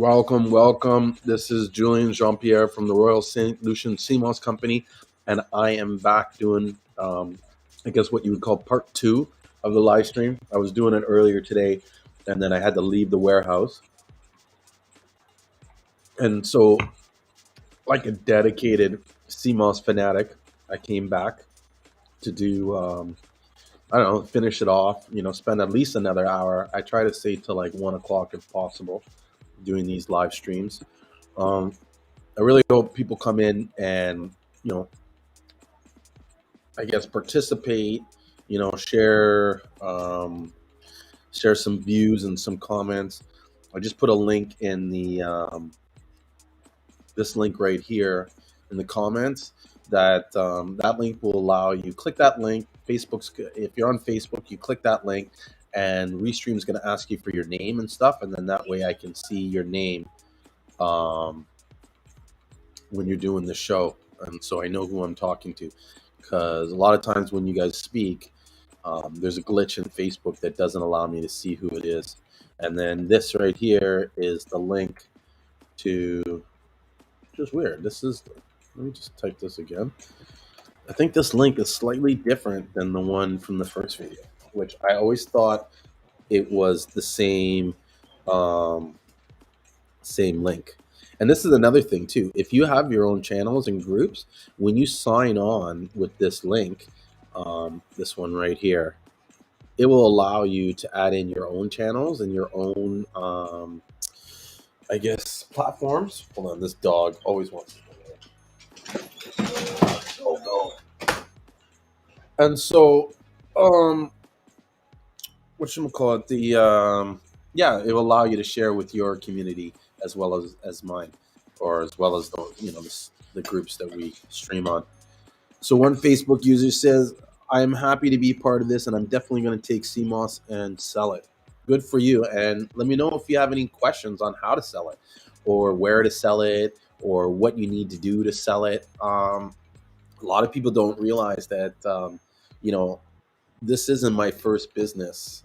Welcome, welcome. This is Julien Jean-Pierre from the Royal St.Lucian Seamoss Company, and I am back doing, I guess, what you would call part two of the live stream. I was doing it earlier today, and then I had to leave the warehouse. And so, like a dedicated Seamoss fanatic, I came back to do, I don't know, finish it off, spend at least another hour. I try to stay till like 1 o'clock if possible, doing these live streams. Um, I really hope people come in and, you know, I guess participate, share some views and some comments. I just put a link in the this link right here in the comments. That link will allow you click that link. If you're on Facebook, you click that link, and Restream is going to ask you for your name and stuff, and then that way I can see your name when you're doing the show, and so I know who I'm talking to. Because a lot of times when you guys speak, there's a glitch in Facebook that doesn't allow me to see who it is. And then this right here is the link to, just weird. Let me just type this again. I think this link is slightly different than the one from the first video, which I always thought it was the same link. And this is another thing too. If you have your own channels and groups, when you sign on with this link, this one right here, it will allow you to add in your own channels and your own, I guess, platforms. Hold on, this dog always wants to go away. Oh no. And so, whatchamacallit, it will allow you to share with your community as well as mine, or as well as the groups that we stream on. So one Facebook user says, "I'm happy to be part of this, and I'm definitely going to take Seamoss and sell it." Good for you. And let me know if you have any questions on how to sell it, or where to sell it, or what you need to do to sell it. A lot of people don't realize that, this isn't my first business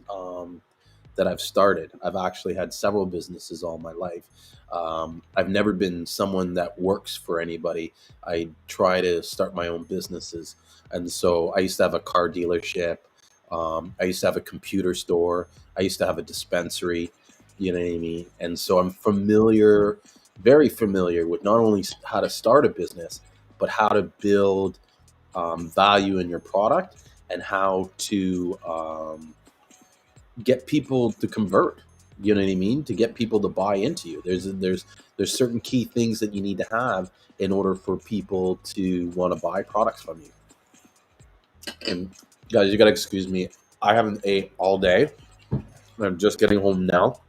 that I've started. I've actually had several businesses all my life. I've never been someone that works for anybody. I try to start my own businesses. And so I used to have a car dealership. I used to have a computer store. I used to have a dispensary, you know what I mean? And so I'm very familiar with not only how to start a business, but how to build value in your product, and how to get people to convert, you know what I mean? To get people to buy into you. There's certain key things that you need to have in order for people to want to buy products from you. And guys, you gotta excuse me. I haven't ate all day. I'm just getting home now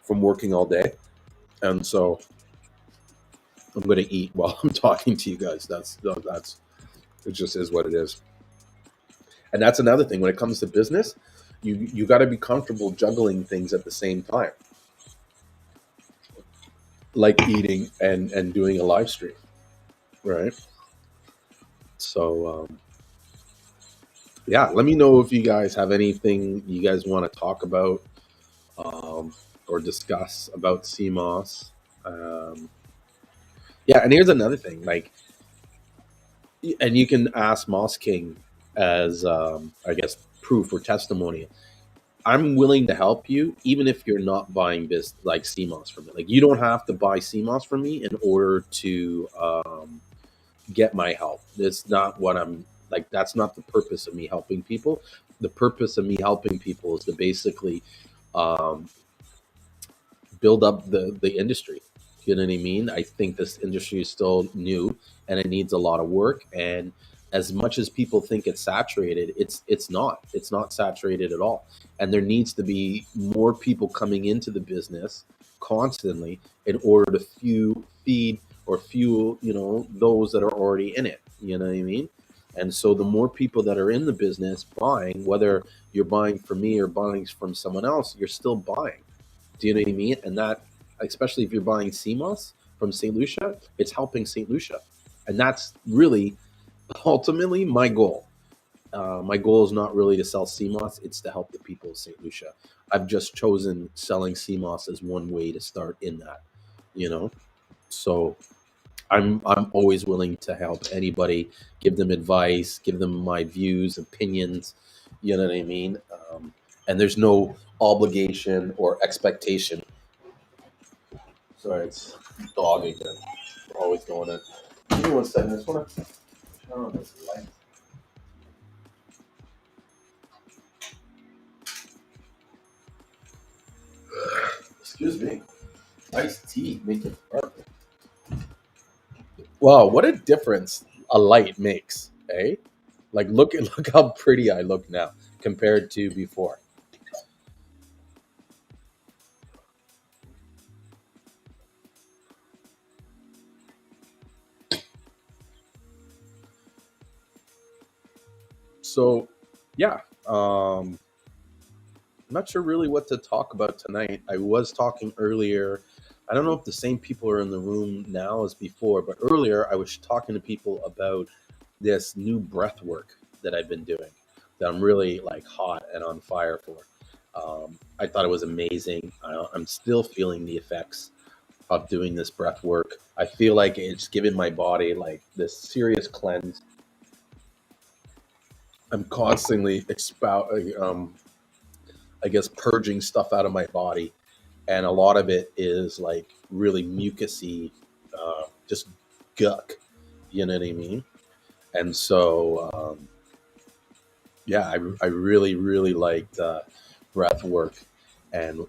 from working all day. And so I'm gonna eat while I'm talking to you guys. It just is what it is. And that's another thing when it comes to business. You got to be comfortable juggling things at the same time, like eating and doing a live stream, right? So let me know if you guys have anything you guys want to talk about or discuss about Seamoss. And here's another thing, and you can ask Moss King as I guess proof or testimony. I'm willing to help you, even if you're not buying this like Seamoss from me. Like, you don't have to buy Seamoss from me in order to get my help. It's not what I'm like. That's not the purpose of me helping people. The purpose of me helping people is to basically build up the industry. You know what I mean? I think this industry is still new and it needs a lot of work. And as much as people think it's saturated, it's not. It's not saturated at all. And there needs to be more people coming into the business constantly in order to feed or fuel, those that are already in it. You know what I mean? And so the more people that are in the business buying, whether you're buying from me or buying from someone else, you're still buying. Do you know what I mean? And that, especially if you're buying Seamoss from St. Lucia, it's helping St. Lucia. And that's really ultimately my goal. My goal is not really to sell Seamoss, it's to help the people of St. Lucia. I've just chosen selling Seamoss as one way to start in that, you know. So I'm always willing to help anybody, give them advice, give them my views, opinions. You know what I mean? And there's no obligation or expectation. Sorry, it's dog again. Always going in. Give me 1 second. I just want to turn on this light. Excuse me. Iced tea make it perfect. Wow, what a difference a light makes, eh? Like look how pretty I look now compared to before. So, yeah, I'm not sure really what to talk about tonight. I was talking earlier. I don't know if the same people are in the room now as before, but earlier I was talking to people about this new breath work that I've been doing that I'm really like hot and on fire for. I thought it was amazing. I'm still feeling the effects of doing this breath work. I feel like it's given my body like this serious cleanse. I'm constantly I guess, purging stuff out of my body, and a lot of it is like really mucusy, just guck. You know what I mean? And so, yeah, I really really liked breath work and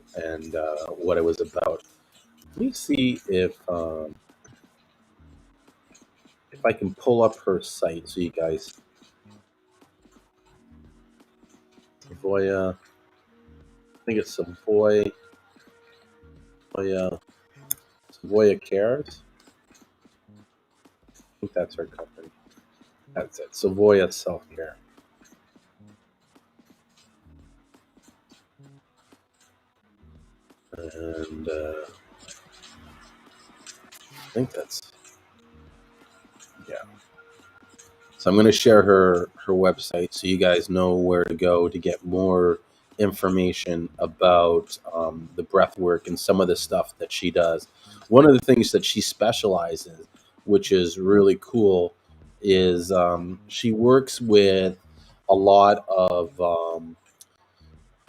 what it was about. Let me see if I can pull up her site so you guys. Savoya, I think it's Savoya, Savoya Cares. I think that's her company. That's it. Savoya Self Care. And I think that's, yeah. So I'm going to share her website so you guys know where to go to get more information about the breath work and some of the stuff that she does. One of the things that she specializes, which is really cool, is she works with a lot of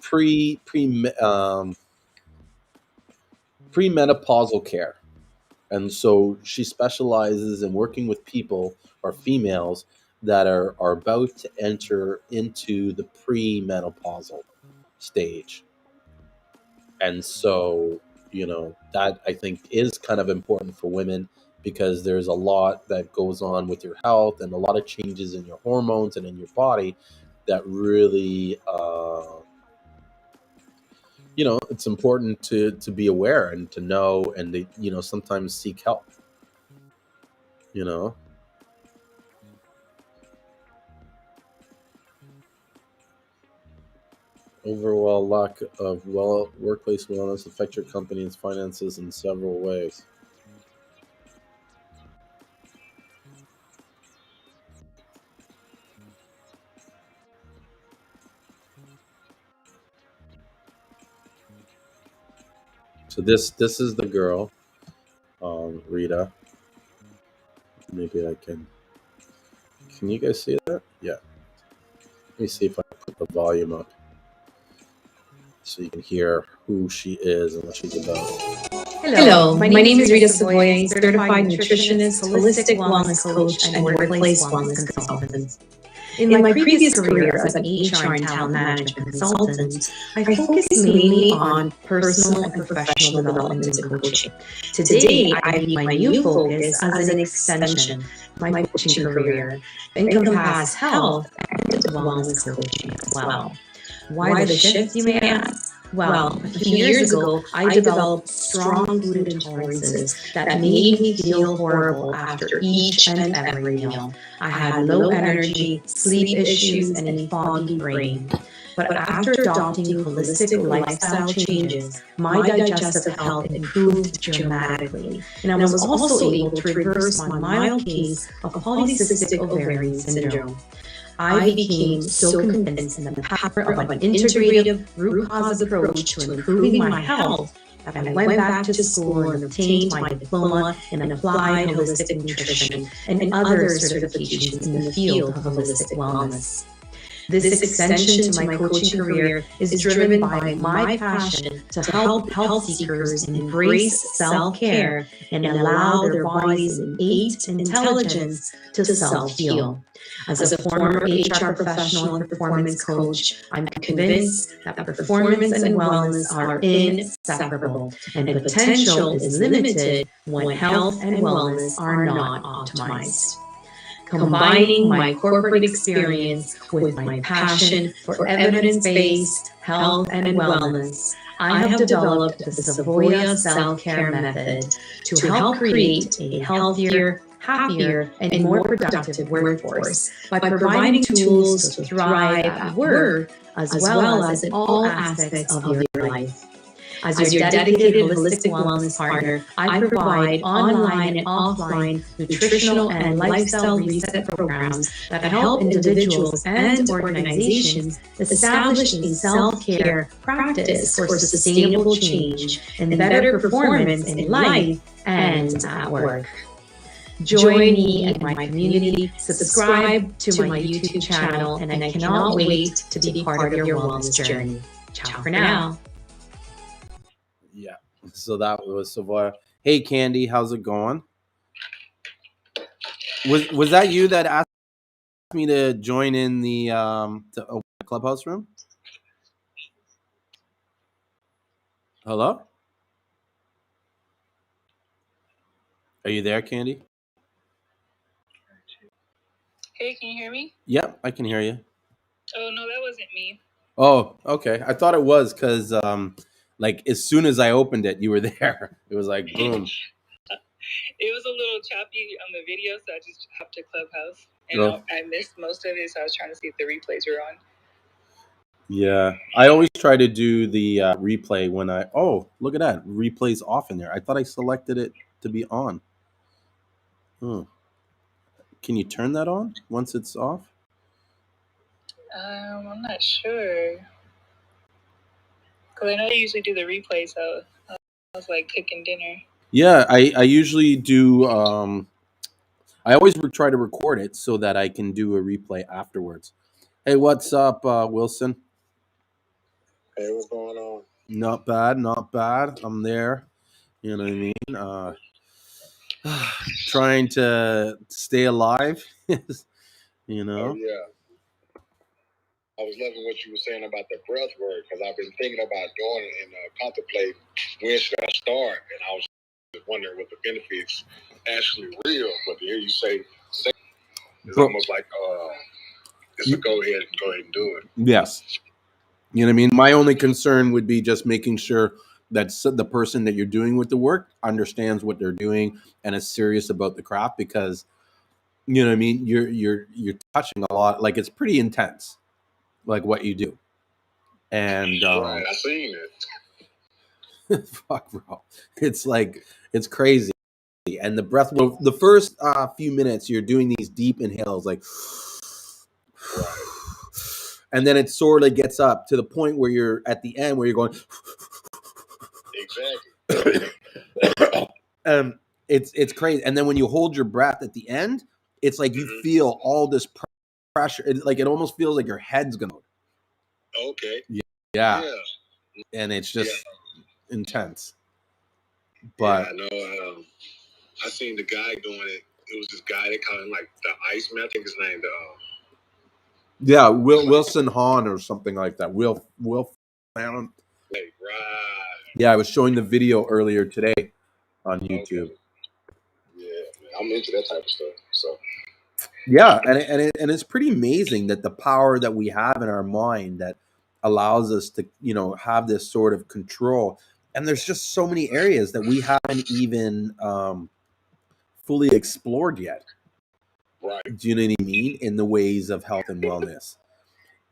pre pre premenopausal care. And so she specializes in working with people or females that are about to enter into the premenopausal stage. And so, that I think is kind of important for women because there's a lot that goes on with your health and a lot of changes in your hormones and in your body that really, it's important to be aware and to know and to, sometimes seek help, you know. Overall lack of workplace wellness affect your company's finances in several ways. So this is the girl, Rita. Maybe I can. Can you guys see that? Yeah. Let me see if I put the volume up so you can hear who she is and what she's about. Hello, my name is Rita Savoy, certified nutritionist, holistic wellness coach, and workplace wellness consultant. In my previous career as an HR and talent management consultant, I focused mainly on personal and professional development and coaching. Today, I view my new focus as an extension of my coaching career, encompass health and wellness coaching as well. Why the shift, you may ask? Well, a few years ago, I developed strong food intolerances that made me feel horrible after each and every meal. I had low energy, sleep issues, and a foggy brain. But after adopting holistic lifestyle changes, my digestive health improved dramatically. And I was also able to reverse my mild case of polycystic ovarian syndrome. I became so convinced in the power of an integrative, root cause approach to improving my health that I went back to school and obtained my diploma in applied holistic nutrition and other certifications in the field of holistic wellness. This extension to my coaching career is driven by my passion to help health seekers embrace self-care and allow their body's innate intelligence to self-heal. As a former HR professional and performance coach, I'm convinced that performance and wellness are inseparable, and potential is limited when health and wellness are not optimized. Combining my corporate experience with my passion for evidence-based health and wellness, I have developed the Savoya self-care method to help create a healthier, happier, and more productive workforce by providing tools to thrive at work as well as in all aspects of your life. As your dedicated holistic wellness partner, I provide online and offline nutritional and lifestyle reset programs that help individuals and organizations establish a self-care practice for sustainable change and better performance in life and at work. Join me and my community, subscribe to my YouTube channel, and I cannot wait to be part of your wellness journey. Ciao for now. Yeah. So that was Savoya. Hey, Candy, how's it going? Was that you that asked me to join in the clubhouse room? Hello? Are you there, Candy? Hey, can you hear me? Yep, I can hear you. Oh, no, that wasn't me. Oh, okay. I thought it was because like as soon as I opened it, you were there. It was like boom. It was a little choppy on the video, so I just hopped to Clubhouse. And I missed most of it, so I was trying to see if the replays were on. Yeah, I always try to do the replay when look at that. Replay's off in there. I thought I selected it to be on. Can you turn that on once it's off? I'm not sure. Because I know you usually do the replay, so I was like cooking dinner. Yeah, I usually do. I always try to record it so that I can do a replay afterwards. Hey, what's up, Wilson? Hey, what's going on? Not bad, not bad. I'm there. You know what I mean? Trying to stay alive. You know? Oh, yeah. I was loving what you were saying about the breath work because I've been thinking about doing it and contemplating when should I start. And I was just wondering what the benefits actually real. But to hear you say it's almost like it's a go ahead and do it. Yes. You know what I mean? My only concern would be just making sure that the person that you're doing with the work understands what they're doing and is serious about the craft, because you know what I mean, you're touching a lot. Like, it's pretty intense, like what you do. And right, I seen it. Fuck, bro, it's like, it's crazy. And the breath, the first few minutes you're doing these deep inhales, like and then it sort of gets up to the point where you're at the end where you're going exactly. It's crazy. And then when you hold your breath at the end, it's like you feel all this pressure. It almost feels like your head's gonna. Okay. Yeah. And it's just intense. But yeah, I know. I seen the guy doing it. It was this guy, they call him like the Iceman. I think his name yeah, Wilson Hahn or something like that. Will Fallon. Right. Yeah, I was showing the video earlier today on YouTube. Okay. Yeah, man, I'm into that type of stuff. So yeah, and it's pretty amazing that the power that we have in our mind that allows us to, you know, have this sort of control. And there's just so many areas that we haven't even fully explored yet. Right. Do you know what I mean? In the ways of health and wellness.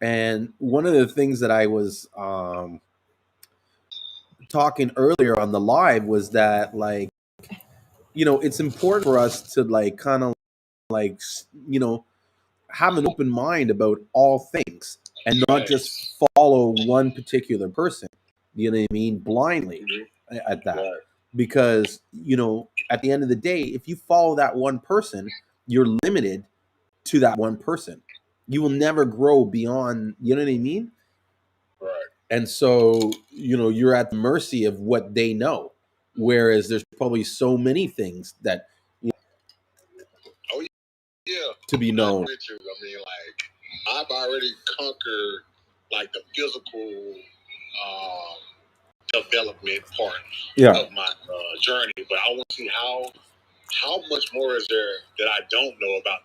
And one of the things that I was talking earlier on the live was that, like, you know, it's important for us to like kind of like, you know, have an open mind about all things and not just follow one particular person. You know what I mean? Blindly at that. Right. Because, you know, at the end of the day, if you follow that one person, you're limited to that one person. You will never grow beyond, you know what I mean? Right. And so, you know, you're at the mercy of what they know. Whereas there's probably so many things that, you know, Yeah. to be known. With you. I mean, like, I've already conquered like the physical development part of my journey, but I want to see how much more is there that I don't know about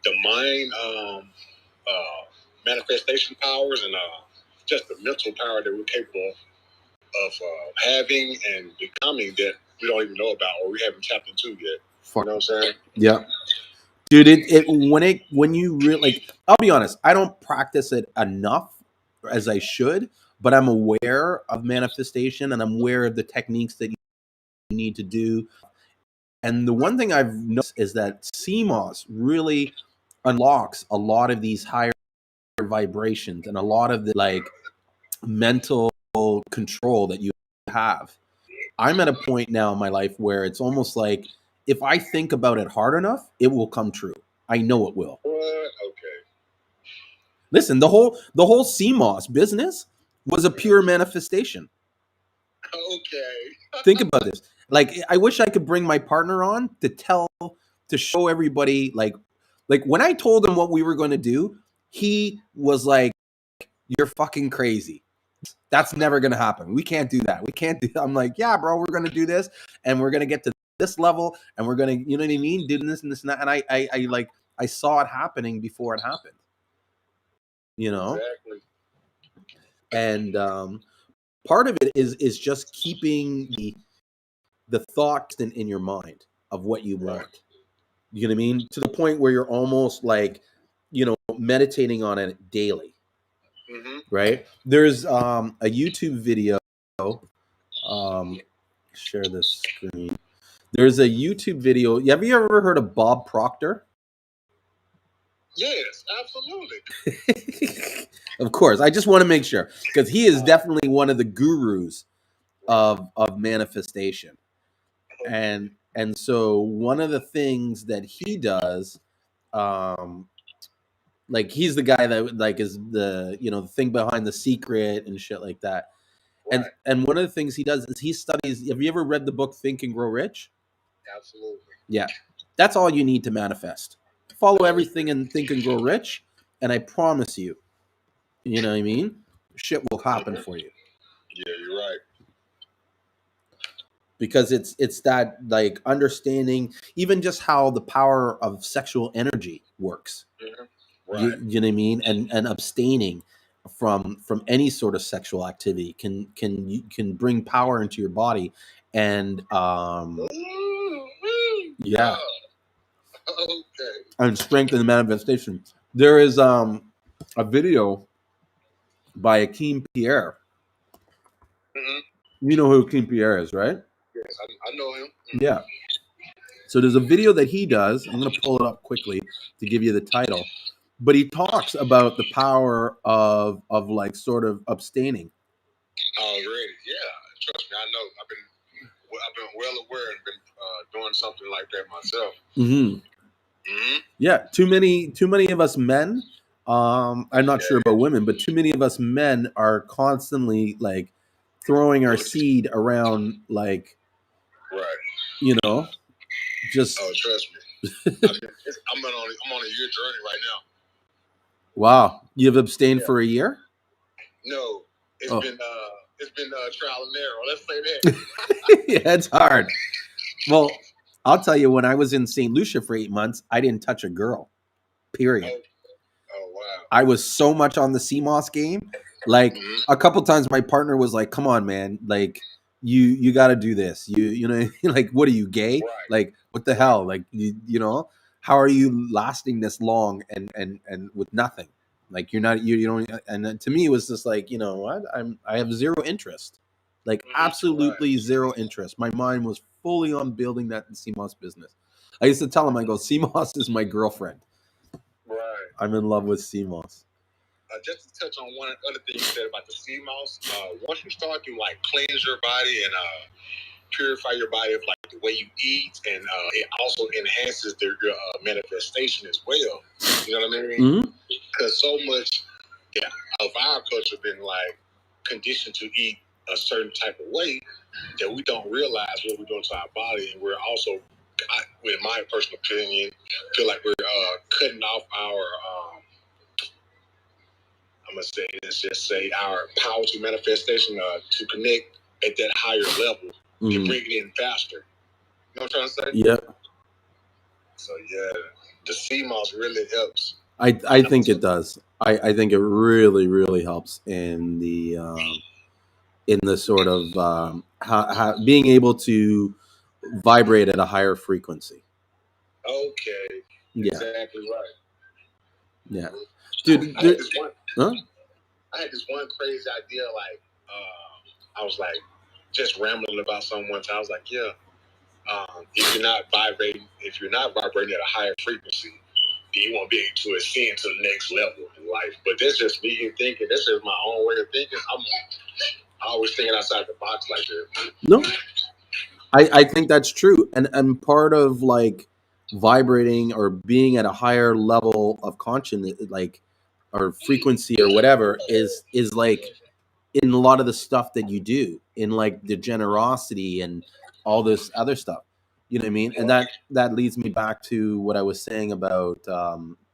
the mind manifestation powers and just the mental power that we're capable of having and becoming that we don't even know about or we haven't tapped into yet. You know what I'm saying? Yeah. Dude, when you really, like, I'll be honest, I don't practice it enough as I should, but I'm aware of manifestation and I'm aware of the techniques that you need to do. And the one thing I've noticed is that Seamoss really unlocks a lot of these higher vibrations and a lot of the like mental control that you have. I'm at a point now in my life where it's almost like if I think about it hard enough, it will come true. I know it will. What? Okay. Listen, the whole Seamoss business was a pure manifestation. Okay. Think about this. Like, I wish I could bring my partner on to show everybody, like when I told him what we were going to do, he was like, "You're fucking crazy. That's never going to happen. We can't do that. We can't do." I'm like, "Yeah, bro, we're going to do this, and we're going to get to this level, and we're going to, you know what I mean, doing this and this and that." And I saw it happening before it happened. You know, Exactly. and part of it is just keeping the thought in your mind of what you want. You know what I mean? To the point where you're almost like, you know, meditating on it daily. Mm-hmm. Right? There's a YouTube video. Share this screen. There's a YouTube video. Have you ever heard of Bob Proctor? Yes, absolutely. Of course. I just want to make sure because he is definitely one of the gurus of manifestation. And so one of the things that he does, like he's the guy that like is the, you know, the thing behind The Secret and shit like that. Right. And one of the things he does is he studies. Have you ever read the book Think and Grow Rich? Absolutely. Yeah, that's all you need to manifest. Follow everything and Think and Grow Rich, and I promise you, you know what I mean, shit will happen for you. Yeah, you're right. Because it's that like understanding even just how the power of sexual energy works. Mm-hmm. Right. You know what I mean, and abstaining from any sort of sexual activity can bring power into your body, and yeah, okay, and strengthen the manifestation. There is a video by Akeem Pierre. Mm-hmm. You know who Akeem Pierre is, right? Yes, I know him. Yeah. So there's a video that he does. I'm going to pull it up quickly to give you the title. But he talks about the power of like sort of abstaining. Already, yeah. Trust me, I know. I've been well aware and been doing something like that myself. Mm-hmm. Mm-hmm. Yeah, too many of us men. I'm not sure about women, but too many of us men are constantly like throwing our seed around, like, right. You know, just. Oh, trust me. I'm on a year journey right now. Wow, you've abstained for a year? No, it's been trial and error. Let's say that. Yeah, it's hard. Well, I'll tell you, when I was in St. Lucia for 8 months, I didn't touch a girl. Period. Oh wow. I was so much on the Seamoss game. Like a couple times, my partner was like, "Come on, man! Like you got to do this. You know, like what are you, gay? Right. Like what the hell? Like you know, how are you lasting this long and with nothing? Like you're not you don't." And to me, it was just like, you know what? I have zero interest. Like absolutely zero interest. My mind was fully on building that Seamoss business. I used to tell him, I go, Seamoss is my girlfriend. I'm in love with Seamoss. Just to touch on one other thing you said about the Seamoss, once you start to like cleanse your body and purify your body of like the way you eat, and it also enhances your manifestation as well. You know what I mean? Because so much of our culture been like conditioned to eat a certain type of way that we don't realize what we're doing to our body, and we're also, in my personal opinion, feel like we're cutting off our. I'm gonna say, let's just say, our power to manifestation to connect at that higher level to bring it in faster. You know what I'm trying to say? Yeah. So yeah, the Seamoss really helps. I think it does. I think it really, really helps in the sort of how being able to vibrate at a higher frequency. Okay. Yeah. Exactly right. Yeah. Dude, I had this one crazy idea, like I was like just rambling about something one time. I was like, yeah, if you're not vibrating at a higher frequency, you won't be able to ascend to the next level in life. But that's just me thinking. That's just my own way of thinking. I'm always thinking outside the box like that. No, I think that's true, and part of like vibrating or being at a higher level of consciousness, like or frequency or whatever, is like in a lot of the stuff that you do, in like the generosity and all this other stuff. You know what I mean? And that leads me back to what I was saying about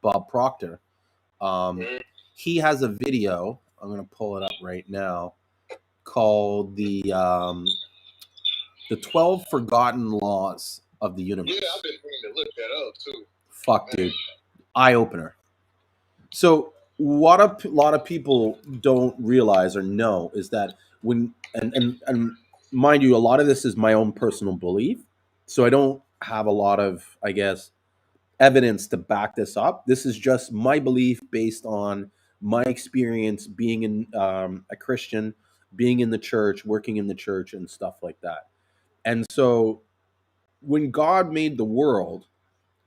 Bob Proctor. He has a video. I'm going to pull it up right now, called the 12 Forgotten Laws of the Universe. Yeah, I've been meaning to look that up too. Fuck, dude, eye opener. So what a lot of people don't realize or know is that when and mind you, a lot of this is my own personal belief, so I don't have a lot of, I guess, evidence to back this up. This is just my belief based on my experience being in a Christian, being in the church, working in the church, and stuff like that. And so, when God made the world,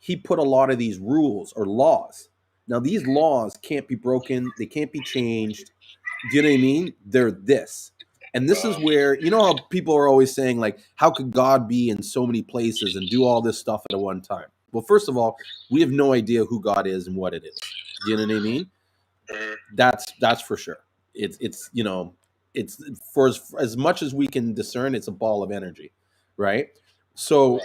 He put a lot of these rules or laws. Now, these laws can't be broken; they can't be changed. Do you know what I mean? They're this. And this is where, you know how people are always saying, like, how could God be in so many places and do all this stuff at one time? Well, first of all, we have no idea who God is and what it is. Do you know what I mean? That's for sure. It's you know, it's for as much as we can discern, it's a ball of energy, right? So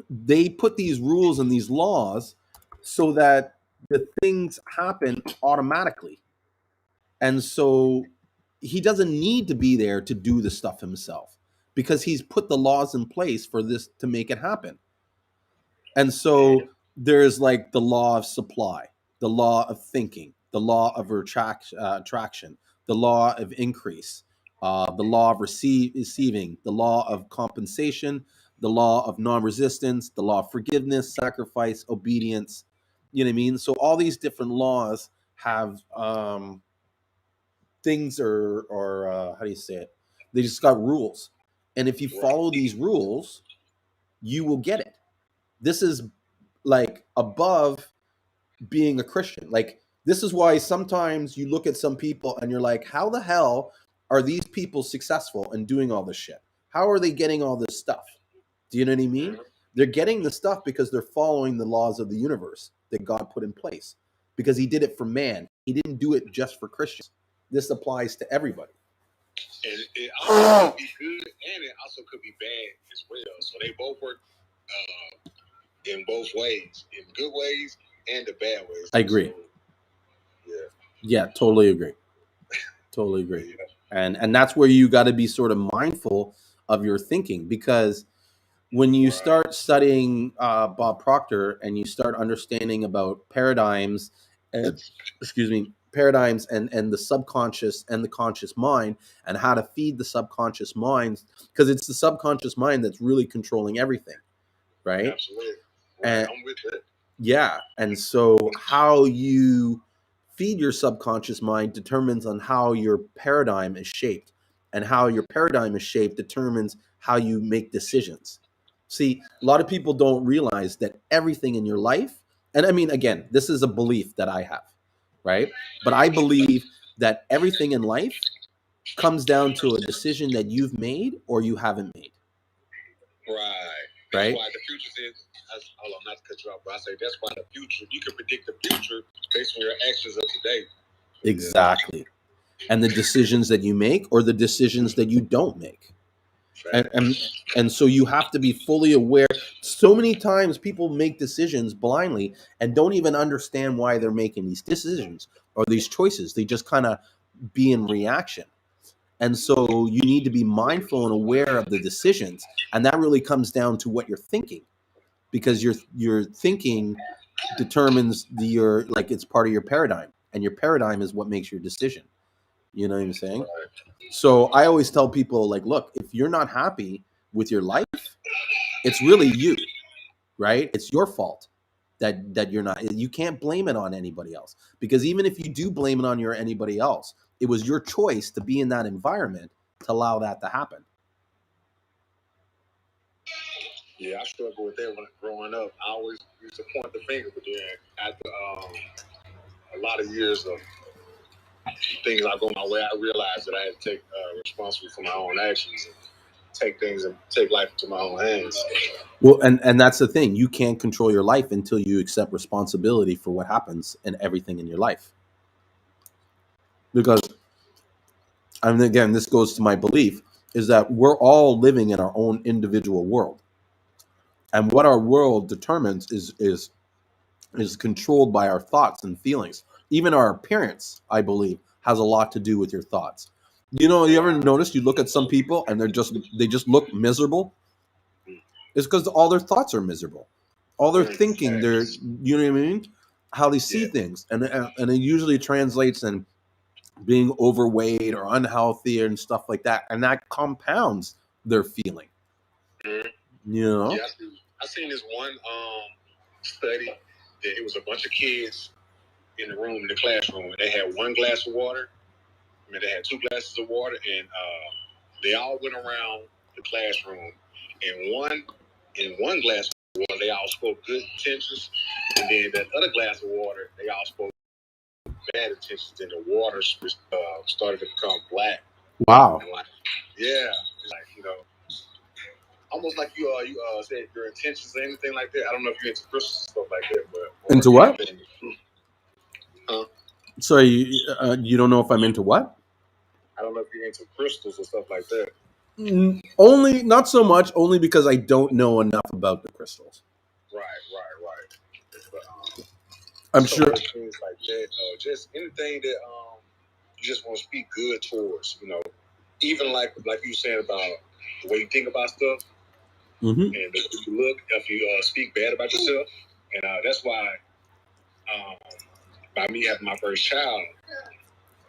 they put these rules and these laws so that the things happen automatically. And so he doesn't need to be there to do the stuff himself because he's put the laws in place for this to make it happen. And so there's like the law of supply, the law of thinking, the law of attraction, the law of increase, the law of receiving, the law of compensation, the law of non-resistance, the law of forgiveness, sacrifice, obedience. You know what I mean? So all these different laws have things or how do you say it? They just got rules, and if you follow these rules, you will get it. This is like above being a Christian. Like this is why sometimes you look at some people and you're like, how the hell are these people successful and doing all this shit? How are they getting all this stuff? Do you know what I mean? They're getting the stuff because they're following the laws of the universe that God put in place. Because he did it for man. He didn't do it just for Christians. This applies to everybody. And it also could be good and it also could be bad as well. So they both work in both ways, in good ways and the bad ways. I agree. So, yeah, totally agree. Totally agree. And that's where you got to be sort of mindful of your thinking, because when you start studying Bob Proctor and you start understanding about paradigms, and, paradigms and the subconscious and the conscious mind, and how to feed the subconscious mind, because it's the subconscious mind that's really controlling everything, right? Absolutely. And, I'm with that. Yeah, and so how you feed your subconscious mind determines on how your paradigm is shaped, and how your paradigm is shaped determines how you make decisions. See, a lot of people don't realize that everything in your life, and I mean, again, this is a belief that I have, right? But I believe that everything in life comes down to a decision that you've made or you haven't made. Right. Right. That's why the future is. Hold on, not to cut you off, but I say that's why the future. You can predict the future based on your actions of today. Exactly. And the decisions that you make or the decisions that you don't make. And so you have to be fully aware. So many times people make decisions blindly and don't even understand why they're making these decisions or these choices. They just kind of be in reaction. And so you need to be mindful and aware of the decisions. And that really comes down to what you're thinking, because your thinking determines your, like, it's part of your paradigm, and your paradigm is what makes your decision. You know what I'm saying? So I always tell people, like, look, if you're not happy with your life, it's really you, right? It's your fault that you're not. You can't blame it on anybody else, because even if you do blame it on anybody else, it was your choice to be in that environment to allow that to happen. Yeah, I struggled with that when growing up. I always used to point the finger, but then after a lot of years of things not going my way, I realized that I had to take responsibility for my own actions and take life into my own hands. Well, and that's the thing. You can't control your life until you accept responsibility for what happens and everything in your life. Because, and again, this goes to my belief, is that we're all living in our own individual world. And what our world determines is controlled by our thoughts and feelings. Even our appearance, I believe, has a lot to do with your thoughts. You know, you ever notice you look at some people and they just look miserable? It's because all their thoughts are miserable. All they're thinking, you know what I mean? How they see things. And it usually translates in being overweight or unhealthy and stuff like that. And that compounds their feeling. You know? Yeah, I seen this one study that it was a bunch of kids in the classroom, and they had one glass of water. I mean, they had two glasses of water, and they all went around the classroom. In one glass of water, they all spoke good intentions, and then that other glass of water, they all spoke bad intentions. Then the water started to become black. Wow. And it's like, you know, almost like you said your intentions or anything like that. I don't know if you're into crystals and stuff like that, but Into what? So you don't know if I'm into what? I don't know if you're into crystals or stuff like that. Only, not so much, only because I don't know enough about the crystals. Right. But, I'm sure things like that, just anything that you just want to speak good towards, you know, even like you were saying about the way you think about stuff, and if you look, if you speak bad about yourself, and that's why by me having my first child,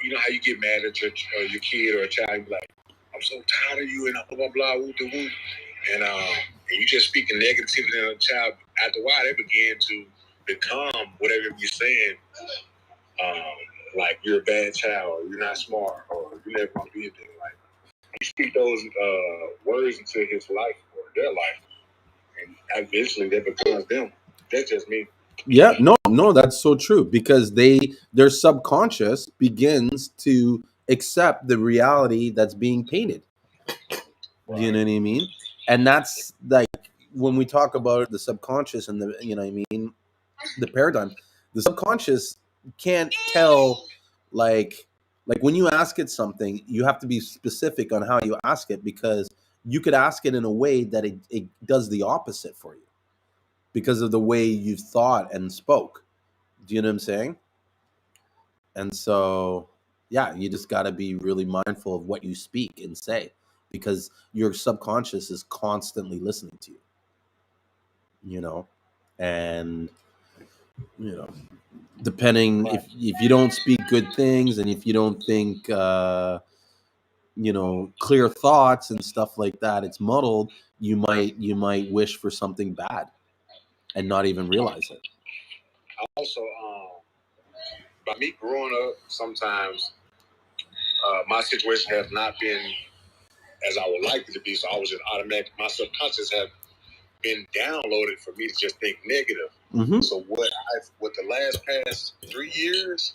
you know how you get mad at your kid or a child, you be like, I'm so tired of you, and blah blah blah, woo woo, and you just speaking negativity on a child. After a while, they begin to become whatever you're saying. Like you're a bad child, or you're not smart, or you never want to be anything. Like you speak those words into his life or their life, and eventually that becomes them. That's just me. Yeah, no, that's so true, because their subconscious begins to accept the reality that's being painted. Right. You know what I mean? And that's like when we talk about the subconscious and the, you know what I mean, the paradigm, the subconscious can't tell, like when you ask it something, you have to be specific on how you ask it, because you could ask it in a way that it does the opposite for you because of the way you thought and spoke. Do you know what I'm saying? And so, yeah, you just got to be really mindful of what you speak and say, because your subconscious is constantly listening to you, you know, and, you know, depending if you don't speak good things and if you don't think, you know, clear thoughts and stuff like that, it's muddled. You might wish for something bad and not even realize it. Also, by me growing up, sometimes my situation has not been as I would like it to be. So I was just automatic. My subconscious have been downloaded for me to just think negative. So with the past 3 years,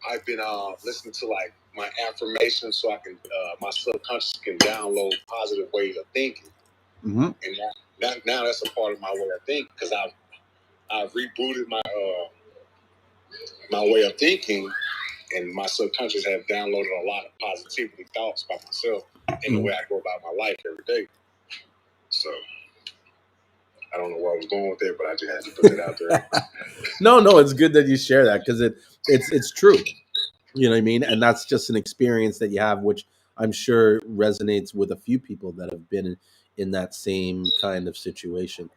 I've been listening to like my affirmations so I can my subconscious can download positive ways of thinking. And now that's a part of my way of thinking because I've rebooted my way of thinking, and my subconscious have downloaded a lot of positivity thoughts about myself and the way I go about my life every day. So I don't know where I was going with that, but I just had to put that out there. No, it's good that you share that because it's true. You know what I mean? And that's just an experience that you have, which I'm sure resonates with a few people that have been in that same kind of situation.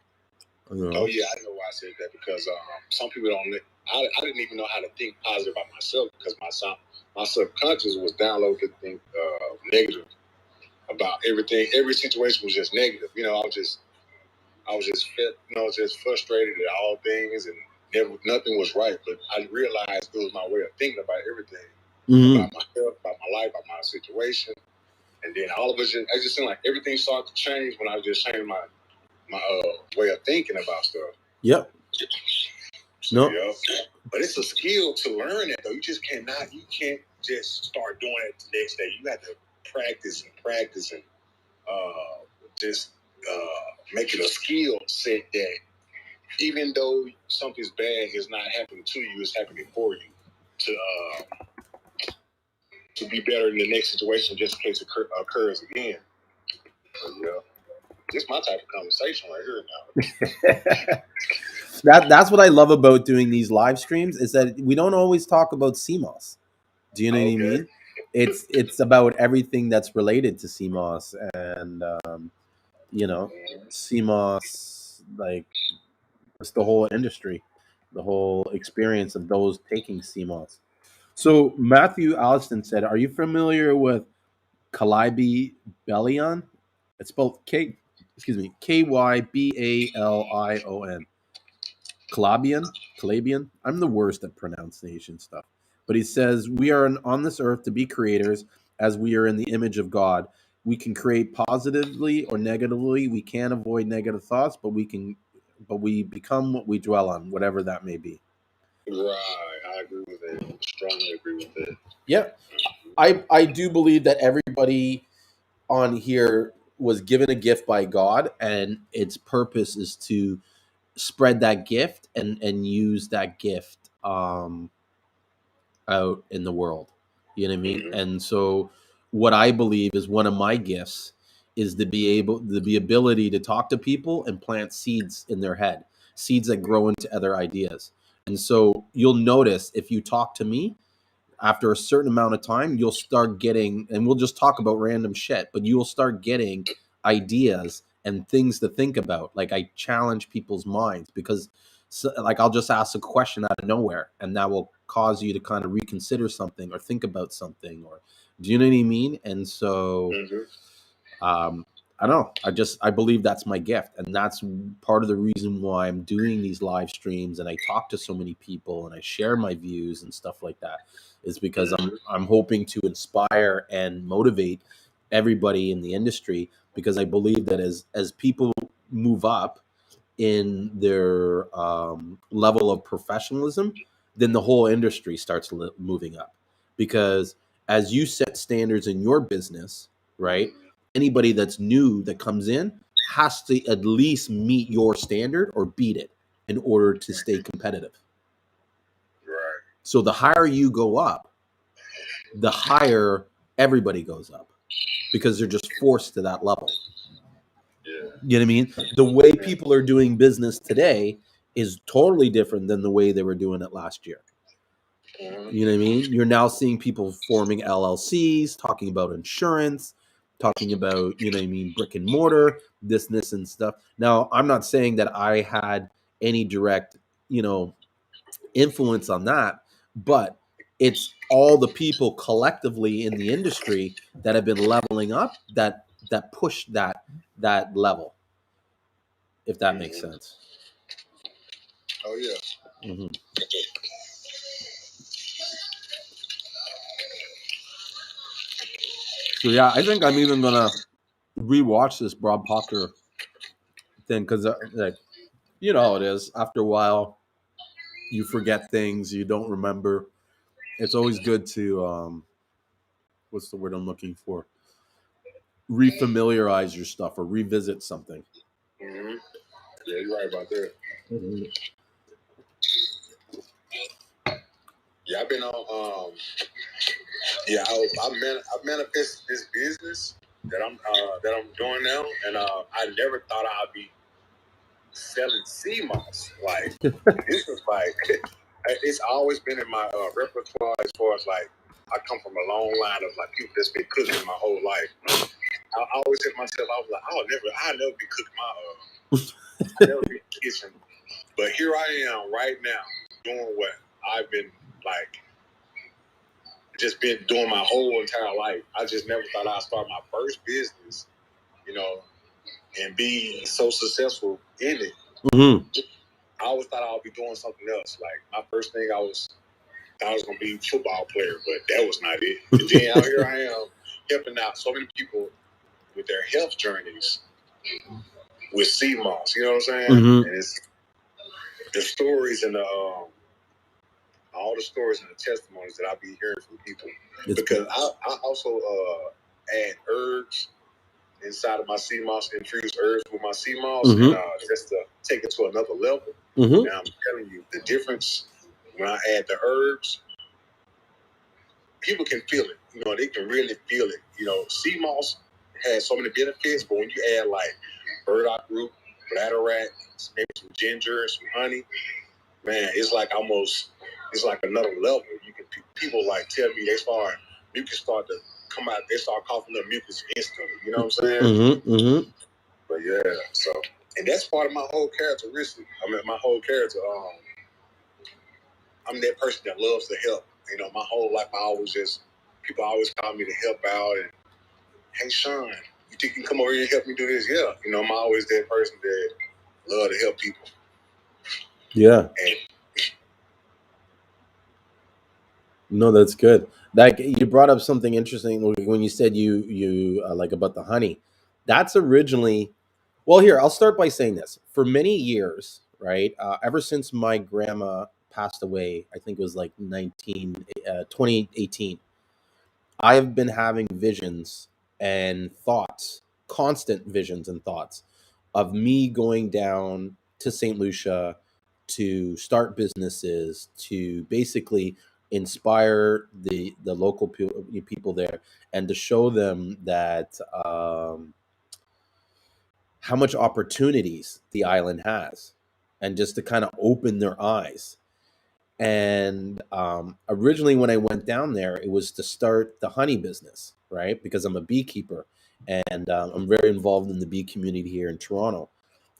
You know? Oh yeah, I know why I said that because some people don't. I didn't even know how to think positive about myself because my subconscious was downloaded to think negative about everything. Every situation was just negative. You know, I was just just frustrated at all things and nothing was right. But I realized it was my way of thinking about everything, about myself, about my life, about my situation. And then all of it just seemed like everything started to change when I was just changing my way of thinking about stuff. Yep. So, but it's a skill to learn it though. You can't just start doing it the next day. You have to practice and just make it a skill set that even though something's bad is not happening to you, it's happening for you to be better in the next situation just in case it occurs again. So, this is my type of conversation right here now. That's what I love about doing these live streams is that we don't always talk about Seamoss. Do you know what I mean? It's about everything that's related to Seamoss and Seamoss, like it's the whole industry, the whole experience of those taking Seamoss. So Matthew Alliston said, "Are you familiar with Calibi Bellion? It's spelled Kybalion. Calabian. I'm the worst at pronunciation stuff. But he says, we are on this earth to be creators as we are in the image of God. We can create positively or negatively. We can't avoid negative thoughts, but we become what we dwell on, whatever that may be." Right. I agree with that. Strongly agree with that. Yeah. I do believe that everybody on here was given a gift by God, and its purpose is to spread that gift and use that gift out in the world. You know what I mean? And so what I believe is one of my gifts is the ability to talk to people and plant seeds in their head, seeds that grow into other ideas. And so you'll notice if you talk to me, after a certain amount of time, you'll start getting, and we'll just talk about random shit, but you'll start getting ideas and things to think about. Like I challenge people's minds because like I'll just ask a question out of nowhere and that will cause you to kind of reconsider something or think about something, or do you know what I mean? And so I don't know. I believe that's my gift, and that's part of the reason why I'm doing these live streams and I talk to so many people and I share my views and stuff like that. Is because I'm hoping to inspire and motivate everybody in the industry, because I believe that as people move up in their level of professionalism, then the whole industry starts moving up. Because as you set standards in your business, right? Anybody that's new that comes in has to at least meet your standard or beat it in order to stay competitive. Right. So the higher you go up, the higher everybody goes up, because they're just forced to that level. Yeah. You know what I mean? The way people are doing business today is totally different than the way they were doing it last year. You know what I mean? You're now seeing people forming LLCs, talking about insurance, talking about, you know what I mean, brick and mortar, this and stuff. Now, I'm not saying that I had any direct, influence on that, but it's all the people collectively in the industry that have been leveling up that push that level, if that makes sense. Oh yeah. So yeah, I think I'm even gonna rewatch this Bob Proctor thing because, like, you know how it is. After a while, you forget things, you don't remember. It's always good to what's the word I'm looking for? Refamiliarize your stuff or revisit something. Mm-hmm. Yeah, you're right about that. Mm-hmm. Yeah, I've been on. Yeah, I manifested this business that I'm doing now, and I never thought I'd be selling Seamoss. Like this was like it's always been in my repertoire as far as like I come from a long line of like people that's been cooking my whole life. I always said to myself, I was like, I'll never be cooking I'll never be in the kitchen. But here I am right now doing what I've been like just been doing my whole entire life. I just never thought I'd start my first business, you know, and be so successful in it. Mm-hmm. I always thought I would be doing something else. Like my first thing I was gonna be a football player, but that was not it. And then out here I am helping out so many people with their health journeys with Seamoss. You know what I'm saying? Mm-hmm. And it's the stories and the all the stories and the testimonies that I be hearing from people. Because I also add herbs inside of my Seamoss, infuse herbs with my Seamoss, mm-hmm. and just to take it to another level. Mm-hmm. And I'm telling you, the difference when I add the herbs, people can feel it. You know, they can really feel it. You know, Seamoss has so many benefits, but when you add like burdock root, bladderwrack, maybe some ginger, some honey, man, it's like another level. You can people like tell me mucus start to come out. They start coughing up mucus instantly. You know what I'm saying? Mm-hmm. Mm-hmm. But yeah, so and that's part of my whole characteristic. I mean, my whole character. I'm that person that loves to help. You know, my whole life people always call me to help out. And hey, Sean, you think you can come over here and help me do this? Yeah, you know, I'm always that person that love to help people. Yeah. And no, that's good. Like you brought up something interesting when you said you like about the honey. That's originally, well, here I'll start by saying this. For many years, right, ever since my grandma passed away, I think it was like 2018. I've been having visions and thoughts, constant visions and thoughts of me going down to St. Lucia to start businesses, to basically inspire the local people there, and to show them that how much opportunities the island has, and just to kind of open their eyes. And originally, when I went down there, it was to start the honey business, right? Because I'm a beekeeper and I'm very involved in the bee community here in Toronto.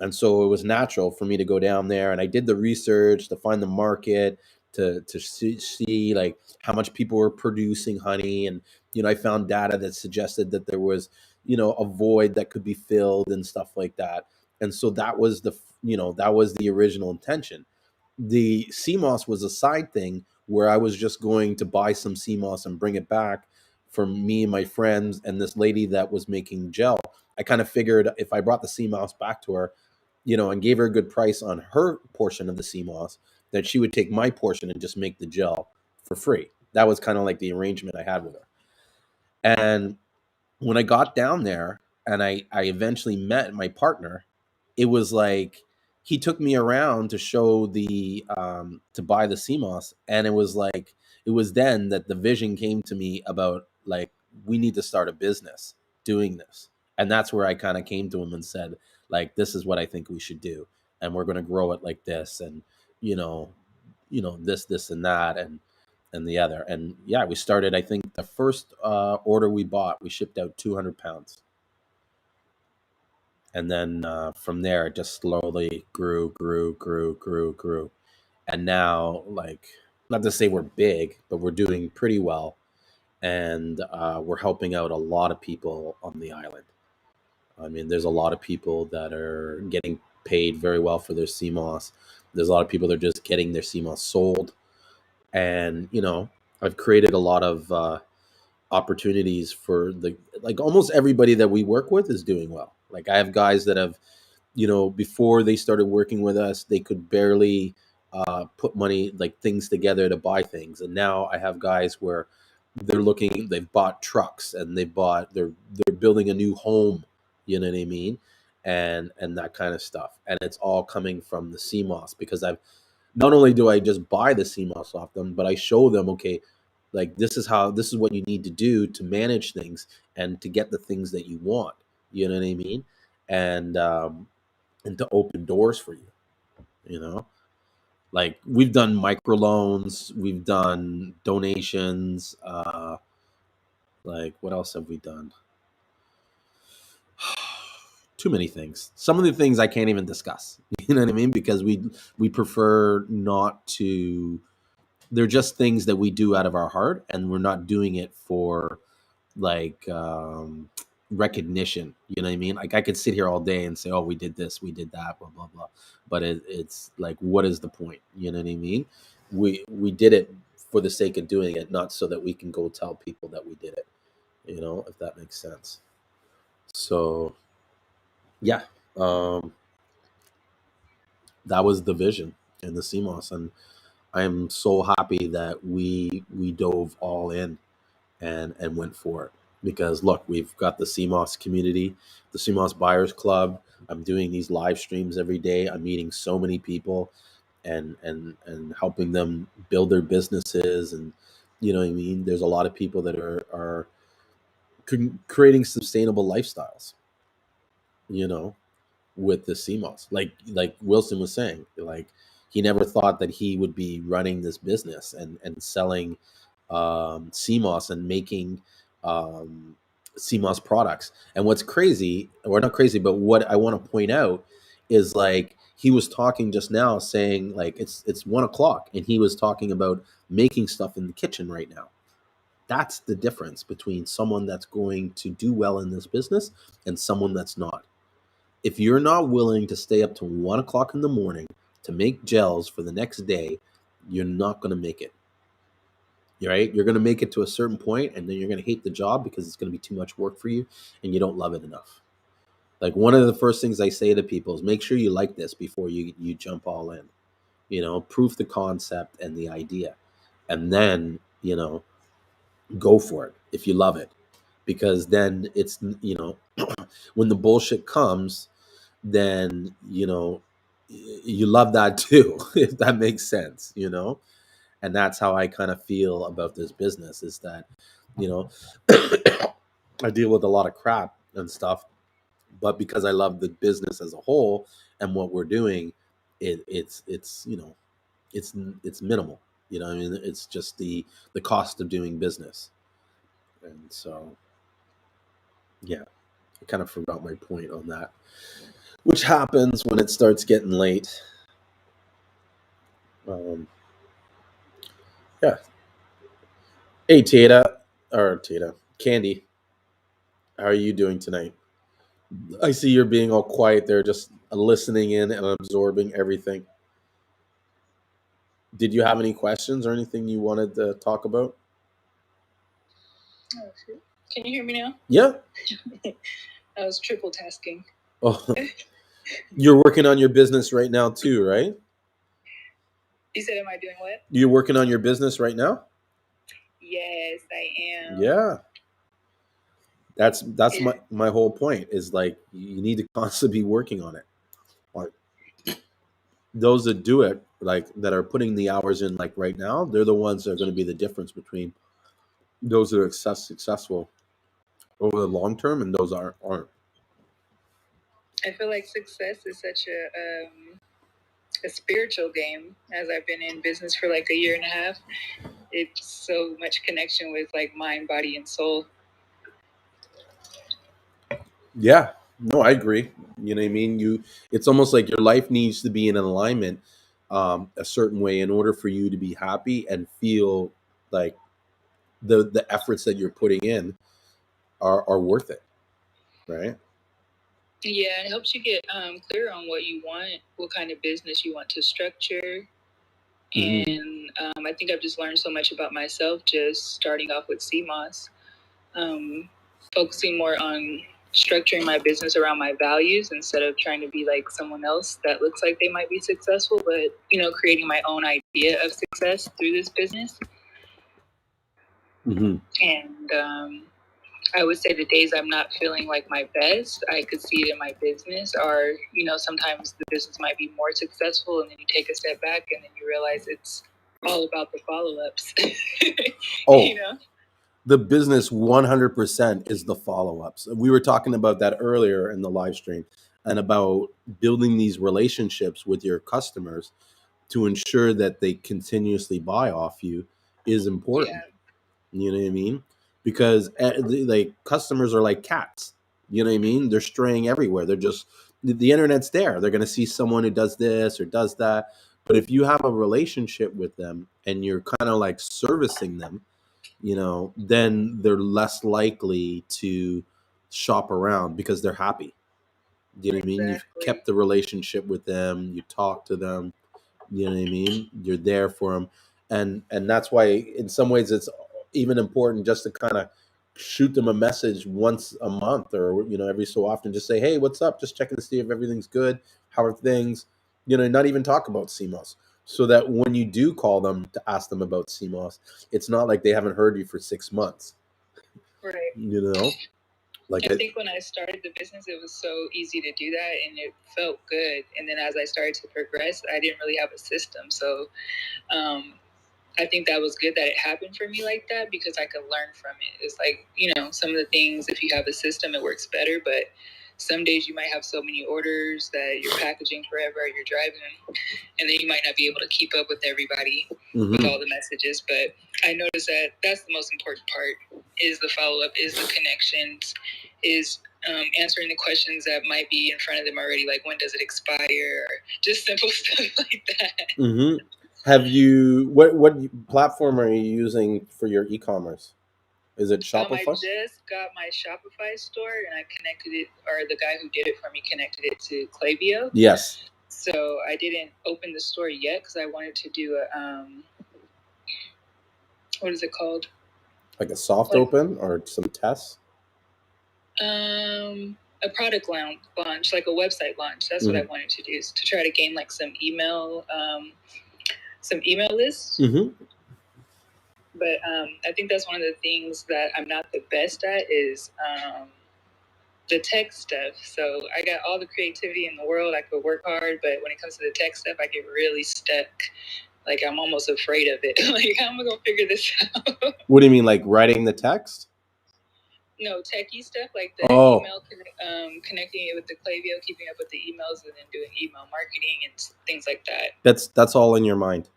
And so it was natural for me to go down there. And I did the research to find the market, to see like how much people were producing honey. And, you know, I found data that suggested that there was, you know, a void that could be filled and stuff like that. And so that was that was the original intention. The Seamoss was a side thing where I was just going to buy some Seamoss and bring it back for me and my friends and this lady that was making gel. I kind of figured if I brought the Seamoss back to her, you know, and gave her a good price on her portion of the Seamoss, that she would take my portion and just make the gel for free. That was kind of like the arrangement I had with her. And when I got down there and I eventually met my partner, it was like he took me around to show to buy the Seamoss, and it was like it was then that the vision came to me about like we need to start a business doing this. And that's where I kind of came to him and said, like, this is what I think we should do, and we're going to grow it like this, and you know this and that and the other. And yeah, we started, I think the first order we bought, we shipped out 200 pounds. And then from there, it just slowly grew. And now, like, not to say we're big, but we're doing pretty well. And we're helping out a lot of people on the island. I mean, there's a lot of people that are getting paid very well for their Seamoss. There's a lot of people that are just getting their Seamoss sold. And, you know, I've created a lot of opportunities for almost everybody that we work with is doing well. Like I have guys that have before they started working with us, they could barely put money, like things together to buy things. And now I have guys where they've bought trucks, and they're building a new home, you know what I mean? And that kind of stuff. And it's all coming from the Seamoss, because I've not only do I just buy the Seamoss off them, but I show them, okay, like this is what you need to do to manage things and to get the things that you want. You know what I mean? And to open doors for you. You know, like we've done microloans, we've done donations. Like what else have we done? Too many things. Some of the things I can't even discuss. You know what I mean? Because we prefer not to. They're just things that we do out of our heart, and we're not doing it for like recognition. You know what I mean? Like I could sit here all day and say, "Oh, we did this, we did that, blah blah blah," but it's like, what is the point? You know what I mean? We did it for the sake of doing it, not so that we can go tell people that we did it. You know, if that makes sense. So yeah, um, that was the vision in the CMOS, and I am so happy that we dove all in and went for it. Because look, we've got the CMOS community, the CMOS Buyers Club. I'm doing these live streams every day. I'm meeting so many people, and helping them build their businesses. And you know what I mean? There's a lot of people that are creating sustainable lifestyles, you know, with the CMOS. Like Wilson was saying, like he never thought that he would be running this business and selling CMOS and making CMOS products. And what's crazy, or not crazy, but what I want to point out is, like, he was talking just now saying like it's 1 o'clock, and he was talking about making stuff in the kitchen right now. That's the difference between someone that's going to do well in this business and someone that's not. If you're not willing to stay up to 1 o'clock in the morning to make gels for the next day, you're not going to make it. Right? You're going to make it to a certain point, and then you're going to hate the job because it's going to be too much work for you, and you don't love it enough. Like one of the first things I say to people is make sure you like this before you jump all in. You know, proof the concept and the idea, and then go for it if you love it, because then it's when the bullshit comes, then you love that too. If that makes sense. And that's how I kind of feel about this business, is that you know I deal with a lot of crap and stuff, but because I love the business as a whole and what we're doing, it's it's minimal. I mean, it's just the cost of doing business. And so yeah, I kind of forgot my point on that, which happens when it starts getting late. Yeah. Hey, Tata, Candy, how are you doing tonight? I see you're being all quiet there, just listening in and absorbing everything. Did you have any questions or anything you wanted to talk about? Oh, shoot. Can you hear me now? Yeah. I was triple tasking. Oh, you're working on your business right now too, right? You said, am I doing what? You're working on your business right now? Yes, I am. Yeah. That's my whole point, is like you need to constantly be working on it. Like those that do it, like that are putting the hours in, like right now, they're the ones that are going to be the difference between those that are successful over the long term and those aren't. I feel like success is such a spiritual game. As I've been in business for like a year and a half, it's so much connection with like mind, body, and soul. Yeah, no, I agree. You know what I mean? It's almost like your life needs to be in alignment a certain way in order for you to be happy and feel like the efforts that you're putting in are worth it, right? Yeah, it helps you get clear on what you want, what kind of business you want to structure. Mm-hmm. And I think I've just learned so much about myself just starting off with Seamoss, focusing more on structuring my business around my values instead of trying to be like someone else that looks like they might be successful, but, you know, creating my own idea of success through this business. Mm-hmm. And I would say the days I'm not feeling like my best, I could see it in my business, or, you know, sometimes the business might be more successful and then you take a step back and then you realize it's all about the follow-ups. Oh, you know? The business 100% is the follow-ups. We were talking about that earlier in the live stream, and about building these relationships with your customers to ensure that they continuously buy off you is important. Yeah. You know what I mean? Because like customers are like cats. You know what I mean? They're straying everywhere. They're just the internet's there. They're going to see someone who does this or does that. But if you have a relationship with them and you're kind of like servicing them, you know, then they're less likely to shop around because they're happy. You know what I mean? You've Exactly. kept the relationship with them. You talk to them. You know what I mean? You're there for them, and that's why in some ways it's even important just to kind of shoot them a message once a month, or you know, every so often, just say, hey, what's up? Just checking to see if everything's good. How are things? You know, not even talk about Seamoss, so that when you do call them to ask them about Seamoss, it's not like they haven't heard you for 6 months. Right. You know, like I think when I started the business, it was so easy to do that and it felt good. And then as I started to progress, I didn't really have a system. So I think that was good that it happened for me like that, because I could learn from it. It's like, you know, some of the things, if you have a system, it works better. But some days you might have so many orders that you're packaging forever, you're driving, and then you might not be able to keep up with everybody with all the messages. But I noticed that that's the most important part, is the follow-up, is the connections, is answering the questions that might be in front of them already, like when does it expire, or just simple stuff like that. Mm-hmm. Have you what platform are you using for your e-commerce? Is it Shopify? I just got my Shopify store and I connected it, or the guy who did it for me connected it to Klaviyo. Yes. So I didn't open the store yet because I wanted to do a what is it called? Like a soft open or some tests? A product launch, like a website launch. That's what I wanted to do, is to try to gain like some email lists. But I think that's one of the things that I'm not the best at, is the tech stuff. So I got all the creativity in the world. I could work hard, but when it comes to the tech stuff, I get really stuck. Like I'm almost afraid of it. Like, how am I gonna figure this out? What do you mean, like writing the text? No, techie stuff, like the email, connecting it with the Klaviyo, keeping up with the emails, and then doing email marketing and things like that. That's all in your mind.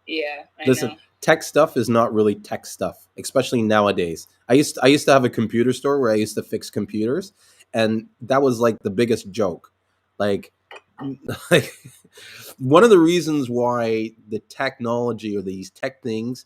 Yeah, Listen, I know. Tech stuff is not really tech stuff, especially nowadays. I used to have a computer store where I used to fix computers, and that was like the biggest joke. Like, like one of the reasons why the technology or these tech things,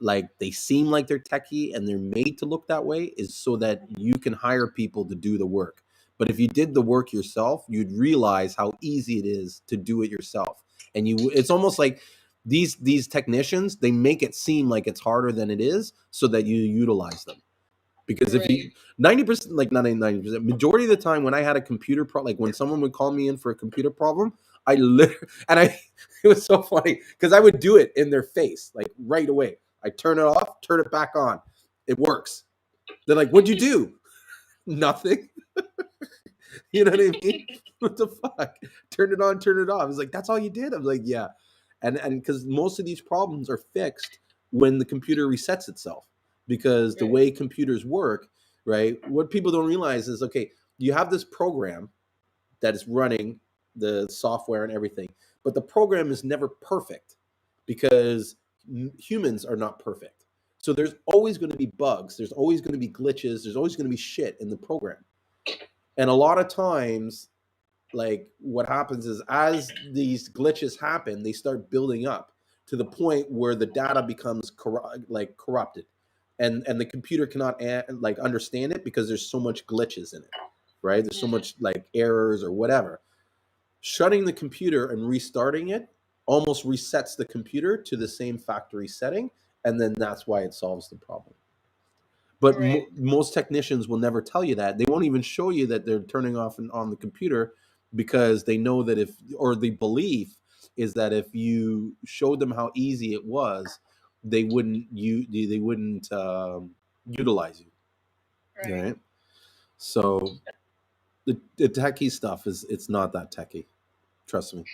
like they seem like they're techie and they're made to look that way, is so that you can hire people to do the work. But if you did the work yourself, you'd realize how easy it is to do it yourself. And it's almost like these technicians, they make it seem like it's harder than it is so that you utilize them. Because if you 90%, like not 90%, majority of the time when I had a computer like when someone would call me in for a computer problem, I literally, and I, it was so funny because I would do it in their face, like right away. I turn it off, turn it back on. It works. They're like, what'd you do? Nothing. You know what I mean? What the fuck? Turn it on, turn it off. It's like, that's all you did? I'm like, yeah. And because most of these problems are fixed when the computer resets itself. Because the way computers work, right? What people don't realize is, okay, you have this program that is running the software and everything, but the program is never perfect because humans are not perfect. So there's always going to be bugs. There's always going to be glitches. There's always going to be shit in the program. And a lot of times, like what happens is as these glitches happen, they start building up to the point where the data becomes corrupted, and the computer cannot like understand it because there's so much glitches in it, right? There's so much like errors or whatever. Shutting the computer and restarting it almost resets the computer to the same factory setting, and then that's why it solves the problem. But Right. most technicians will never tell you that. They won't even show you that they're turning off on the computer, because they know that or the belief is that if you showed them how easy it was, they wouldn't utilize you, Right. right? So the techie stuff it's not that techie. Trust me.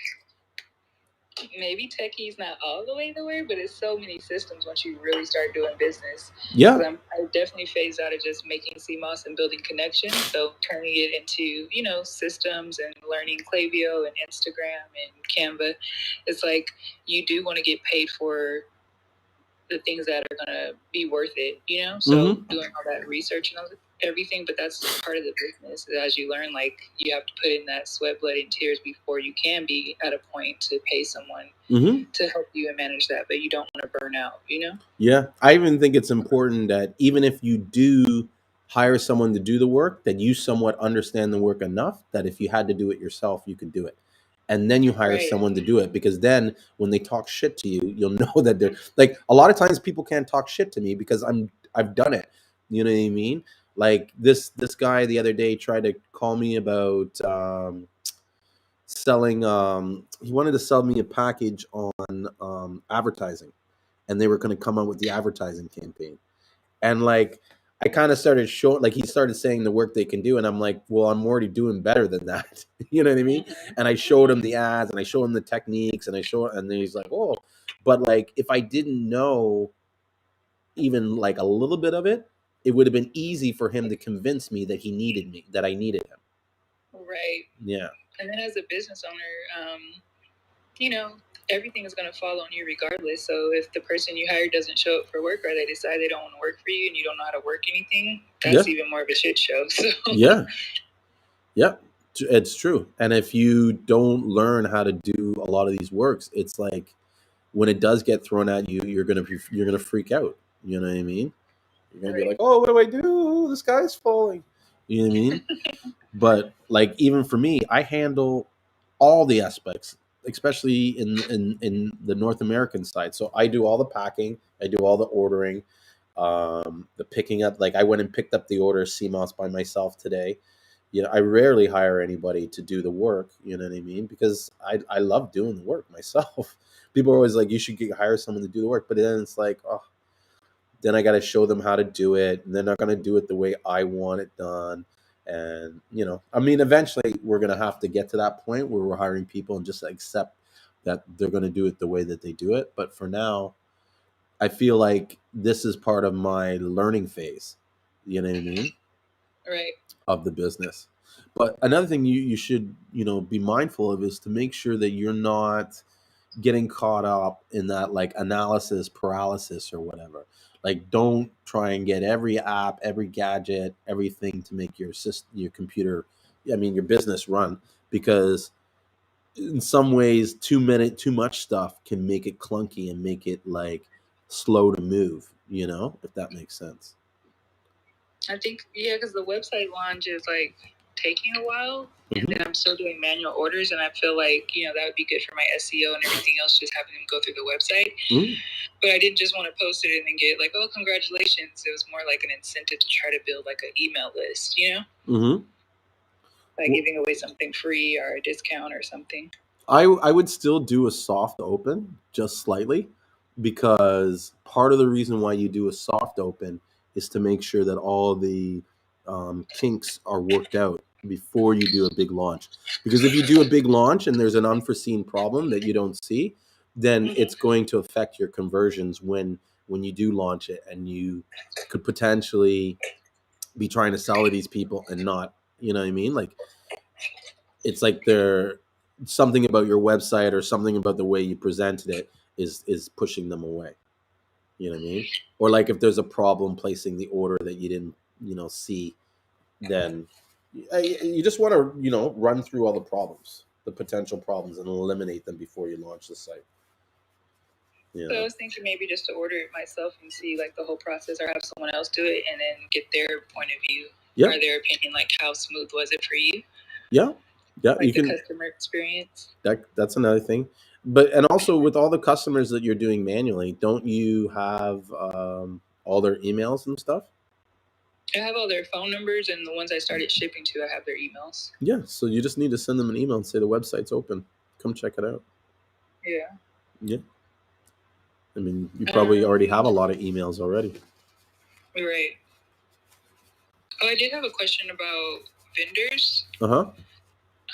Maybe techie's not all the way there, but it's so many systems once you really start doing business. Yeah. I definitely phased out of just making Seamoss and building connections. So turning it into, systems and learning Klaviyo and Instagram and Canva. It's like you do want to get paid for the things that are going to be worth it, So doing all that research and everything, but that's part of the business. As you learn, like, you have to put in that sweat, blood, and tears before you can be at a point to pay someone to help you and manage that, but you don't want to burn out, Yeah, I even think it's important that even if you do hire someone to do the work, that you somewhat understand the work enough that if you had to do it yourself, you can do it. And then you hire Right. someone to do it, because then when they talk shit to you, you'll know that they're like, a lot of times people can't talk shit to me because I've done it. You know what I mean? Like this guy the other day tried to call me about selling he wanted to sell me a package on advertising, and they were going to come out with the advertising campaign. And like, I kind of started showing, like, he started saying the work they can do, and I'm like, well, I'm already doing better than that. You know what I mean? And I showed him the ads, and I showed him the techniques, and and then he's like, oh, but like, if I didn't know even like a little bit of it, it would have been easy for him to convince me that he needed me, that I needed him. Right. Yeah. And then as a business owner, everything is going to fall on you regardless. So if the person you hire doesn't show up for work, or they decide they don't want to work for you and you don't know how to work anything, that's even more of a shit show. So. Yeah. It's true. And if you don't learn how to do a lot of these works, it's like when it does get thrown at you, you're gonna freak out. You know what I mean? You're gonna be like, oh, what do I do? The sky's falling. You know what I mean? But like, even for me, I handle all the aspects, especially in the North American side. So I do all the packing, I do all the ordering, the picking up. Like, I went and picked up the order of Seamoss by myself today. I rarely hire anybody to do the work. You know what I mean? Because I love doing the work myself. People are always like, you should hire someone to do the work, but then it's like, oh, then I got to show them how to do it, and they're not going to do it the way I want it done. And I mean, eventually we're going to have to get to that point where we're hiring people and just accept that they're going to do it the way that they do it. But for now, I feel like this is part of my learning phase. You know what I mean? Right. Of the business. But another thing you should be mindful of is to make sure that you're not getting caught up in that, like, analysis paralysis or whatever. Like, don't try and get every app, every gadget, everything to make your your computer, I mean, your business run, because in some ways too much stuff can make it clunky and make it like slow to move, if that makes sense. I think, because the website launch is like taking a while, and then I'm still doing manual orders, and I feel like that would be good for my SEO and everything else, just having them go through the website. But I didn't just want to post it and then get like, oh, congratulations. It was more like an incentive to try to build like an email list, like giving away something free or a discount or something. I would still do a soft open, just slightly, because part of the reason why you do a soft open is to make sure that all the kinks are worked out before you do a big launch. Because if you do a big launch and there's an unforeseen problem that you don't see, then it's going to affect your conversions when you do launch it, and you could potentially be trying to sell to these people and not, you know what I mean? Like, it's like they're something about your website or something about the way you presented it is pushing them away. You know what I mean? Or like, if there's a problem placing the order that you didn't see, then you just want to run through all the problems, the potential problems, and eliminate them before you launch the site. So I was thinking maybe just to order it myself and see like the whole process, or have someone else do it and then get their point of view or their opinion, like how smooth was it for you? Yeah, like you the can. Customer experience. That's another thing. But and also, with all the customers that you're doing manually, don't you have all their emails and stuff? I have all their phone numbers, and the ones I started shipping to, I have their emails. Yeah, so you just need to send them an email and say the website's open. Come check it out. Yeah. Yeah. I mean, you probably already have a lot of emails already. Right. Oh, I did have a question about vendors. Uh-huh.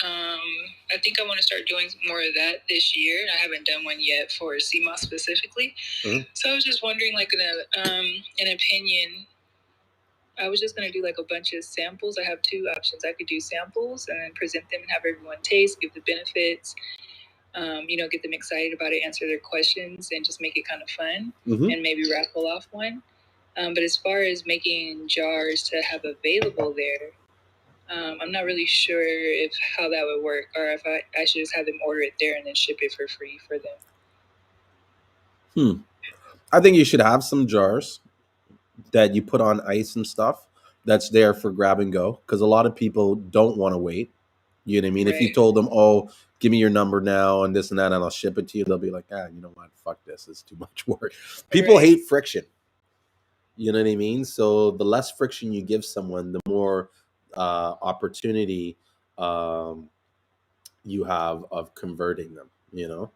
I think I want to start doing more of that this year. I haven't done one yet for Seamoss specifically. Uh-huh. So I was just wondering, like, an opinion. I was just going to do like a bunch of samples. I have two options. I could do samples and then present them and have everyone taste, give the benefits, get them excited about it, answer their questions, and just make it kind of fun, and maybe raffle off one. But as far as making jars to have available there, I'm not really sure how that would work, or if I should just have them order it there and then ship it for free for them. I think you should have some jars that you put on ice and stuff that's there for grab and go, because a lot of people don't want to wait. You know what I mean? Right. If you told them, oh, give me your number now and this and that, and I'll ship it to you, they'll be like, you know what? Fuck this. It's too much work. People hate friction. You know what I mean? So the less friction you give someone, the more opportunity you have of converting them, you know?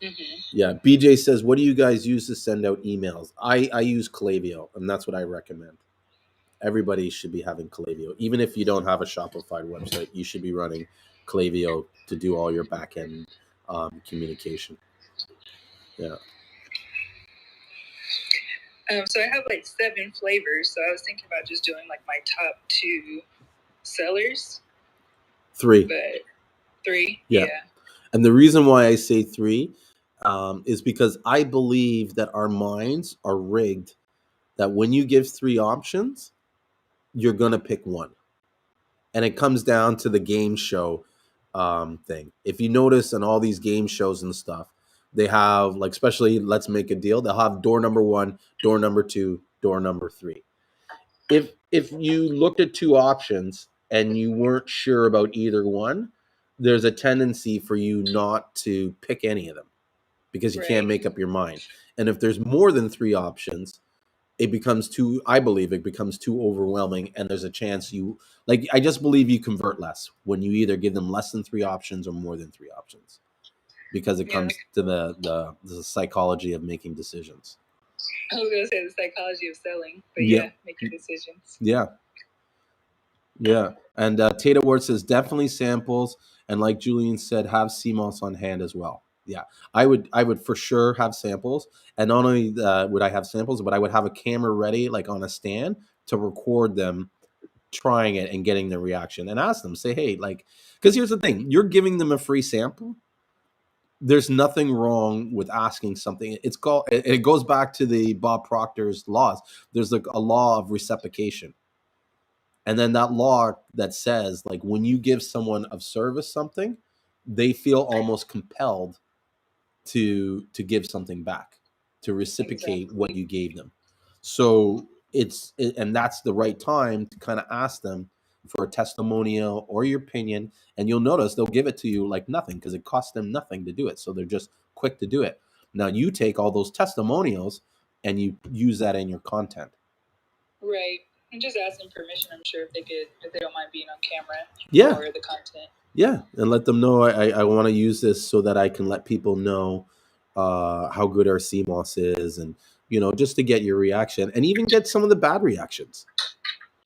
Mm-hmm. Yeah. BJ says, what do you guys use to send out emails? I use Klaviyo, and that's what I recommend. Everybody should be having Klaviyo. Even if you don't have a Shopify website, you should be running Klaviyo to do all your back-end communication. Yeah. So I have like 7 flavors. So I was thinking about just doing like my top 2 sellers. 3. But 3? Yeah. And the reason why I say 3 is because I believe that our minds are rigged that when you give 3 options, you're going to pick one. And it comes down to the game show thing. If you notice in all these game shows and stuff, they have, like, especially Let's Make a Deal, they'll have door number 1, door number 2, door number 3. If you looked at 2 options and you weren't sure about either one, there's a tendency for you not to pick any of them because you can't make up your mind. And if there's more than 3 options, I believe it becomes too overwhelming, and there's a chance I just believe you convert less when you either give them less than 3 options or more than 3 options, because it comes to the psychology of making decisions. I was going to say the psychology of selling, but making decisions. Yeah. Yeah. And Tata Ward says definitely samples, and like Julien said, have Seamoss on hand as well. Yeah, I would for sure have samples, and not only would I have samples, but I would have a camera ready, like on a stand, to record them trying it and getting their reaction, and ask them, say, hey, like, because here's the thing, you're giving them a free sample. There's nothing wrong with asking something. It goes back to the Bob Proctor's laws. There's like a law of reciprocation. And then that law that says, like, when you give someone of service something, they feel almost compelled to give something back, to reciprocate what you gave them. So and that's the right time to kind of ask them for a testimonial or your opinion. And you'll notice they'll give it to you like nothing, because it costs them nothing to do it. So they're just quick to do it. Now you take all those testimonials and you use that in your content. Right. And just ask them permission, I'm sure, if they don't mind being on camera for the content. Yeah, and let them know I want to use this so that I can let people know how good our Seamoss is, and just to get your reaction, and even get some of the bad reactions.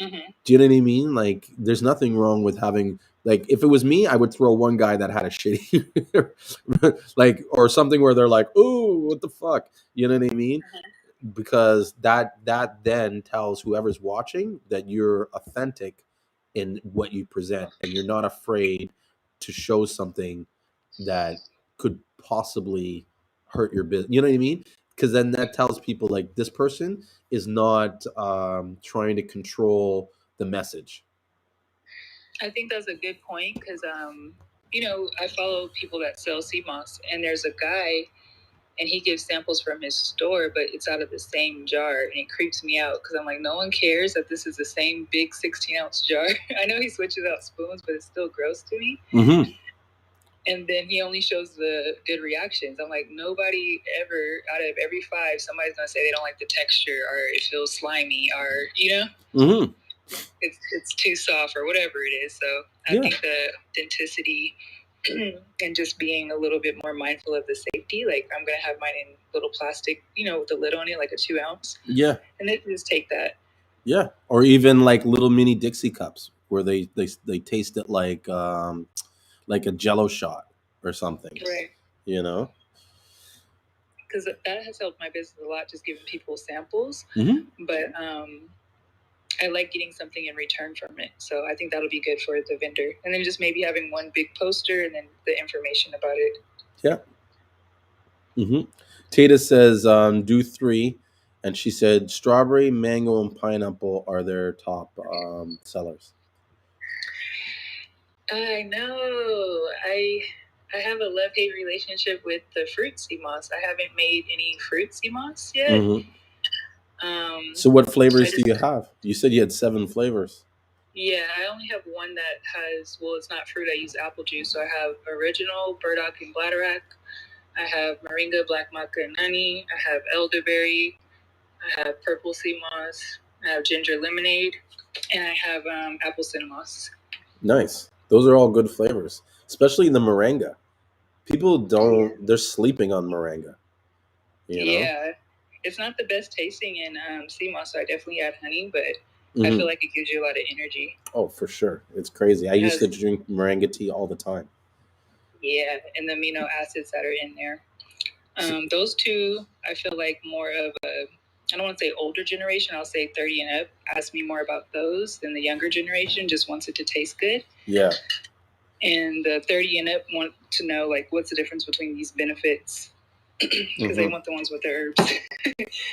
Mm-hmm. Do you know what I mean? Like, there's nothing wrong with having, like, if it was me, I would throw one guy that had a shitty like, or something where they're like, "Ooh, what the fuck?" You know what I mean? Mm-hmm. Because that then tells whoever's watching that you're authentic in what you present, and you're not afraid to show something that could possibly hurt your business. You know what I mean? Because then that tells people, like, this person is not trying to control the message. I think that's a good point, because I follow people that sell Seamoss, and there's a guy, and he gives samples from his store, but it's out of the same jar, and it creeps me out, because I'm like, no one cares that this is the same big 16-ounce jar. I know he switches out spoons, but it's still gross to me. Mm-hmm. And then he only shows the good reactions. I'm like, nobody ever, out of every 5, somebody's going to say they don't like the texture, or it feels slimy, or, Mm-hmm. it's too soft or whatever it is. So I think the authenticity and just being a little bit more mindful of the safety. Like I'm gonna have mine in little plastic, with the lid on it, like a 2 ounce. Yeah. And then just take that. Yeah. Or even like little mini Dixie cups where they taste it like a Jello shot or something. Right. Because that has helped my business a lot, just giving people samples. Mm-hmm. But I like getting something in return from it. So I think that'll be good for the vendor. And then just maybe having one big poster and then the information about it. Yeah. Mm-hmm. Tata says, do 3. And she said, strawberry, mango, and pineapple are their top sellers. I know. I have a love-hate relationship with the fruit Seamoss. I haven't made any fruit Seamoss yet. Mm-hmm. So what flavors do you have? You said you had 7 flavors. Yeah, I only have one that has, it's not fruit. I use apple juice. So I have original, burdock, and bladderwrack. I have moringa, black maca, and honey. I have elderberry. I have purple Seamoss. I have ginger lemonade. And I have apple Seamoss. Nice. Those are all good flavors, especially the moringa. People they're sleeping on moringa. Yeah. It's not the best tasting in Seamoss, so I definitely add honey, but I feel like it gives you a lot of energy. Oh, for sure. It's crazy. I used to drink moringa tea all the time. Yeah, and the amino acids that are in there. Those 2, I feel like more of a, I don't want to say older generation, I'll say 30 and up, ask me more about those than the younger generation just wants it to taste good. Yeah. And the 30 and up want to know, like, what's the difference between these benefits? Because they want the ones with the herbs.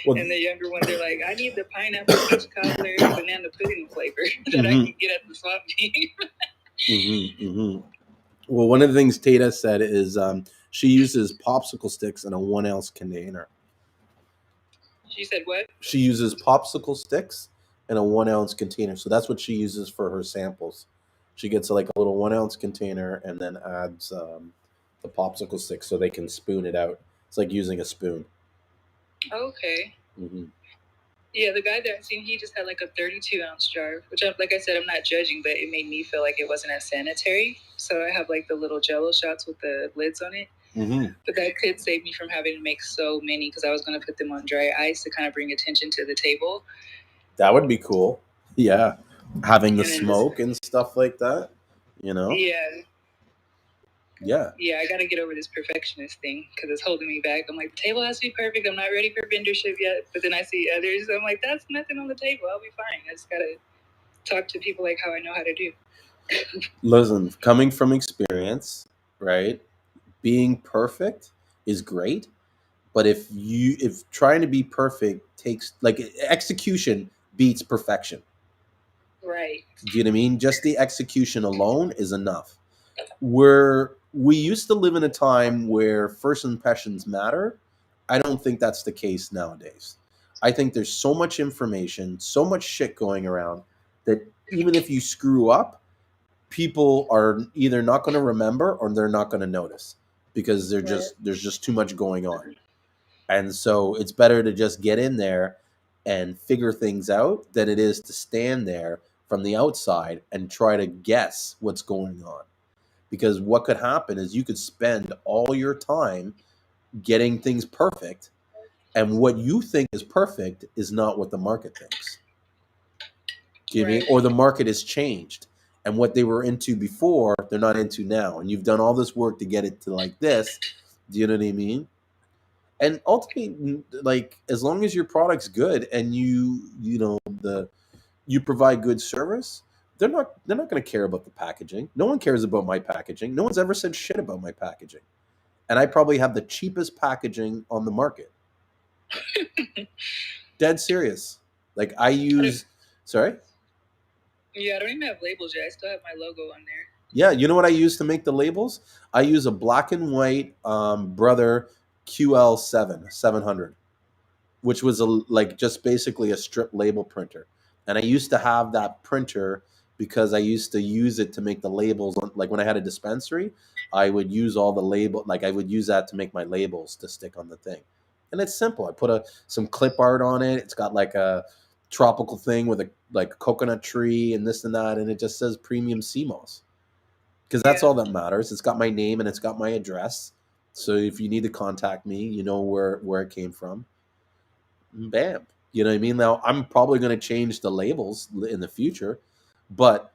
And the younger ones, they're like, I need the pineapple, peach cobbler, banana pudding flavor that I can get at the swap meet. Well, one of the things Tata said is she uses popsicle sticks in a 1 ounce container. She said what? She uses popsicle sticks in a 1 ounce container. So that's what she uses for her samples. She gets like a little 1 ounce container and then adds the popsicle sticks so they can spoon it out. It's like using a spoon. Okay. Yeah, the guy that I've seen, he just had like a 32 ounce jar, which, like I said, I'm not judging, but it made me feel like it wasn't as sanitary. So I have like the little Jello shots with the lids on it. But that could save me from having to make so many because I was going to put them on dry ice to kind of bring attention to the table. That would be cool. Yeah. Having the smoke and stuff like that, Yeah. Yeah. Yeah, I got to get over this perfectionist thing because it's holding me back. I'm like, the table has to be perfect. I'm not ready for vendorship yet. But then I see others. I'm like, that's nothing on the table. I'll be fine. I just got to talk to people like how I know how to do. Listen, coming from experience, right? Being perfect is great. But if trying to be perfect takes, like, execution beats perfection. Right. Do you know what I mean? Just the execution alone is enough. We used to live in a time where first impressions matter. I don't think that's the case nowadays. I think there's so much information, so much shit going around that even if you screw up, people are either not going to remember or they're not going to notice because there's just too much going on. And so it's better to just get in there and figure things out than it is to stand there from the outside and try to guess what's going on. Because what could happen is you could spend all your time getting things perfect, and what you think is perfect is not what the market thinks. Do you mean? Or the market has changed, and what they were into before, they're not into now. And you've done all this work to get it to like this. Do you know what I mean? And ultimately, like, as long as your product's good and you provide good service, they're not going to care about the packaging. No one cares about my packaging. No one's ever said shit about my packaging. And I probably have the cheapest packaging on the market. Dead serious. Like, I use sorry? Yeah, I don't even have labels yet. I still have my logo on there. Yeah, you know what I use to make the labels? I use a black and white Brother QL7 700, which was just basically a strip label printer. And I used to have that printer because I used to use it to make the labels. Like when I had a dispensary, I would use all the label. Like I would use that to make my labels to stick on the thing. And it's simple. I put some clip art on it. It's got like a tropical thing with a like coconut tree and this and that, and it just says premium Seamoss, because that's all that matters. It's got my name and it's got my address. So if you need to contact me, you know where it came from. Bam. You know what I mean? Now I'm probably going to change the labels in the future, but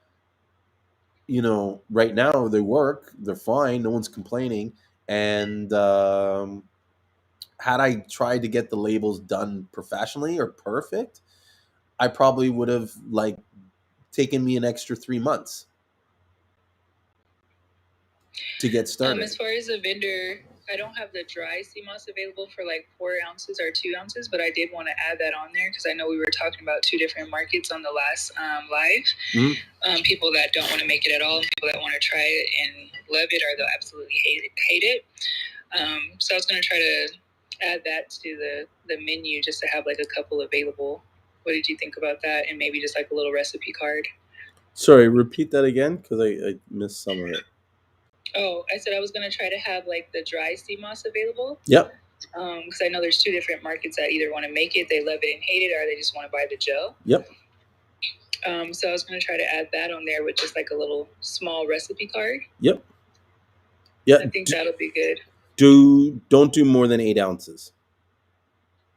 you know, right now they work. They're fine. No one's complaining. And had I tried to get the labels done professionally or perfect, I probably would have like taken me an extra 3 months to get started. As far as a vendor, I don't have the dry Seamoss available for like 4 ounces or 2 ounces, but I did want to add that on there because I know we were talking about 2 different markets on the last live. Mm-hmm. People that don't want to make it at all, and people that want to try it and love it, or they'll absolutely hate it. So I was going to try to add that to the menu just to have like a couple available. What did you think about that? And maybe just like a little recipe card. Sorry, repeat that again because I missed some of it. Oh, I said I was going to try to have like the dry Seamoss available. Yep. Because I know there's 2 different markets that either want to make it, they love it and hate it, or they just want to buy the gel. Yep. So I was going to try to add that on there with just like a little small recipe card. Yep. Yeah. I think that'll be good. Don't do more than 8 ounces.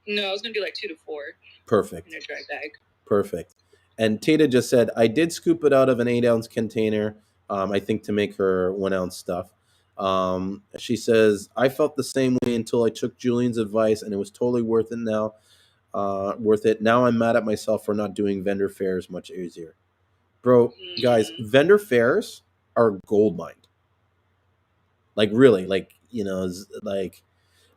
No, I was going to do like 2 to 4. Perfect. In a dry bag. Perfect. And Tata just said, I did scoop it out of an 8-ounce container, I think to make her 1-ounce stuff. She says, I felt the same way until I took Julian's advice, and it was totally worth it now. Now I'm mad at myself for not doing vendor fairs much easier. Bro, guys, vendor fairs are gold mine. Like, really, like, you know, like,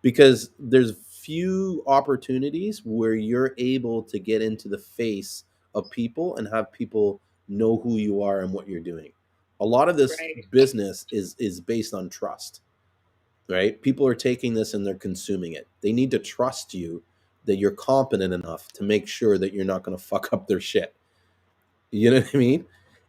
because there's few opportunities where you're able to get into the face of people and have people know who you are and what you're doing. A lot of this business is based on trust, right? People are taking this and they're consuming it. They need to trust you that you're competent enough to make sure that you're not going to fuck up their shit. You know what I mean?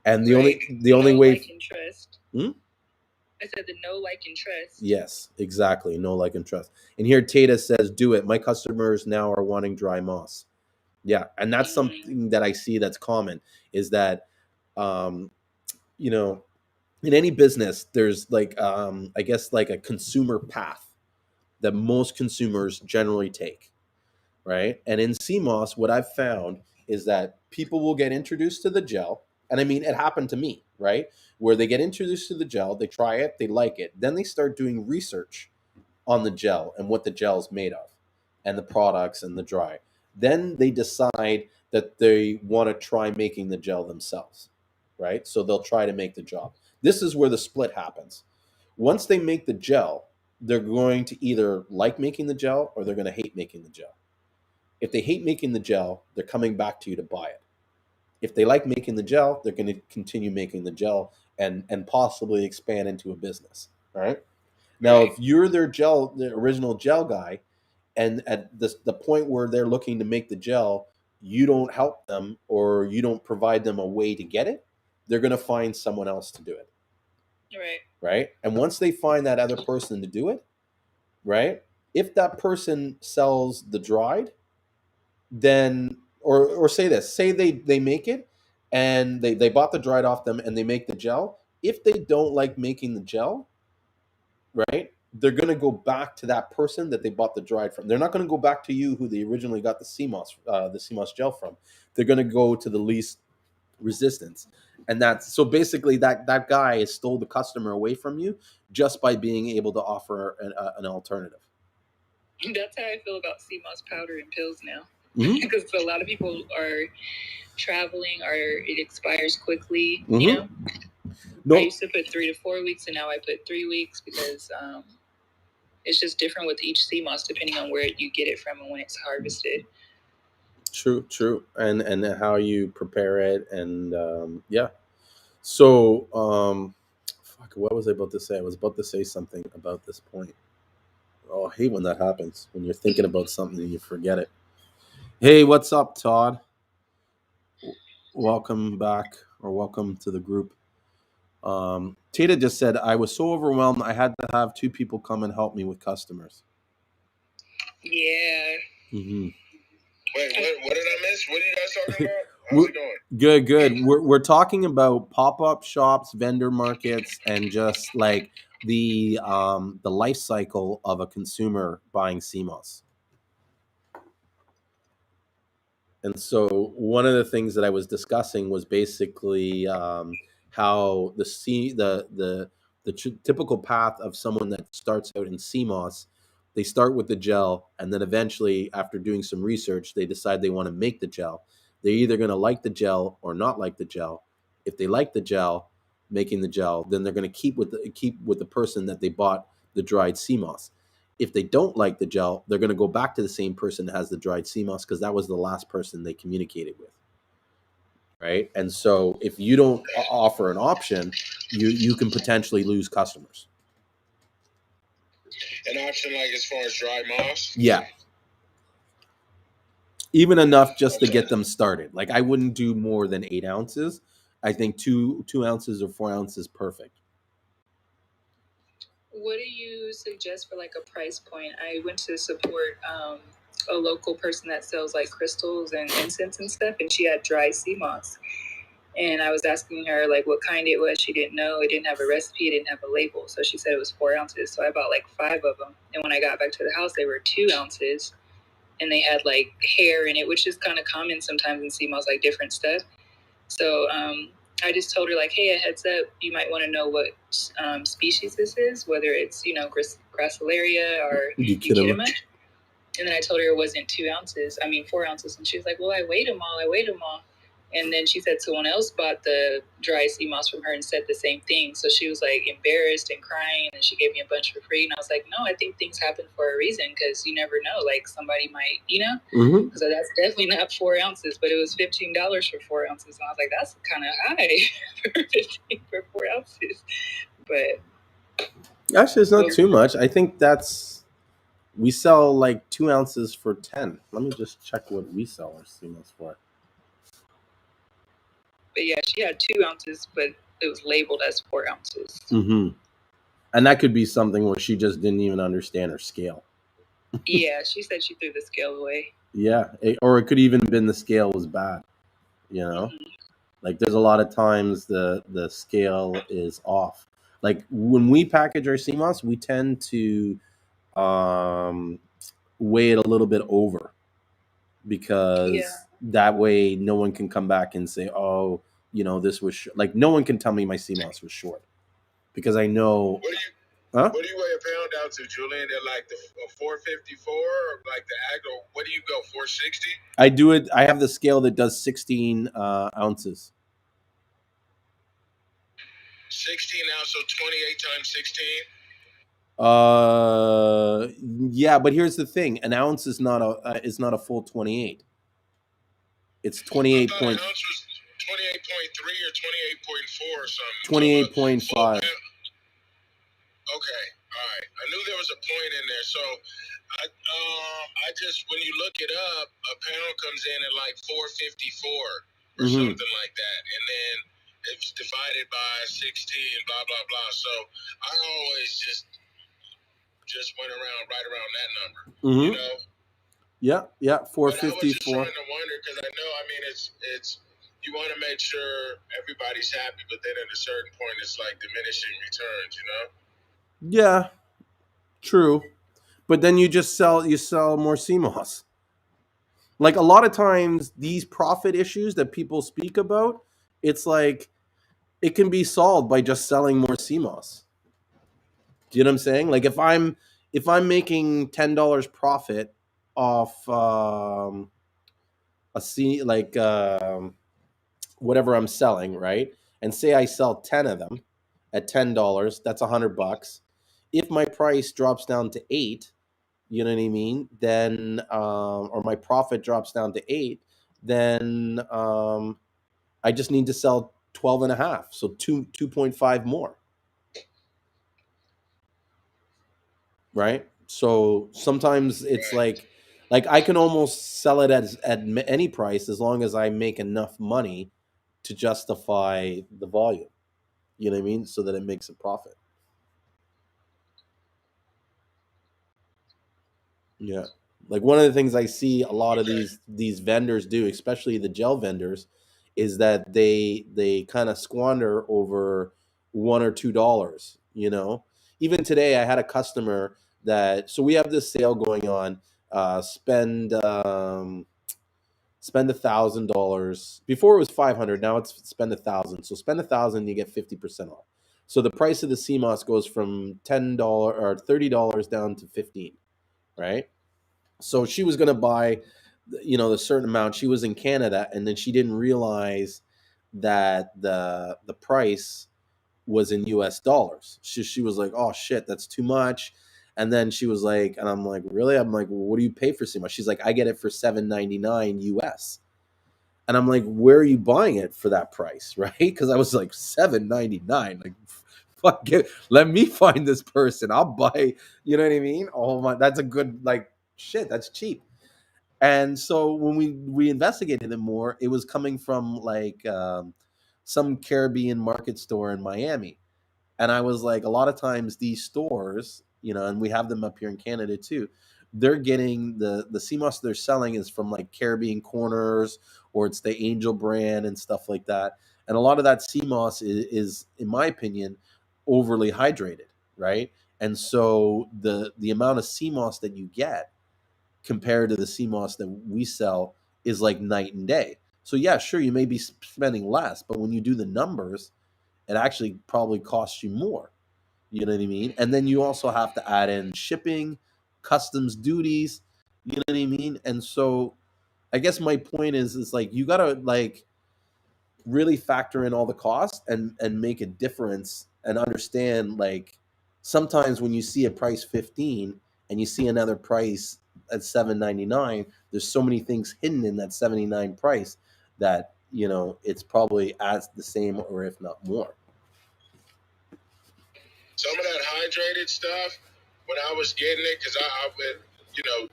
And the only way. Like and trust. I said the know, like, and trust. Yes, exactly. Know, like, and trust. And here Tata says, do it. My customers now are wanting dry moss. Yeah. And that's something that I see that's common is that, you know, in any business, there's like, I guess like a consumer path that most consumers generally take. Right. And in Seamoss, what I've found is that people will get introduced to the gel. And I mean, it happened to me, right? Where they get introduced to the gel, they try it, they like it. Then they start doing research on the gel and what the gel is made of and the products and the dry. Then they decide that they want to try making the gel themselves, right? So they'll try to make the gel. This is where the split happens. Once they make the gel, they're going to either like making the gel or they're going to hate making the gel. If they hate making the gel, they're coming back to you to buy it. If they like making the gel, they're going to continue making the gel and possibly expand into a business. All right. Now, if you're the original gel guy, and at the point where they're looking to make the gel, you don't help them or you don't provide them a way to get it, they're going to find someone else to do it. Right. And once they find that other person to do it, right, if that person sells the dried, then or say they make it and they bought the dried off them and they make the gel. If they don't like making the gel, right, they're going to go back to that person that they bought the dried from. They're not going to go back to you who they originally got the Seamoss gel from. They're going to go to the least resistance. And that's so basically that guy has stole the customer away from you just by being able to offer an alternative. That's how I feel about Seamoss powder and pills now. Because a lot of people are traveling or it expires quickly, you know? I used to put 3 to 4 weeks and now I put 3 weeks because it's just different with each Seamoss depending on where you get it from and when it's harvested. True. And how you prepare it and yeah. So what was I about to say? I was about to say something about this point. Oh, I hate when that happens. When you're thinking about something and you forget it. Hey, what's up, Todd? Welcome back or welcome to the group. Tata just said, I was so overwhelmed I had to have 2 people come and help me with customers. Yeah. Wait, What did I miss? What are you guys talking about? How's it going? Good. We're talking about pop-up shops, vendor markets, and just like the life cycle of a consumer buying CMOS. And so one of the things that I was discussing was basically how the typical path of someone that starts out in CMOS, they start with the gel, and then eventually, after doing some research, they decide they want to make the gel. They're either going to like the gel or not like the gel. If they like the gel, making the gel, then they're going to keep with the person that they bought the dried CMOS. If they don't like the gel, they're going to go back to the same person that has the dried CMOS because that was the last person they communicated with. Right. And so if you don't offer an option, you can potentially lose customers. An option like as far as dry moss? Yeah. Even enough just to get them started. Like I wouldn't do more than 8 ounces. I think 2 ounces or 4 ounces perfect. What do you suggest for like a price point? I went to support a local person that sells like crystals and incense and stuff, and she had dry sea moss. And I was asking her like what kind it was. She didn't know. It didn't have a recipe. It didn't have a label. So she said it was 4 ounces. So I bought like 5 of them. And when I got back to the house, they were 2 ounces. And they had like hair in it, which is kind of common sometimes in sea moss, like different stuff. So I just told her like, hey, a heads up, you might want to know what species this is, whether it's, Gracilaria or Euchaetema. And then I told her it wasn't 4 ounces. And she was like, well, I weighed them all. And then she said someone else bought the dry sea moss from her and said the same thing. So she was like embarrassed and crying, and she gave me a bunch for free. And I was like, no, I think things happen for a reason, because you never know. Like somebody might, Mm-hmm. So that's definitely not 4 ounces, but it was $15 for 4 ounces. And I was like, that's kind of high for 4 ounces. But actually, it's not too much. I think we sell like 2 ounces for 10. Let me just check what we sell our CMOS for. But yeah, she had 2 ounces, but it was labeled as 4 ounces. Mm-hmm. And that could be something where she just didn't even understand her scale. Yeah, she said she threw the scale away. Yeah, or it could even been the scale was bad. Mm-hmm. Like there's a lot of times the scale is off. Like when we package our CMOS, we tend to weigh it a little bit over, because that way no one can come back and say, oh, this was like no one can tell me my CMOS was short, because I know. What do you weigh a pound out to, Julien? They're like the 454, or like the Agro. What do you go, 460? I do it. I have the scale that does 16 ounces. 16 ounces, so 28 times 16. Yeah, but here's the thing: an ounce is not a full 28. It's 28 point. An ounce was 28.3 or 28.4 or something. 28.5. Okay, all right. I knew there was a point in there. So, I just, when you look it up, a pound comes in at like 454 or something like that, and then it's divided by 16, blah blah blah. So I always just went right around that number, Yeah, 454. But I was just trying to wonder, because I know, it's you want to make sure everybody's happy, but then at a certain point, it's like diminishing returns, Yeah, true. But then you sell more CMOS. Like a lot of times, these profit issues that people speak about, it's like it can be solved by just selling more CMOS. Do you know what I'm saying? Like if I'm making $10 profit off whatever I'm selling, right? And say I sell 10 of them at $10, that's $100. If my price drops down to 8, you know what I mean? Then, or my profit drops down to 8, then I just need to sell 12 and a half. So 2.5 more. Right? So sometimes it's like I can almost sell it at any price as long as I make enough money to justify the volume. You know what I mean? So that it makes a profit. Yeah. Like one of the things I see a lot of these vendors do, especially the gel vendors, is that they kind of squander over $1 or $2. Even today I had a customer that, so we have this sale going on. Spend $1,000. Before it was 500. Now it's spend 1,000. So spend 1,000, you get 50% off. So the price of the Seamoss goes from $10 or $30 down to 15, right? So she was going to buy, the certain amount. She was in Canada, and then she didn't realize that the price was in US dollars. She was like, oh shit, that's too much. And then she was like, and I'm like, really? I'm like, well, what do you pay for Seamoss? She's like, I get it for $7.99 US. And I'm like, where are you buying it for that price? Right? Because I was like, $7.99. Like, fuck it. Let me find this person. I'll buy, you know what I mean? Oh my, that's a good, like, shit, that's cheap. And so when we investigated it more, it was coming from like some Caribbean market store in Miami. And I was like, a lot of times these stores, and we have them up here in Canada too, they're getting the Seamoss they're selling is from like Caribbean Corners, or it's the Angel brand and stuff like that. And a lot of that Seamoss is, in my opinion, overly hydrated, right? And so the amount of Seamoss that you get compared to the Seamoss that we sell is like night and day. So yeah, sure, you may be spending less, but when you do the numbers, it actually probably costs you more. You know what I mean? And then you also have to add in shipping, customs duties. You know what I mean? And so I guess my point is like you gotta like really factor in all the costs and make a difference and understand, like, sometimes when you see a price 15 and you see another price at 7.99, there's so many things hidden in that 79 price that it's probably as the same or if not more. Some of that hydrated stuff, when I was getting it, because I went,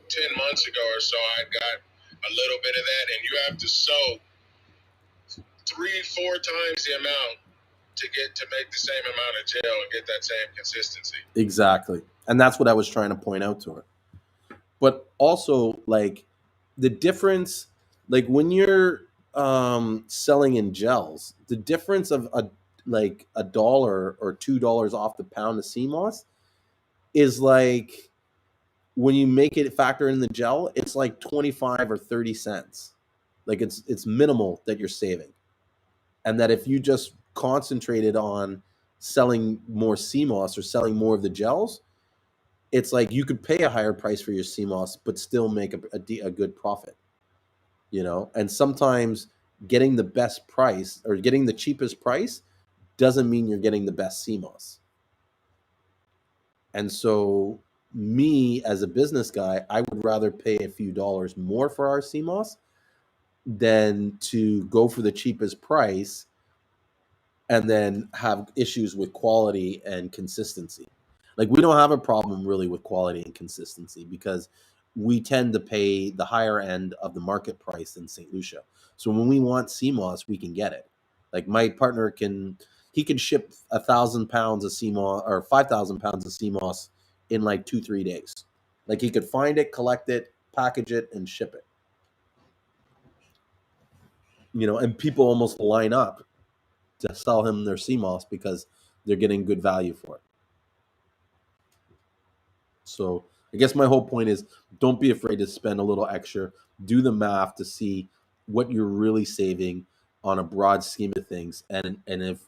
10 months ago or so, I got a little bit of that, and you have to sow 3-4 times the amount to make the same amount of gel and get that same consistency. Exactly. And that's what I was trying to point out to her. But also, like, the difference, like when you're selling in gels, the difference of $1 or $2 off the pound of Seamoss is like, when you make it factor in the gel, it's like 25 or 30 cents. Like it's minimal that you're saving. And that if you just concentrated on selling more Seamoss or selling more of the gels, it's like you could pay a higher price for your Seamoss but still make a good profit. And sometimes getting the best price or getting the cheapest price doesn't mean you're getting the best Seamoss. And so, me as a business guy, I would rather pay a few dollars more for our Seamoss than to go for the cheapest price and then have issues with quality and consistency. Like, we don't have a problem really with quality and consistency because we tend to pay the higher end of the market price in St. Lucia. So when we want Seamoss, we can get it. Like, my partner can ship 1,000 pounds of Seamoss or 5,000 pounds of Seamoss in like 2-3 days. Like, he could find it, collect it, package it, and ship it. And people almost line up to sell him their Seamoss because they're getting good value for it. So I guess my whole point is, don't be afraid to spend a little extra. Do the math to see what you're really saving on a broad scheme of things. And if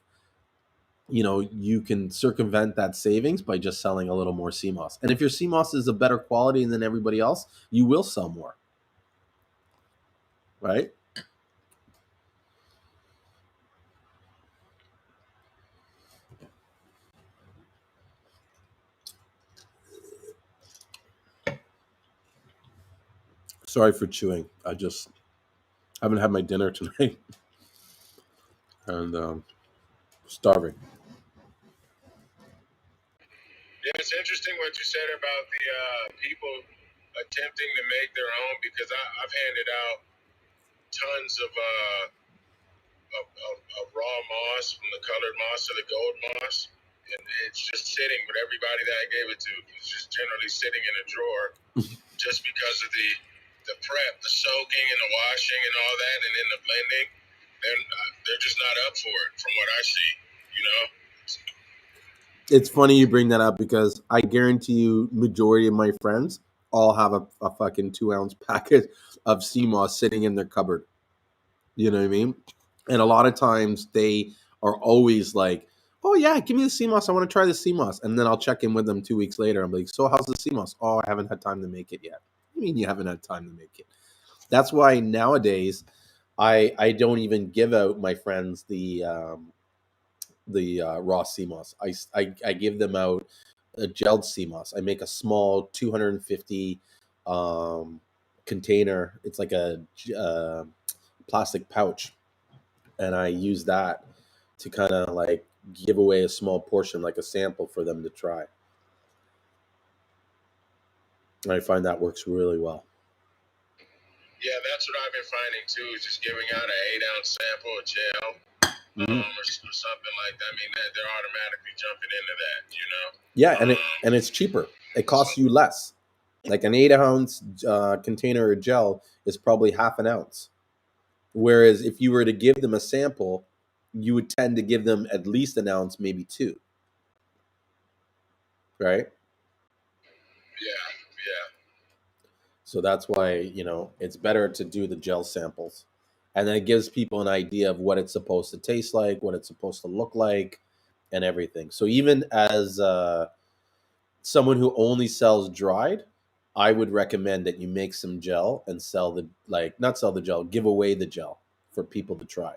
you can circumvent that savings by just selling a little more Seamoss. And if your Seamoss is a better quality than everybody else, you will sell more. Right? Sorry for chewing. I just haven't had my dinner tonight. And starving. Yeah, it's interesting what you said about the people attempting to make their own, because I've handed out tons of raw moss, from the colored moss to the gold moss, and it's just sitting with everybody that I gave it to. It's just generally sitting in a drawer, just because of the prep, the soaking and the washing and all that, and then the blending. They're just not up for it, from what I see. You know. It's funny you bring that up because I guarantee you, majority of my friends all have a fucking 2 ounce packet of Seamoss sitting in their cupboard. You know what I mean? And a lot of times they are always like, "Oh yeah, give me the Seamoss. I want to try the Seamoss." And then I'll check in with them 2 weeks later. I'm like, "So how's the Seamoss?" "Oh, I haven't had time to make it yet." What do you mean you haven't had time to make it? That's why nowadays I don't even give out my friends the raw Seamoss. I give them out a gelled Seamoss. I make a small 250 um, container. It's like a plastic pouch, and I use that to kind of like give away a small portion, like a sample for them to try. And I find that works really well. Yeah, that's what I've been finding too. Is just giving out an 8 ounce sample of gel, or something like that. I mean, they're automatically jumping into that, you know. Yeah, and it's cheaper. It costs you less. Like an 8 ounce container of gel is probably half an ounce. Whereas if you were to give them a sample, you would tend to give them at least an ounce, maybe two. Right? Yeah. So that's why, it's better to do the gel samples. And then it gives people an idea of what it's supposed to taste like, what it's supposed to look like, and everything. So even as someone who only sells dried, I would recommend that you make some gel and sell not sell the gel, give away the gel for people to try.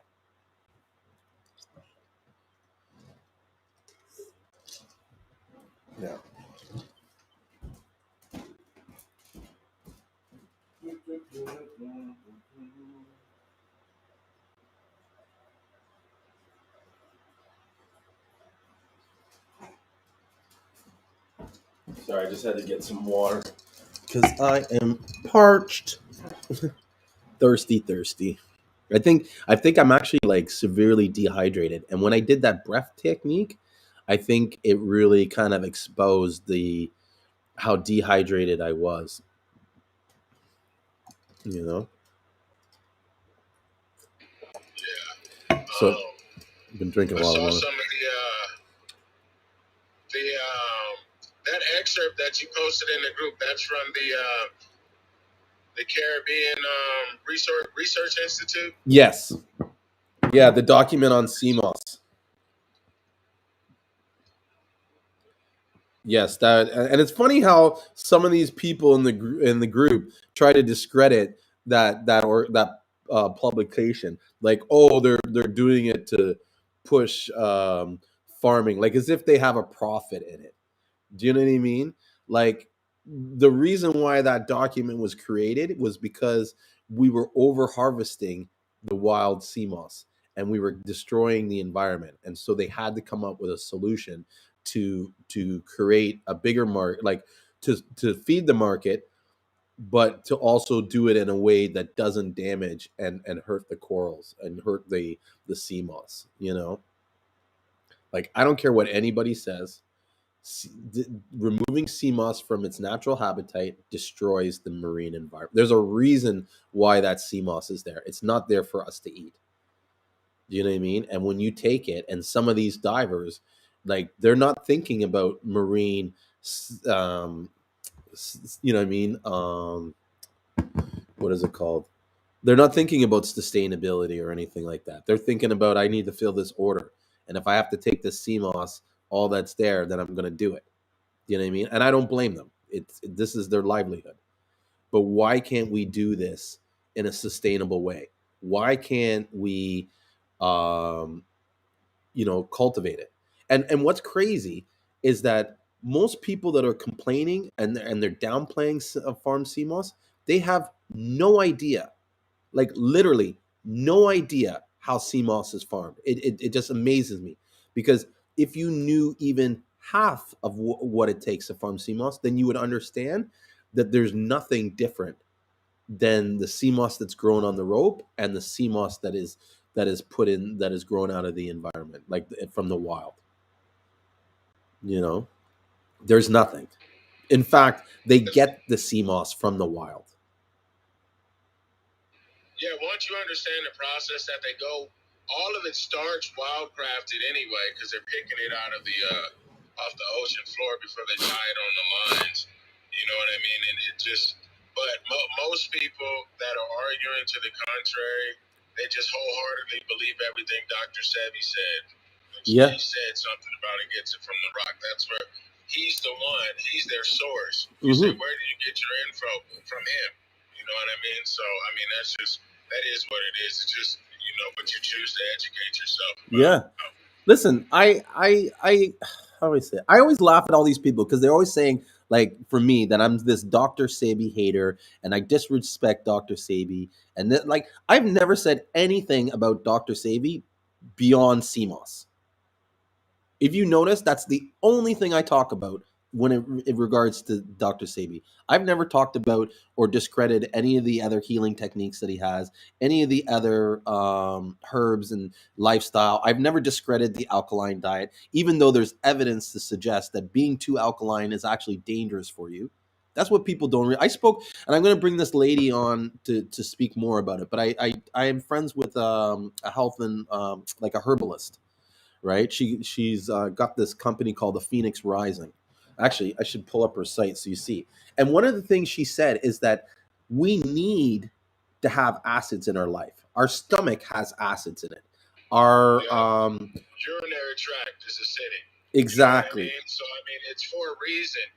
Yeah. Sorry, I just had to get some water because I am parched. thirsty. I think I'm actually like severely dehydrated. And when I did that breath technique, I think it really kind of exposed the how dehydrated I was. You know. So I've been drinking a I lot of saw water. some of that excerpt that you posted in the group. That's from the Caribbean Research Institute. Yes. Yeah, the document on Seamoss. Yes, that, and it's funny how some of these people in the group try to discredit that publication. Like, oh, they're doing it to push farming, like as if they have a profit in it. Do you know what I mean? Like, the reason why that document was created was because we were over harvesting the wild sea moss and we were destroying the environment, and so they had to come up with a solution to create a bigger market, like to feed the market, but to also do it in a way that doesn't damage and hurt the corals and hurt the sea moss. Like, I don't care what anybody says. Removing sea moss from its natural habitat destroys the marine environment. There's a reason why that sea moss is there. It's not there for us to eat. Do you know what I mean? And when you take it, and some of these divers, like, they're not thinking about marine, you know what I mean? What is it called? They're not thinking about sustainability or anything like that. They're thinking about, I need to fill this order, and if I have to take this sea moss, all that's there, then I'm going to do it. You know what I mean? And I don't blame them. This is their livelihood. But why can't we do this in a sustainable way? Why can't we, um, cultivate it? And what's crazy is that most people that are complaining and they're downplaying farm sea moss, they have no idea, like literally no idea how sea moss is farmed. It just amazes me, because if you knew even half of what it takes to farm sea moss, then you would understand that there's nothing different than the sea moss that's grown on the rope and the sea moss that is grown out of the environment, like from the wild. There's nothing. In fact, they get the Seamoss from the wild. Yeah, once you understand the process that they go, all of it starts wildcrafted anyway, because they're picking it out of the off the ocean floor before they tie it on the lines. You know what I mean? And it just, but most people that are arguing to the contrary, they just wholeheartedly believe everything Dr. Sebi said. Yeah. He said something about it gets it from the rock. That's where he's the one. He's their source. You say, where did you get your info? From him. You know what I mean? So, I mean, that is what it is. It's just, but you choose to educate yourself. Yeah. Listen, how do I say it? I always laugh at all these people because they're always saying, like, for me, that I'm this Dr. Sebi hater and I disrespect Dr. Sebi. And that, like, I've never said anything about Dr. Sebi beyond Seamoss. If you notice, that's the only thing I talk about when it regards to Dr. Sebi. I've never talked about or discredited any of the other healing techniques that he has, any of the other herbs and lifestyle. I've never discredited the alkaline diet, even though there's evidence to suggest that being too alkaline is actually dangerous for you. That's what people don't. I spoke, and I'm going to bring this lady on to speak more about it. But I am friends with a health and like a herbalist, right? She's got this company called the Phoenix Rising. Actually, I should pull up her site so you see. And one of the things she said is that we need to have acids in our life. Our stomach has acids in it. Our urinary tract is acidic. Exactly. You know what I mean? So I mean, it's for a reason.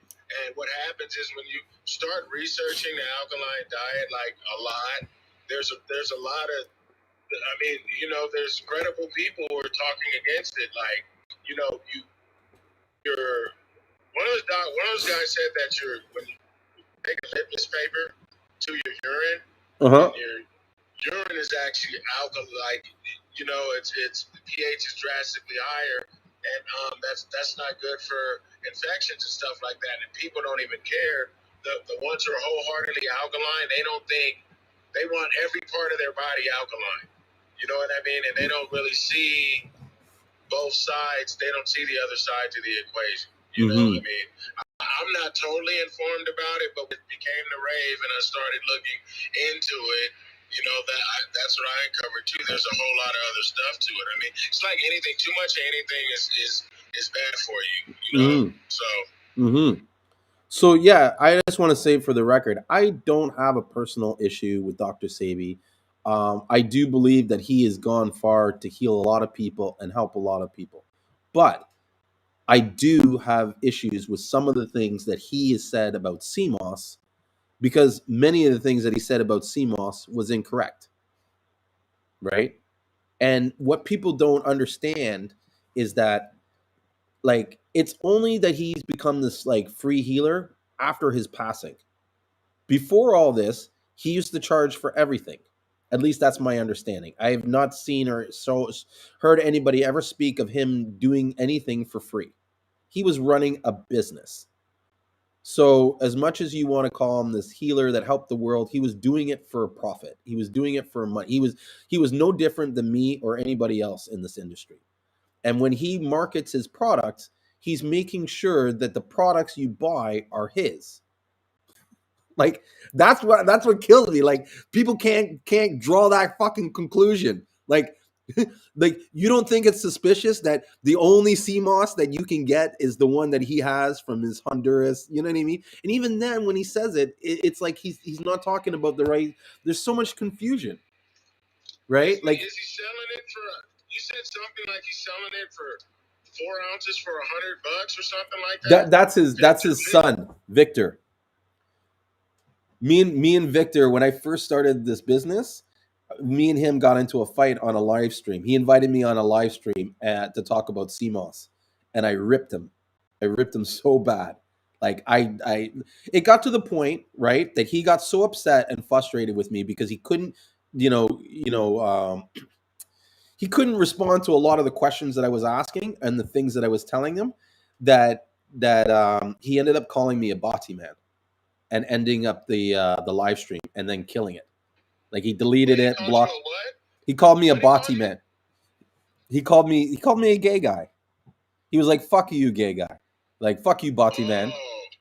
And what happens is when you start researching the alkaline diet, like a lot, there's a lot of, I mean, there's credible people who are talking against it. Like, you're one of those guys said that when you take a litmus paper to your urine, and your urine is actually alkaline. Its pH is drastically higher, and that's not good for infections and stuff like that. And people don't even care. The ones who are wholeheartedly alkaline, they don't think, they want every part of their body alkaline. You know what I mean? And they don't really see both sides. They don't see the other side to the equation. You know what I mean? I'm not totally informed about it, but it became the rave, and I started looking into it. That's what I uncovered too. There's a whole lot of other stuff to it. I mean, it's like anything. Too much of anything is bad for you. So yeah, I just want to say for the record, I don't have a personal issue with Dr. Sebi. I do believe that he has gone far to heal a lot of people and help a lot of people. But I do have issues with some of the things that he has said about Seamoss, because many of the things that he said about Seamoss was incorrect. Right? And what people don't understand is that, like, it's only that he's become this like free healer after his passing. Before all this, he used to charge for everything. At least that's my understanding. I have not seen or heard anybody ever speak of him doing anything for free. He was running a business. So as much as you want to call him this healer that helped the world, he was doing it for a profit. He was doing it for money. He was no different than me or anybody else in this industry. And when he markets his products, he's making sure that the products you buy are his. Like, that's what kills me. Like, people can't draw that fucking conclusion. Like, like, you don't think it's suspicious that the only Seamoss that you can get is the one that he has from his Honduras? You know what I mean? And even then, when he says it's like he's not talking about the right. There's so much confusion, right? Like, is he selling it for? You said something like he's selling it for 4 ounces for $100 or something like that. That's his son, Victor. Me and Victor, when I first started this business, me and him got into a fight on a live stream. He invited me on a live stream to talk about Seamoss, and I ripped him. I ripped him so bad. Like, it got to the point, right, that he got so upset and frustrated with me because he couldn't, he couldn't respond to a lot of the questions that I was asking and the things that I was telling him, that he ended up calling me a boti man and ending up the live stream and then killing it. Like, he deleted it, blocked. He called me a boti man. He called me a gay guy. He was like, "Fuck you, gay guy." Like, "Fuck you, boti man."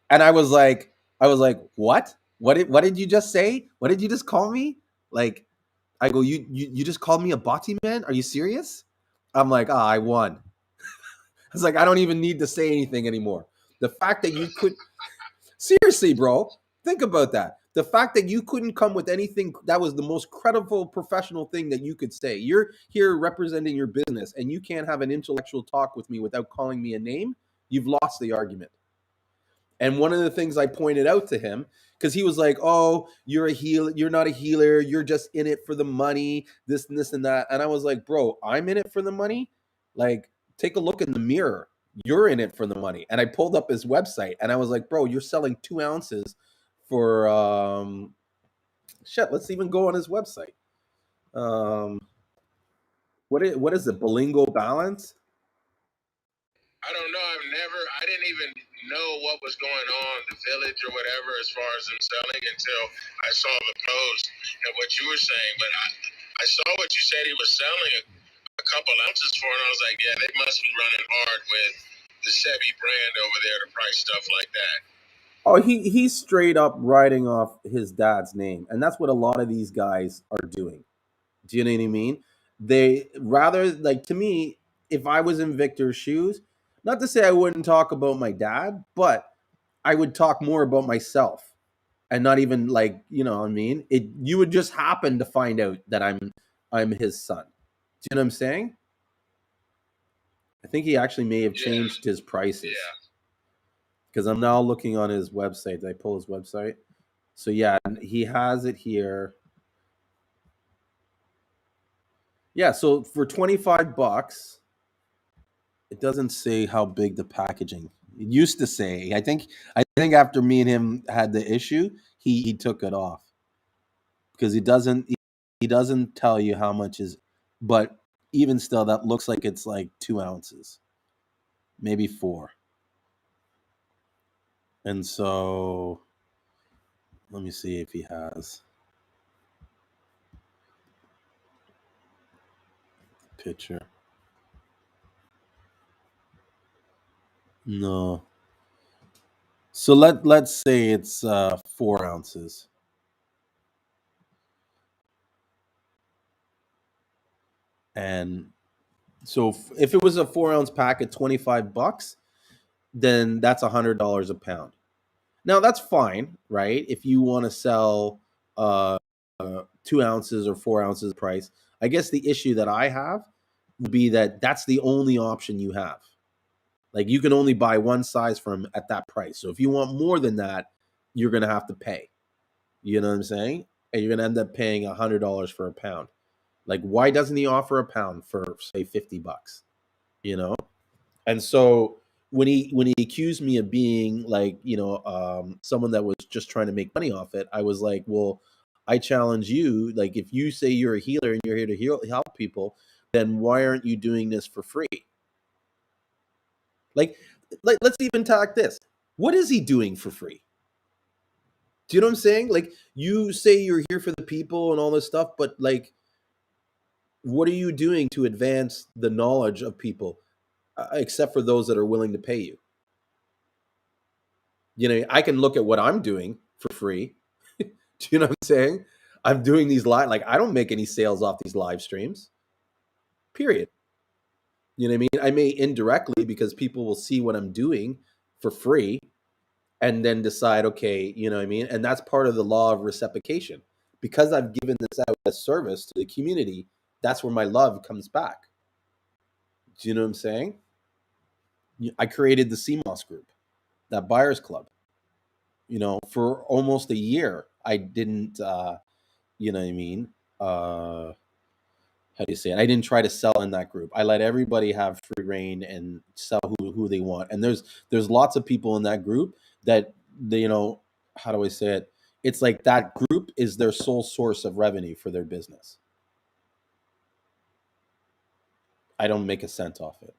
And I was like, what? What did you just say? What did you just call me? Like, I go, you just called me a boti man? Are you serious? I'm like, I won. It's like I don't even need to say anything anymore. The fact that you could seriously, bro, think about that. The fact that you couldn't come with anything that was the most credible professional thing that you could say. You're here representing your business and you can't have an intellectual talk with me without calling me a name. You've lost the argument. And one of the things I pointed out to him, because he was like, "Oh, you're a healer. You're not a healer. You're just in it for the money, this and this and that." And I was like, "Bro, I'm in it for the money. Like, take a look in the mirror. You're in it for the money." And I pulled up his website, and I was like, "Bro, you're selling 2 ounces for shit." Let's even go on his website. Um, what is it? Bilingual balance? I don't know. I didn't even know what was going on, the village or whatever, as far as them selling until I saw the post and what you were saying. But I saw what you said he was selling a couple ounces for, and I was like, yeah, they must be running hard with the Chevy brand over there to price stuff like that. Oh, he's straight up writing off his dad's name, and that's what a lot of these guys are doing. Do you know what I mean? They rather like to me, if I was in Victor's shoes, not to say I wouldn't talk about my dad, but I would talk more about myself and not even like, you know what I mean? It you would just happen to find out that I'm his son. Do you know what I'm saying? I think he actually may have changed his prices. Yeah. Because I'm now looking on his website. Did I pull his website? So yeah, he has it here. Yeah, so for 25 bucks, it doesn't say how big the packaging. It used to say. I think after me and him had the issue, he took it off because he doesn't tell you how much is, but even still, that looks like it's like 2 ounces, maybe four. And so, let me see if he has a picture. No. So let's say it's 4 ounces. And so if it was a 4 ounce pack at 25 bucks, then that's $100 a pound. Now that's fine, right? If you want to sell 2 ounces or 4 ounces price, I guess the issue that I have would be that that's the only option you have. Like you can only buy one size from at that price. So if you want more than that, you're gonna have to pay. You know what I'm saying? And you're gonna end up paying $100 for a pound. Like, why doesn't he offer a pound for say 50 bucks? You know? And so when he accused me of being like, someone that was just trying to make money off it, I was like, well, I challenge you. Like, if you say you're a healer and you're here to help people, then why aren't you doing this for free? Like, let's even talk this. What is he doing for free? Do you know what I'm saying? Like, you say you're here for the people and all this stuff, but like, what are you doing to advance the knowledge of people, except for those that are willing to pay you? I can look at what I'm doing for free. Do you know what I'm saying? I'm doing these live, like, I don't make any sales off these live streams, period. You know what I mean? I may indirectly because people will see what I'm doing for free and then decide, okay, you know what I mean? And that's part of the law of reciprocation. Because I've given this out as service to the community, that's where my love comes back. Do you know what I'm saying? I created the Seamoss group, that buyers club. For almost a year, I didn't, you know what I mean? Uh, how do you say it? I didn't try to sell in that group. I let everybody have free reign and sell who they want. And there's lots of people in that group that they, how do I say it? It's like that group is their sole source of revenue for their business. I don't make a cent off it.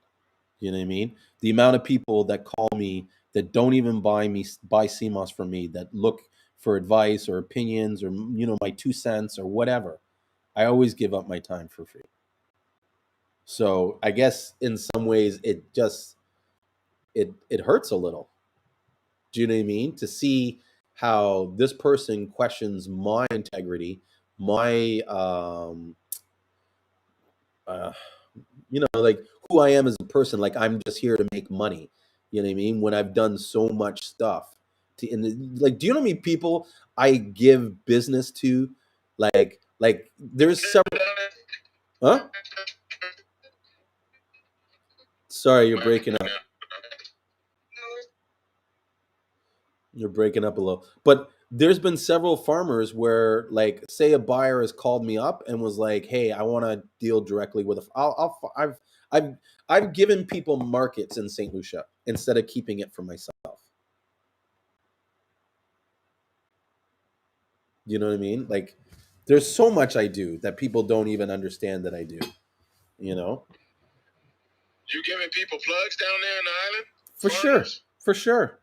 You know what I mean? The amount of people that call me that don't even buy Seamoss from me, that look for advice or opinions or my 2 cents or whatever. I always give up my time for free. So I guess in some ways it hurts a little. Do you know what I mean? To see how this person questions my integrity, my uh, like who I am as a person. Like I'm just here to make money. You know what I mean? When I've done so much stuff, like, do you know how many people I give business to? Like there's several. Huh? Sorry, you're breaking up. You're breaking up a little. But there's been several farmers where, like, say a buyer has called me up and was like, "Hey, I want to deal directly with a." I've I've given people markets in St. Lucia instead of keeping it for myself. You know what I mean? Like, there's so much I do that people don't even understand that I do. You know, You giving people plugs down there in the island? for sure, for sure.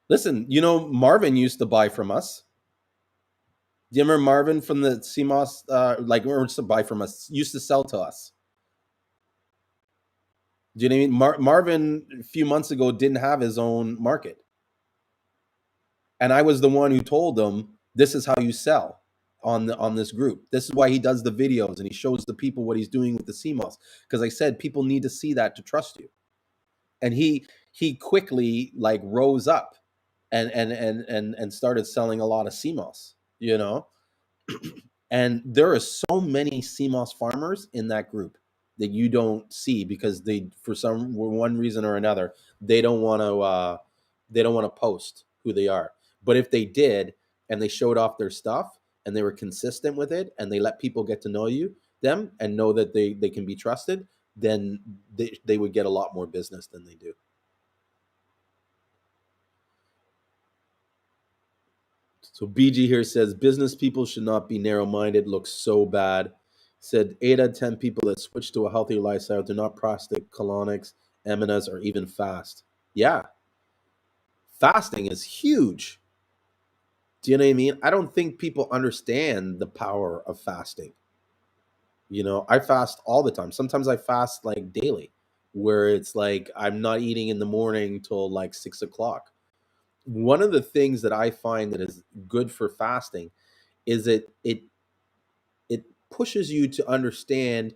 Listen, Marvin used to buy from us. Do you remember Marvin from the Seamoss? Like, or used to buy from us, used to sell to us. Do you know what I mean? Marvin a few months ago didn't have his own market, and I was the one who told him this is how you sell on this group. This is why he does the videos and he shows the people what he's doing with the CMOS. Because I said people need to see that to trust you, and he quickly like rose up and started selling a lot of CMOS. And there are so many CMOS farmers in that group that you don't see because they, for some one reason or another, they don't want to post who they are. But if they did and they showed off their stuff and they were consistent with it and they let people get to know them and know that they can be trusted, then they would get a lot more business than they do. So BG here says business people should not be narrow-minded. Looks so bad. Said 8 out of 10 people that switch to a healthier lifestyle do not prostate, colonics, eminas, or even fast. Yeah, fasting is huge. Do you know what I mean? I don't think people understand the power of fasting. I fast all the time. Sometimes I fast like daily, where it's like I'm not eating in the morning till like 6 o'clock. One of the things that I find that is good for fasting is it pushes you to understand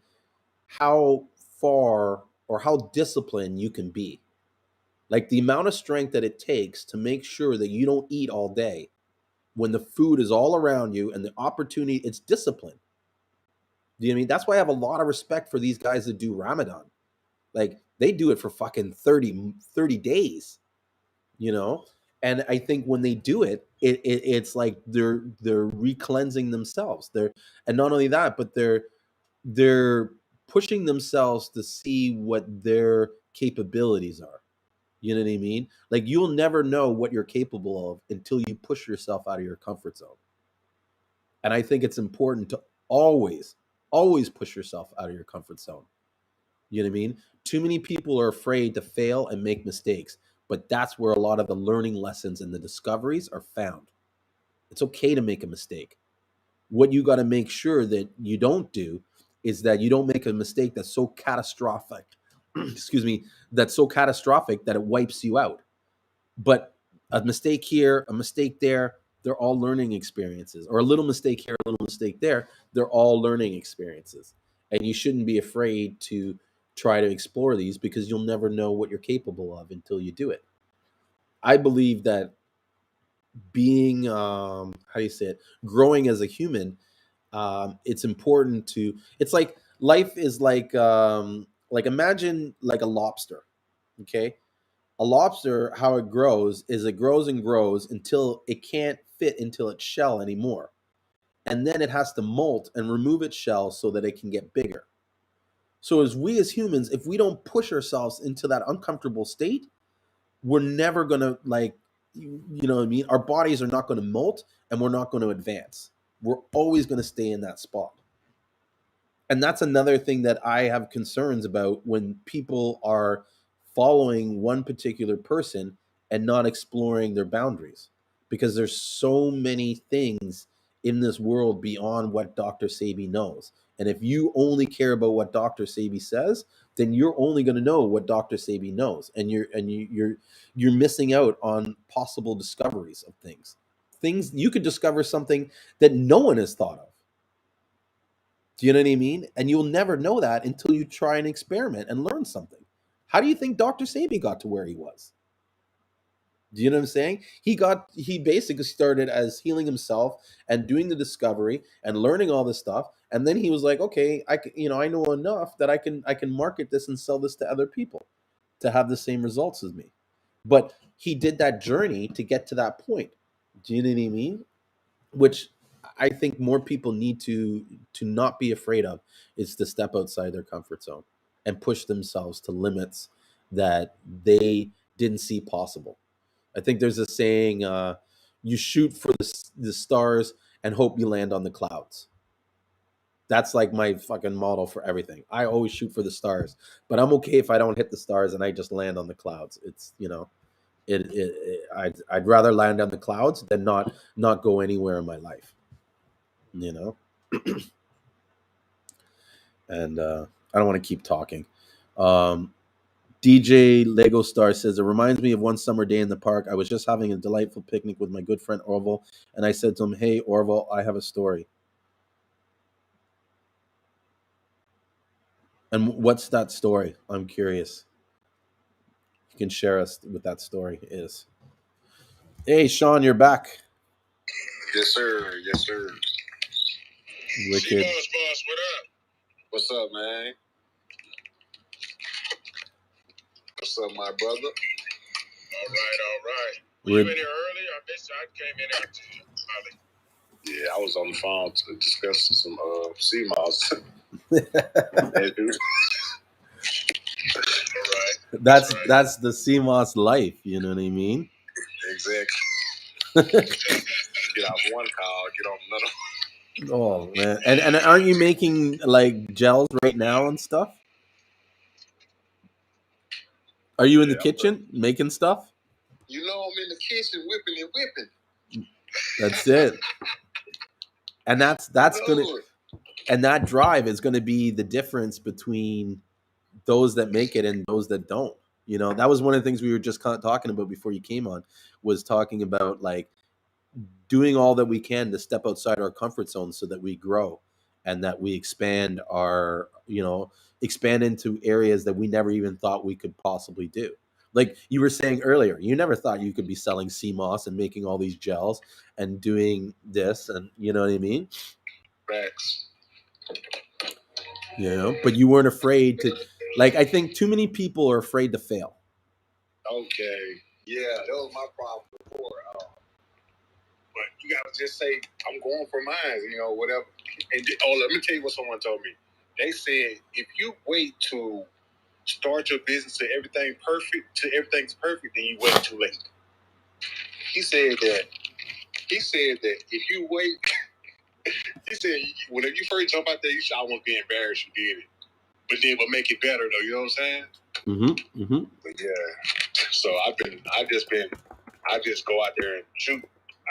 how far or how disciplined you can be. Like the amount of strength that it takes to make sure that you don't eat all day when the food is all around you and the opportunity, it's discipline. Do you know what I mean? That's why I have a lot of respect for these guys that do Ramadan. Like they do it for fucking 30 days, you know? And I think when they do it's like they're re-cleansing themselves. And not only that, but they're pushing themselves to see what their capabilities are. You know what I mean? Like you'll never know what you're capable of until you push yourself out of your comfort zone. And I think it's important to always push yourself out of your comfort zone. You know what I mean? Too many people are afraid to fail and make mistakes, but that's where a lot of the learning lessons and the discoveries are found. It's okay to make a mistake. What you got to make sure that you don't do is that you don't make a mistake that's so catastrophic, excuse me, that's so catastrophic that it wipes you out. But a mistake here, a mistake there, they're all learning experiences. Or a little mistake here, a little mistake there, they're all learning experiences. And you shouldn't be afraid to try to explore these because you'll never know what you're capable of until you do it. I believe that being, how do you say it, growing as a human, it's important to, it's like life is like imagine like a lobster. Okay, a lobster, how it grows is it grows and grows until it can't fit into its shell anymore. And then it has to molt and remove its shell so that it can get bigger. So as we as humans, if we don't push ourselves into that uncomfortable state, we're never going to like, you know what I mean? Our bodies are not going to molt and we're not going to advance. We're always going to stay in that spot. And that's another thing that I have concerns about when people are following one particular person and not exploring their boundaries, because there's so many things in this world beyond what Dr. Sebi knows. And if you only care about what Dr. Sebi says, then you're only going to know what Dr. Sebi knows, and you're missing out on possible discoveries of things. Things you could discover something that no one has thought of. Do you know what I mean? And you'll never know that until you try and experiment and learn something. How do you think Dr. Sebi got to where he was? Do you know what I'm saying? He basically started as healing himself and doing the discovery and learning all this stuff, and then he was like, okay, I know enough that I can market this and sell this to other people to have the same results as me. But he did that journey to get to that point. Do you know what I mean? Which I think more people need to not be afraid of, is to step outside their comfort zone and push themselves to limits that they didn't see possible. I think there's a saying, you shoot for the stars and hope you land on the clouds. That's like my fucking model for everything. I always shoot for the stars, but I'm okay if I don't hit the stars and I just land on the clouds. It's, I'd rather land on the clouds than not go anywhere in my life, you know. And I don't want to keep talking. DJ Lego Star says, it reminds me of one summer day in the park. I was just having a delightful picnic with my good friend Orville, and I said to him, hey, Orville, I have a story. And what's that story? I'm curious. You can share us what that story is. Hey, Sean, you're back. Yes, sir. Yes, sir. Wicked. Seamoss boss, what up? What's up, man? What's up, my brother? All right. Were you in here early? I missed you. I came in after you. Yeah, I was on the phone to discuss some Seamoss. That's the Seamoss life, you know what I mean? Exactly. Get off one call, get on another. Oh man. And aren't you making like gels right now and stuff? Are you in the kitchen making stuff? You know, I'm in the kitchen whipping and whipping. That's it. And that's gonna, and that drive is gonna be the difference between those that make it and those that don't. You know, that was one of the things we were just talking about before you came on, was talking about like doing all that we can to step outside our comfort zone so that we grow and that we expand expand into areas that we never even thought we could possibly do. Like you were saying earlier, you never thought you could be selling Seamoss and making all these gels and doing this, and you know what I mean? Facts. You know, but you weren't afraid to, like, I think too many people are afraid to fail. Okay. Yeah, that was my problem before. But you gotta just say, I'm going for mine, whatever. And let me tell you what someone told me. They said, if you wait to start your business to everything's perfect, then you wait too late. He said that if you wait, he said, whenever you first jump out there, you should almost be embarrassed you did it. But make it better though, you know what I'm saying? Mm-hmm. Mm-hmm. But yeah. So I just go out there and shoot.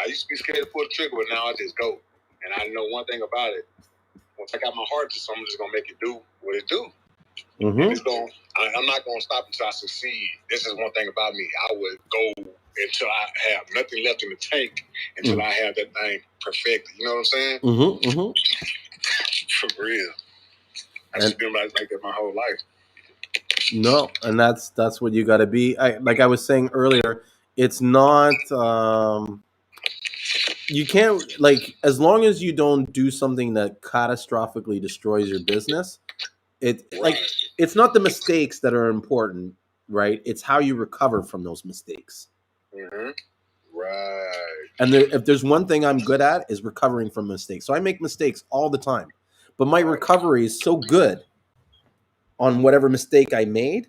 I used to be scared to pull the trigger, but now I just go. And I know one thing about it. Once I got my heart to something, I'm just gonna make it do what it do. Mm-hmm. And I'm not gonna stop until I succeed. This is one thing about me. I would go until I have nothing left in the tank, until I have that thing perfected. You know what I'm saying? Mm-hmm. Mm-hmm. For real. I've just been like that my whole life. No, and that's what you got to be. Like I was saying earlier, it's not. You can't, like, as long as you don't do something that catastrophically destroys your business. It's not the mistakes that are important, right? It's how you recover from those mistakes. Mm-hmm. Right. And if there's one thing I'm good at, is recovering from mistakes. So I make mistakes all the time, but my recovery is so good on whatever mistake I made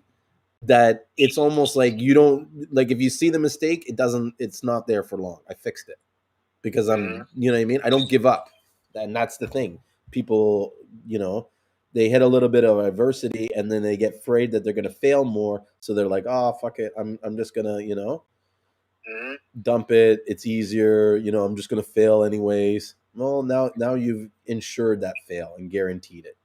that it's almost like you don't, like, if you see the mistake, it's not there for long. I fixed it because you know what I mean? I don't give up. And that's the thing. People, they hit a little bit of adversity and then they get afraid that they're going to fail more. So they're like, oh, fuck it. I'm just going to, dump it. It's easier. I'm just going to fail anyways. Well, now you've ensured that fail and guaranteed it.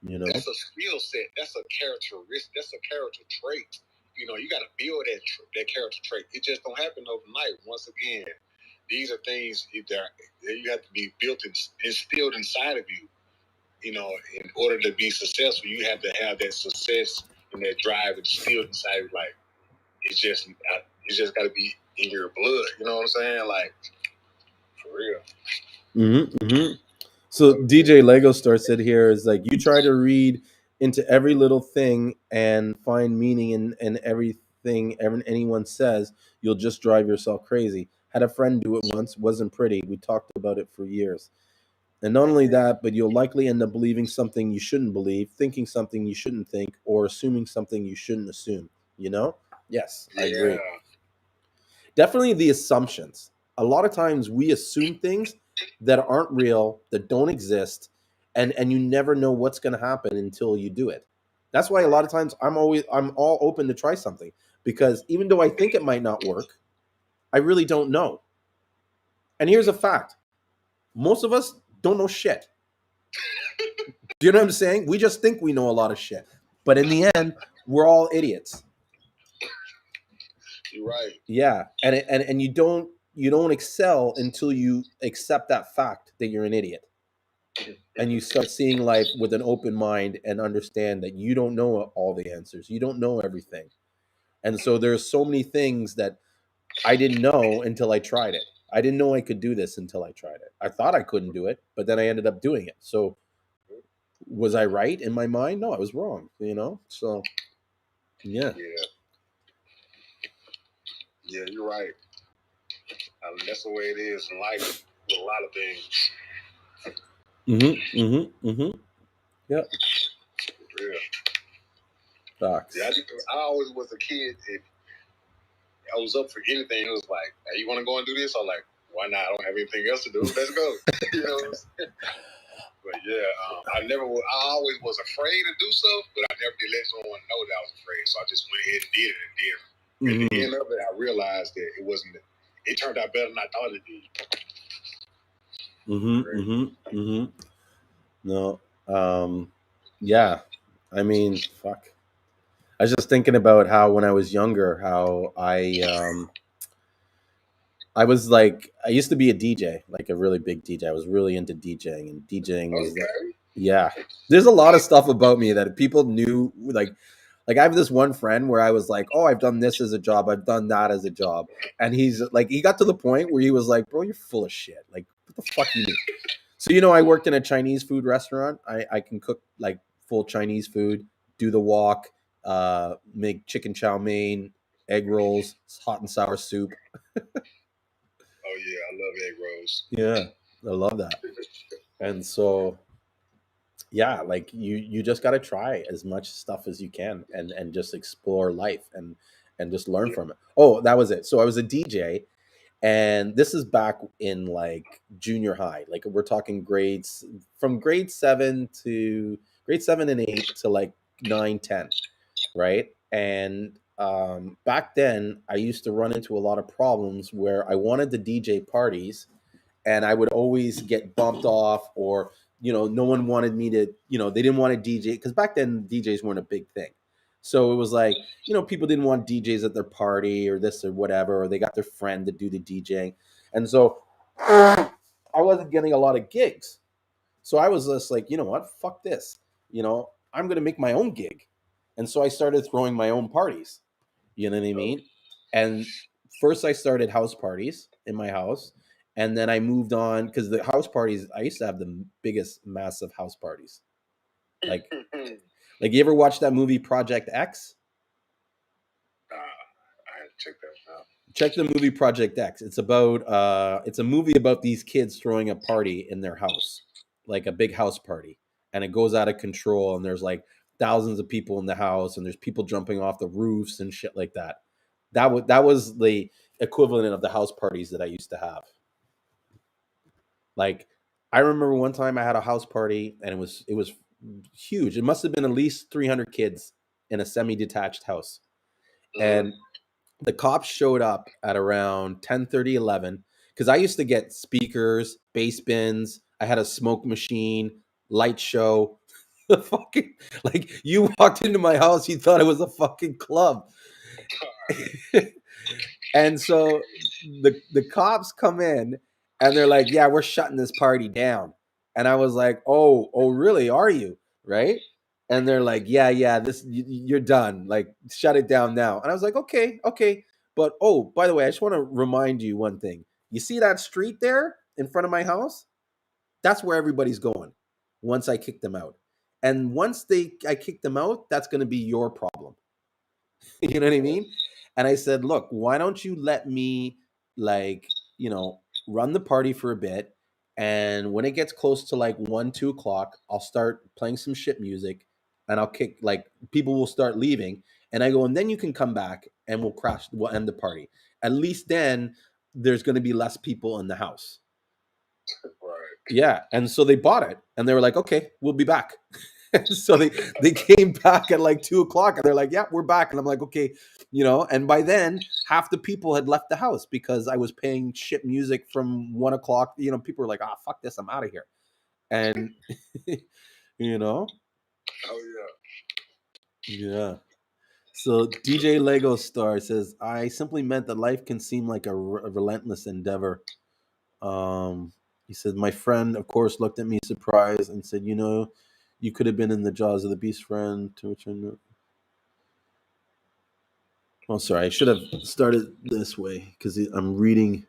You know, that's a skill set. That's a characteristic. That's a character trait. You know, you got to build that character trait. It just don't happen overnight. Once again, these are things that you have to be built and instilled inside of you. You know, in order to be successful, you have to have that success and that drive instilled inside of you. Like it's just got to be in your blood. You know what I'm saying? Like for real. So DJ Lego Store said here is like you try to read into every little thing and find meaning in everything anyone says, you'll just drive yourself crazy. Had a friend do it once, wasn't pretty. We talked about it for years. And not only that, but you'll likely end up believing something you shouldn't believe, thinking something you shouldn't think, or assuming something you shouldn't assume. You know? Yes, I agree. Definitely the assumptions. A lot of times we assume things that aren't real, that don't exist, and you never know what's going to happen until you do it. That's why a lot of times I'm all open to try something, because even though I think it might not work, I really don't know. And here's a fact. Most of us don't know shit. Do you know what I'm saying? We just think we know a lot of shit. But in the end, we're all idiots. You're right. Yeah. And you don't excel until you accept that fact that you're an idiot. And you start seeing life with an open mind and understand that you don't know all the answers. You don't know everything. And so there's so many things that I didn't know until I tried it. I didn't know I could do this until I tried it. I thought I couldn't do it, but then I ended up doing it. So was I right in my mind? No, I was wrong, you know? So yeah. Yeah, you're right. That's the way it is in life with a lot of things. Yeah. Yeah. Facts. Yeah, I always was a kid. If I was up for anything, it was like, hey, you want to go and do this? I'm like, why not? I don't have anything else to do. Let's go. You know what I'm saying? But yeah, I always was afraid to do stuff, but I never did let someone know that I was afraid. So I just went ahead and did it. At the end of it, I realized that it wasn't. It turned out better than I thought it did. No. Yeah. I mean, fuck. I was just thinking about how when I was younger, how I was like, I used to be a DJ, like a really big DJ. I was really into DJing, and DJing was yeah. There's a lot of stuff about me that people knew, like I have this one friend where I was like, oh, I've done this as a job, I've done that as a job, and he's like, he got to the point where he was like, bro, you're full of shit. Like, what the fuck you mean? So I worked in a Chinese food restaurant. I can cook like full Chinese food, do the wok, make chicken chow mein, egg rolls, hot and sour soup. Oh yeah, I love egg rolls. Yeah, I love that. And so, yeah, like you just got to try as much stuff as you can and just explore life and just learn from it. Oh, that was it. So I was a DJ, and this is back in like junior high. Like we're talking grades from grade 7 and 8 to like 9, 10, right? And back then I used to run into a lot of problems where I wanted to DJ parties, and I would always get bumped off, or no one wanted me to, they didn't want to DJ, because back then DJs weren't a big thing. So it was like, people didn't want DJs at their party or this or whatever, or they got their friend to do the DJing. And so I wasn't getting a lot of gigs. So I was just like, you know what, fuck this. I'm going to make my own gig. And so I started throwing my own parties. You know what I mean? And first I started house parties in my house. And then I moved on, because the house parties, I used to have the biggest, massive house parties. Like you ever watch that movie Project X? I had to check that out. Check the movie Project X. It's a movie about these kids throwing a party in their house, like a big house party, and it goes out of control. And there's like thousands of people in the house, and there's people jumping off the roofs and shit like that. That was the equivalent of the house parties that I used to have. Like, I remember one time I had a house party, and it was huge. It must have been at least 300 kids in a semi-detached house. And the cops showed up at around 10:30, 11, because I used to get speakers, bass bins. I had a smoke machine, light show. The fucking, like, you walked into my house, you thought it was a fucking club. And so the cops come in and they're like, "Yeah, we're shutting this party down." And I was like, "Oh, really? Are you?" Right? And they're like, "Yeah, this you're done. Like, shut it down now." And I was like, "Okay." But oh, by the way, I just want to remind you one thing. You see that street there in front of my house? That's where everybody's going once I kick them out. And once I kick them out, that's going to be your problem. You know what I mean? And I said, look, why don't you let me, like, run the party for a bit. And when it gets close to like 1, 2 o'clock, I'll start playing some shit music and I'll kick, like, people will start leaving. And I go, and then you can come back and we'll end the party. At least then there's going to be less people in the house. Right. Yeah. And so they bought it and they were like, okay, we'll be back. So they came back at like 2 o'clock and they're like, yeah, we're back. And I'm like, okay, and by then half the people had left the house because I was playing shit music from 1 o'clock. People were like, oh, fuck this, I'm out of here. And Oh yeah. So DJ Lego Star says, I simply meant that life can seem like a relentless endeavor. He said, my friend, of course, looked at me surprised and said, you could have been in the jaws of the beast, friend. To which I know. Oh, sorry. I should have started this way because I'm reading,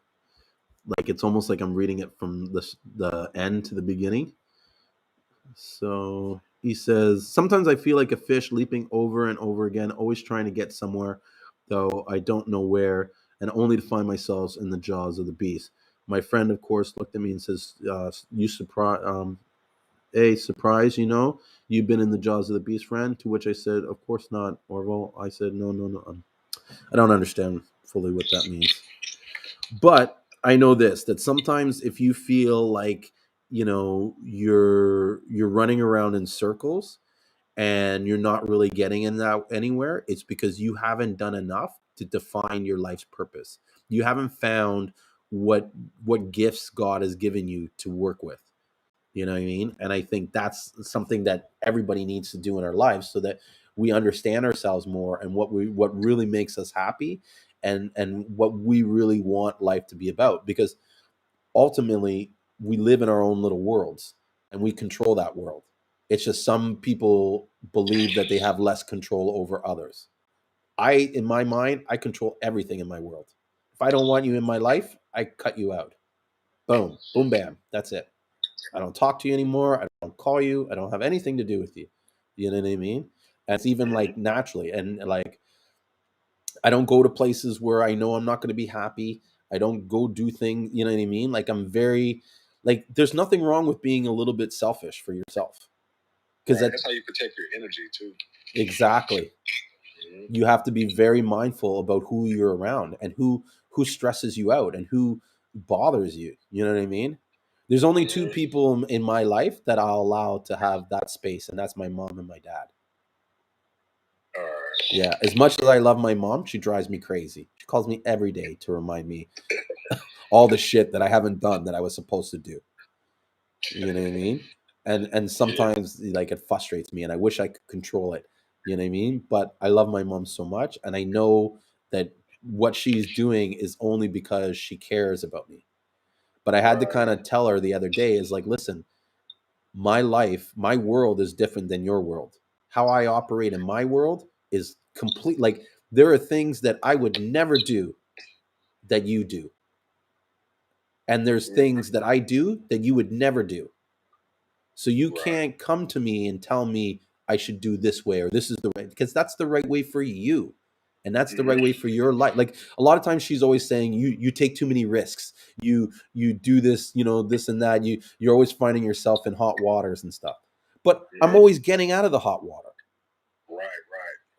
like, it's almost like I'm reading it from the end to the beginning. So he says, sometimes I feel like a fish leaping over and over again, always trying to get somewhere, though I don't know where, and only to find myself in the jaws of the beast. My friend, of course, looked at me and says, you surprise, surprise, you've been in the jaws of the beast, friend? To which I said, of course not, Orville. I said, no. I don't understand fully what that means. But I know this, that sometimes if you feel like, you're running around in circles and you're not really getting in that anywhere, it's because you haven't done enough to define your life's purpose. You haven't found what gifts God has given you to work with. You know what I mean? And I think that's something that everybody needs to do in our lives so that we understand ourselves more and what really makes us happy and what we really want life to be about. Because ultimately we live in our own little worlds and we control that world. It's just some people believe that they have less control over others. In my mind, I control everything in my world. If I don't want you in my life, I cut you out. Boom, boom, bam. That's it. I don't talk to you anymore. I don't call you. I don't have anything to do with you. You know what I mean? And it's even like naturally. And like, I don't go to places where I know I'm not going to be happy. I don't go do things, you know what I mean? Like, I'm very, like, there's nothing wrong with being a little bit selfish for yourself. Because that's how you protect your energy too. Exactly. Mm-hmm. You have to be very mindful about who you're around and who stresses you out and who bothers you. You know what I mean? There's only two people in my life that I'll allow to have that space, and that's my mom and my dad. Yeah, as much as I love my mom, she drives me crazy. She calls me every day to remind me all the shit that I haven't done that I was supposed to do. You know what I mean? And sometimes like it frustrates me, and I wish I could control it. You know what I mean? But I love my mom so much, and I know that what she's doing is only because she cares about me. But I had to kind of tell her the other day is like, listen, my life, my world is different than your world. How I operate in my world is complete. Like, there are things that I would never do that you do. And there's things that I do that you would never do. So you can't come to me and tell me I should do this way or this is the right, because that's the right way for you. And that's the right way for your life. Like, a lot of times she's always saying you take too many risks. You do this, this and that. You're always finding yourself in hot waters and stuff. But I'm always getting out of the hot water.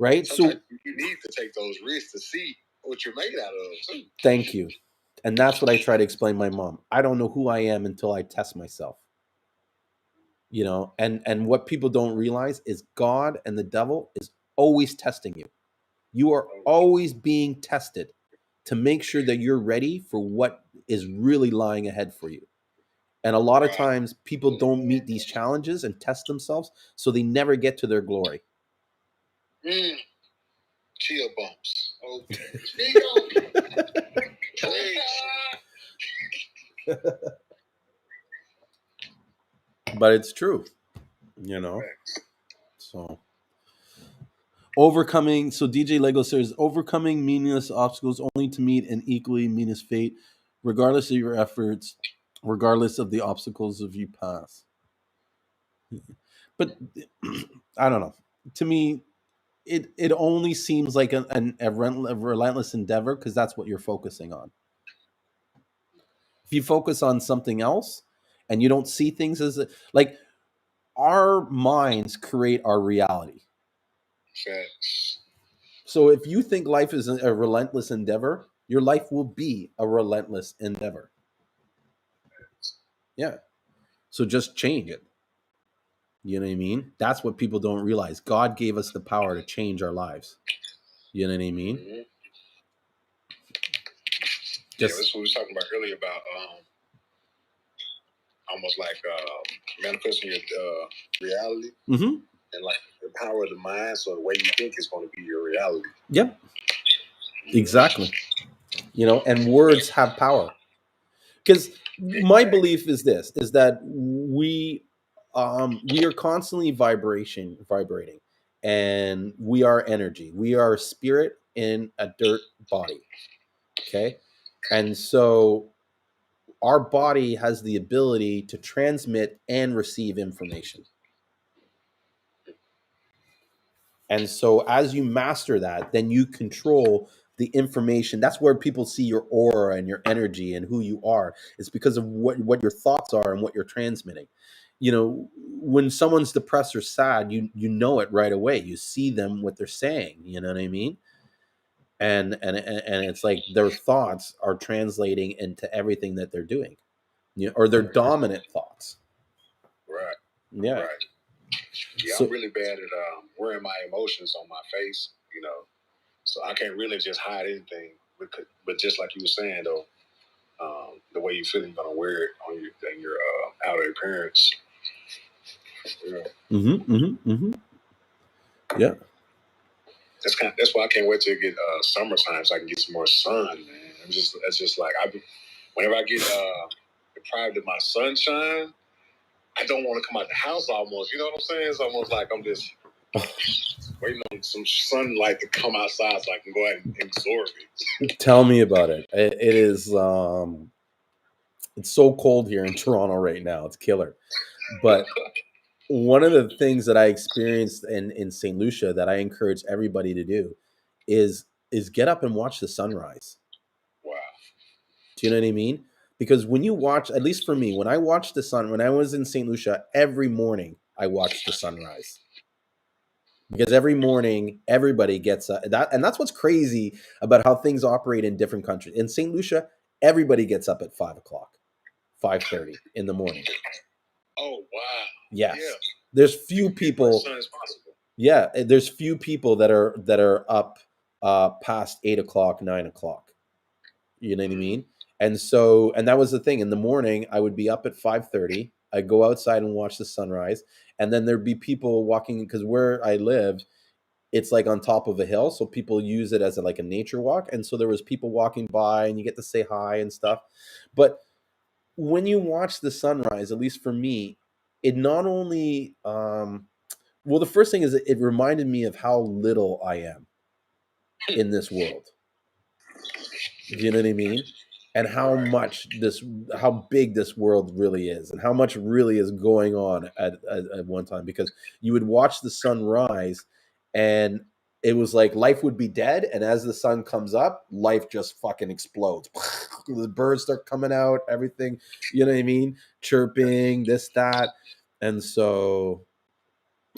Right. Sometimes you need to take those risks to see what you're made out of too. Thank you. And that's what I try to explain my mom. I don't know who I am until I test myself. And what people don't realize is God and the devil is always testing you. You are always being tested to make sure that you're ready for what is really lying ahead for you. And a lot of times people don't meet these challenges and test themselves, so they never get to their glory. Chill bumps. But it's true, So overcoming. So DJ Lego says, overcoming meaningless obstacles only to meet an equally meaningless fate, regardless of your efforts, regardless of the obstacles of you pass. But I don't know. To me, it only seems like a relentless endeavor because that's what you're focusing on. If you focus on something else and you don't see things as like, our minds create our reality. Facts. So if you think life is a relentless endeavor, your life will be a relentless endeavor. Yeah. So just change it. You know what I mean? That's what people don't realize. God gave us the power to change our lives. You know what I mean? Mm-hmm. That's what we were talking about earlier about almost like manifesting your reality. Mm-hmm. And like the power of the mind, so the way you think is going to be your reality. Yep. Exactly. And words have power. Because my belief is this: is that we are constantly vibrating, and we are energy. We are spirit in a dirt body. Okay, and so our body has the ability to transmit and receive information. And so as you master that, then you control the information. That's where people see your aura and your energy and who you are. It's because of what your thoughts are and what you're transmitting. When someone's depressed or sad, you know it right away. You see them, what they're saying, you know what I mean? And it's like their thoughts are translating into everything that they're doing. Or their dominant thoughts. Right. Yeah. Right. Yeah, I'm really bad at wearing my emotions on my face, so I can't really just hide anything. But just like you were saying, though, the way you feel, you're gonna wear it on your outer appearance. Yeah. Yeah. That's why I can't wait to get summertime so I can get some more sun, man. It's just like whenever I get deprived of my sunshine, I don't want to come out the house almost. You know what I'm saying? It's almost like I'm just waiting on some sunlight to come outside so I can go ahead and absorb it. Tell me about it. It is it's so cold here in Toronto right now. It's killer. But one of the things that I experienced in St. Lucia that I encourage everybody to do is get up and watch the sunrise. Wow. Do you know what I mean? Because when you watch, at least for me, when I watched the sun, when I was in St. Lucia, every morning I watched the sunrise. Because every morning everybody gets that, and that's what's crazy about how things operate in different countries. In St. Lucia, everybody gets up at 5:00, 5:30 in the morning. Oh wow! Yes, yeah. There's few people. As soon as possible. Yeah, there's few people that are up past 8:00, 9:00. You know what I mean? And that was the thing. In the morning, I would be up at 5:30. I'd go outside and watch the sunrise, and then there'd be people walking because where I live, it's like on top of a hill, so people use it as like a nature walk. And so there was people walking by, and you get to say hi and stuff. But when you watch the sunrise, at least for me, it not only well, the first thing is it reminded me of how little I am in this world. Do you know what I mean? And how big this world really is, and how much really is going on at one time. Because you would watch the sun rise, and it was like life would be dead, and as the sun comes up, life just fucking explodes. The birds start coming out, everything, you know what I mean? Chirping, this, that. And so,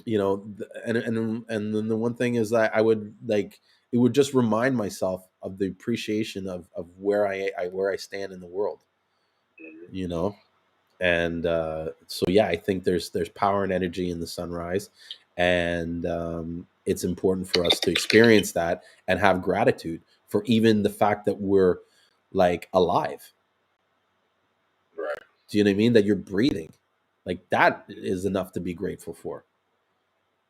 and then the one thing is that I would like, it would just remind myself of the appreciation of where I stand in the world, and so yeah, I think there's power and energy in the sunrise, and it's important for us to experience that and have gratitude for even the fact that we're like alive. Do you know what I mean? That you're breathing. Like that is enough to be grateful for.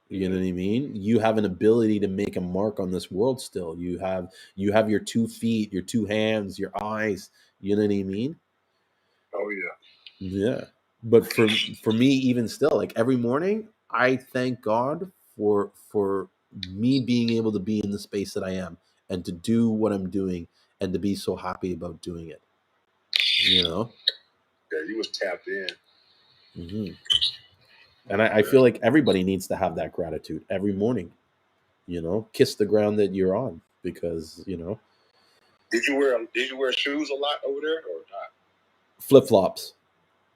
You know what I mean? You have an ability to make a mark on this world still. You have your 2 feet, your 2 hands, your eyes. You know what I mean? Oh yeah. Yeah. But for me, even still, like every morning, I thank God for me being able to be in the space that I am and to do what I'm doing and to be so happy about doing it. You know? Yeah, you was tapped in. Hmm. And I feel like everybody needs to have that gratitude every morning. You know, kiss the ground that you're on because, Did you wear shoes a lot over there or not? flip flops.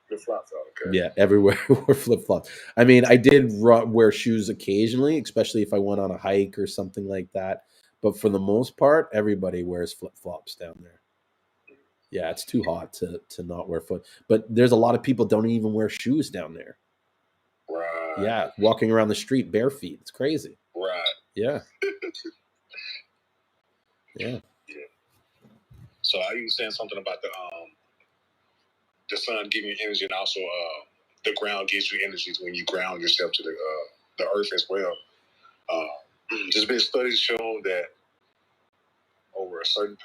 Flip flops, okay. Yeah, everywhere were flip flops. I mean, I did wear shoes occasionally, especially if I went on a hike or something like that. But for the most part, everybody wears flip flops down there. Yeah, it's too hot to not wear foot. But there's a lot of people don't even wear shoes down there. Right. Yeah, walking around the street bare feet. It's crazy. Right. Yeah. Yeah. Yeah. So are you saying something about the sun giving you energy and also the ground gives you energy when you ground yourself to the earth as well? There's been studies shown that over a certain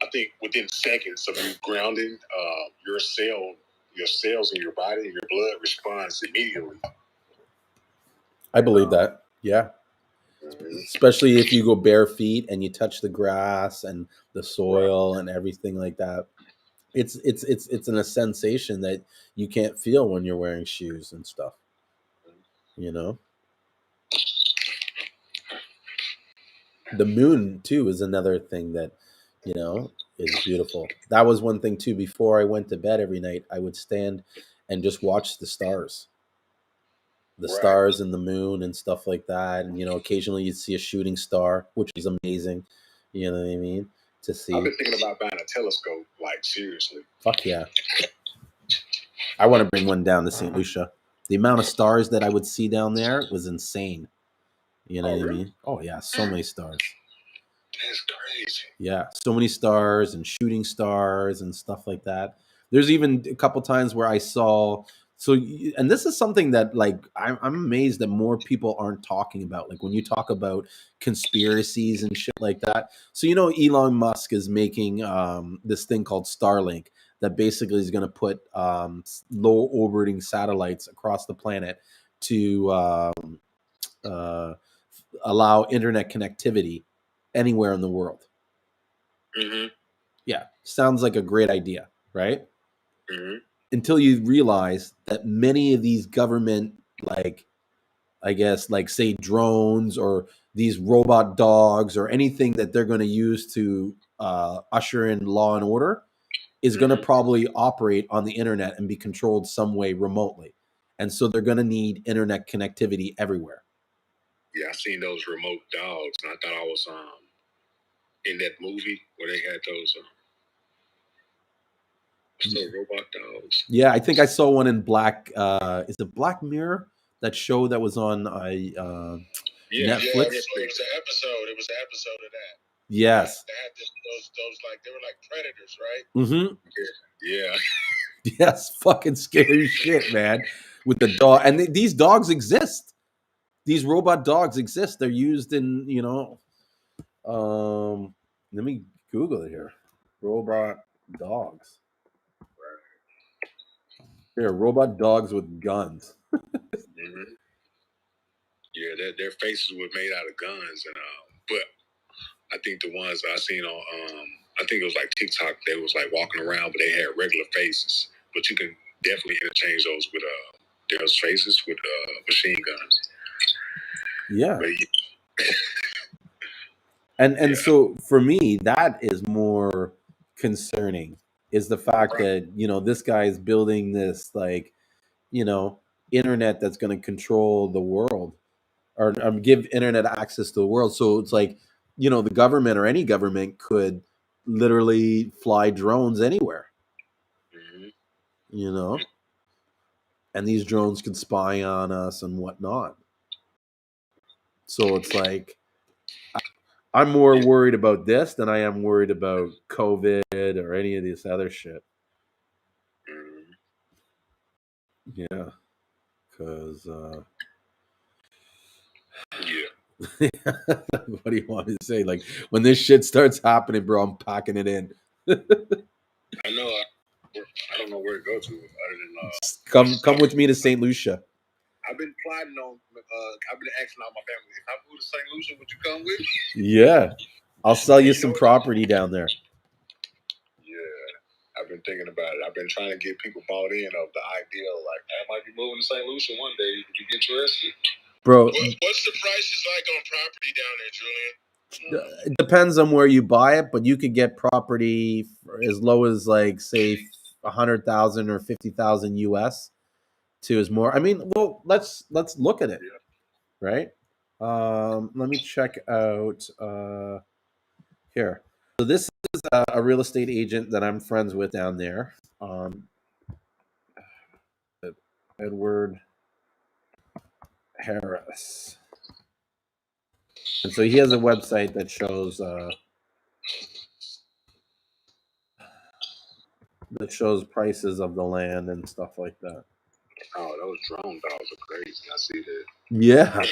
I think within seconds of you grounding, your cells in your body, your blood responds immediately. I believe that. Yeah. Especially if you go bare feet and you touch the grass and the soil and everything like that. It's a sensation that you can't feel when you're wearing shoes and stuff. You know? The moon too is another thing that, is beautiful. That was one thing too. Before I went to bed every night, I would stand and just watch the stars. The Right. stars and the moon and stuff like that. And occasionally you'd see a shooting star, which is amazing. You know what I mean? To see. I've been thinking about buying a telescope, like seriously. Fuck yeah. I want to bring one down to St. Lucia. The amount of stars that I would see down there was insane. You know Oh, what I really? mean? Oh yeah, so many stars. That's crazy. Yeah, so many stars and shooting stars and stuff like that. There's even a couple times where I saw and this is something that like I'm amazed that more people aren't talking about. Like when you talk about conspiracies and shit like that. So Elon Musk is making this thing called Starlink that basically is going to put low orbiting satellites across the planet to uh, allow internet connectivity anywhere in the world. Mm-hmm. Yeah, sounds like a great idea, right? Mm-hmm. Until you realize that many of these government, like, I guess, like, say, drones or these robot dogs or anything that they're going to use to usher in law and order is going to probably operate on the internet and be controlled some way remotely. And so they're going to need internet connectivity everywhere. Yeah, I seen those remote dogs, and I thought I was in that movie where they had those robot dogs. Yeah, I think I saw one in Black. Is it Black Mirror? That show that was on Netflix. Yeah, it was an episode. It was an episode of that. Yes. They had those like they were like predators, right? Mm-hmm. Yeah. Yes, fucking scary shit, man. With the dog, and these dogs exist. These robot dogs exist. They're used in, let me Google it here. Robot dogs. Here, robot dogs with guns. Mm-hmm. Yeah, their faces were made out of guns, and but I think the ones I seen on I think it was like TikTok, they was like walking around, but they had regular faces. But you can definitely interchange those with those faces with machine guns. Yeah. But, And so for me, that is more concerning is the fact that, this guy is building this like, internet that's going to control the world or give internet access to the world. So it's like, the government or any government could literally fly drones anywhere, and these drones could spy on us and whatnot. So it's like, I'm more worried about this than I am worried about COVID or any of this other shit. Yeah, because Yeah. what do you want me to say? Like when this shit starts happening, bro, I'm packing it in. I know. I don't know where to go to other than Come with me to St. Lucia. I've been plotting on. I've been asking all my family, if I move to St. Lucia, would you come with me? Yeah, I'll sell you some property down there. Yeah, I've been thinking about it. I've been trying to get people bought in of the idea, like I might be moving to St. Lucia one day. Would you get interested, bro? What's the prices like on property down there, Julien? It depends on where you buy it, but you could get property for as low as like say 100,000 or 50,000 US to as more. I mean, well, let's look at it, right? Let me check out here. So this is a real estate agent that I'm friends with down there. Edward Harris, and so he has a website that shows prices of the land and stuff like that. Oh, those drone dogs are crazy. I see that. Yeah,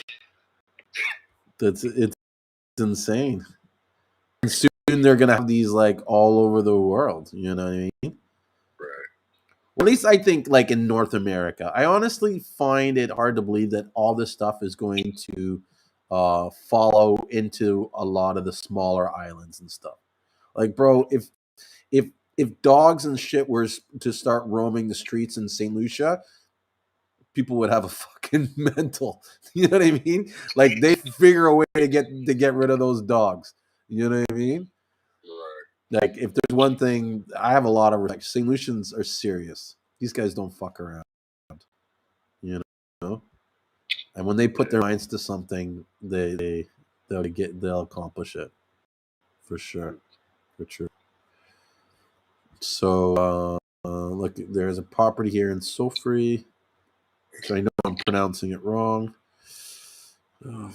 it's insane. And soon they're gonna have these like all over the world. You know what I mean? Right. Well, at least I think like in North America. I honestly find it hard to believe that all this stuff is going to follow into a lot of the smaller islands and stuff. Like, bro, if if dogs and shit were to start roaming the streets in St. Lucia, people would have a fucking mental. You know what I mean? Like they figure a way to get rid of those dogs. You know what I mean? Right. Like if there's one thing, I have a lot of respect. St. Lucians are serious. These guys don't fuck around. You know? And when they put their minds to something, they'll accomplish it. For sure. For sure. So look, there's a property here in Sofri. So I know I'm pronouncing it wrong. They got land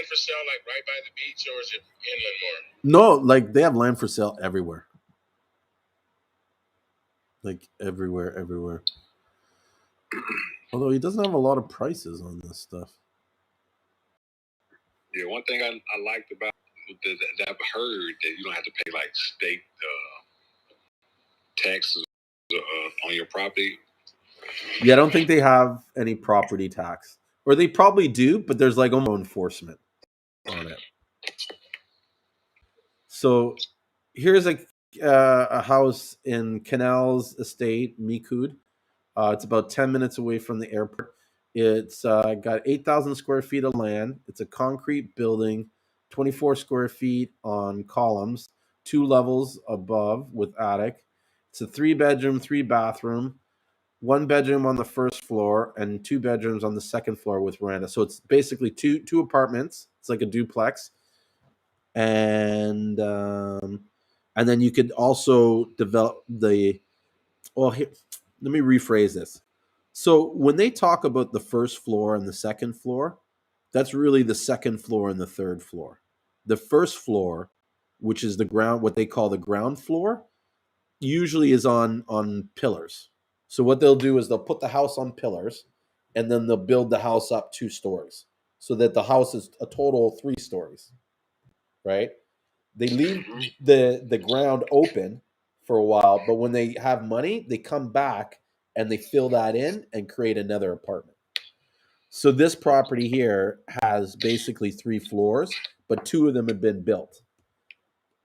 for sale like right by the beach, or is it inland more? No, like they have land for sale everywhere. Like everywhere. Although he doesn't have a lot of prices on this stuff. Yeah, one thing I liked about that I've heard that you don't have to pay like state taxes on your property. Yeah, I don't think they have any property tax, or they probably do, but there's like no enforcement on it. So here's a house in Canals Estate, Mikud. It's about 10 minutes away from the airport. It's got 8,000 square feet of land. It's a concrete building, 24 square feet on columns, 2 levels above with attic. It's a 3-bedroom, 3-bathroom, 1 bedroom on the first floor, and 2 bedrooms on the second floor with veranda. So it's basically two apartments. It's like a duplex, and then you could also develop the. Well, here, let me rephrase this. So when they talk about the first floor and the second floor, that's really the second floor and the third floor. The first floor, which is the ground, what they call the ground floor, usually is on pillars. So what they'll do is they'll put the house on pillars, and then they'll build the house up 2 stories, so that the house is a total of 3 stories, right? They leave the ground open for a while, but when they have money, they come back and they fill that in and create another apartment. So this property here has basically 3 floors, but 2 of them have been built,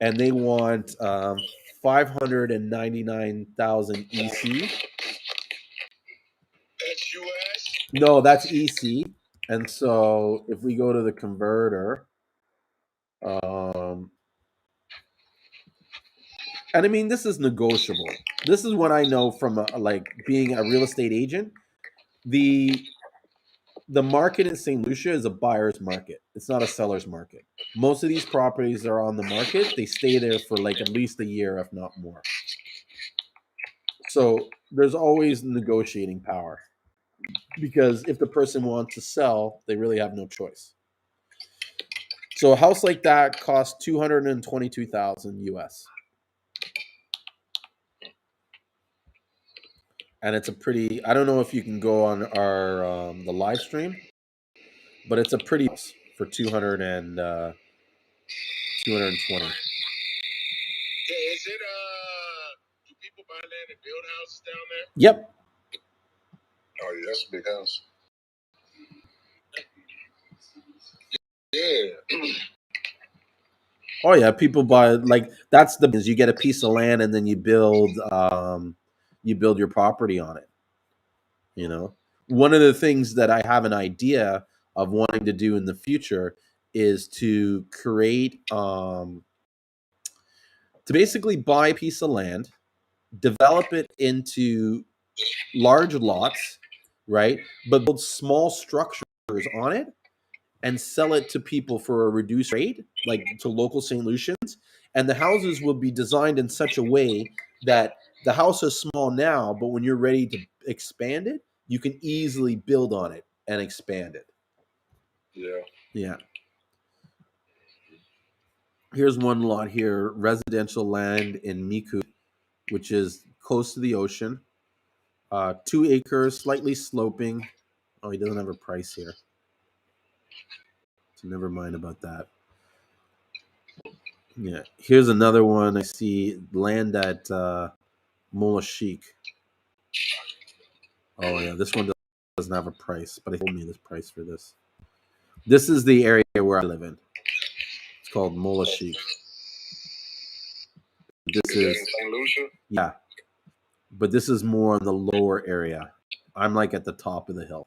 and they want 599,000 EC. That's US? No, that's EC. And so if we go to the converter, and I mean, this is negotiable. This is what I know from like being a real estate agent. The market in St. Lucia is a buyer's market. It's not a seller's market. Most of these properties are on the market. They stay there for like at least a year, if not more. So there's always negotiating power, because if the person wants to sell, they really have no choice. So a house like that costs 222,000 US. and it's a pretty. I don't know if you can go on our the live stream, but it's a pretty house for 220. Yeah, is it do people buy land and build houses down there? Yep. Oh yeah, that's a big house. Yeah. Oh yeah, people buy like that's the is you get a piece of land and then you build your property on it. You know, one of the things that I have an idea of wanting to do in the future is to create to basically buy a piece of land, develop it into large lots, right? But build small structures on it and sell it to people for a reduced rate, like to local St. Lucians. And the houses will be designed in such a way that the house is small now, but when you're ready to expand it, you can easily build on it and expand it. Yeah. Yeah. Here's one lot here, residential land in Miku, which is close to the ocean. 2 acres, slightly sloping. Oh, he doesn't have a price here. So never mind about that. Yeah. Here's another one. I see land at Mola Sheik. Oh yeah, this one doesn't have a price, but he told me this price for this. This is the area where I live in. It's called Mola Sheik. This Is that in St. Lucia? Yeah, but this is more in the lower area. I'm like at the top of the hill.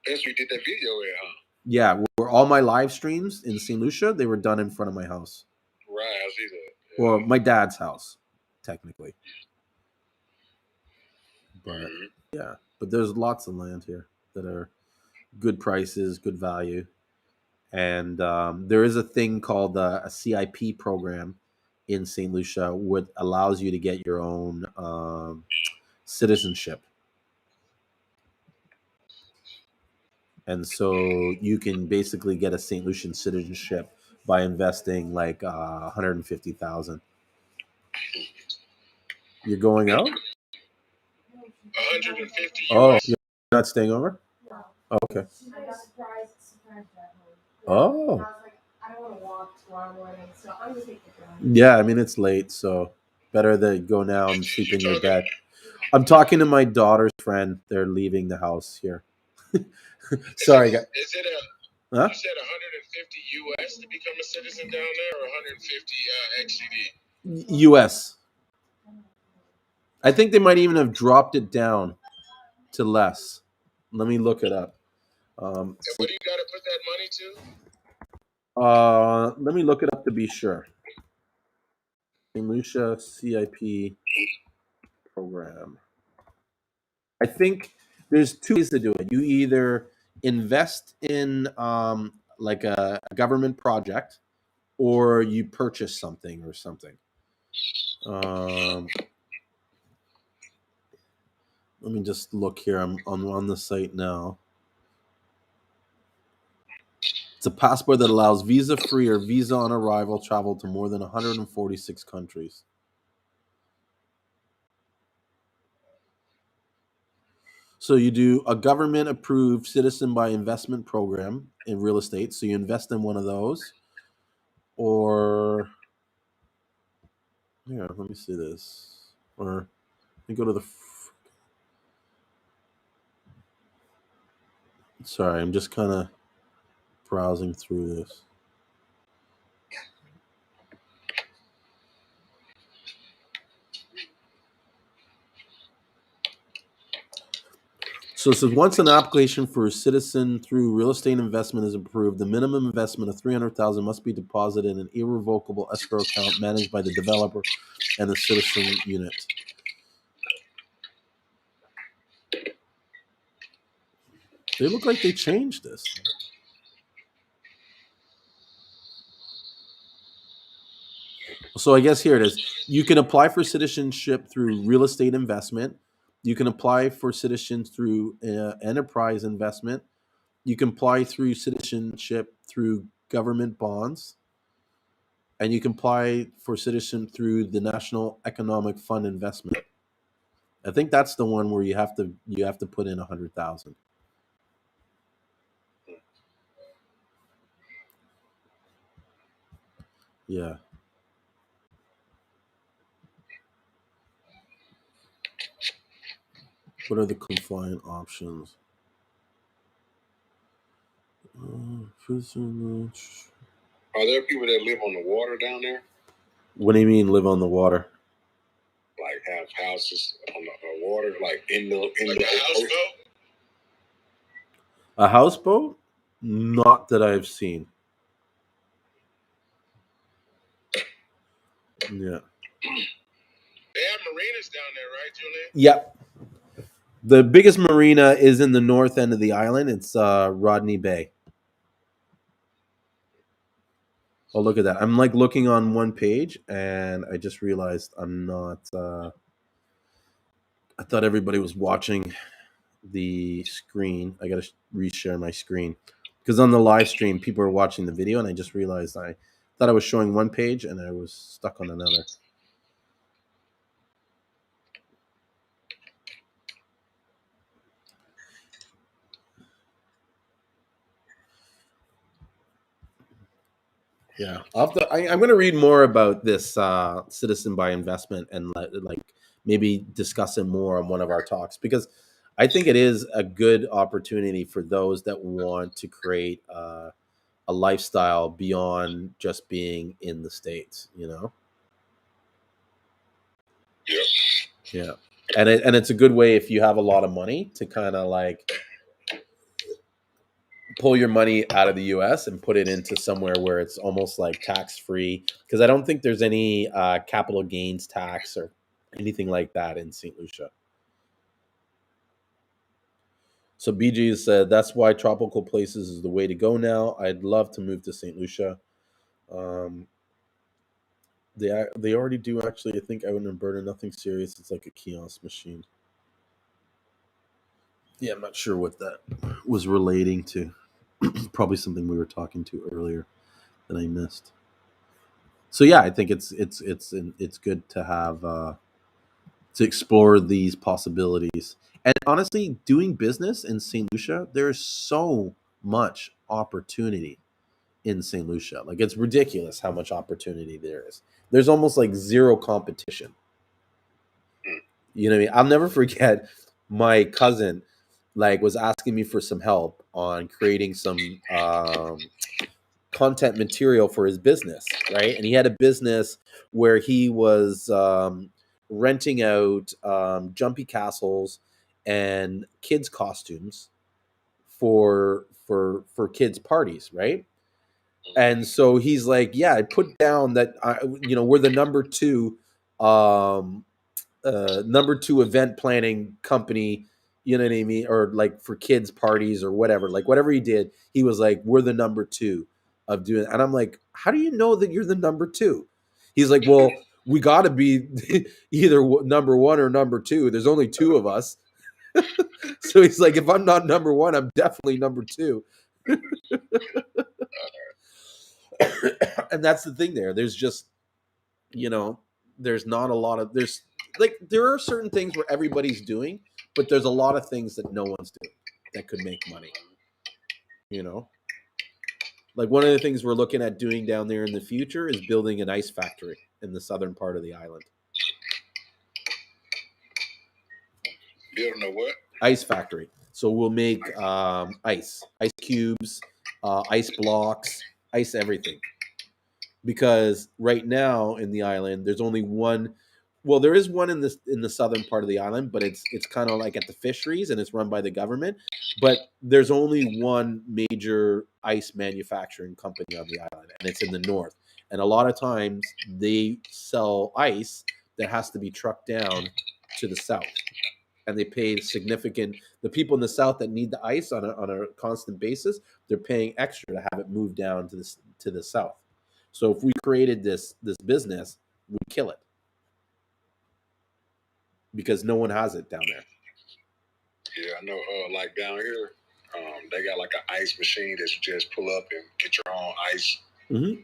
Yes, you did that video there, huh? Yeah, where all my live streams in St. Lucia, they were done in front of my house. Right, I see that. Yeah. Or my dad's house, technically. But yeah, but there's lots of land here that are good prices, good value. And there is a thing called a CIP program in St. Lucia, which allows you to get your own citizenship. And so you can basically get a St. Lucian citizenship by investing like 150,000. You're going out? 150 Oh, US. you're not staying over? Oh, okay. Oh. Yeah, I mean it's late, so better to go now and sleep in your bed. I'm talking to my daughter's friend. They're leaving the house here. Sorry, guys. Is it a? Huh? You said 150 US to become a citizen down there, or 150 XCD? US. I think they might even have dropped it down to less. Let me look it up. And what do you got to put that money to? Let me look it up to be sure. St. Lucia CIP program. I think there's two ways to do it. You either invest in like a government project, or you purchase something or something. Let me just look here. I'm on the site now. It's a passport that allows visa-free or visa on arrival travel to more than 146 countries. So you do a government-approved citizen by investment program in real estate. So you invest in one of those, or yeah, let me see this. Or let me go to the. Sorry, I'm just kind of browsing through this. So it says once an application for a citizen through real estate investment is approved, the minimum investment of $300,000 must be deposited in an irrevocable escrow account managed by the developer and the citizen unit. They look like they changed this. So I guess here it is. You can apply for citizenship through real estate investment. You can apply for citizenship through enterprise investment. You can apply through citizenship through government bonds. And you can apply for citizenship through the National Economic Fund investment. I think that's the one where you have to put in 100,000. Yeah. What are the compliant options? Are there people that live on the water down there? What do you mean live on the water? Like have houses on the water, like in the houseboat? A houseboat? Not that I've seen. Yeah. They have marinas down there, right, Julien? Yep. The biggest marina is in the north end of the island. It's Rodney Bay. Oh, look at that. I'm like looking on one page and I just realized I'm not I thought everybody was watching the screen. I got to reshare my screen because on the live stream people are watching the video and I just realized I thought I was showing one page and I was stuck on another. Yeah, I'm going to read more about this citizen by investment and like maybe discuss it more on one of our talks because I think it is a good opportunity for those that want to create a lifestyle beyond just being in the States. You know. Yeah. Yeah, and it's a good way if you have a lot of money to kind of like pull your money out of the US and put it into somewhere where it's almost like tax free because I don't think there's any capital gains tax or anything like that in St. Lucia. So BG said that's why tropical places is the way to go now. I'd love to move to St. Lucia. Um, they already do actually. I think I wouldn't burn nothing serious. It's like a kiosk machine. Yeah, I'm not sure what that was relating to. Probably something we were talking to earlier that I missed. So yeah, I think it's good to have to explore these possibilities. And honestly, doing business in St. Lucia, there's so much opportunity in St. Lucia. Like it's ridiculous how much opportunity there is. There's almost like zero competition. You know what I mean? I'll never forget my cousin like was asking me for some help on creating some content material for his business, right? And he had a business where he was renting out jumpy castles and kids costumes for kids parties, right? And so he's like, yeah, I put down that we're the um, number two event planning company, you know what I mean, or like for kids parties or whatever, like whatever he did, he was like, we're the number two of doing. And I'm like, how do you know that you're the number two? He's like, well, we got to be either number one or number two. There's only two of us. So he's like, if I'm not number one, I'm definitely number two. And that's the thing there. There's just, you know, there's not a lot of, there are certain things where everybody's doing, but there's a lot of things that no one's doing that could make money, you know? Like one of the things we're looking at doing down there in the future is building an ice factory in the southern part of the island. Building a what? Ice factory. So we'll make ice cubes, ice blocks, ice everything. Because right now in the island, there's only one. Well, there is one in the southern part of the island, but it's kind of like at the fisheries and it's run by the government. But there's only one major ice manufacturing company on the island, and it's in the north. And a lot of times they sell ice that has to be trucked down to the south, and they pay significant. The people in the south that need the ice on a constant basis, they're paying extra to have it moved down to the south. So if we created this business, we kill it because no one has it down there. Yeah, I know. Like down here, they got like an ice machine that you just pull up and get your own ice. Mm-hmm.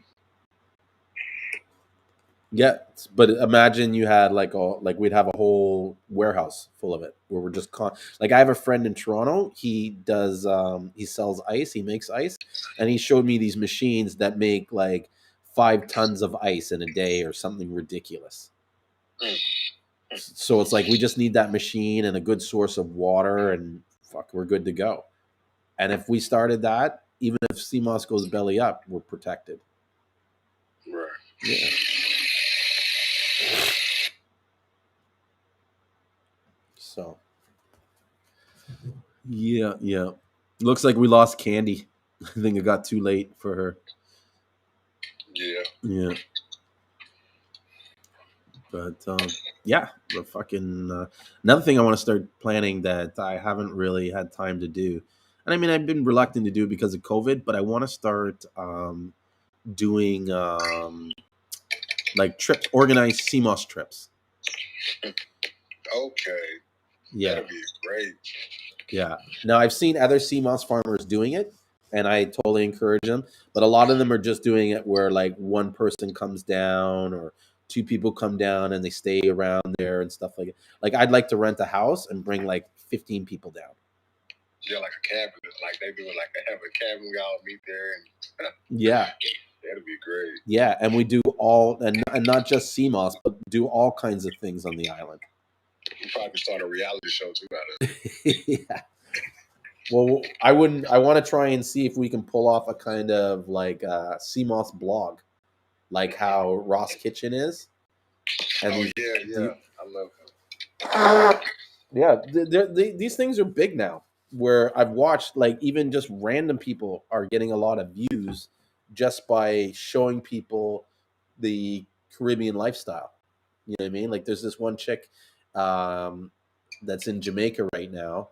Yeah, but imagine you had like we'd have a whole warehouse full of it where we're just like I have a friend in Toronto. He does he sells ice. He makes ice, and he showed me these machines that make like 5 tons of ice in a day or something ridiculous. So it's like we just need that machine and a good source of water, and fuck, we're good to go. And if we started that, even if Seamoss goes belly up, we're protected. Right. Yeah. So, yeah, yeah. Looks like we lost Candy. I think it got too late for her. Yeah. Yeah. But yeah, the fucking another thing I want to start planning that I haven't really had time to do, and I mean I've been reluctant to do because of COVID, but I want to start doing like trips, organized CMOS trips. Okay. Yeah. That'd be great. Yeah. Now I've seen other CMOS farmers doing it, and I totally encourage them. But a lot of them are just doing it where like one person comes down or two people come down and they stay around there and stuff like it. Like I'd like to rent a house and bring like 15 people down. Yeah, like a cabin. Like they do it like they have a cabin, we all meet there and Yeah. that'd be great. Yeah, and we do all and not just CMOS, but do all kinds of things on the island. You probably start a reality show too about it. Yeah. Well, I want to try and see if we can pull off a kind of like CMOS blog, like how Ross Kitchen is. And I love him. Yeah, these things are big now. Where I've watched, like even just random people are getting a lot of views just by showing people the Caribbean lifestyle. You know what I mean? Like there's this one chick that's in Jamaica right now,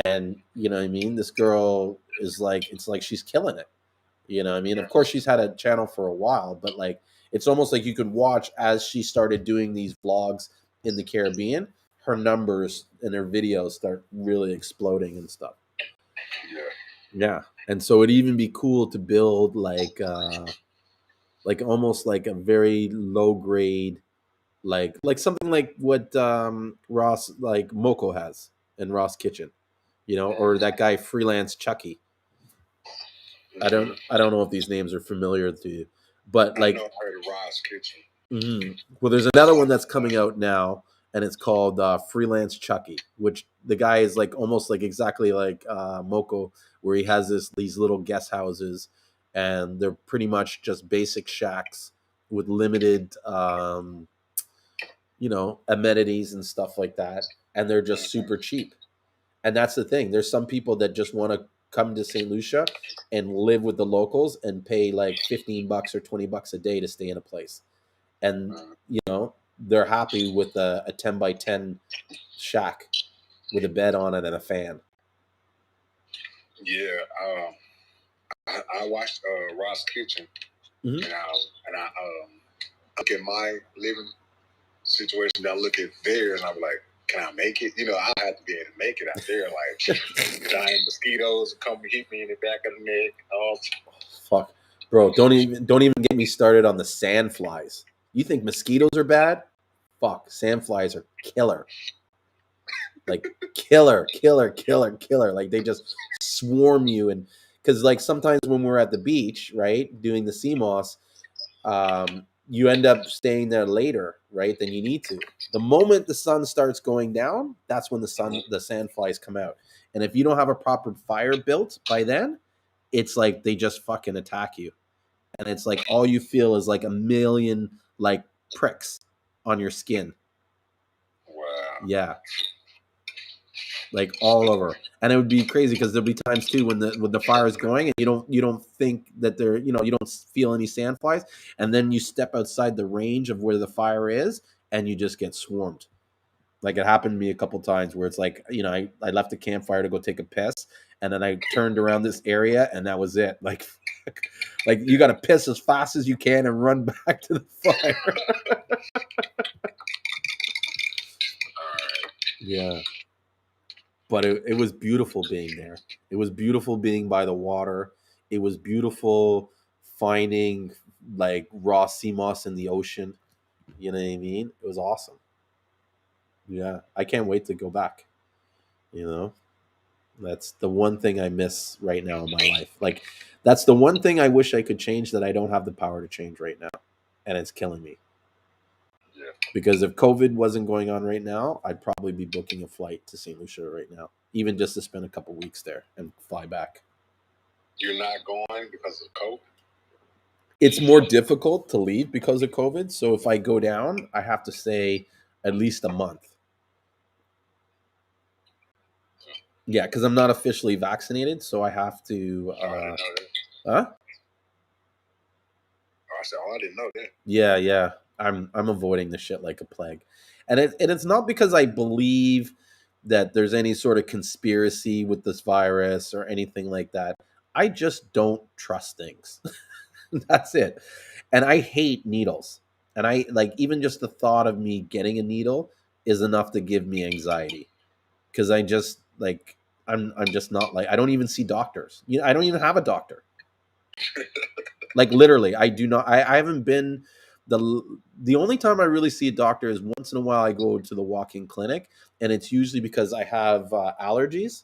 and you know what I mean. This girl is like, it's like she's killing it. You know what I mean? Of course, she's had a channel for a while, but like it's almost like you could watch as she started doing these vlogs in the Caribbean, her numbers and her videos start really exploding and stuff. Yeah. Yeah. And so it'd even be cool to build like almost like a very low grade, like something like what Ross like Moko has in Ross Kitchen, you know, or that guy Freelance Chucky. I don't know if these names are familiar to you, but like I know, I heard of Ross Kitchen. Well, there's another one that's coming out now, and it's called Freelance Chucky, which the guy is like almost like exactly like Moko, where he has these little guest houses, and they're pretty much just basic shacks with limited, you know, amenities and stuff like that, and they're just super cheap. And that's the thing. There's some people that just want to come to St. Lucia and live with the locals and pay like $15 or $20 a day to stay in a place. And, you know, they're happy with a 10 by 10 shack with a bed on it and a fan. Yeah. I watched Ross Kitchen, and I look at my living situation. I look at theirs, and I'm like, can I make it? You know, I have to be able to make it out there. Like giant mosquitoes come hit me in the back of the neck. Oh, fuck, bro! Don't even get me started on the sand flies. You think mosquitoes are bad? Fuck, sand flies are killer. Like killer. Like they just swarm you, and because like sometimes when we're at the beach, right, doing the CMOS, you end up staying there later, right, than you need to. The moment the sun starts going down, that's when the sand flies come out. And if you don't have a proper fire built by then, it's like they just fucking attack you. And it's like all you feel is like a million like pricks on your skin. wow. Yeah. Like all over. And it would be crazy because there'll be times too when the fire is going and you don't think that there, you know, you don't feel any sand flies, and then you step outside the range of where the fire is and you just get swarmed. Like it happened to me a couple times where it's like, you know, I left the campfire to go take a piss, and then I turned around this area and that was it. Like like you got to piss as fast as you can and run back to the fire. Yeah. But it was beautiful being there. It was beautiful being by the water. It was beautiful finding like raw sea moss in the ocean. You know what I mean? It was awesome. Yeah, I can't wait to go back. You know, that's the one thing I miss right now in my life. Like, that's the one thing I wish I could change that I don't have the power to change right now, and it's killing me. Yeah. Because if COVID wasn't going on right now, I'd probably be booking a flight to St. Lucia right now, even just to spend a couple weeks there and fly back. You're not going because of COVID? It's more difficult to leave because of COVID. So if I go down, I have to stay at least a month. Yeah, because I'm not officially vaccinated, so I have to. I didn't know that. Huh? I said, I didn't know that. Yeah. I'm avoiding the shit like a plague, and it's not because I believe that there's any sort of conspiracy with this virus or anything like that. I just don't trust things. That's it. And I hate needles. And I like even just the thought of me getting a needle is enough to give me anxiety. Cause I just like I'm just not like I don't even see doctors. You know, I don't even have a doctor. Like literally, I do not I haven't been the only time I really see a doctor is once in a while I go to the walk-in clinic, and it's usually because I have allergies,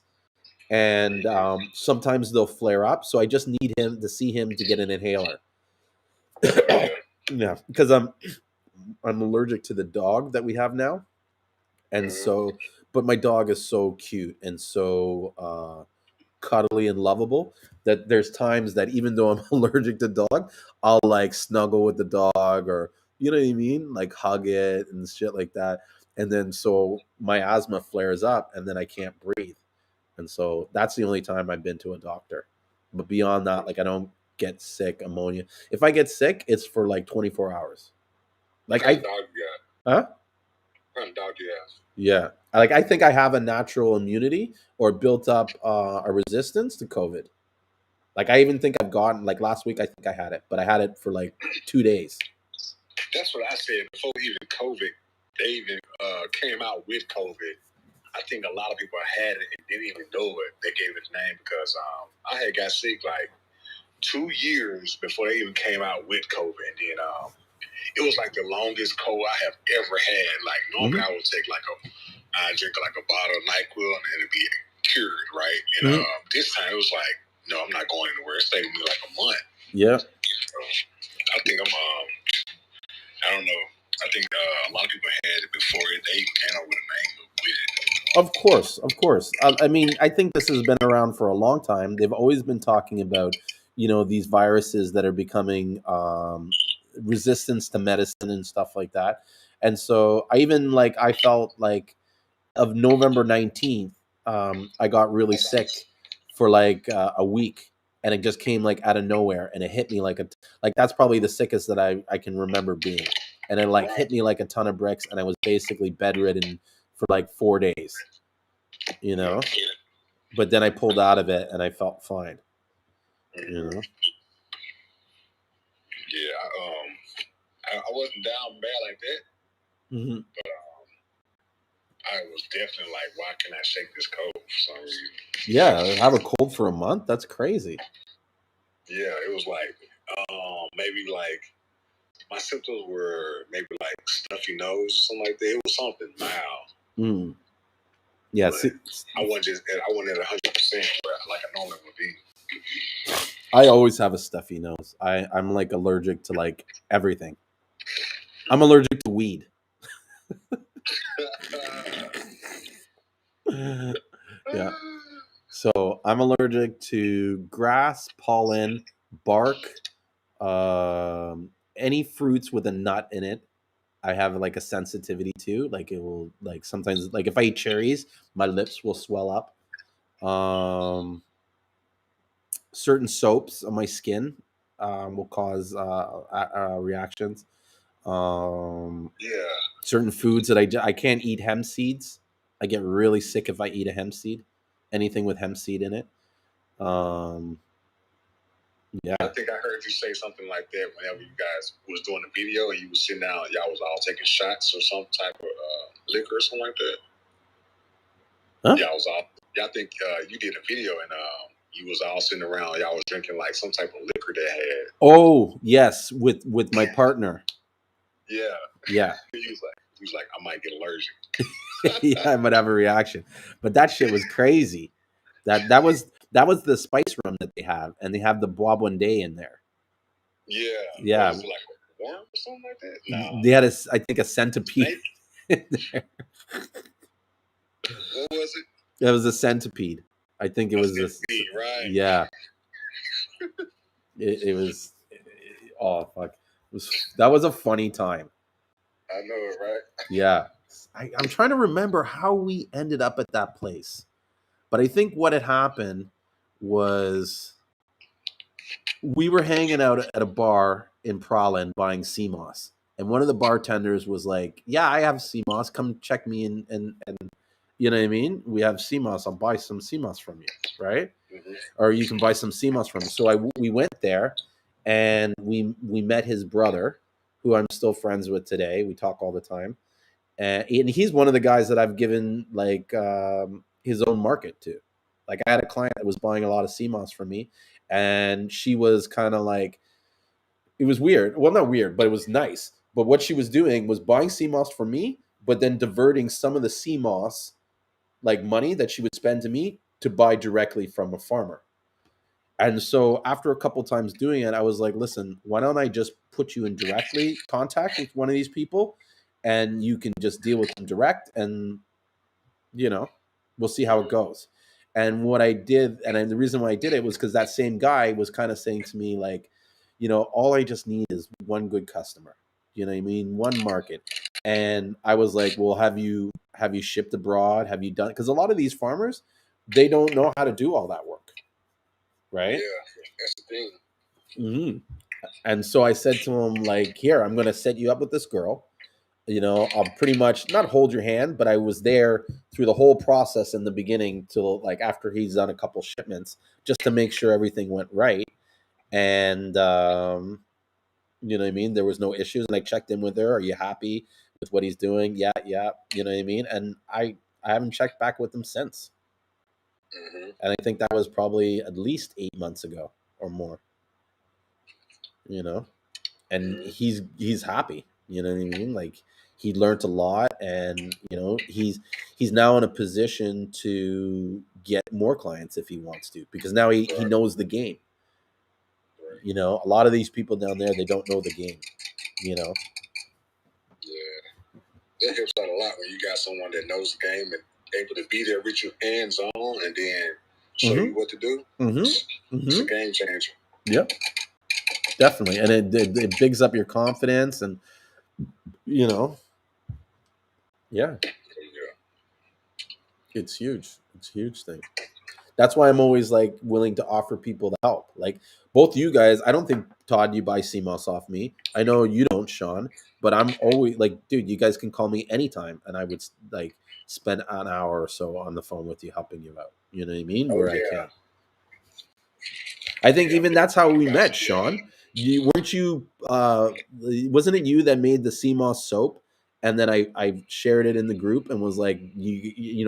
and sometimes they'll flare up, so I just need him to see him to get an inhaler. Yeah, because I'm allergic to the dog that we have now, and so but my dog is so cute and so cuddly and lovable that there's times that even though I'm allergic to dog, I'll like snuggle with the dog, or you know what I mean, like hug it and shit like that. And then so my asthma flares up, and then I can't breathe, and so that's the only time I've been to a doctor. But beyond that, like I don't get sick, ammonia. If I get sick, it's for like 24 hours. Like What kind of dog you got? Huh? What kind of dog you have? Yeah. Like I think I have a natural immunity or built up a resistance to COVID. Like I even think I've gotten like last week I think I had it, but I had it for like 2 days. That's what I said before even COVID. They even came out with COVID. I think a lot of people had it and didn't even know it. They gave it a name because I had got sick like 2 years before they even came out with COVID. And then it was like the longest cold I have ever had. Like normally I would take I drink like a bottle of NyQuil and it'd be cured, right? And this time it was like, no, I'm not going anywhere. It stayed with me like a month. Yeah. So I think I don't know. I think a lot of people had it before they even came out with a name with it. Of course. I mean, I think this has been around for a long time. They've always been talking about, these viruses that are becoming resistance to medicine and stuff like that. And so I felt like of November 19th, I got really sick for like a week, and it just came like out of nowhere, and it hit me like that's probably the sickest that I can remember being. And it like hit me like a ton of bricks, and I was basically bedridden for like 4 days, you know. But then I pulled out of it, and I felt fine, you know. Yeah, I wasn't down bad like that, Mm-hmm. but I was definitely like, why can I shake this cold for some reason? Yeah, have a cold for a month? That's crazy. Yeah, it was like maybe like my symptoms were maybe like stuffy nose or something like that. It was something mild. Yeah, I wasn't at 100%, like I normally would be. I always have a stuffy nose. I'm like allergic to like everything. I'm allergic to weed. Yeah. So I'm allergic to grass, pollen, bark, any fruits with a nut in it. I have like a sensitivity to. Like it will like sometimes like if I eat cherries, my lips will swell up. Certain soaps on my skin will cause reactions. Yeah. Certain foods that I can't eat hemp seeds. I get really sick if I eat a hemp seed. Anything with hemp seed in it. Yeah. I think I heard you say something like that whenever you guys was doing a video and you was sitting down, y'all was all taking shots or some type of liquor or something like that. Huh? Y'all think you did a video and you was all sitting around, y'all was drinking like some type of liquor they had. Oh yes, with my partner. Yeah. Yeah. He was like, I might get allergic. Yeah, I might have a reaction. But that shit was crazy. That was the spice rum that they have, and they have the Bois Day in there. Yeah. Yeah. Was it like a worm or something like that? No. They had I think a centipede in there. What was it? It was a centipede. I think it was a centipede, right? Yeah. It was. Oh fuck! That was a funny time. I know it, right? Yeah, I'm trying to remember how we ended up at that place, but I think what had happened was we were hanging out at a bar in Prahlen buying Seamoss, and one of the bartenders was like, "Yeah, I have Seamoss. Come check me in, and you know what I mean? We have Seamoss. I'll buy some Seamoss from you, right? Mm-hmm. Or you can buy some Seamoss from me." So we went there, and we met his brother, who I'm still friends with today. We talk all the time, and he's one of the guys that I've given like his own market to. Like I had a client that was buying a lot of Seamoss from me, and she was kind of like, it was weird. Well, not weird, but it was nice. But what she was doing was buying Seamoss for me, but then diverting some of the Seamoss like money that she would spend to me to buy directly from a farmer. And so after a couple times doing it, I was like, listen, why don't I just put you in directly contact with one of these people, and you can just deal with them direct, and we'll see how it goes. And what I did, and the reason why I did it was because that same guy was kind of saying to me, like, all I just need is one good customer. You know what I mean? One market. And I was like, well, have you shipped abroad? Have you done? Because a lot of these farmers, they don't know how to do all that work, right? Yeah, that's the thing. Mm-hmm. And so I said to him, like, here, I'm going to set you up with this girl. I'll pretty much not hold your hand, but I was there through the whole process in the beginning till like after he's done a couple shipments, just to make sure everything went right. And you know what I mean? There was no issues. And I checked in with her. Are you happy with what he's doing? Yeah, yeah. You know what I mean? And I haven't checked back with him since. Mm-hmm. And I think that was probably at least 8 months ago or more. And Mm-hmm. he's happy. You know what I mean? Like he learned a lot, and he's now in a position to get more clients if he wants to, because now he knows the game. Right. A lot of these people down there, they don't know the game. Yeah, that helps out a lot when you got someone that knows the game and able to be there with you hands on, and then show you what to do. It's a game changer. Yep, definitely, and it bigs up your confidence, and yeah, it's huge. It's a huge thing. That's why I'm always like willing to offer people the help. Like both you guys, I don't think, Todd, you buy Seamoss off me. I know you don't, Sean, but I'm always like, dude, you guys can call me anytime, and I would like spend an hour or so on the phone with you, helping you out. You know what I mean? Where I can. I think even that's how we met, Sean. Weren't you? Wasn't it you that made the Seamoss soap? And then I shared it in the group and was like,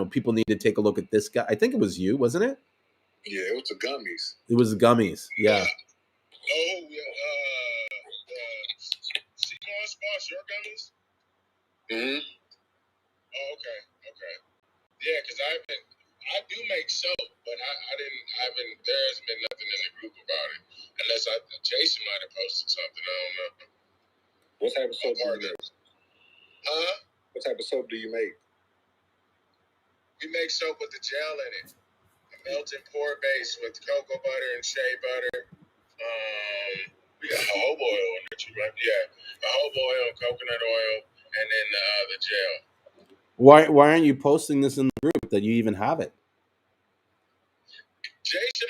people need to take a look at this guy. I think it was you, wasn't it? Yeah, it was the gummies. It was the gummies. Yeah. Oh, Seamoss boss, your gummies? Mm-hmm. Oh, okay. Yeah, because I do make soap, but there hasn't been nothing in the group about it. Unless Jason might have posted something, I don't know. What type of soap do you make? Huh? What type of soap do you make? We make soap with the gel in it. A melted pour base with cocoa butter and shea butter. We got jojoba oil in it, right? Yeah, jojoba oil, coconut oil, and then the gel. Why aren't you posting this in the group that you even have it? Jason,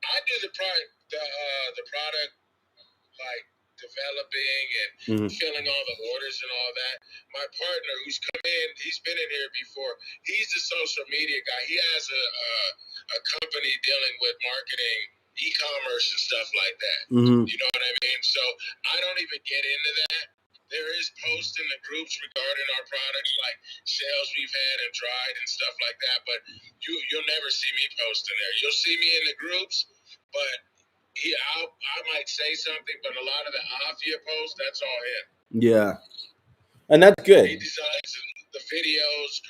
I do the product like developing and filling all the orders and all that. My partner, who's come in, he's been in here before. He's the social media guy. He has a company dealing with marketing, e-commerce and stuff like that. You know what I mean? So I don't even get into that. There is posts in the groups regarding our products, like sales we've had and tried and stuff like that. But you'll never see me posting there. You'll see me in the groups, but I might say something, but a lot of the Afia posts, that's all him. Yeah. And that's good. He designs the videos,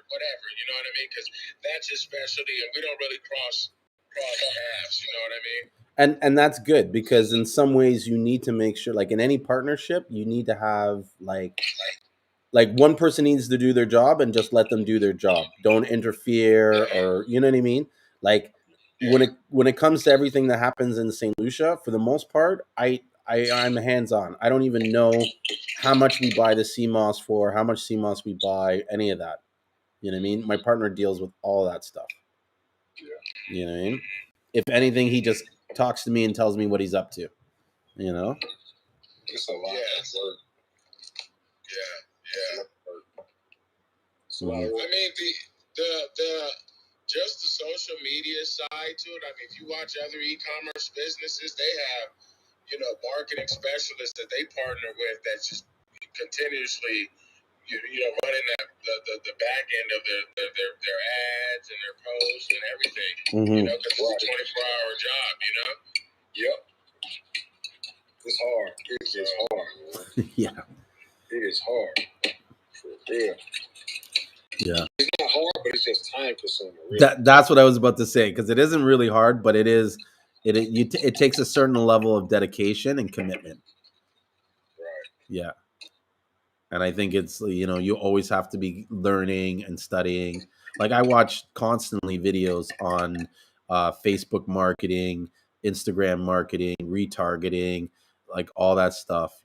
whatever. You know what I mean? Because that's his specialty, and we don't really cross paths. You know what I mean? And that's good, because in some ways you need to make sure, like in any partnership, you need to have like one person needs to do their job and just let them do their job. Don't interfere, or you know what I mean? Like when it comes to everything that happens in St. Lucia, for the most part, I'm hands on. I don't even know how much we buy the Seamoss for, how much Seamoss we buy, any of that. You know what I mean? My partner deals with all that stuff. You know what I mean? If anything, he just talks to me and tells me what he's up to. You know? It's a lot of work. Yeah. I mean, the just the social media side to it. I mean, if you watch other e-commerce businesses, they have, marketing specialists that they partner with that's just continuously, running the back end of their ads and their posts and everything. Mm-hmm. Because it's a 24-hour job. Yep. It's hard. It is hard. Yeah. It is hard. For real. Yeah. It's not hard, but it's just time consuming. Really. That's what I was about to say, because it isn't really hard, but it takes a certain level of dedication and commitment. Right. Yeah. And I think it's, you always have to be learning and studying. Like I watch constantly videos on Facebook marketing, Instagram marketing, retargeting, like all that stuff,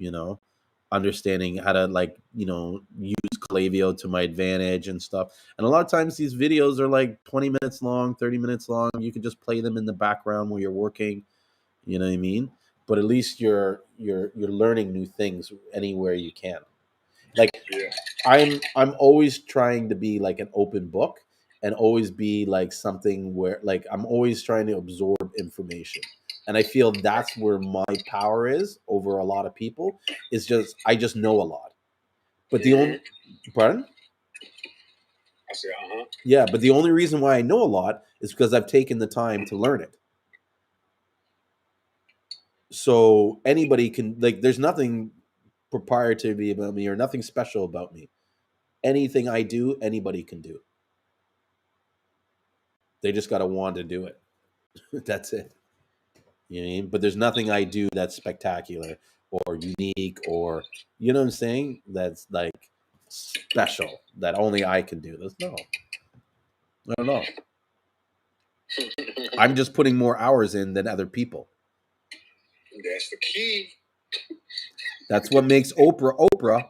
understanding how to use Klaviyo to my advantage and stuff. And a lot of times these videos are like 20 minutes long, 30 minutes long. You can just play them in the background while you're working, you know what I mean? But at least you're learning new things anywhere you can. Like I'm always trying to be like an open book, and always be like something where like I'm always trying to absorb information. And I feel that's where my power is over a lot of people, is just I just know a lot. But the only pardon? I said, Yeah, but the only reason why I know a lot is because I've taken the time to learn it. So anybody can, like, there's nothing proprietary about me or nothing special about me. Anything I do, anybody can do. They just got to want to do it. That's it. You know what I mean? But there's nothing I do that's spectacular or unique, or, you know what I'm saying? That's like special that only I can do. This no. I don't know. I'm just putting more hours in than other people. That's the key. That's what makes Oprah Oprah.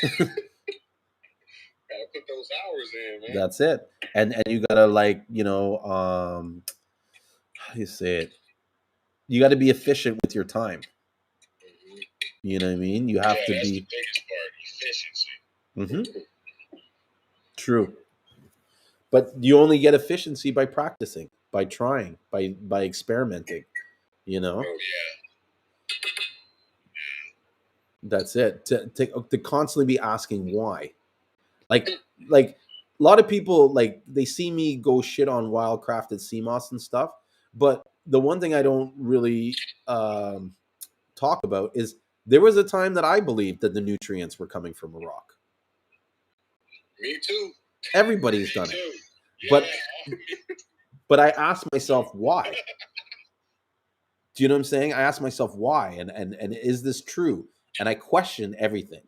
Gotta put those hours in, man. That's it. And you gotta how do you say it? You got to be efficient with your time. You know what I mean? You have to that's be. The biggest part, efficiency. Mm-hmm. True. But you only get efficiency by practicing, by trying, by experimenting. Oh yeah. That's it. To constantly be asking why. Like a lot of people, like, they see me go shit on wildcrafted Seamoss and stuff, but the one thing I don't really talk about is there was a time that I believed that the nutrients were coming from a rock. Me too. Everybody's done it. Yeah. But I asked myself why. Do you know what I'm saying? I asked myself why, and is this true? And I question everything.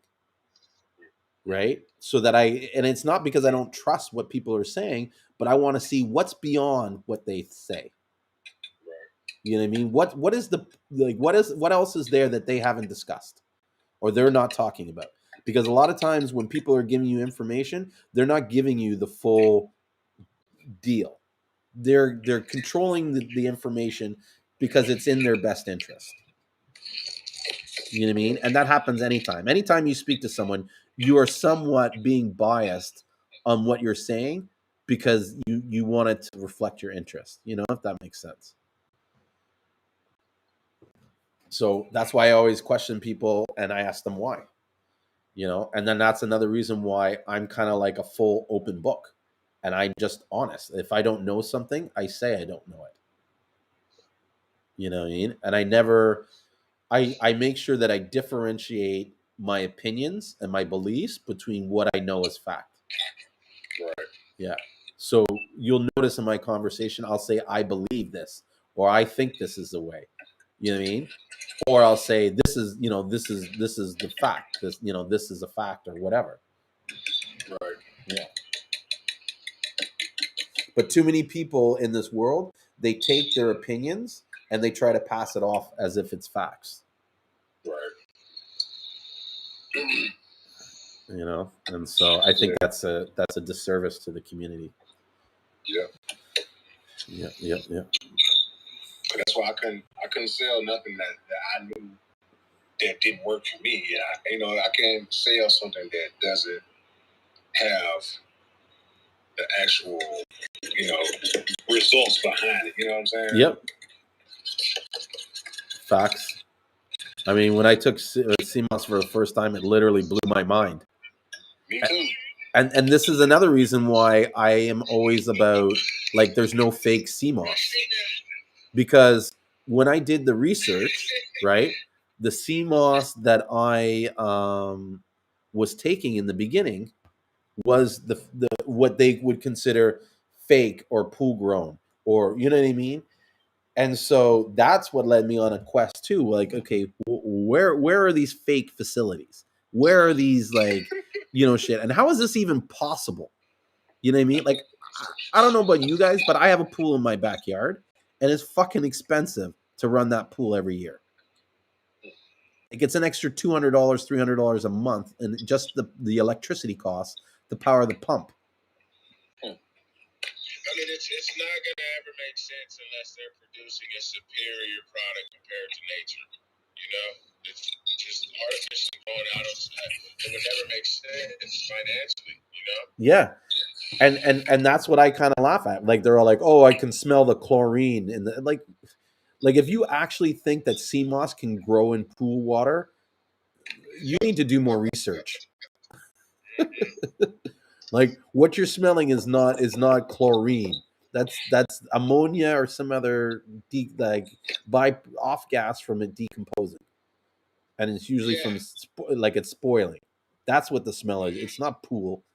Right? So that and it's not because I don't trust what people are saying, but I want to see what's beyond what they say. You know what I mean? What is what else is there that they haven't discussed or they're not talking about? Because a lot of times when people are giving you information, they're not giving you the full deal. They're controlling the information because it's in their best interest. You know what I mean? And that happens anytime. Anytime you speak to someone, you are somewhat being biased on what you're saying because you want it to reflect your interest. You know, if that makes sense. So that's why I always question people and I ask them why. You know, and then that's another reason why I'm kind of like a full open book. And I'm just honest. If I don't know something, I say I don't know it. You know what I mean? And I make sure that I differentiate my opinions and my beliefs between what I know is fact. Right. Yeah. So you'll notice in my conversation, I'll say, I believe this, or I think this is the way. You know what I mean? Or I'll say, this is, this is the fact. This is a fact, or whatever. Right. Yeah. But too many people in this world, they take their opinions and they try to pass it off as if it's facts. Right. And so I think that's a disservice to the community. Yeah. Yeah. That's why I couldn't sell nothing that I knew that didn't work for me. I can't sell something that doesn't have the actual, results behind it. You know what I'm saying? Yep. Facts. I mean, when I took Seamoss for the first time, it literally blew my mind. Me too. And this is another reason why I am always about, like, there's no fake Seamoss. Because when I did the research, right, the Seamoss that I was taking in the beginning was the what they would consider fake or pool grown, or you know what I mean. And so that's what led me on a quest too. Like, okay, where are these fake facilities? Where are these, like, shit? And how is this even possible? You know what I mean? Like, I don't know about you guys, but I have a pool in my backyard, and it's fucking expensive to run that pool every year. It gets an extra $200, $300 a month, and just the electricity costs to power the pump. I mean, it's not going to ever make sense unless they're producing a superior product compared to nature. It's just artificially going out of sight. It would never make sense financially. Yeah. And that's what I kind of laugh at. Like, they're all like, "Oh, I can smell the chlorine," and like if you actually think that sea moss can grow in pool water, you need to do more research. Like, what you're smelling is not chlorine. That's ammonia or some other by off gas from it decomposing, and it's usually from it's spoiling. That's what the smell is. It's not pool.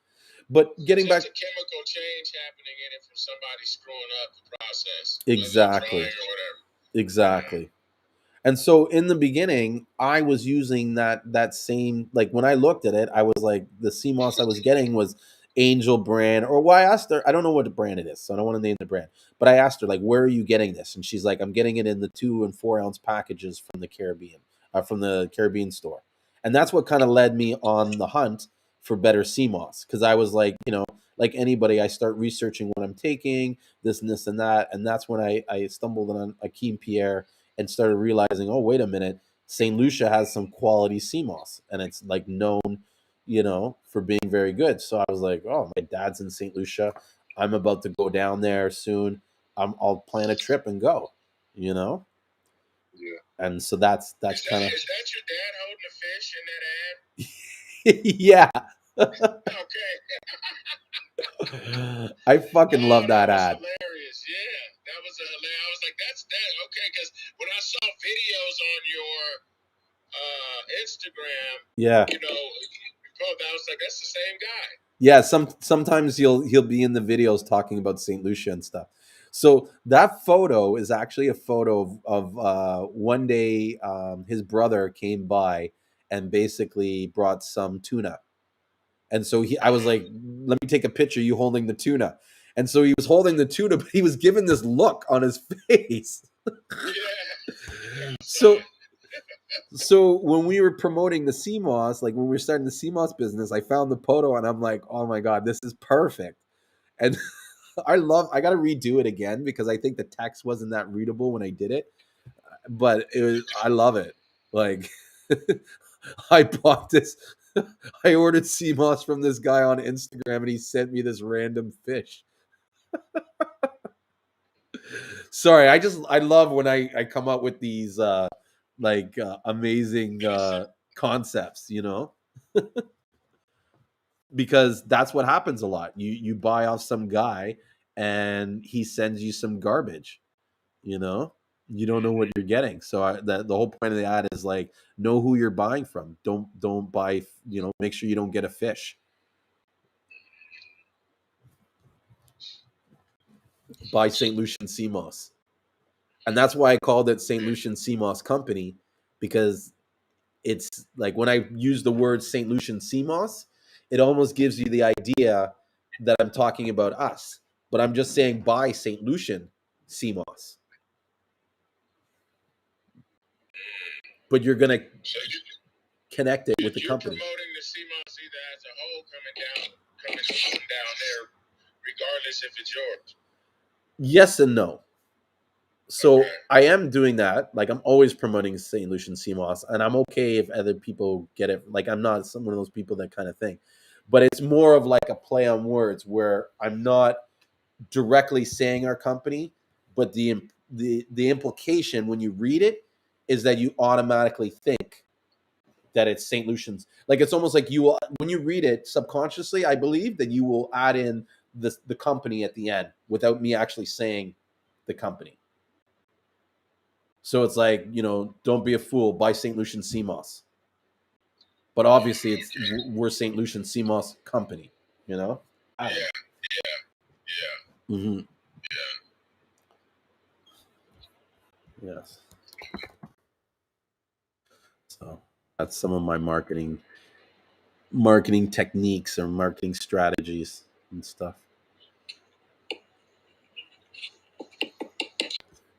But getting back, a chemical change happening in it from somebody screwing up the process. Exactly. Or whatever. Exactly. And so in the beginning, I was using that same, like, when I looked at it, I was like, the Seamoss I was getting was Angel brand, or why I asked her, I don't know what brand it is, so I don't want to name the brand, but I asked her, like, where are you getting this? And she's like, I'm getting it in the 2 and 4 ounce packages from the Caribbean store. And that's what kind of led me on the hunt for better Seamoss, because I was like, like anybody, I start researching what I'm taking, this and this and that, and that's when I stumbled on Akeem Pierre and started realizing, oh, wait a minute, St. Lucia has some quality Seamoss, and it's like known, for being very good. So I was like, oh, my dad's in St. Lucia. I'm about to go down there soon. I'll plan a trip and go, Yeah. And so that's kind of. Is that your dad holding a fish in that ad? Yeah. Okay. I fucking love that ad. Hilarious. Yeah, that was hilarious. I was like, that's that. Okay, because when I saw videos on your Instagram, Yeah, I was like, that's the same guy. Yeah, sometimes he'll be in the videos talking about St. Lucia and stuff. So that photo is actually a photo of one day his brother came by and basically brought some tuna. And so I was like, let me take a picture of you holding the tuna. And so he was holding the tuna, but he was given this look on his face. Yeah. So when we were promoting the Seamoss, like when we were starting the Seamoss business, I found the photo and I'm like, oh my God, this is perfect. And I got to redo it again because I think the text wasn't that readable when I did it. But I love it. Like, I bought this. I ordered Seamoss from this guy on Instagram and he sent me this random fish. Sorry, I love when I come up with these amazing concepts, because that's what happens a lot. You buy off some guy and he sends you some garbage, you don't know what you're getting. So the whole point of the ad is like, know who you're buying from. Don't buy, make sure you don't get a fish. Buy St. Lucian Seamoss. And that's why I called it St. Lucian Seamoss Company, because it's like when I use the word St. Lucian Seamoss, it almost gives you the idea that I'm talking about us. But I'm just saying buy St. Lucian Seamoss. But you're going to connect it with the company. You're promoting the Seamoss either as a whole coming down there, regardless if it's yours. Yes and no. So I am doing that. Like, I'm always promoting St. Lucian Seamoss, and I'm okay if other people get it. Like, I'm not one of those people that kind of thing. But it's more of like a play on words where I'm not directly saying our company, but the implication when you read it is that you automatically think that it's St. Lucian's. Like, it's almost like you will, when you read it subconsciously, I believe that you will add in the company at the end without me actually saying the company. So it's like, don't be a fool, buy St. Lucian Seamoss. But obviously we're St. Lucian Seamoss Company, I don't know. Yeah. Mm-hmm. Yes. So that's some of my marketing techniques or marketing strategies and stuff.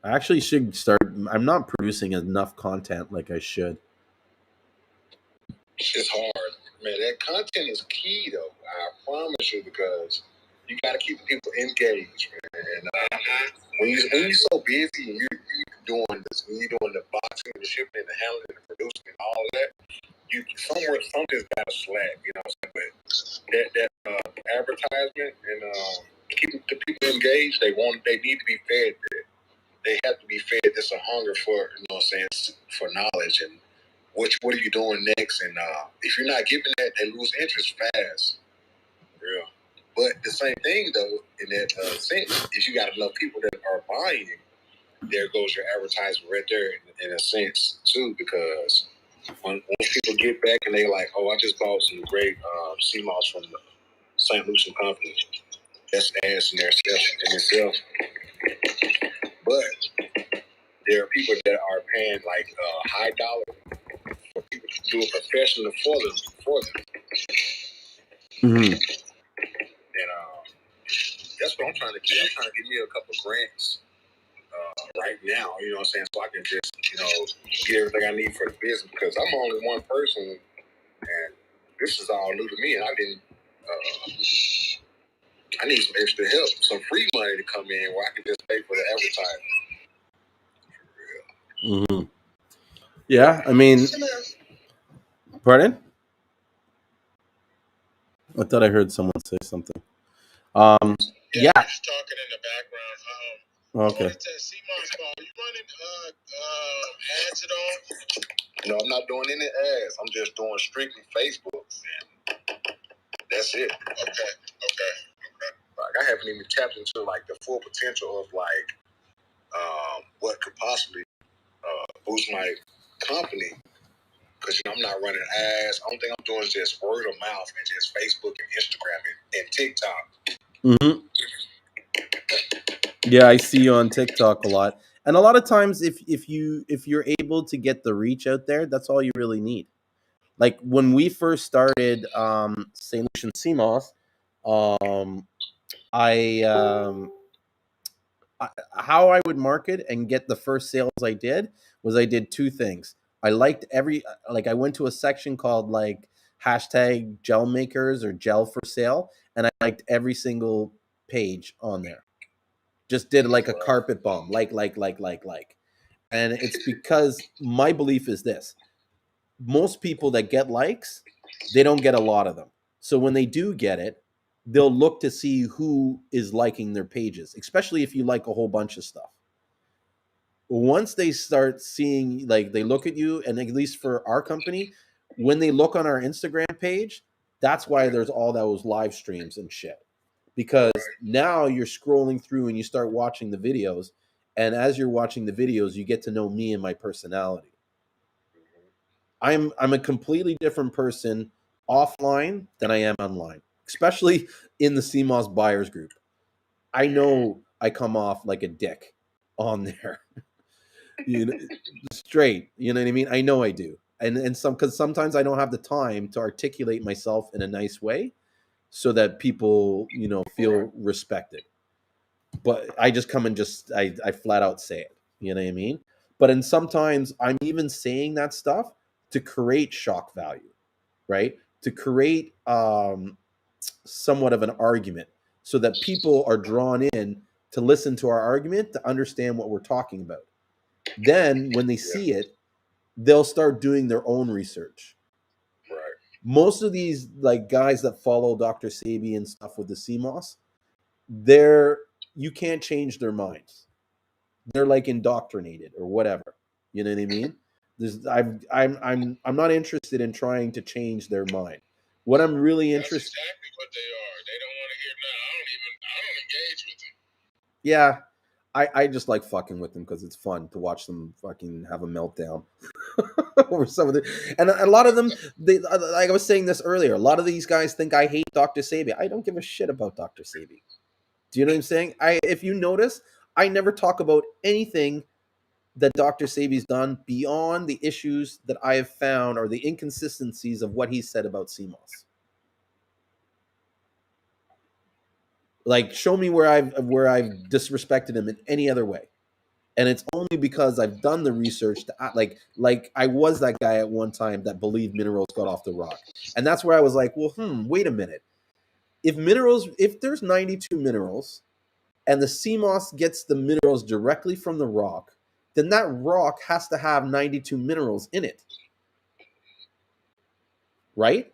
I actually should start. I'm not producing enough content like I should. It's hard, man. That content is key, though. I promise you, because you got to keep people engaged, man. And when you're so busy and you're doing this, when you're doing the boxing, the shipping, and the handling, and the producing, and all that, something's got to slack. You know what I'm saying? But that advertisement and keeping the people engaged, they need to be fed. They have to be fed this a hunger for, for knowledge and what are you doing next? And if you're not giving that, they lose interest fast. Real. But the same thing, though, in that sense, if you got enough people that are buying, there goes your advertisement right there in a sense, too, because once people get back and they like, oh, I just bought some great Seamoss from the St. Lucian Company, that's ads in itself. But there are people that are paying like high dollar for people to do it professionally for them. Mm-hmm. And that's what I'm trying to do. I'm trying to get me a couple grants right now, you know what I'm saying, so I can just, get everything I need for the business, because I'm only one person, and this is all new to me, and I need some extra help, some free money to come in where I can just pay for the advertising. Mm-hmm. Yeah, I mean, pardon? I thought I heard someone say something. Yeah, just talking in the background. Okay. I wanted to see you running ads at all? No, I'm not doing any ads. I'm just doing strictly Facebook, and that's it. Okay. Like, I haven't even tapped into like the full potential of like what could possibly boost my company, because I'm not running ads. The only thing I'm doing is just word of mouth and just Facebook and Instagram and TikTok. Mm-hmm. Yeah, I see you on TikTok a lot, and a lot of times, if you're able to get the reach out there, that's all you really need. Like when we first started St. Lucian Seamoss, I, how I would market and get the first sales I did was I did two things. I liked I went to a section called like hashtag gel makers or gel for sale, and I liked every single page on there. Just did like a carpet bomb, like. And it's because my belief is this: most people that get likes, they don't get a lot of them. So when they do get it, they'll look to see who is liking their pages, especially if you like a whole bunch of stuff. Once they start seeing, like, they look at you, and at least for our company, when they look on our Instagram page, that's why there's all those live streams and shit. Because now you're scrolling through and you start watching the videos, And as you're watching the videos, you get to know me and my personality. I'm a completely different person offline than I am online, especially in the Seamoss buyers group. I know I come off like a dick on there. You know, straight. You know what I mean? I know I do. And some, because sometimes I don't have the time to articulate myself in a nice way so that people, you know, feel respected. But I just come and just I flat out say it. You know what I mean? But and sometimes I'm even saying that stuff to create shock value, right? To create somewhat of an argument so that people are drawn in to listen to our argument to understand what we're talking about. Then when they see it, they'll start doing their own research. Right. Most of these like guys that follow Dr. Sabi and stuff with the CMOS, they're you can't change their minds. They're like indoctrinated or whatever. You know what I mean? I'm not interested in trying to change their mind. What I'm really That's interested exactly what they are. They don't want to hear nothing. I don't engage with them. Yeah, I just like fucking with them because it's fun to watch them fucking have a meltdown over some of the. And a lot of them, they like I was saying this earlier. A lot of these guys think I hate Dr. Sabi. I don't give a shit about Dr. Sabi. Do you know what I'm saying? If you notice, I never talk about anything that Dr. Sabi's done beyond the issues that I have found or the inconsistencies of what he said about CMOS. Like, show me where I've disrespected him in any other way. And it's only because I've done the research to like I was that guy at one time that believed minerals got off the rock. And that's where I was like, well, wait a minute. If there's 92 minerals and the CMOS gets the minerals directly from the rock, then that rock has to have 92 minerals in it. Right?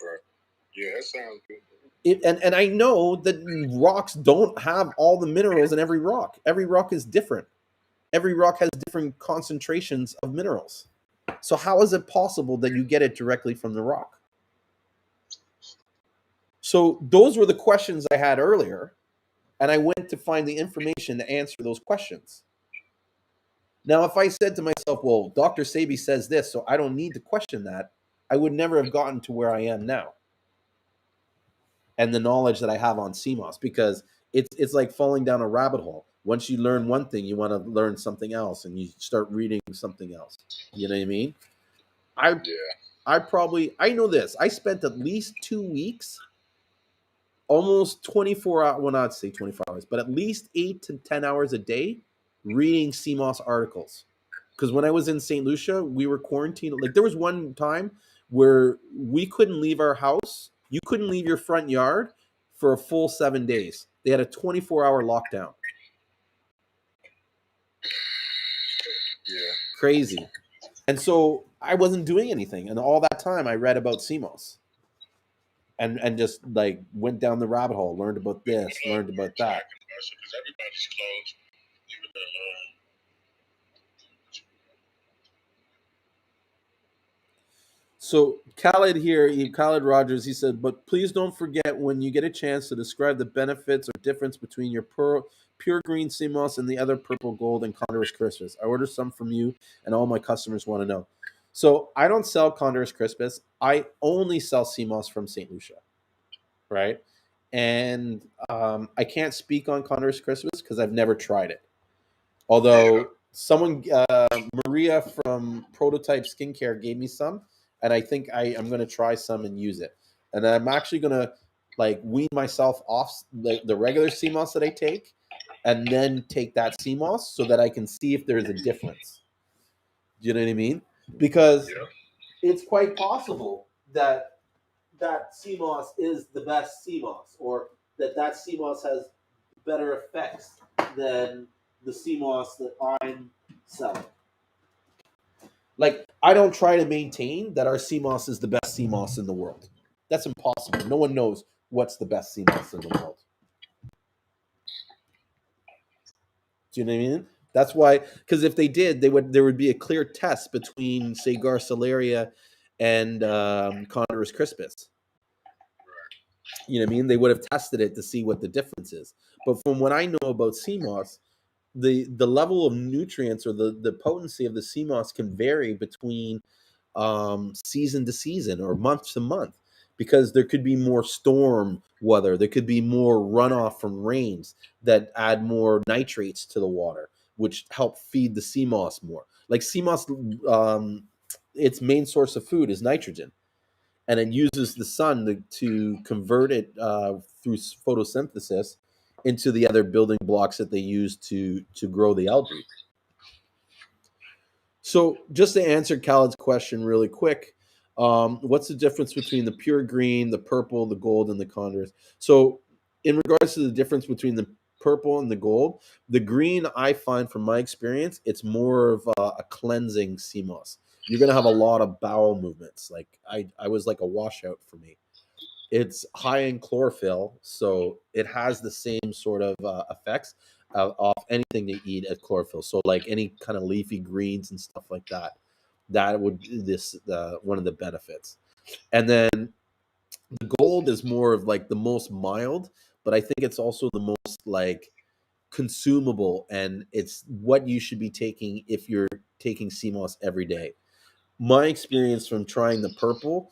Yeah, that sounds good. And I know that rocks don't have all the minerals in every rock. Every rock is different. Every rock has different concentrations of minerals. So how is it possible that you get it directly from the rock? So those were the questions I had earlier, and I went to find the information to answer those questions. Now, if I said to myself, well, Dr. Sabi says this, so I don't need to question that, I would never have gotten to where I am now. And the knowledge that I have on CMOS, because it's like falling down a rabbit hole. Once you learn one thing, you want to learn something else, and you start reading something else. You know what I mean? I know this. I spent at least 2 weeks, almost 24 hours. Well, not say 24 hours, but at least 8 to 10 hours a day reading CMOS articles. Because when I was in St. Lucia, we were quarantined. Like there was one time where we couldn't leave our house. You couldn't leave your front yard for a full 7 days. They had a 24-hour lockdown. Yeah. Crazy. And so I wasn't doing anything. And all that time I read about CMOS. And just like went down the rabbit hole, learned about this, learned about that. Because everybody's closed. Even the So Khaled Rogers, he said, but please don't forget when you get a chance to describe the benefits or difference between your pure green CMOS and the other purple gold and Condorus Crispus. I ordered some from you, and all my customers want to know. So I don't sell Condorus Crispus. I only sell CMOS from St. Lucia, right? And I can't speak on Condorus Crispus because I've never tried it. Although someone, Maria from Prototype Skincare, gave me some, and I think I'm going to try some and use it. And I'm actually going to like wean myself off the regular CMOS that I take, and then take that CMOS so that I can see if there's a difference. Do you know what I mean? Because it's quite possible that CMOS is the best CMOS, or that CMOS has better effects than the CMOS that I'm selling. Like, I don't try to maintain that our CMOS is the best CMOS in the world. That's impossible. No one knows what's the best CMOS in the world. Do you know what I mean? That's why, because if they did, there would be a clear test between, say, Garcilaria and Condorus Crispus. You know what I mean? They would have tested it to see what the difference is. But from what I know about CMOS, the level of nutrients or the potency of the sea moss can vary between season to season or month to month, because there could be more storm weather, there could be more runoff from rains that add more nitrates to the water, which help feed the sea moss more. Like sea moss, its main source of food is nitrogen, and it uses the sun to convert it through photosynthesis into the other building blocks that they use to grow the algae. So, just to answer Khaled's question really quick, what's the difference between the pure green, the purple, the gold, and the condors? So, in regards to the difference between the purple and the gold, the green, I find from my experience, it's more of a cleansing sea moss. You're going to have a lot of bowel movements. Like, I was like a washout for me. It's high in chlorophyll, so it has the same sort of effects off anything they eat as chlorophyll. So, like any kind of leafy greens and stuff like that, that would this one of the benefits. And then the gold is more of like the most mild, but I think it's also the most like consumable, and it's what you should be taking if you're taking sea moss every day. My experience from trying the purple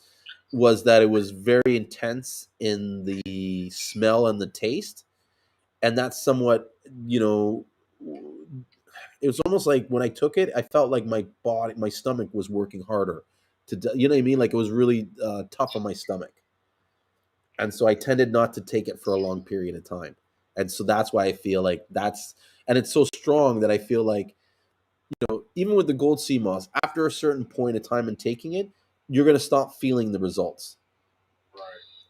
was that it was very intense in the smell and the taste, and that's somewhat, you know, it was almost like when I took it, I felt like my stomach was working harder you know what I mean, like it was really tough on my stomach, and so I tended not to take it for a long period of time, and so that's why I feel like and it's so strong that I feel like, even with the gold sea moss, after a certain point of time in taking it, you're going to stop feeling the results. Right.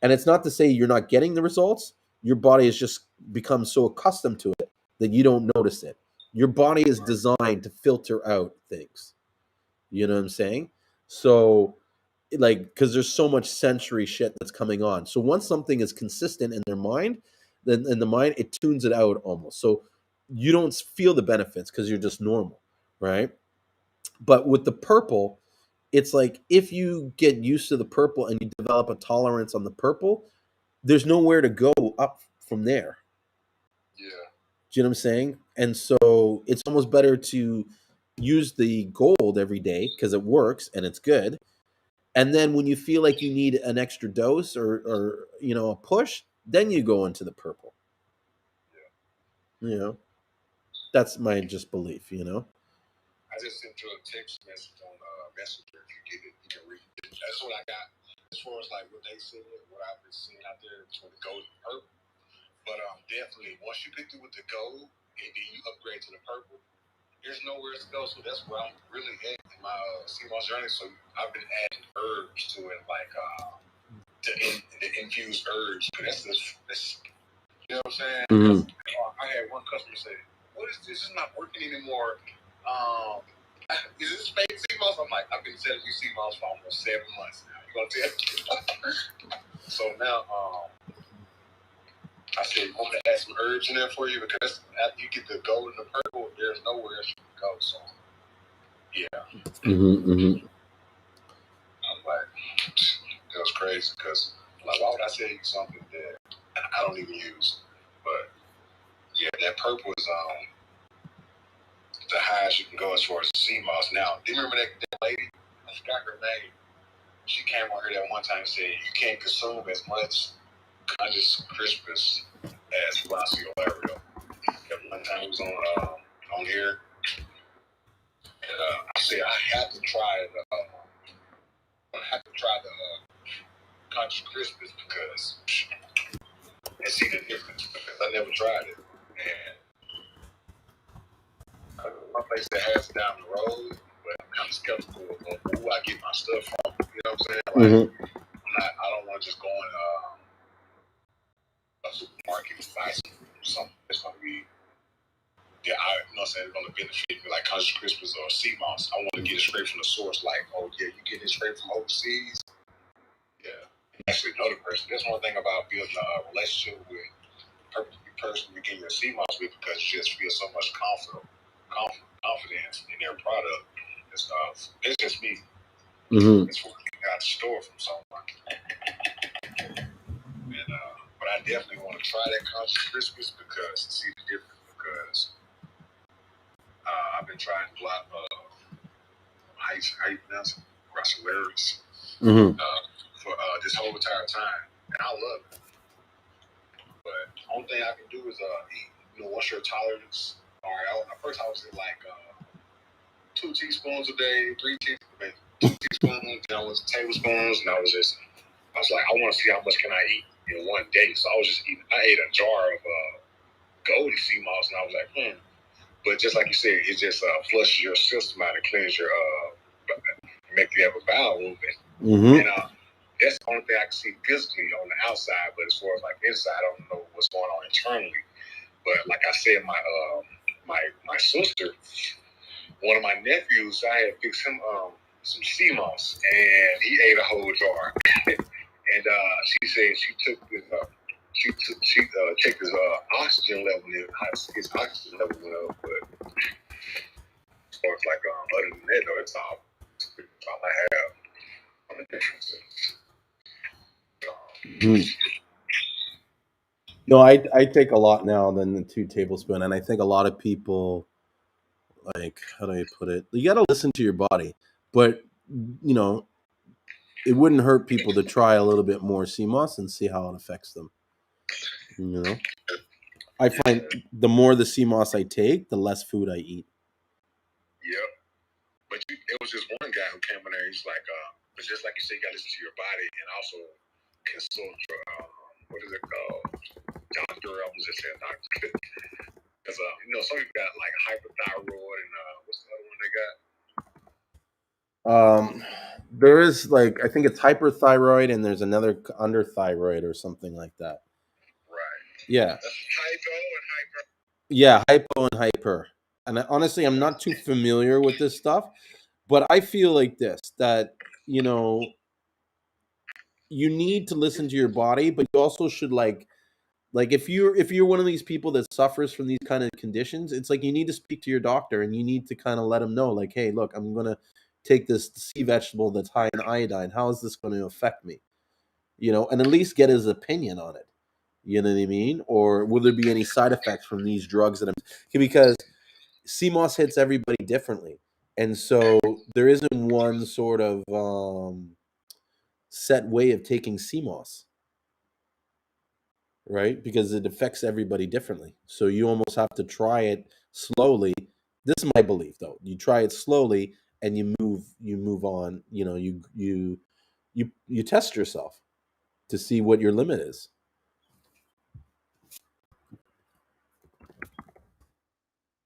And it's not to say you're not getting the results. Your body has just become so accustomed to it that you don't notice it. Your body is designed to filter out things. You know what I'm saying? So, like, because there's so much sensory shit that's coming on. So once something is consistent in their mind, then in the mind, it tunes it out almost. So you don't feel the benefits because you're just normal, right? But with the purple, it's like if you get used to the purple and you develop a tolerance on the purple, there's nowhere to go up from there. Yeah. Do you know what I'm saying? And so it's almost better to use the gold every day because it works and it's good. And then when you feel like you need an extra dose or a push, then you go into the purple. You know, that's my just belief. I just sent you a text message on Messenger. If you get it, you can read it. That's what I got. As far as like what they said, what I've been seeing out there between the gold and the purple. But definitely, once you get through with the gold and then you upgrade to the purple, there's nowhere to go. So that's where I'm really at in my Seamoss journey. So I've been adding herbs to it, like the infused herbs. That's you know what I'm saying? Mm-hmm. I had one customer say, "What is this? It's not working anymore. Is this fake Seamoss?" I'm like, "I've been selling you Seamoss for almost 7 months now. You gonna tell me?" So now, I said, "I'm gonna add some herbs in there for you because after you get the gold and the purple, there's nowhere else you can go." So, yeah. Mm-hmm. I'm like, it was crazy because, like, why would I sell you something that I don't even use? But yeah, that purple is the highest you can go as far as sea moss. Now, do you remember that lady? I forgot her name. She came on here that one time and said you can't consume as much conscious crispus as Blasio Lario. That one time he was on here, and I said I have to try it. I have to try the conscious crispus because and see the difference because I never tried it. And my place that has it down the road, but I'm kind of skeptical of who I get my stuff from. You know what I'm saying? Like, I don't want to just go in a supermarket and buy something that's going to be, you know what I'm saying, it's going to benefit me, like Conscious Crispus or Seamoss. I want to get it straight from the source, like, oh, yeah, you get it straight from overseas. Yeah. Actually know the person. That's one thing about building a relationship with the person you get your Seamoss with because you just feel so much confidence in their product and stuff. It's just me. Mm-hmm. It's what you got to store from someone. And but I definitely want to try that Conscious Crispus because see the difference because been trying a lot of how you pronounce it? Gracilaris for this whole entire time, and I love it. But the only thing I can do is eat. What's your tolerance? All right. At first, I was at like 2 teaspoons a day, 3 teaspoons, then I was tablespoons, and I was like, I want to see how much can I eat in one day. So I was just eating. I ate a jar of golden sea moss, and I was like, But just like you said, it just flushes your system out and cleans your make you have a bowel movement. And that's the only thing I can see physically on the outside. But as far as like inside, I don't know what's going on internally. But like I said, my sister, one of my nephews, I had fixed him some sea moss, and he ate a whole jar. And she said she took this. She checked his oxygen level. His oxygen level went up, but as far as like other than that, though, that's all I have on the differences. No, I take a lot now than the 2 tablespoons, and I think a lot of people, like, how do I put it? You got to listen to your body, but it wouldn't hurt people to try a little bit more Seamoss and see how it affects them. I find the more the Seamoss I take, the less food I eat. Yep. But it was just one guy who came in there. He's like, but just like you said, you got to listen to your body and also consult your, what is it called? Doctor. I was just saying doctor. Because, some people got like hyperthyroid and what's the other one they got? There is like, I think it's hyperthyroid and there's another underthyroid or something like that. Right. Yeah. That's hypo and hyper. Yeah, hypo and hyper. And honestly, I'm not too familiar with this stuff, but I feel like this, that, you need to listen to your body, but you also should like if you're one of these people that suffers from these kind of conditions, it's like you need to speak to your doctor and you need to kind of let him know, like, hey, look, I'm going to take this sea vegetable that's high in iodine. How is this going to affect me? And at least get his opinion on it. You know what I mean? Or will there be any side effects from these drugs that I'm, because Seamoss hits everybody differently. And so there isn't one sort of set way of taking Seamoss, right? Because it affects everybody differently. So you almost have to try it slowly. This is my belief, though. You try it slowly and you move on. You test yourself to see what your limit is.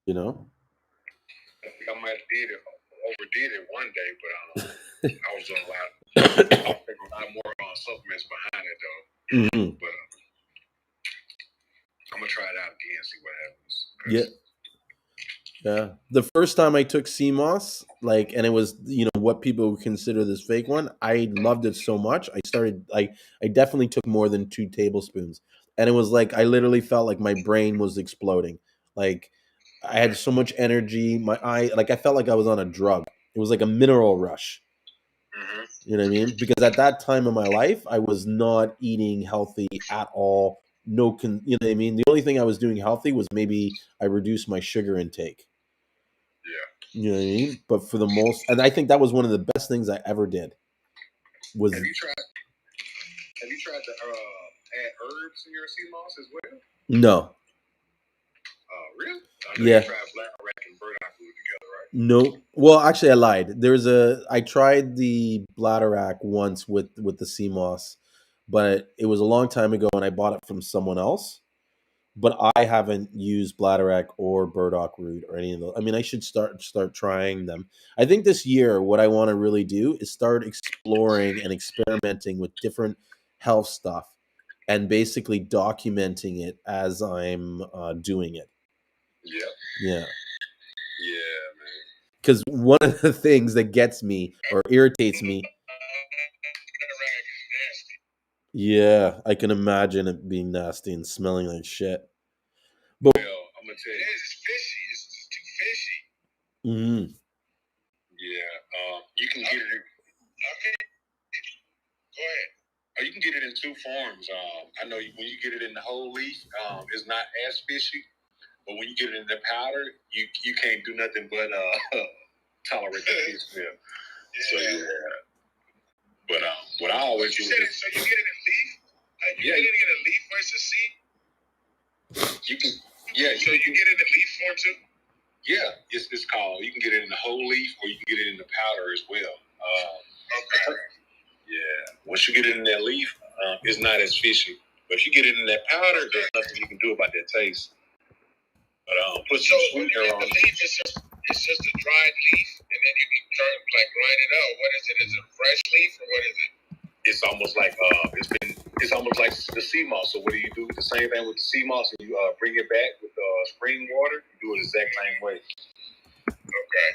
I think I might have overdid it one day, but I was doing a lot more supplements behind it, though. But I'm gonna try it out again, see what happens. Yeah. The first time I took Seamoss, and it was, what people would consider this fake one, I loved it so much. I definitely took more than 2 tablespoons. And it was like, I literally felt like my brain was exploding. Like, I had so much energy. I felt like I was on a drug. It was like a mineral rush. You know what I mean? Because at that time in my life, I was not eating healthy at all. You know what I mean? The only thing I was doing healthy was maybe I reduced my sugar intake. Yeah. You know what I mean? But for the most, and I think that was one of the best things I ever did. Have you tried to add herbs in your Seamoss as well? No. Really? Yeah. You tried bladderwrack and burdock root together, right? No. Well, actually, I lied. I tried the bladderwrack once with the Seamoss, but it was a long time ago, and I bought it from someone else. But I haven't used bladderwrack or burdock root or any of those. I mean, I should start trying them. I think this year, what I want to really do is start exploring and experimenting with different health stuff, and basically documenting it as I'm doing it. Yeah. Yeah. Yeah, man. Because one of the things that gets me or irritates me. Yeah, I can imagine it being nasty and smelling like shit. But I'm gonna tell you, it's fishy. It's just too fishy. Yeah, you can get it. Okay, go ahead. You can get it in 2 forms. I know when you get it in the whole leaf, it's not as fishy. But when you get it in the powder, you can't do nothing but tolerate the fish smell. So but what I always do. So you get it in leaf? You get it in a leaf versus seed? You can, yeah. So you get it in leaf form too? Yeah, it's called. You can get it in the whole leaf, or you can get it in the powder as well. Okay. Yeah. Once you get it in that leaf, it's not as fishy. But if you get it in that powder, there's nothing you can do about that taste. But put some sweetener on. The leaf is just a dried leaf, and then you can grind it out. What is it? Is it a fresh leaf or what is it? It's almost like it's almost like the sea moss. So what do? The same thing with the sea moss, and you bring it back with spring water. You do it the exact same way. Okay.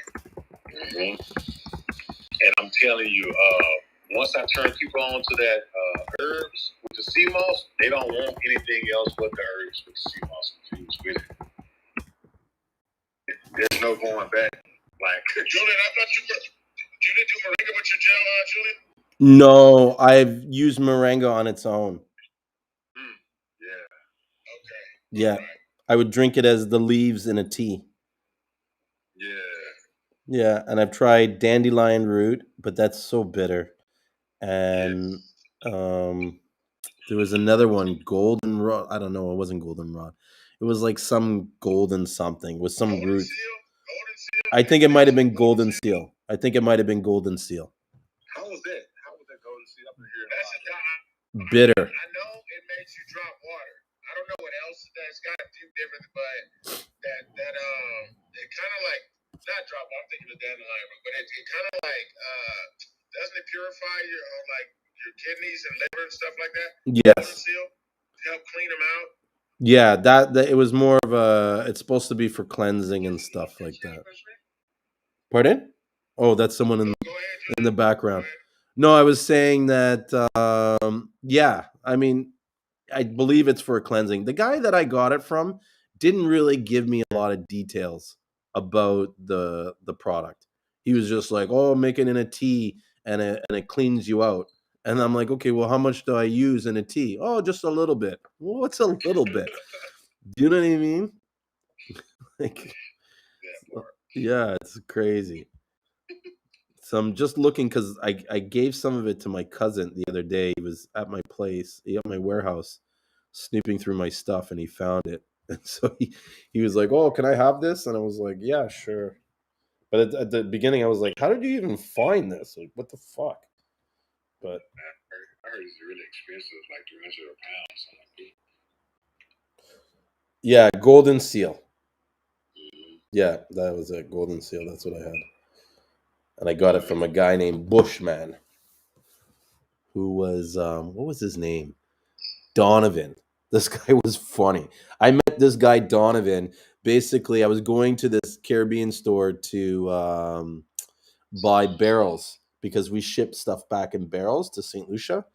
Mm-hmm. And I'm telling you, once I turn people on to that herbs with the sea moss, they don't want anything else but the herbs with the sea moss infused with it. There's no going back. Like Julien, I thought you didn't do moringa with your gel, Julien? No, I've used moringa on its own. Yeah. Okay. Yeah. Right. I would drink it as the leaves in a tea. Yeah. Yeah, and I've tried dandelion root, but that's so bitter. And there was another one, goldenrod. I don't know, it wasn't goldenrod. It was like some golden something with some Golden root. seal? Golden seal? I think it might have been golden seal. I think it might have been golden seal. How was that? How was that golden seal? I've been hearing Bitter. I know it makes you drop water. I don't know what else that's got a few different, but that it kind of like not drop. I'm thinking of dandelion, but it kind of like doesn't it purify your kidneys and liver and stuff like that? Yes. Golden seal to help clean them out. Yeah, that it was more of a. It's supposed to be for cleansing and stuff like that. Pardon? Oh, that's someone in the background. No, I was saying that. Yeah, I mean, I believe it's for cleansing. The guy that I got it from didn't really give me a lot of details about the product. He was just like, "Oh, make it in a tea, and it cleans you out." And I'm like, "Okay, well, how much do I use in a tea?" "Oh, just a little bit." Well, what's a little bit? Do you know what I mean? Like, yeah, it's crazy. So I'm just looking because I gave some of it to my cousin the other day. He was at my place, at my warehouse, snooping through my stuff, and he found it. And so he was like, "Oh, can I have this?" And I was like, "Yeah, sure." But at the beginning, I was like, "How did you even find this? Like, what the fuck?" But I heard it's really expensive, like £300 something. yeah, golden seal. Yeah, that was a golden seal. That's what I had, and I got it from a guy named Bushman, who was what was his name? Donovan. This guy was funny. I met this guy Donovan. Basically, I was going to this Caribbean store to buy barrels because we shipped stuff back in barrels to St. Lucia,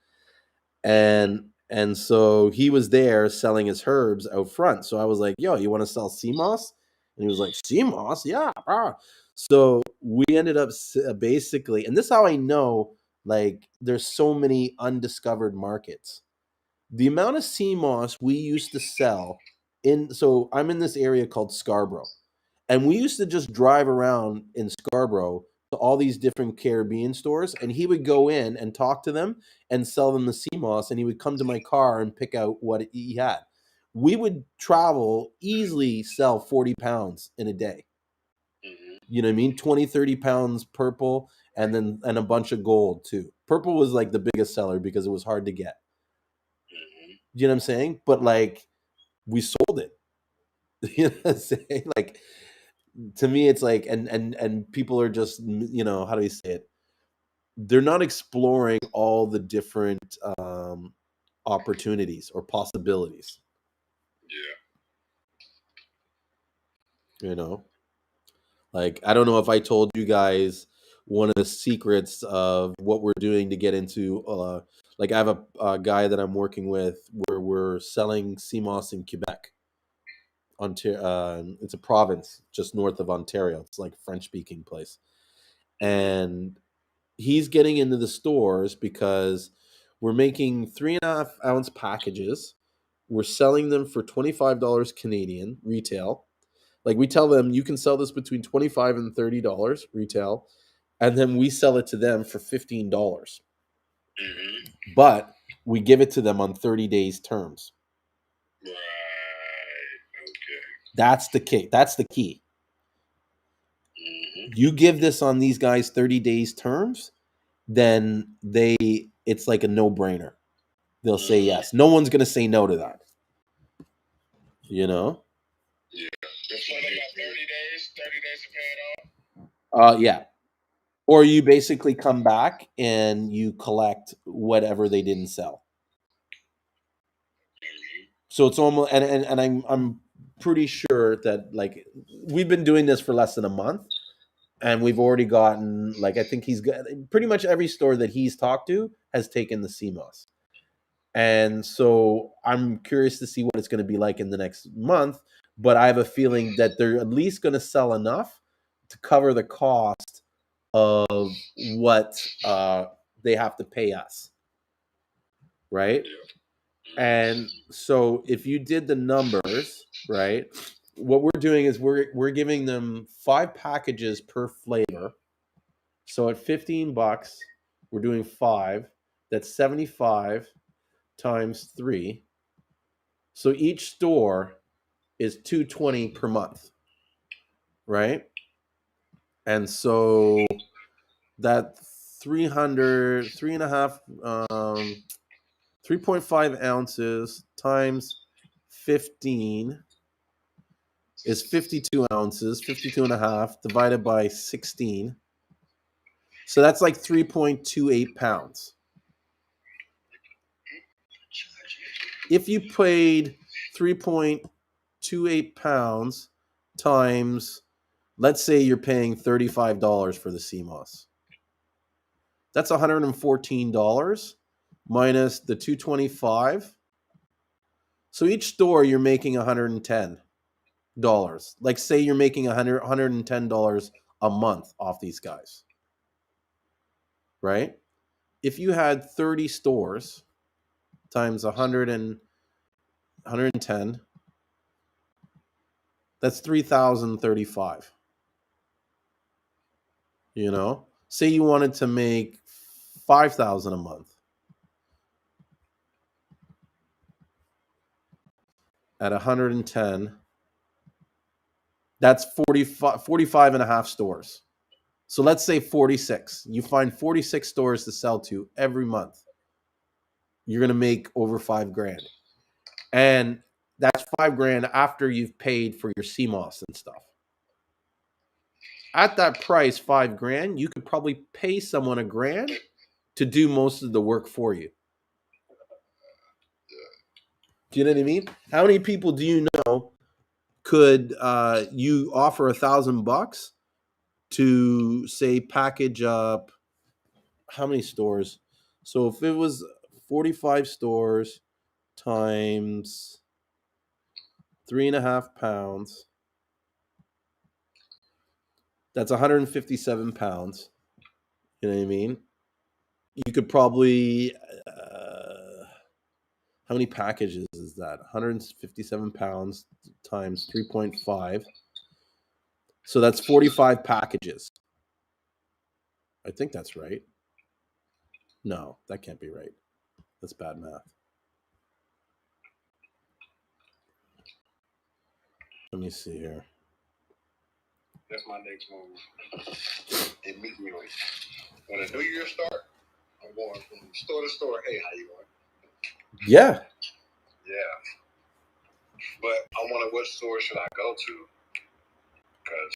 and so he was there selling his herbs out front. So I was like, "Yo, you want to sell sea moss?" And he was like, "Sea moss, yeah." So we ended up basically, and this is how I know like there's so many undiscovered markets. The amount of sea moss we used to sell so I'm in this area called Scarborough, and we used to just drive around in Scarborough to all these different Caribbean stores, and he would go in and talk to them and sell them the sea moss, and he would come to my car and pick out what he had. We would travel, easily sell 40 pounds in a day. You know what I mean? 20, 30 pounds purple, and a bunch of gold too. Purple was like the biggest seller because it was hard to get. You know what I'm saying? But like we sold it. You know what I'm saying? Like to me it's like and people are just, how do you say it? They're not exploring all the different opportunities or possibilities. Yeah. Like I don't know if I told you guys one of the secrets of what we're doing to get into like I have a guy that I'm working with where we're selling CMOS in Quebec. It's a province just north of Ontario. It's like a French-speaking place, and he's getting into the stores because we're making 3.5 ounce packages. We're selling them for $25 Canadian retail, Like we tell them you can sell this between $25 and $30 retail, and then we sell it to them for $15. Mm-hmm. But we give it to them on 30 days terms. Right. Okay. That's the key. That's the key. Mm-hmm. You give this on these guys 30 days terms, then it's like a no-brainer. They'll say yes. No one's going to say no to that. You know? Yeah. It's like about 30 days. 30 days to pay it off. Yeah. Or you basically come back and you collect whatever they didn't sell. So it's almost and I'm pretty sure that like we've been doing this for less than a month, and we've already gotten like I think he's got pretty much every store that he's talked to has taken the Seamoss. And so I'm curious to see what it's going to be like in the next month, but I have a feeling that they're at least going to sell enough to cover the cost of what they have to pay us, right? And so if you did the numbers, right, what we're doing is we're giving them 5 packages per flavor. So at $15, we're doing 5. That's 75 times 3. So each store is $220 per month, right? And so that 3.5 ounces times 15 is 52 ounces, 52 and a half divided by 16. So that's like 3.28 pounds. If you paid 3.28 pounds times, let's say you're paying $35 for the Seamoss. That's $114 minus the 225. So each store you're making $110. Like say you're making $110 a month off these guys. Right? If you had 30 stores times 110, that's 3,035. You know? Say you wanted to make 5,000 a month. At 110, that's 45 and a half stores. So let's say 46. You find 46 stores to sell to every month. You're going to make over $5,000. And that's $5,000 after you've paid for your Seamoss and stuff. At that price, $5,000, you could probably pay someone $1,000 to do most of the work for you. Do you know what I mean? How many people do you know could you offer $1,000 to say package up how many stores? So if it was 45 stores times 3.5 pounds, that's 157 pounds. You know what I mean? You could probably how many packages is that? 157 pounds times 3.5. So that's 45 packages. I think that's right. No, that can't be right. That's bad math. Let me see here. That's my next move. Immediately. When the new year start, I'm going from store to store. Hey, how you going? Yeah. Yeah. But I wonder what store should I go to? Because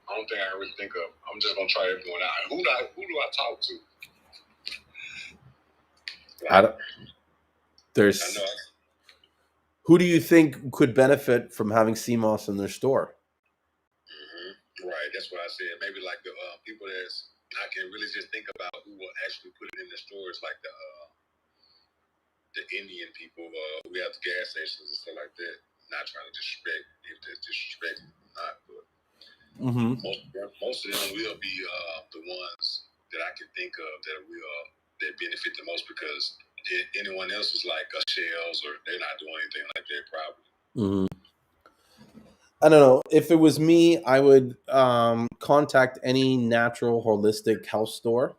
I don't think I really think of. I'm just gonna try everyone out. Who do I talk to? Like, There's. I know. Who do you think could benefit from having Seamoss in their store? Right, that's what I said. Maybe like the people I can really just think about who will actually put it in the stores, like the Indian people who have the gas stations and stuff like that. Not trying to disrespect if there's disrespect or not, but most of them will be the ones that I can think of that benefit the most, because anyone else is like a shells or they're not doing anything like that probably. Mhm. I don't know. If it was me, I would contact any natural holistic health store,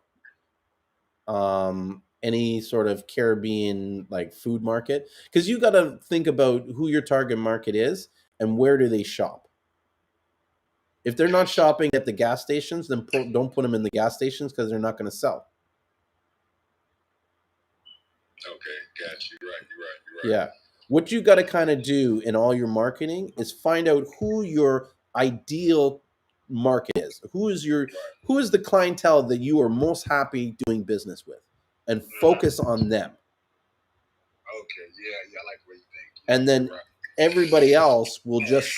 any sort of Caribbean like food market, because you got to think about who your target market is and where do they shop. If they're not shopping at the gas stations, then don't put them in the gas stations because they're not going to sell. Okay, got you. Right, you're right. Yeah. What you got to kind of do in all your marketing is find out who your ideal market is. Who is the clientele that you are most happy doing business with, and focus on them. Okay, yeah, I like where you think. And then everybody else will just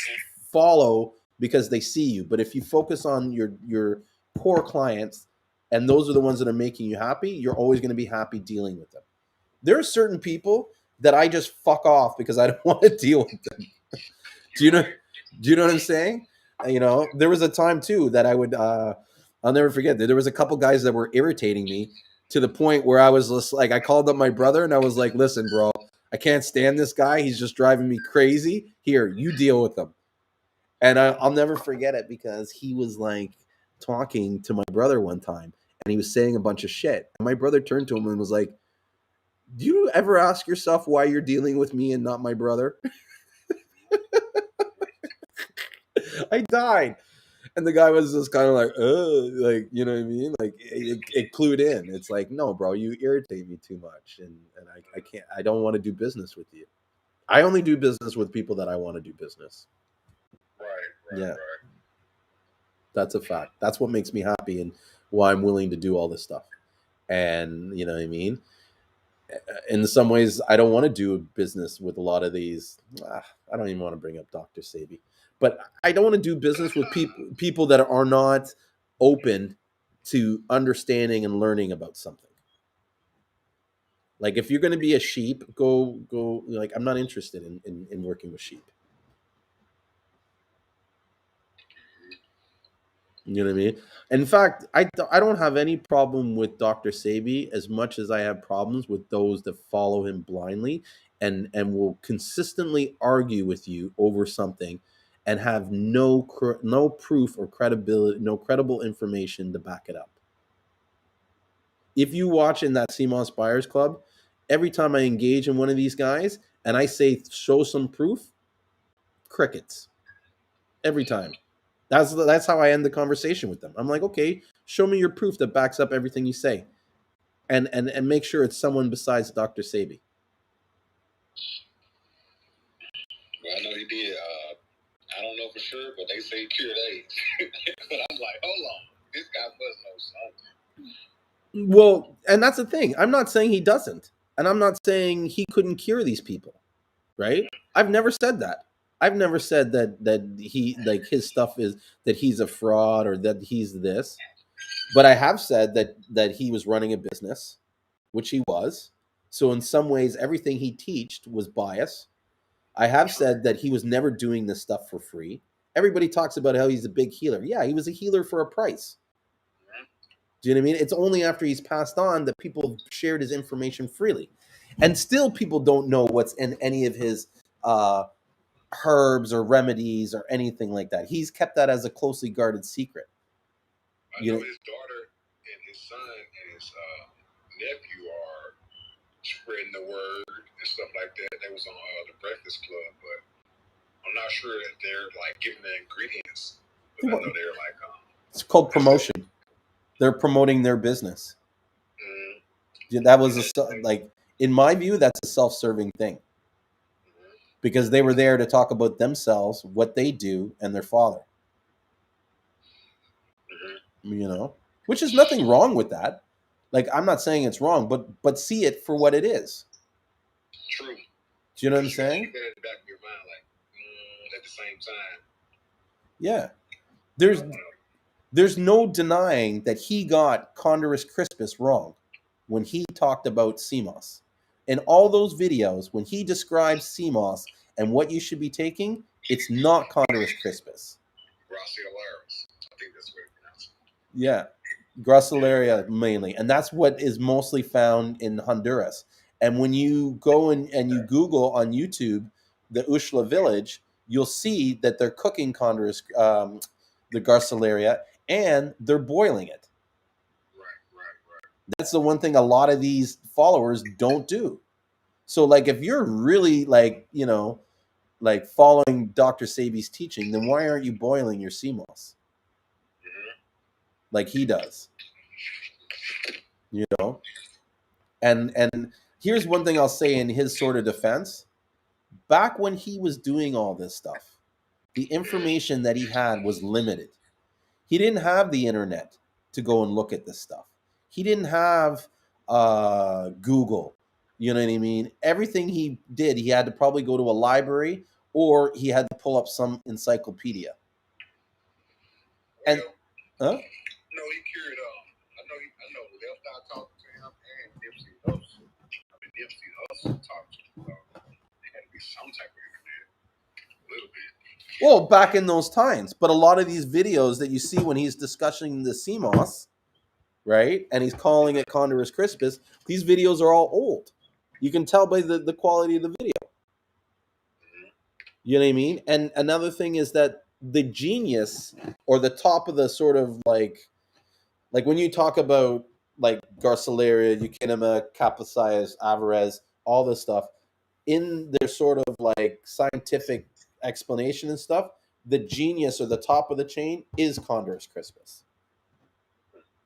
follow because they see you. But if you focus on your core clients, and those are the ones that are making you happy, you're always going to be happy dealing with them. There are certain people that I just fuck off because I don't want to deal with them. Do you know what I'm saying? You know, there was a time too that I would I'll never forget that there was a couple guys that were irritating me to the point where I was just like, I called up my brother and I was like, listen, bro, I can't stand this guy. He's just driving me crazy. Here, you deal with him. And I'll never forget it because he was like talking to my brother one time and he was saying a bunch of shit. And my brother turned to him and was like, do you ever ask yourself why you're dealing with me and not my brother? I died. And the guy was just kind of like, you know what I mean? Like it clued in. It's like, no, bro, you irritate me too much. And I can't, I don't want to do business with you. I only do business with people that I want to do business. Right. Yeah. That's a fact. That's what makes me happy and why I'm willing to do all this stuff. And you know what I mean? In some ways, I don't want to do business with a lot of these. I don't even want to bring up Dr. Sabi, but I don't want to do business with people that are not open to understanding and learning about something. Like if you're going to be a sheep, go. Like I'm not interested in working with sheep. You know what I mean? In fact, I don't have any problem with Dr. Sabi as much as I have problems with those that follow him blindly and will consistently argue with you over something and have no proof or credibility, no credible information to back it up. If you watch in that Seamoss Buyers Club, every time I engage in one of these guys and I say show some proof, crickets. Every time. That's how I end the conversation with them. I'm like, okay, show me your proof that backs up everything you say, and make sure it's someone besides Dr. Sabi. Well, I know he did. I don't know for sure, but they say he cured AIDS. But I'm like, hold on, this guy must know something. Well, and that's the thing. I'm not saying he doesn't, and I'm not saying he couldn't cure these people, right? I've never said that. I've never said that he like his stuff is that he's a fraud or that he's this. But I have said that he was running a business, which he was. So in some ways, everything he taught was bias. I have said that he was never doing this stuff for free. Everybody talks about how he's a big healer. Yeah, he was a healer for a price. Do you know what I mean? It's only after he's passed on that people shared his information freely. And still people don't know what's in any of his herbs or remedies or anything like that. He's kept that as a closely guarded secret. I know his daughter and his son and his nephew are spreading the word and stuff like that. They was on the Breakfast Club, but I'm not sure that they're like giving the ingredients. But I know they're like, it's called promotion. They're promoting their business. That was like, in my view, that's a self-serving thing, because they were there to talk about themselves, what they do, and their father. You know, which is nothing wrong with that. Like, I'm not saying it's wrong, but see it for what it is. True. Do you know what I'm saying? Keep it at the back of your mind, like at the same time. Yeah, there's no denying that he got Condorus crispus wrong when he talked about Seamoss. In all those videos, when he describes Seamoss and what you should be taking, it's not Condorus crispus. Graciolaris. I think that's what it's pronounced. Yeah, Gracilaria mainly, and that's what is mostly found in Honduras. And when you go and you Google on YouTube the Ushla village, you'll see that they're cooking Condorus, the Garcilaria, and they're boiling it. That's the one thing a lot of these followers don't do. So, like, if you're really like, like following Dr. Sebi's teaching, then why aren't you boiling your sea moss like he does? And here's one thing I'll say in his sort of defense. Back when he was doing all this stuff, the information that he had was limited. He didn't have the internet to go and look at this stuff. He didn't have Google. You know what I mean? Everything he did, he had to probably go to a library or he had to pull up some encyclopedia. And No, he cured. I know. Left out talking to him and Nipsey Hussle. Nipsey Hussle talked to him. There had to be some type of internet, a little bit. Well, back in those times, but a lot of these videos that you see when he's discussing the Seamoss, right, and he's calling it Condorus crispus, these videos are all old. You can tell by the quality of the video. You know what I mean? And another thing is that the genius or the top of the sort of like when you talk about like Garcilaria, Eukinema, Capasias, Alvarez, all this stuff, in their sort of like scientific explanation and stuff, the genius or the top of the chain is Condorus crispus.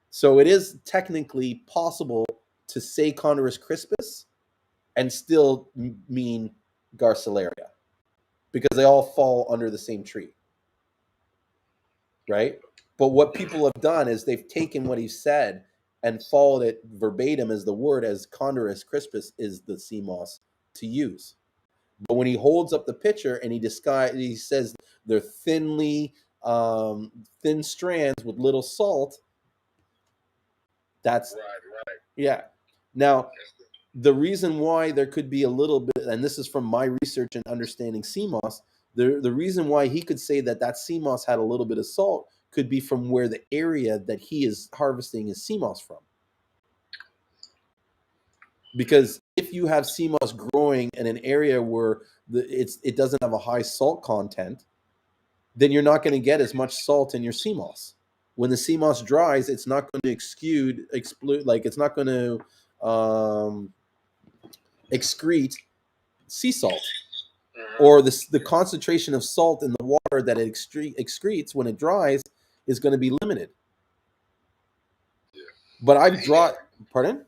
So it is technically possible to say Condorus crispus and still mean Garcilaria because they all fall under the same tree, right? But what people have done is they've taken what he said and followed it verbatim as the word, as Condorus crispus is the sea moss to use. But when he holds up the picture and he says they're thin strands with little salt. That's right. Yeah. Now, the reason why there could be a little bit, and this is from my research and understanding sea moss, the reason why he could say that sea moss had a little bit of salt could be from where the area that he is harvesting his sea moss from. Because if you have sea moss growing in an area where it doesn't have a high salt content, then you're not going to get as much salt in your sea moss. When the sea moss dries, it's not going to it's not going to excrete sea salt, or the concentration of salt in the water that it excretes when it dries is going to be limited. Yeah. But I've drawn. Pardon?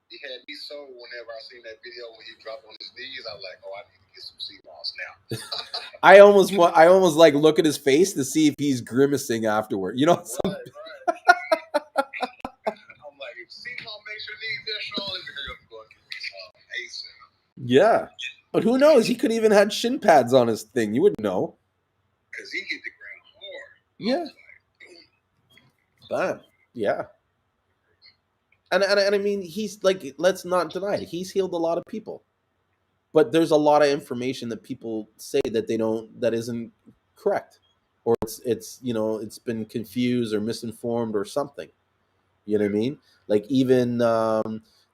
He had me so whenever I seen that video when he dropped on his knees, I was like, oh, I need to get some sea moss now. I almost like look at his face to see if he's grimacing afterward. You know. Right. I'm like, if sea moss makes your knees that strong, let me hurry up and go and get some ace in them. Yeah, but who knows? He could even had shin pads on his thing. You wouldn't know. Because he hit the ground hard. Yeah. Bam. Yeah. And I mean, he's like, let's not deny it. He's healed a lot of people, but there's a lot of information that people say that that isn't correct, or it's been confused or misinformed or something. You know what I mean? Like even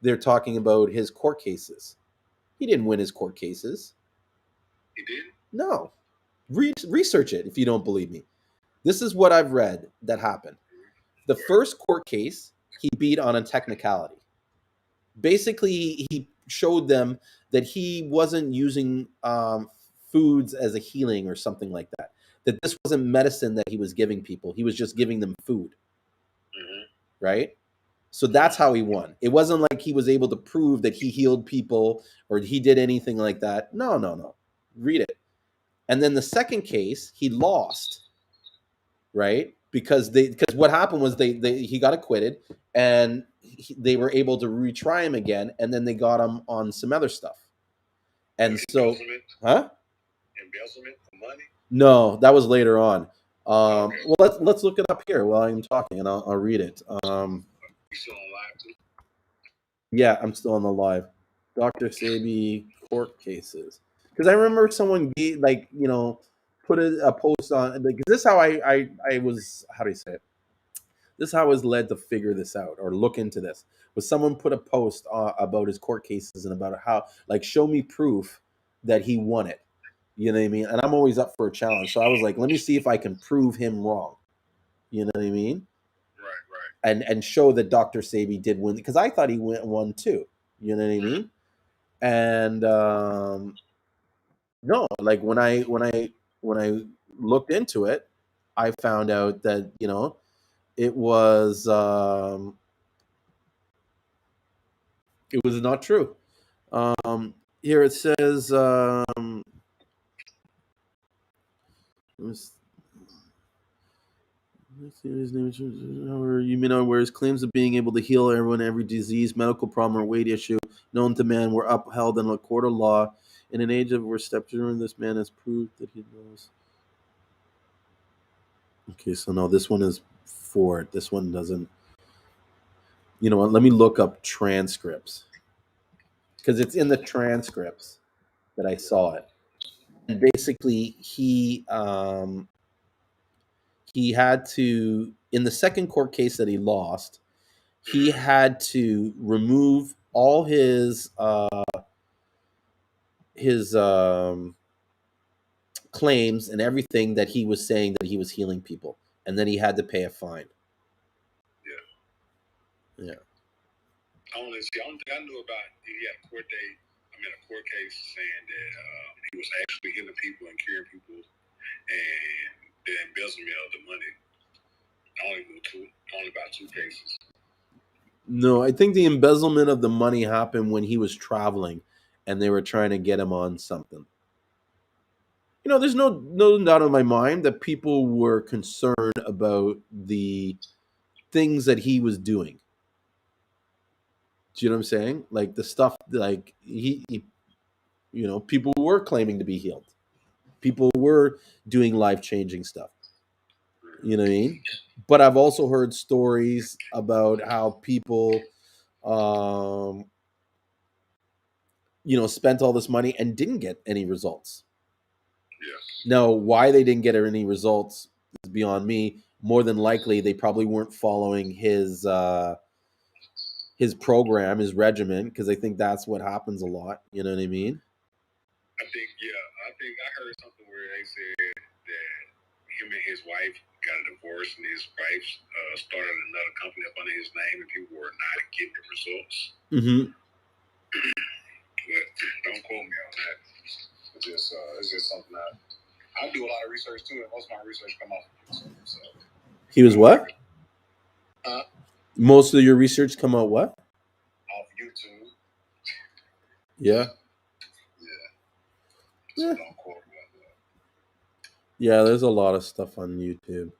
they're talking about his court cases. He didn't win his court cases. He did? No. Research it if you don't believe me. This is what I've read that happened. The first court case, he beat on a technicality. Basically, he showed them that he wasn't using foods as a healing or something like that. That this wasn't medicine that he was giving people. He was just giving them food. Mm-hmm. Right? So that's how he won. It wasn't like he was able to prove that he healed people or he did anything like that. No. Read it. And then the second case, he lost. Right? Because what happened was he got acquitted and they were able to retry him again, and then they got him on some other stuff. And embezzlement for money? No, that was later on. Okay. Well, let's look it up here while I'm talking, and I'll read it. You still on live too? Yeah, I'm still on the live. Dr. Sebi court cases, because I remember someone put a post on, like, this is how I was, how do you say it? This is how I was led to figure this out or look into this. Was someone put a post about his court cases and about how, like, show me proof that he won it. You know what I mean? And I'm always up for a challenge. So I was like, let me see if I can prove him wrong. You know what I mean? Right. And show that Dr. Sabi did win, because I thought he won too. You know what I mean? And no, like when I looked into it, I found out that it was not true. Here it says where his claims of being able to heal everyone, every disease, medical problem, or weight issue known to man were upheld in a court of law. In an age of where stepchildren, this man has proved that he knows. Okay, so no, this one is for it. This one doesn't. You know what? Let me look up transcripts, because it's in the transcripts that I saw it. And basically, he had to, in the second court case that he lost, he had to remove all his claims and everything that he was saying that he was healing people, and then he had to pay a fine. Yeah. Only thing I knew about, he had a court date. A court case saying that he was actually healing people and curing people, and the embezzlement of the money. I only knew about two cases. No, I think the embezzlement of the money happened when he was traveling, and they were trying to get him on something. There's no doubt in my mind that people were concerned about the things that he was doing. Do you know what I'm saying? Like the stuff, like he people were claiming to be healed. People were doing life-changing stuff. You know what I mean? But I've also heard stories about how people, spent all this money and didn't get any results. Yes. Now, why they didn't get any results is beyond me. More than likely, they probably weren't following his program, his regimen, because I think that's what happens a lot. You know what I mean? I think I heard something where they said that him and his wife got a divorce, and his wife started another company up under his name, and people were not getting the results. Mm-hmm. But don't quote me on that. It's just something I do a lot of research too, and most of my research come off of YouTube. So. He was what? Most of your research come out what? Off YouTube. Yeah. So don't quote me on that. Yeah, there's a lot of stuff on YouTube.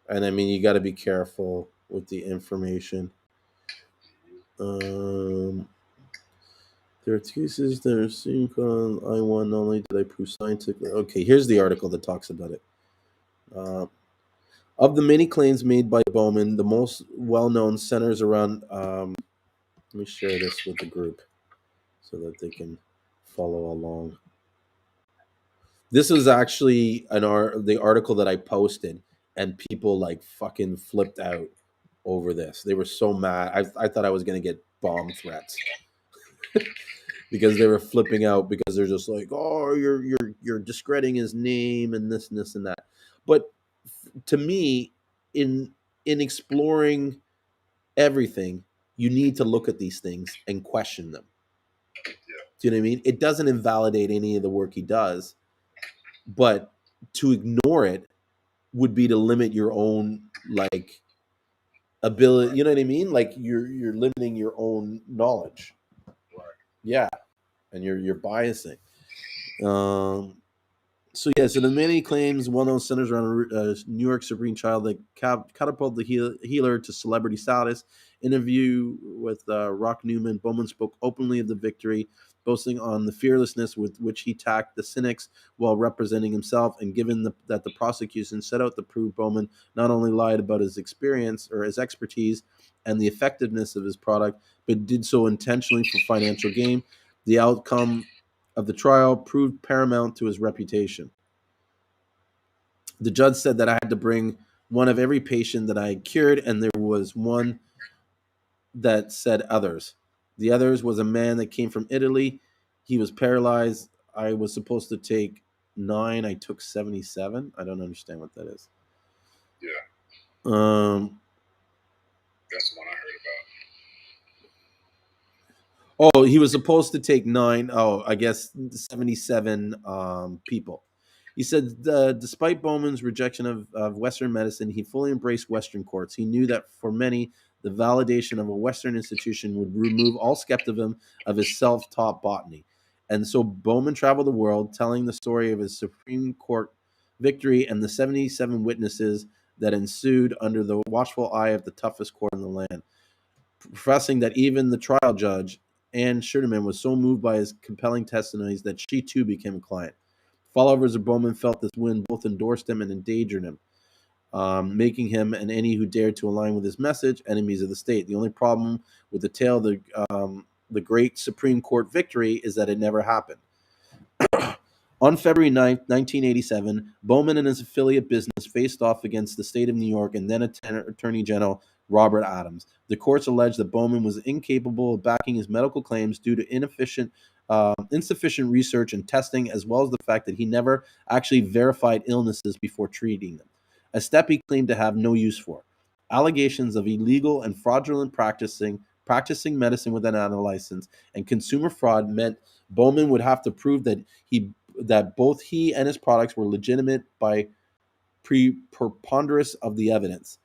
And I mean, you got to be careful with the information. There are cases that are seen on I1 not only did I prove scientifically. Okay, here's the article that talks about it. Of the many claims made by Bowman, the most well-known centers around. Let me share this with the group so that they can follow along. This was actually the article that I posted, and people like fucking flipped out over this. They were so mad. I thought I was gonna get bomb threats because they were flipping out, because they're just like, oh, you're discrediting his name and this and this and that. But to me, in exploring everything, you need to look at these things and question them. Do you know what I mean? It doesn't invalidate any of the work he does, but to ignore it would be to limit your own ability. You know what I mean? Like you're limiting your own knowledge. Right. Yeah, and you're biasing. So the many claims, well-known centers around New York Supreme Child that catapulted the healer to celebrity status. Interview with Rock Newman, Bowman spoke openly of the victory, boasting on the fearlessness with which he attacked the cynics while representing himself. And given that the prosecution set out to prove Bowman not only lied about his experience or his expertise and the effectiveness of his product, but did so intentionally for financial gain, the outcome of the trial proved paramount to his reputation. The judge said that I had to bring one of every patient that I had cured, and there was one that said others. The others was a man that came from Italy. He was paralyzed I was supposed to take 9. I took 77. I don't understand what that is. Yeah, that's the one I heard about. Oh, he was supposed to take 9. Oh, I guess 77 people. He said, despite Bowman's rejection of Western medicine, he fully embraced Western courts. He knew that for many, the validation of a Western institution would remove all skepticism of his self-taught botany. And so Bowman traveled the world, telling the story of his Supreme Court victory and the 77 witnesses that ensued under the watchful eye of the toughest court in the land, professing that even the trial judge, Anne Schuderman, was so moved by his compelling testimonies that she too became a client. Followers of Bowman felt this win both endorsed him and endangered him, making him and any who dared to align with his message enemies of the state. The only problem with the tale of the great Supreme Court victory is that it never happened. On February 9th, 1987, Bowman and his affiliate business faced off against the state of New York and then Attorney General Robert Adams. The courts alleged that Bowman was incapable of backing his medical claims due to insufficient research and testing, as well as the fact that he never actually verified illnesses before treating them, a step he claimed to have no use for. Allegations of illegal and fraudulent practicing medicine without a license, and consumer fraud meant Bowman would have to prove that both he and his products were legitimate by preponderance of the evidence.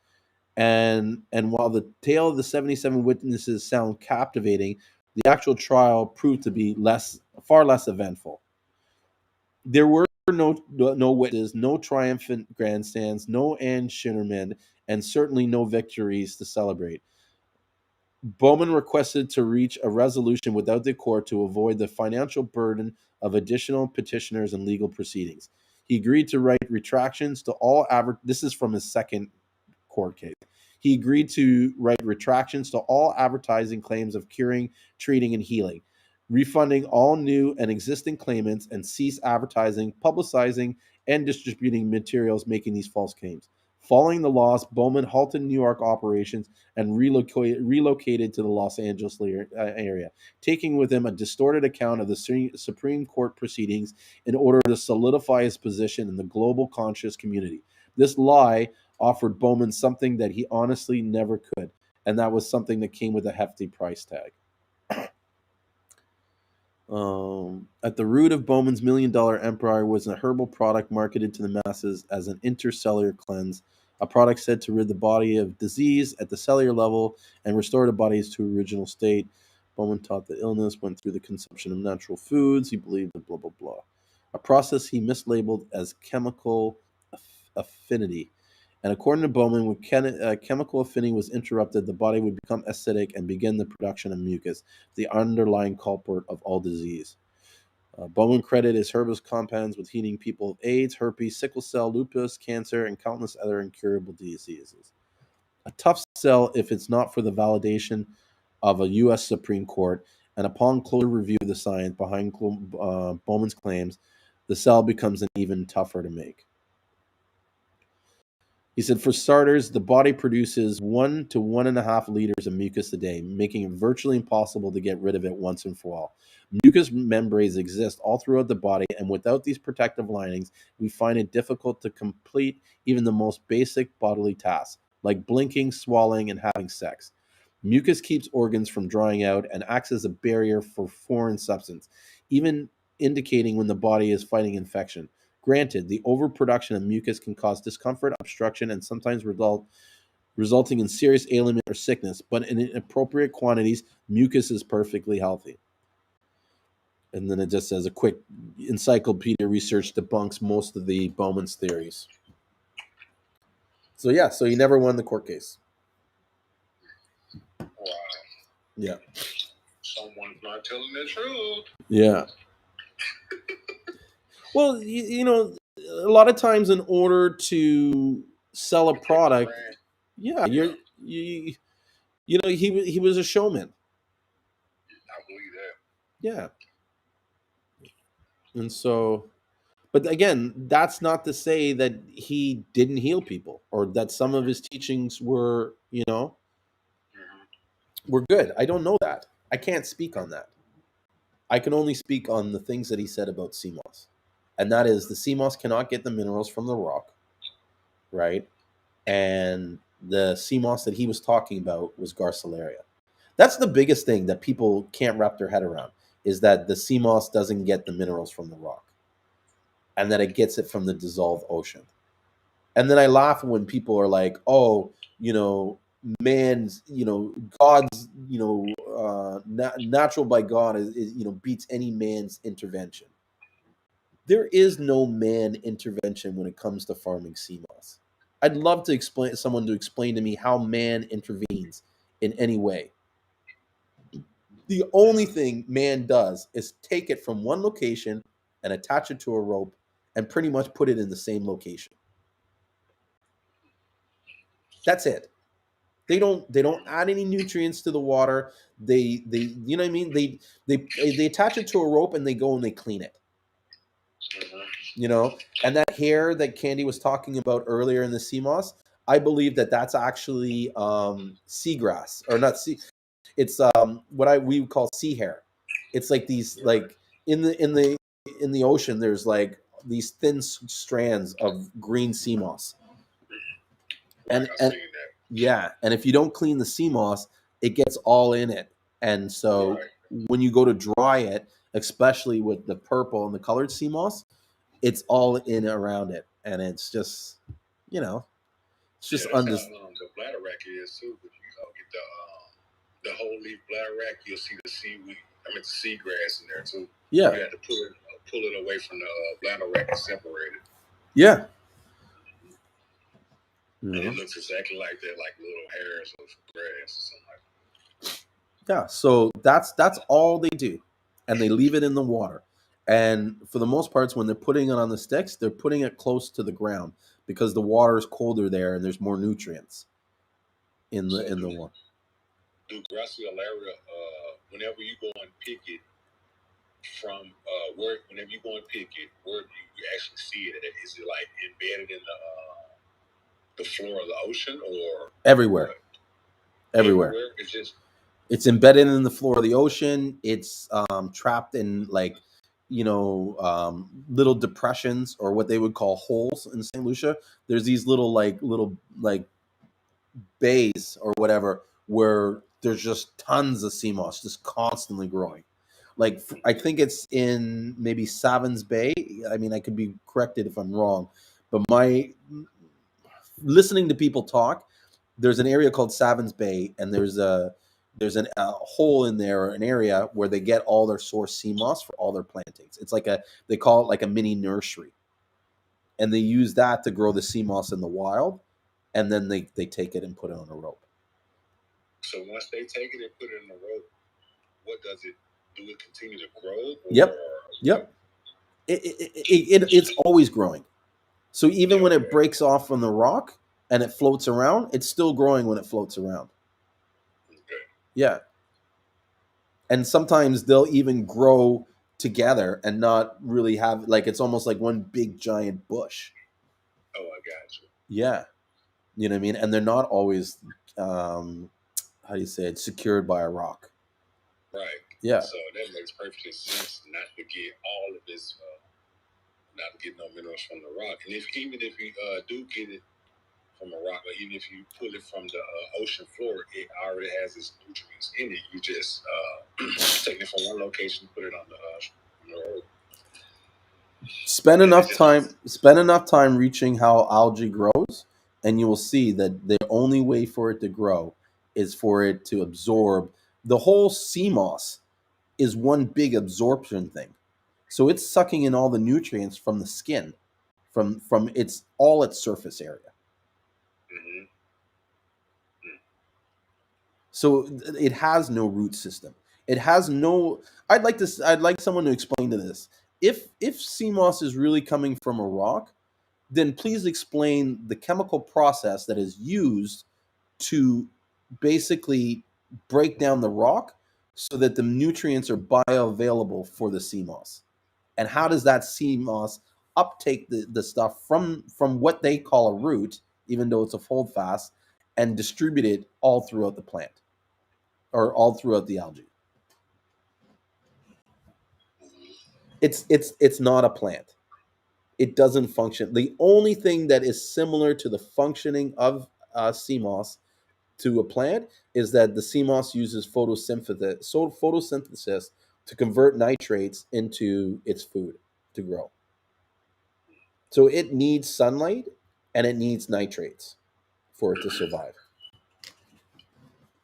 And while the tale of the 77 witnesses sound captivating, the actual trial proved to be far less eventful. There were no witnesses, no triumphant grandstands, no Anne Schuderman, and certainly no victories to celebrate. Bowman requested to reach a resolution without the court to avoid the financial burden of additional petitioners and legal proceedings. He agreed to write retractions to all this is from his second court case. He agreed to write retractions to all advertising claims of curing, treating, and healing, refunding all new and existing claimants, and cease advertising, publicizing, and distributing materials making these false claims. Following the loss, Bowman halted New York operations and relocated to the Los Angeles area, taking with him a distorted account of the Supreme Court proceedings in order to solidify his position in the global conscious community. This lie offered Bowman something that he honestly never could, and that was something that came with a hefty price tag. At the root of Bowman's $1 million empire was a herbal product marketed to the masses as an intercellular cleanse, a product said to rid the body of disease at the cellular level and restore the body's to original state. Bowman taught that illness went through the consumption of natural foods. He believed that blah, blah, blah. A process he mislabeled as chemical affinity. And according to Bowman, when chemical affinity was interrupted, the body would become acidic and begin the production of mucus, the underlying culprit of all disease. Bowman credited his herbal compounds with healing people of AIDS, herpes, sickle cell, lupus, cancer, and countless other incurable diseases. A tough sell if it's not for the validation of a U.S. Supreme Court, and upon closer review of the science behind Bowman's claims, the sell becomes an even tougher to make. He said, for starters, the body produces 1 to 1.5 liters of mucus a day, making it virtually impossible to get rid of it once and for all. Mucous membranes exist all throughout the body, and without these protective linings, we find it difficult to complete even the most basic bodily tasks, like blinking, swallowing, and having sex. Mucus keeps organs from drying out and acts as a barrier for foreign substance, even indicating when the body is fighting infection. Granted, the overproduction of mucus can cause discomfort, obstruction, and sometimes resulting in serious ailment or sickness, but in appropriate quantities, mucus is perfectly healthy. And then it just says a quick encyclopedia research debunks most of the Bowman's theories. So yeah, so he never won the court case. Wow. Yeah. Someone's not telling the truth. Yeah. Well, you know, a lot of times in order to sell a product, yeah, you know, he was a showman. I believe that. Yeah. And so, but again, that's not to say that he didn't heal people or that some of his teachings were, you know, were good. I don't know that. I can't speak on that. I can only speak on the things that he said about sea moss, and that is the sea moss cannot get the minerals from the rock, right? And the sea moss that he was talking about was Garcilaria. That's the biggest thing that people can't wrap their head around, is that the sea moss doesn't get the minerals from the rock, and that it gets it from the dissolved ocean. And then I laugh when people are like, "Oh, you know, man's, God's, natural by God is beats any man's intervention." There is no man intervention when it comes to farming sea moss. I'd love to explain someone to explain to me how man intervenes in any way. The only thing man does is take it from one location and attach it to a rope and pretty much put it in the same location. That's it. They don't add any nutrients to the water. They you know what I mean? They attach it to a rope and they go and they clean it. And that hair that Candy was talking about earlier in the sea moss, I believe that that's actually seagrass, or not sea. It's what we would call sea hair. It's like these, like, in the ocean. There's like these thin strands of green sea moss, and yeah, and if you don't clean the sea moss, it gets all in it. And so when you go to dry it, especially with the purple and the colored sea moss, it's all in around it, and it's just, it's just the bladder wrack is too. If you get the whole leaf bladder wrack, you'll see the seaweed. The seagrass in there too. Yeah, you have to pull it away from the bladder rack and separate it. Yeah. And it looks exactly like that, like little hairs of grass or something like that. Yeah, so that's all they do, and they leave it in the water. And for the most parts, when they're putting it on the sticks, they're putting it close to the ground because the water is colder there and there's more nutrients in the water. Do Gracilaria, whenever you go and pick it from whenever you go and pick it, where do you actually see it? Is it like embedded in the floor of the ocean, or everywhere? Everywhere. It's embedded in the floor of the ocean. It's trapped in, like, little depressions, or what they would call holes in St. Lucia. There's these little bays or whatever, where there's just tons of sea moss just constantly growing. Like, I think it's in maybe Savins Bay. I mean, I could be corrected if I'm wrong, but my listening to people talk, there's an area called Savins Bay, and there's a hole in there, an area where they get all their source sea moss for all their plantings. It's like they call it like a mini nursery, and they use that to grow the sea moss in the wild, and then they take it and put it on a rope. So once they take it and put it on a rope, what does it do? It continue to grow? Yep. It's always growing. So even when it breaks off from the rock and it floats around, it's still growing when it floats around. Okay. Yeah. And sometimes they'll even grow together and not really have, like, it's almost like one big giant bush. Oh, I got you. Yeah. You know what I mean? And they're not always, how do you say it, secured by a rock. Right. Yeah. So that makes perfect sense, not to get all of this, not to get no minerals from the rock. And even if you do get it from a rock, or even if you pull it from the ocean floor, it already has its nutrients in it. You just take it from one location, put it on the road. Spend enough time reaching how algae grows, and you will see that the only way for it to grow is for it to absorb. The whole sea moss is one big absorption thing. So it's sucking in all the nutrients from the skin, from its surface area. Mm-hmm. So it has no root system. It has no. I'd like someone to explain to this. If sea moss is really coming from a rock, then please explain the chemical process that is used to basically break down the rock so that the nutrients are bioavailable for the sea moss. And how does that sea moss uptake the stuff from what they call a root, even though it's a holdfast, and distribute it all throughout the plant, or all throughout the algae? It's not a plant. It doesn't function. The only thing that is similar to the functioning of sea moss to a plant is that the sea moss uses photosynthesis to convert nitrates into its food to grow. So it needs sunlight and it needs nitrates for it to survive.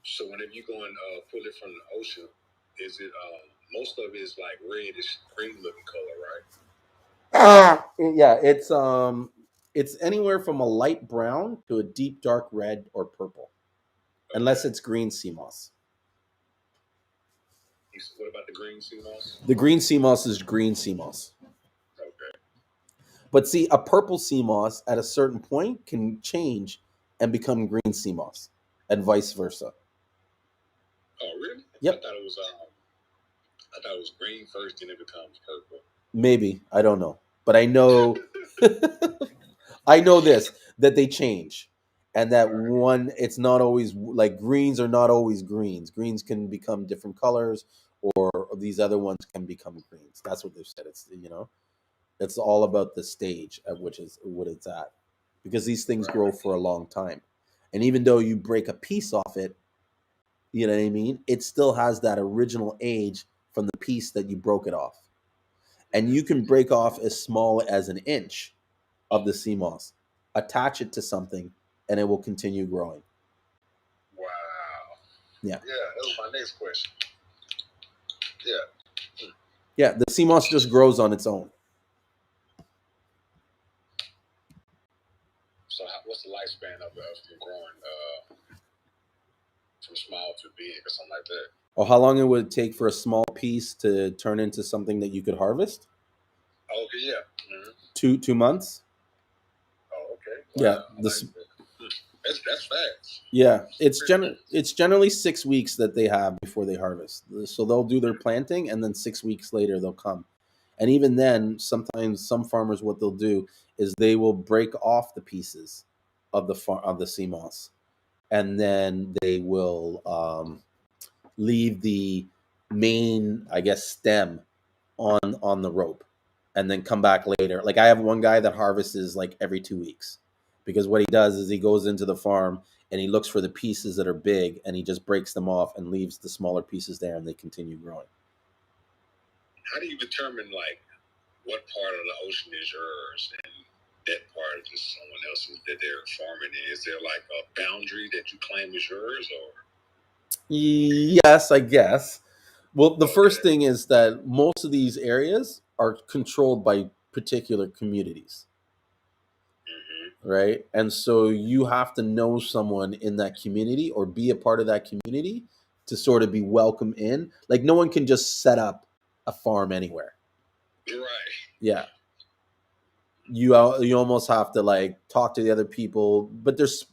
So whenever you go and pull it from the ocean, is it most of it is like reddish green looking color, right? Yeah, it's anywhere from a light brown to a deep dark red or purple, unless it's green sea moss. What about the green sea moss? The green sea moss is green sea moss. Okay. But see, a purple sea moss at a certain point can change and become green sea moss, and vice versa. Oh, really? Yep. I thought it was green first, then it becomes purple. Maybe, I don't know, but I know I know this, that they change, and that one, it's not always like greens are not always greens. Greens can become different colors, or these other ones can become greens. That's what they've said. It's all about the stage at which is what it's at, because these things grow for a long time, and even though you break a piece off it, you know what I mean, it still has that original age from the piece that you broke it off, and you can break off as small as an inch of the sea moss, attach it to something, and it will continue growing. Wow. Yeah. Yeah, that was my next question. Yeah. Yeah, the sea moss just grows on its own. So what's the lifespan of them growing from small to big or something like that? Or how long it would take for a small piece to turn into something that you could harvest? Okay, yeah. Mm-hmm. 2 months. Oh, okay. Wow. Yeah, that's fast. Yeah, it's generally 6 weeks that they have before they harvest. So they'll do their planting, and then 6 weeks later they'll come. And even then, sometimes some farmers, what they'll do is they will break off the pieces of the sea moss, and then they will leave the main, I guess, stem on the rope, and then come back later. Like I have one guy that harvests like every 2 weeks, because what he does is he goes into the farm and he looks for the pieces that are big, and he just breaks them off and leaves the smaller pieces there, and they continue growing. How do you determine like what part of the ocean is yours and that part is someone else's that they're farming in? Is there like a boundary that you claim is yours, or? Yes, I guess. Well, the first thing is that most of these areas are controlled by particular communities, right? And so you have to know someone in that community or be a part of that community to sort of be welcome in. Like no one can just set up a farm anywhere. Right. Yeah. You almost have to like talk to the other people, but there's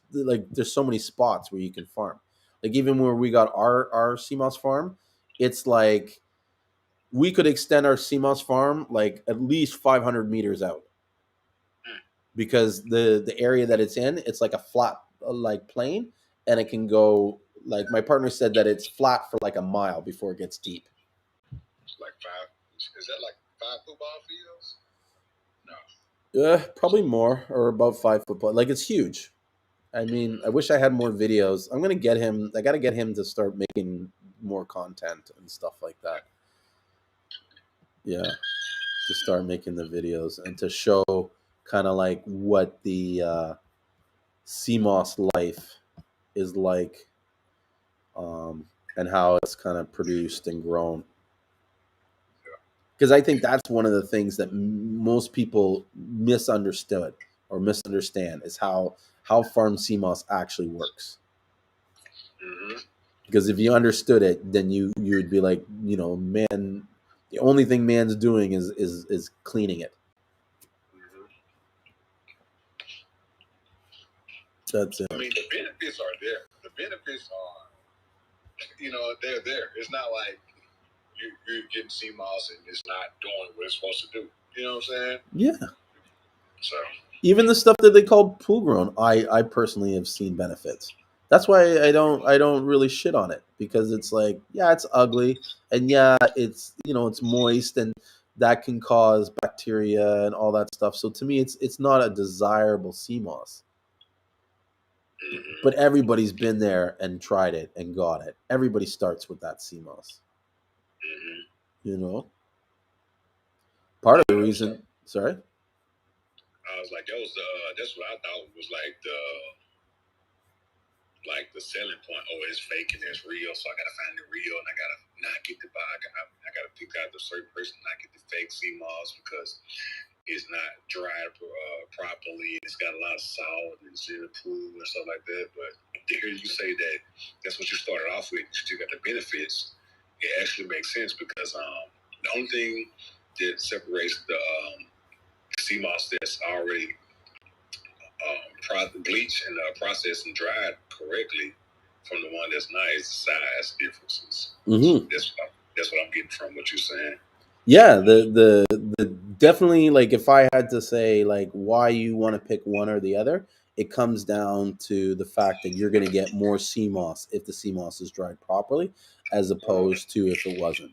so many spots where you can farm. Like even where we got our Seamoss farm, it's like we could extend our Seamoss farm like at least 500 meters out, because the area that it's in, it's like a flat like plane, and it can go, like my partner said, that it's flat for like a mile before it gets deep. It's like five. Is that like 5 football fields? No. Probably more, or about 5 football. Like it's huge. I mean, I wish I had more videos. I'm gonna get him. I gotta get him to start making more content and stuff like that. Yeah, to start making the videos and to show kind of like what the Seamoss life is like, and how it's kind of produced and grown. Because I think that's one of the things that most people misunderstood or misunderstand is how farm Seamoss actually works. Mm-hmm. Because if you understood it, then you would be like, man, the only thing man's doing is cleaning it. Mm-hmm. That's it. I mean, the benefits are there. The benefits are, they're there. It's not like you're getting Seamoss and it's not doing what it's supposed to do. You know what I'm saying? Yeah. So even the stuff that they call pool grown, I personally have seen benefits. That's why I don't really shit on it, because it's like, yeah, it's ugly, and yeah, it's it's moist, that can cause bacteria and all that stuff. So to me, it's not a desirable sea moss. But everybody's been there and tried it and got it. Everybody starts with that sea moss. You know, part of the reason. Sorry. I was like, that's what I thought was like the selling point. Oh, it's fake and it's real, so I gotta find the real, and I gotta not get the I gotta pick out the certain person, not get the fake sea moss because it's not dried properly. It's got a lot of salt and pool and stuff like that. But to hear you say that that's what you started off with, you still got the benefits. It actually makes sense because the only thing that separates the sea moss that's already bleached and processed and dried correctly from the one that's not is the size differences. Mm-hmm. That's what I'm getting from what you're saying. Yeah, the definitely, like, if I had to say like why you want to pick one or the other, it comes down to the fact that you're going to get more sea moss if the sea moss is dried properly, as opposed to if it wasn't.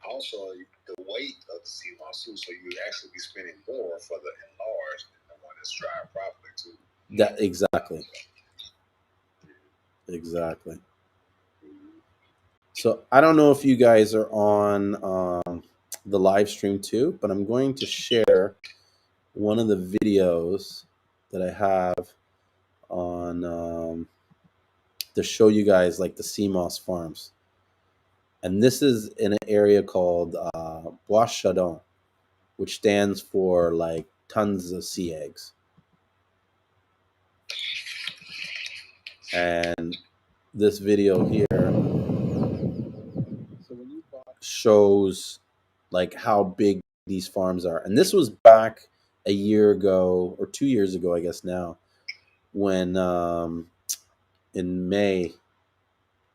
Also, the weight of the sea moss too, so you actually be spending more for the enlarged than the one that's dried properly too. That exactly. So I don't know if you guys are on the live stream too, but I'm going to share one of the videos that I have on to show you guys like the sea moss farms. And this is in an area called Bois Chardon, which stands for like tons of sea eggs. And this video here shows like how big these farms are. And this was back a year ago or 2 years ago, I guess now, when in May,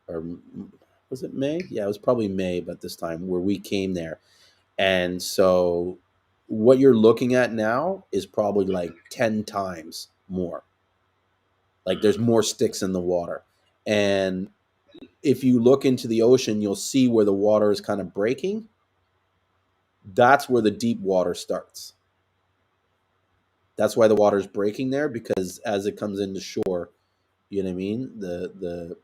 or was it May? Yeah, it was probably May, but this time where we came there. And so what you're looking at now is probably like 10 times more. Like there's more sticks in the water. And if you look into the ocean, you'll see where the water is kind of breaking. That's where the deep water starts. That's why the water is breaking there, because as it comes into shore, you know what I mean? The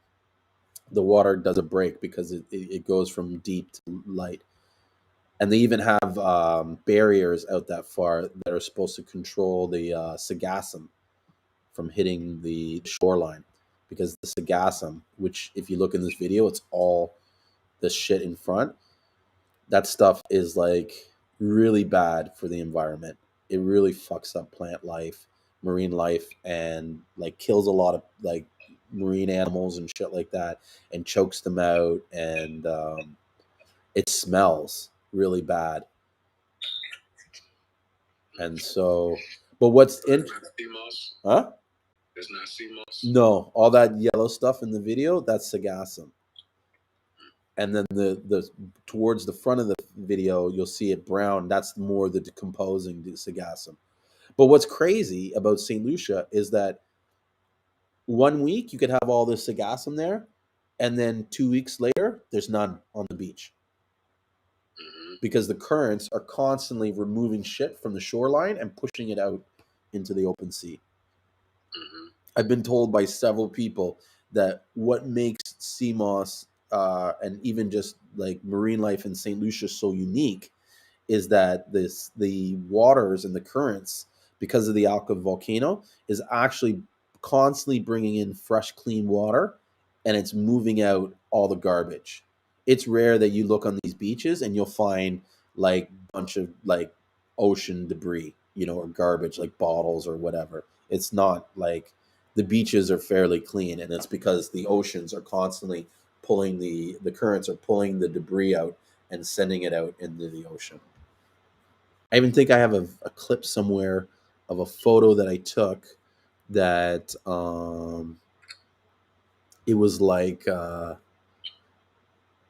water does a break because it goes from deep to light. And they even have barriers out that far that are supposed to control the sargassum from hitting the shoreline. Because the sargassum, which if you look in this video, it's all the shit in front. That stuff is like really bad for the environment. It really fucks up plant life, marine life, and like kills a lot of like marine animals and shit like that, and chokes them out, and it smells really bad. And so, but what's in? Huh? It's not sea moss. No, all that yellow stuff in the video, that's sargassum. And then the towards the front of the video, you'll see it brown. That's more the decomposing sargassum. But what's crazy about St. Lucia is that 1 week you could have all this sargassum there, and then 2 weeks later, there's none on the beach. Because the currents are constantly removing shit from the shoreline and pushing it out into the open sea. I've been told by several people that what makes sea moss and even just like marine life in St. Lucia so unique is that the waters and the currents, because of the active volcano, is actually constantly bringing in fresh, clean water, and it's moving out all the garbage. It's rare that you look on these beaches and you'll find like a bunch of like ocean debris, or garbage like bottles or whatever. It's not like the beaches are fairly clean, and it's because the oceans are constantly pulling the currents are pulling the debris out and sending it out into the ocean. I even think I have a clip somewhere of a photo that I took that it was like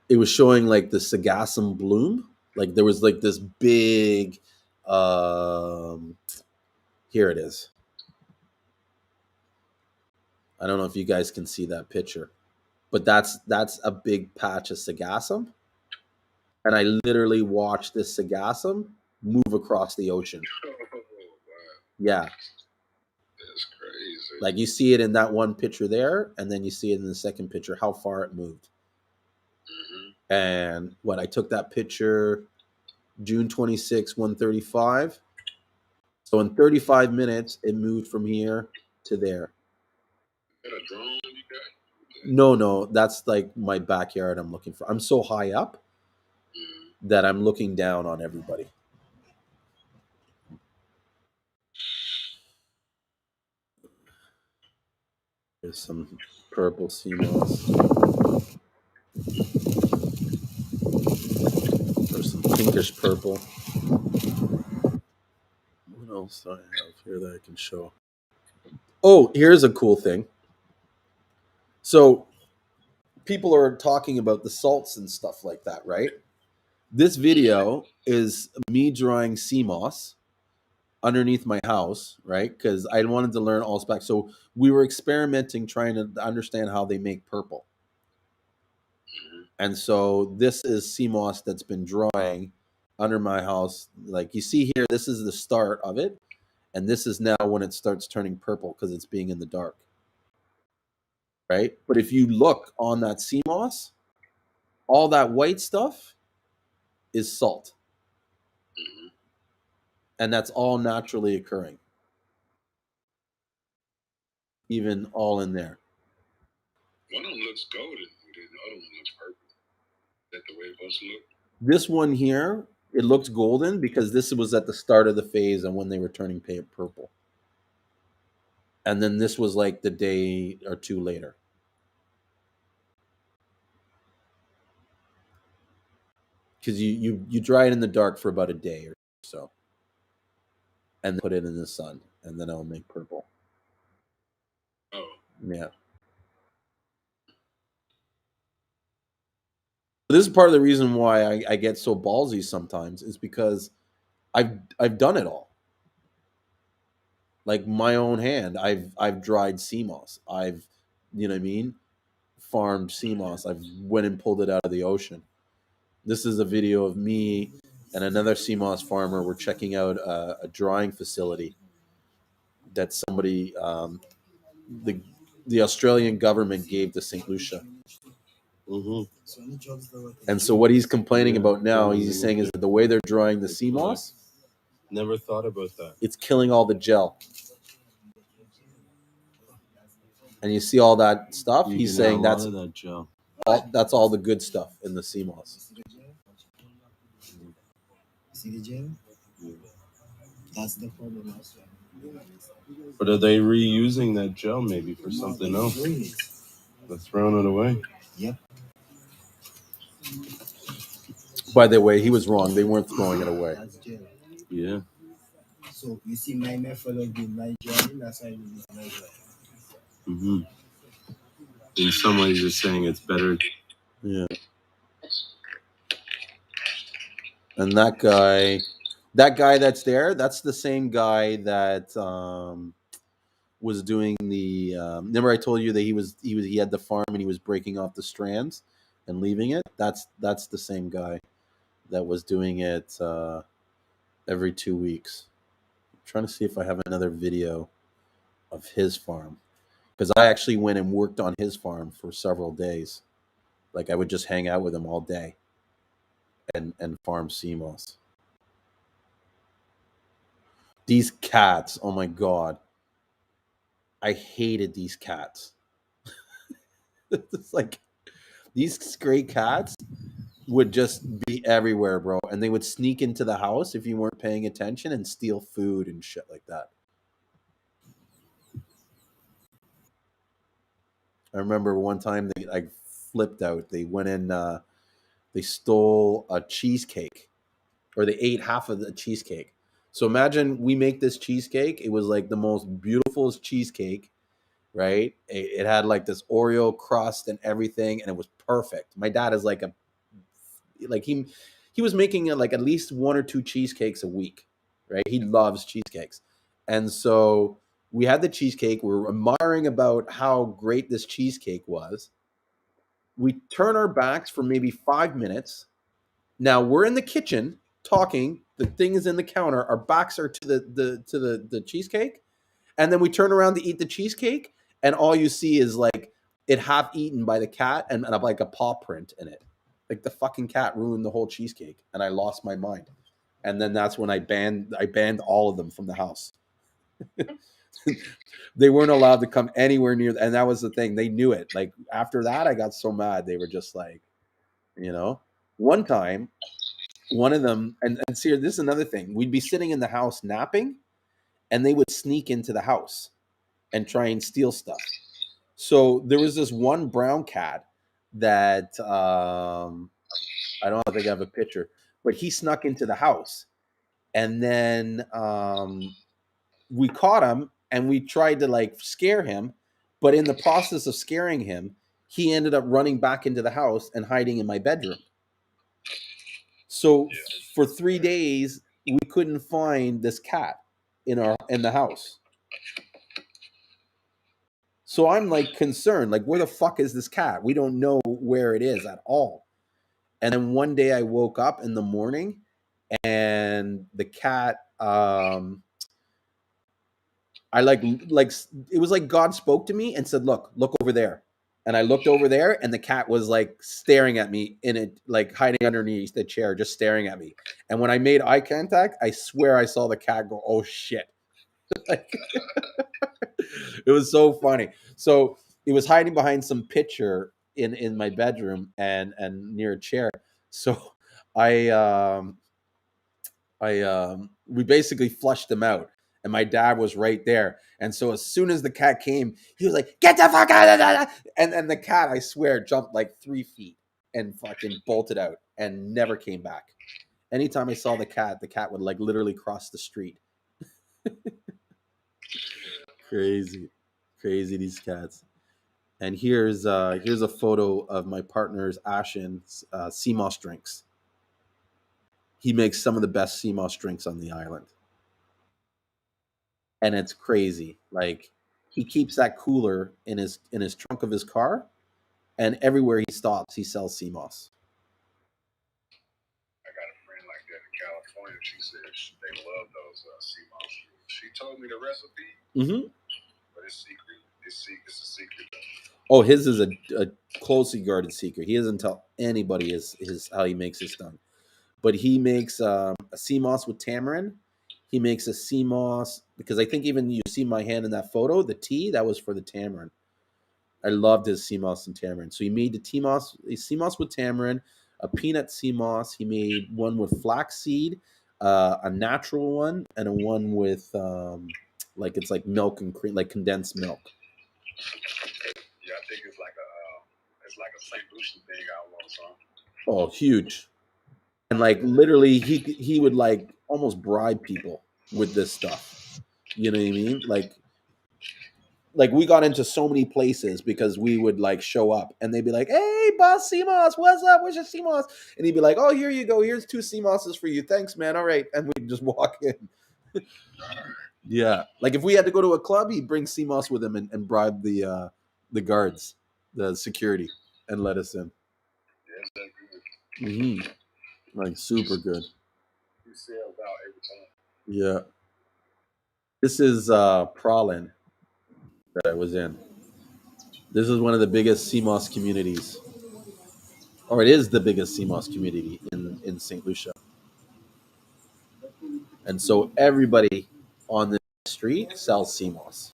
it was showing like the sargassum bloom. Like there was like this big here it is. I don't know if you guys can see that picture, but that's a big patch of sargassum. and I literally watched this Sargassum move across the ocean. Oh, wow. Yeah. That's crazy. Like you see it in that one picture there, and then you see it in the second picture, how far it moved. Mm-hmm. And what I took that picture June 26, 1:35. So in 35 minutes, it moved from here to there. Is that a drone you got? No, that's like my backyard I'm looking for. I'm so high up that I'm looking down on everybody. There's some purple Seamoss. There's some pinkish purple. What else do I have here that I can show? Oh, here's a cool thing. So people are talking about the salts and stuff like that, right? This video is me drawing Seamoss underneath my house, right? Because I wanted to learn all specs. So we were experimenting, trying to understand how they make purple. And so this is Seamoss that's been drying under my house. Like you see here, this is the start of it. And this is now when it starts turning purple because it's being in the dark. Right? But if you look on that Seamoss, all that white stuff is salt. And that's all naturally occurring. Even all in there. One of them looks golden, and then the other one looks purple. Is that the way it's supposed to look? This one here, it looks golden because this was at the start of the phase and when they were turning purple. And then this was like the day or two later. Because you dry it in the dark for about a day or so. And then put it in the sun. And then it'll make purple. Oh. Yeah. This is part of the reason why I get so ballsy sometimes is because I've done it all. Like my own hand, I've dried Seamoss. I've, you know what I mean, farmed Seamoss. I've went and pulled it out of the ocean. This is a video of me and another Seamoss farmer. We're checking out a drying facility that somebody, the Australian government gave to St. Lucia. Mm-hmm. And so what he's complaining about now, he's saying is that the way they're drying the Seamoss, never thought about that. It's killing all the gel. And you see all that stuff? He's saying that's that gel. That's all the good stuff in the Seamoss. See the gel? That's the problem also. But are they reusing that gel maybe for something else? They're throwing it away. Yep. By the way, he was wrong. They weren't throwing it away. That's gel. Yeah. So you see my method of doing my drawing, that's how I use my gel. Mm-hmm. In some ways, you're saying it's better. Yeah. And that guy that's there, that's the same guy that was doing the. Remember, I told you that he had the farm and he was breaking off the strands and leaving it. That's the same guy that was doing it every 2 weeks. I'm trying to see if I have another video of his farm because I actually went and worked on his farm for several days. Like I would just hang out with him all day and farm Seamoss. These cats, oh my god. I hated these cats. It's like these stray cats would just be everywhere, bro. And they would sneak into the house if you weren't paying attention and steal food and shit like that. I remember one time I flipped out. They went in, they stole a cheesecake, or they ate half of the cheesecake. So imagine we make this cheesecake. It was like the most beautiful cheesecake, right? It had like this Oreo crust and everything, and it was perfect. My dad is like he was making like at least one or two cheesecakes a week, right? He loves cheesecakes. And so we had the cheesecake. We were admiring about how great this cheesecake was. We turn our backs for maybe 5 minutes, Now we're in the kitchen talking. The thing is in the counter. Our backs are to the cheesecake, and then we turn around to eat the cheesecake, and all you see is like it half eaten by the cat and like a paw print in it. Like the fucking cat ruined the whole cheesecake, and I lost my mind. And then that's when I banned all of them from the house. They weren't allowed to come anywhere near, and that was the thing. They knew it. Like after that, I got so mad. They were just like, you know, one time, one of them, and see, this is another thing. We'd be sitting in the house napping, and they would sneak into the house and try and steal stuff. So there was this one brown cat that I don't think I have a picture, but he snuck into the house, and then we caught him and we tried to like scare him, but in the process of scaring him, he ended up running back into the house and hiding in my bedroom. So for 3 days we couldn't find this cat in the house. So I'm like concerned, like where the fuck is this cat? We don't know where it is at all. And then one day I woke up in the morning and the cat I like it was like God spoke to me and said, look over there. And I looked over there and the cat was like staring at me in it, like hiding underneath the chair, just staring at me. And when I made eye contact, I swear I saw the cat go, oh shit. Like, it was so funny. So it was hiding behind some picture in my bedroom and near a chair. So I we basically flushed him out, and my dad was right there. And so as soon as the cat came, he was like, "Get the fuck out of that!" And the cat, I swear, jumped like 3 feet and fucking bolted out and never came back. Anytime I saw the cat would like literally cross the street. Crazy, crazy these cats. And here's a photo of my partner's Ashen's Seamoss drinks. He makes some of the best Seamoss drinks on the island. And it's crazy. Like he keeps that cooler in his trunk of his car, and everywhere he stops, he sells Seamoss. I got a friend like that in California. She said they love those Seamoss drinks. She told me the recipe, but it's secret. It's a secret. Oh, his is a closely guarded secret. He doesn't tell anybody his how he makes his stuff. But he makes a Seamoss with tamarind. He makes a Seamoss because I think even you see my hand in that photo, the tea that was for the tamarind. I loved his Seamoss and tamarind. So he made a Seamoss with tamarind, a peanut Seamoss. He made one with flaxseed, a natural one, and a one with like it's like milk and cream, like condensed milk. Yeah, I think it's like a St. Lucian thing almost, huh? Oh, huge. And like literally he would like almost bribe people with this stuff. You know what I mean? Like we got into so many places because we would like show up and they'd be like, "Hey, boss Seamoss, what's up? Where's your Seamoss?" And he'd be like, "Oh, here you go. Here's 2 Seamosses for you. Thanks, man. All right." And we'd just walk in. Yeah. Like if we had to go to a club, he'd bring Seamoss with him and bribe the guards, the security, and let us in. Yes, that's good. Like super good. You sell out every time. Yeah. This is Pralin that I was in. This is one of the biggest Seamoss communities, or it is the biggest Seamoss community in St. Lucia. And so everybody on the street sells Seamoss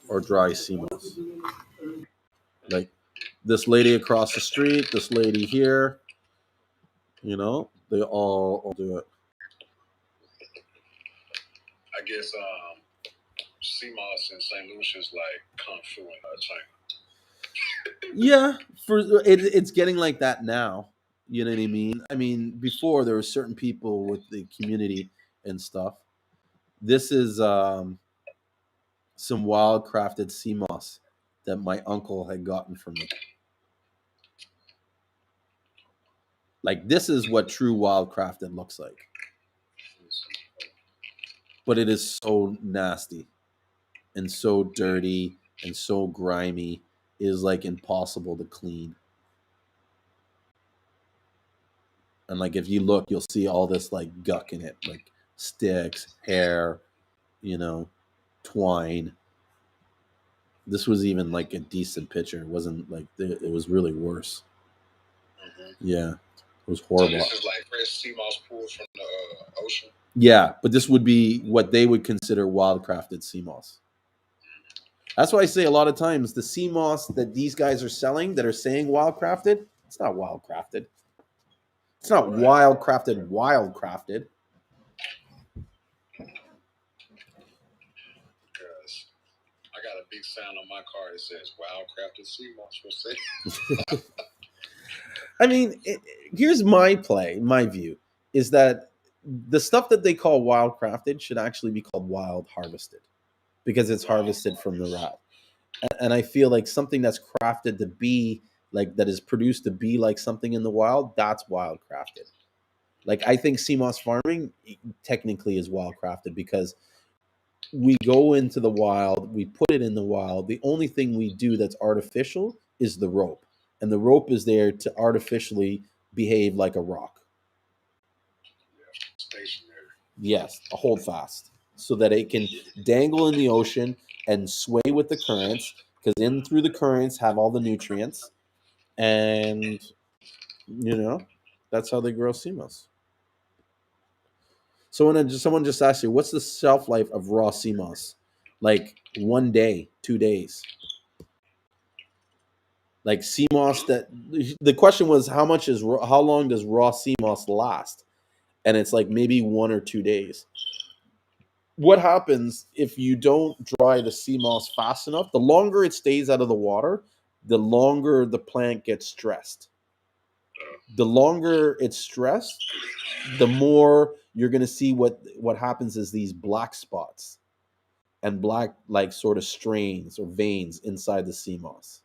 or dry Seamoss. Like this lady across the street, this lady here, they all do it. I guess Seamoss in St. Lucia is like Kung Fu in China. Yeah, it's getting like that now. You know what I mean? I mean, before there were certain people with the community and stuff. This is some wild crafted Seamoss that my uncle had gotten from me. Like this is what true wild crafted looks like. But it is so nasty and so dirty and so grimy. It is like impossible to clean. And like if you look, you'll see all this like guck in it, like sticks, hair, you know, twine. This was even like a decent picture. It wasn't like it was really worse. Yeah, it was horrible. So this is like fresh sea moss pulled from the ocean. Yeah, but this would be what they would consider wildcrafted sea moss. That's why I say a lot of times the sea moss that these guys are selling that are saying wildcrafted, it's not wildcrafted. It's not wildcrafted. Because I got a big sign on my car that says wildcrafted sea moss for sale. I mean, here's my view is that the stuff that they call wildcrafted should actually be called wild harvested because it's harvested from the rat. And I feel like something that's crafted to be like that is produced to be like something in the wild, that's wild crafted. Like I think Seamoss farming technically is wild crafted because we go into the wild, we put it in the wild. The only thing we do that's artificial is the rope. And the rope is there to artificially behave like a rock. Stationary. Yes, a hold fast. So that it can dangle in the ocean and sway with the currents, because in through the currents have all the nutrients. And that's how they grow sea moss. So when someone just asks you, what's the shelf life of raw sea moss? Like 1 day, 2 days. Like sea moss that the question was how long does raw sea moss last? And it's like maybe 1 or 2 days. What happens if you don't dry the sea moss fast enough? The longer it stays out of the water, the longer the plant gets stressed. The longer it's stressed, the more you're going to see what happens is these black spots and black like sort of strains or veins inside the sea moss.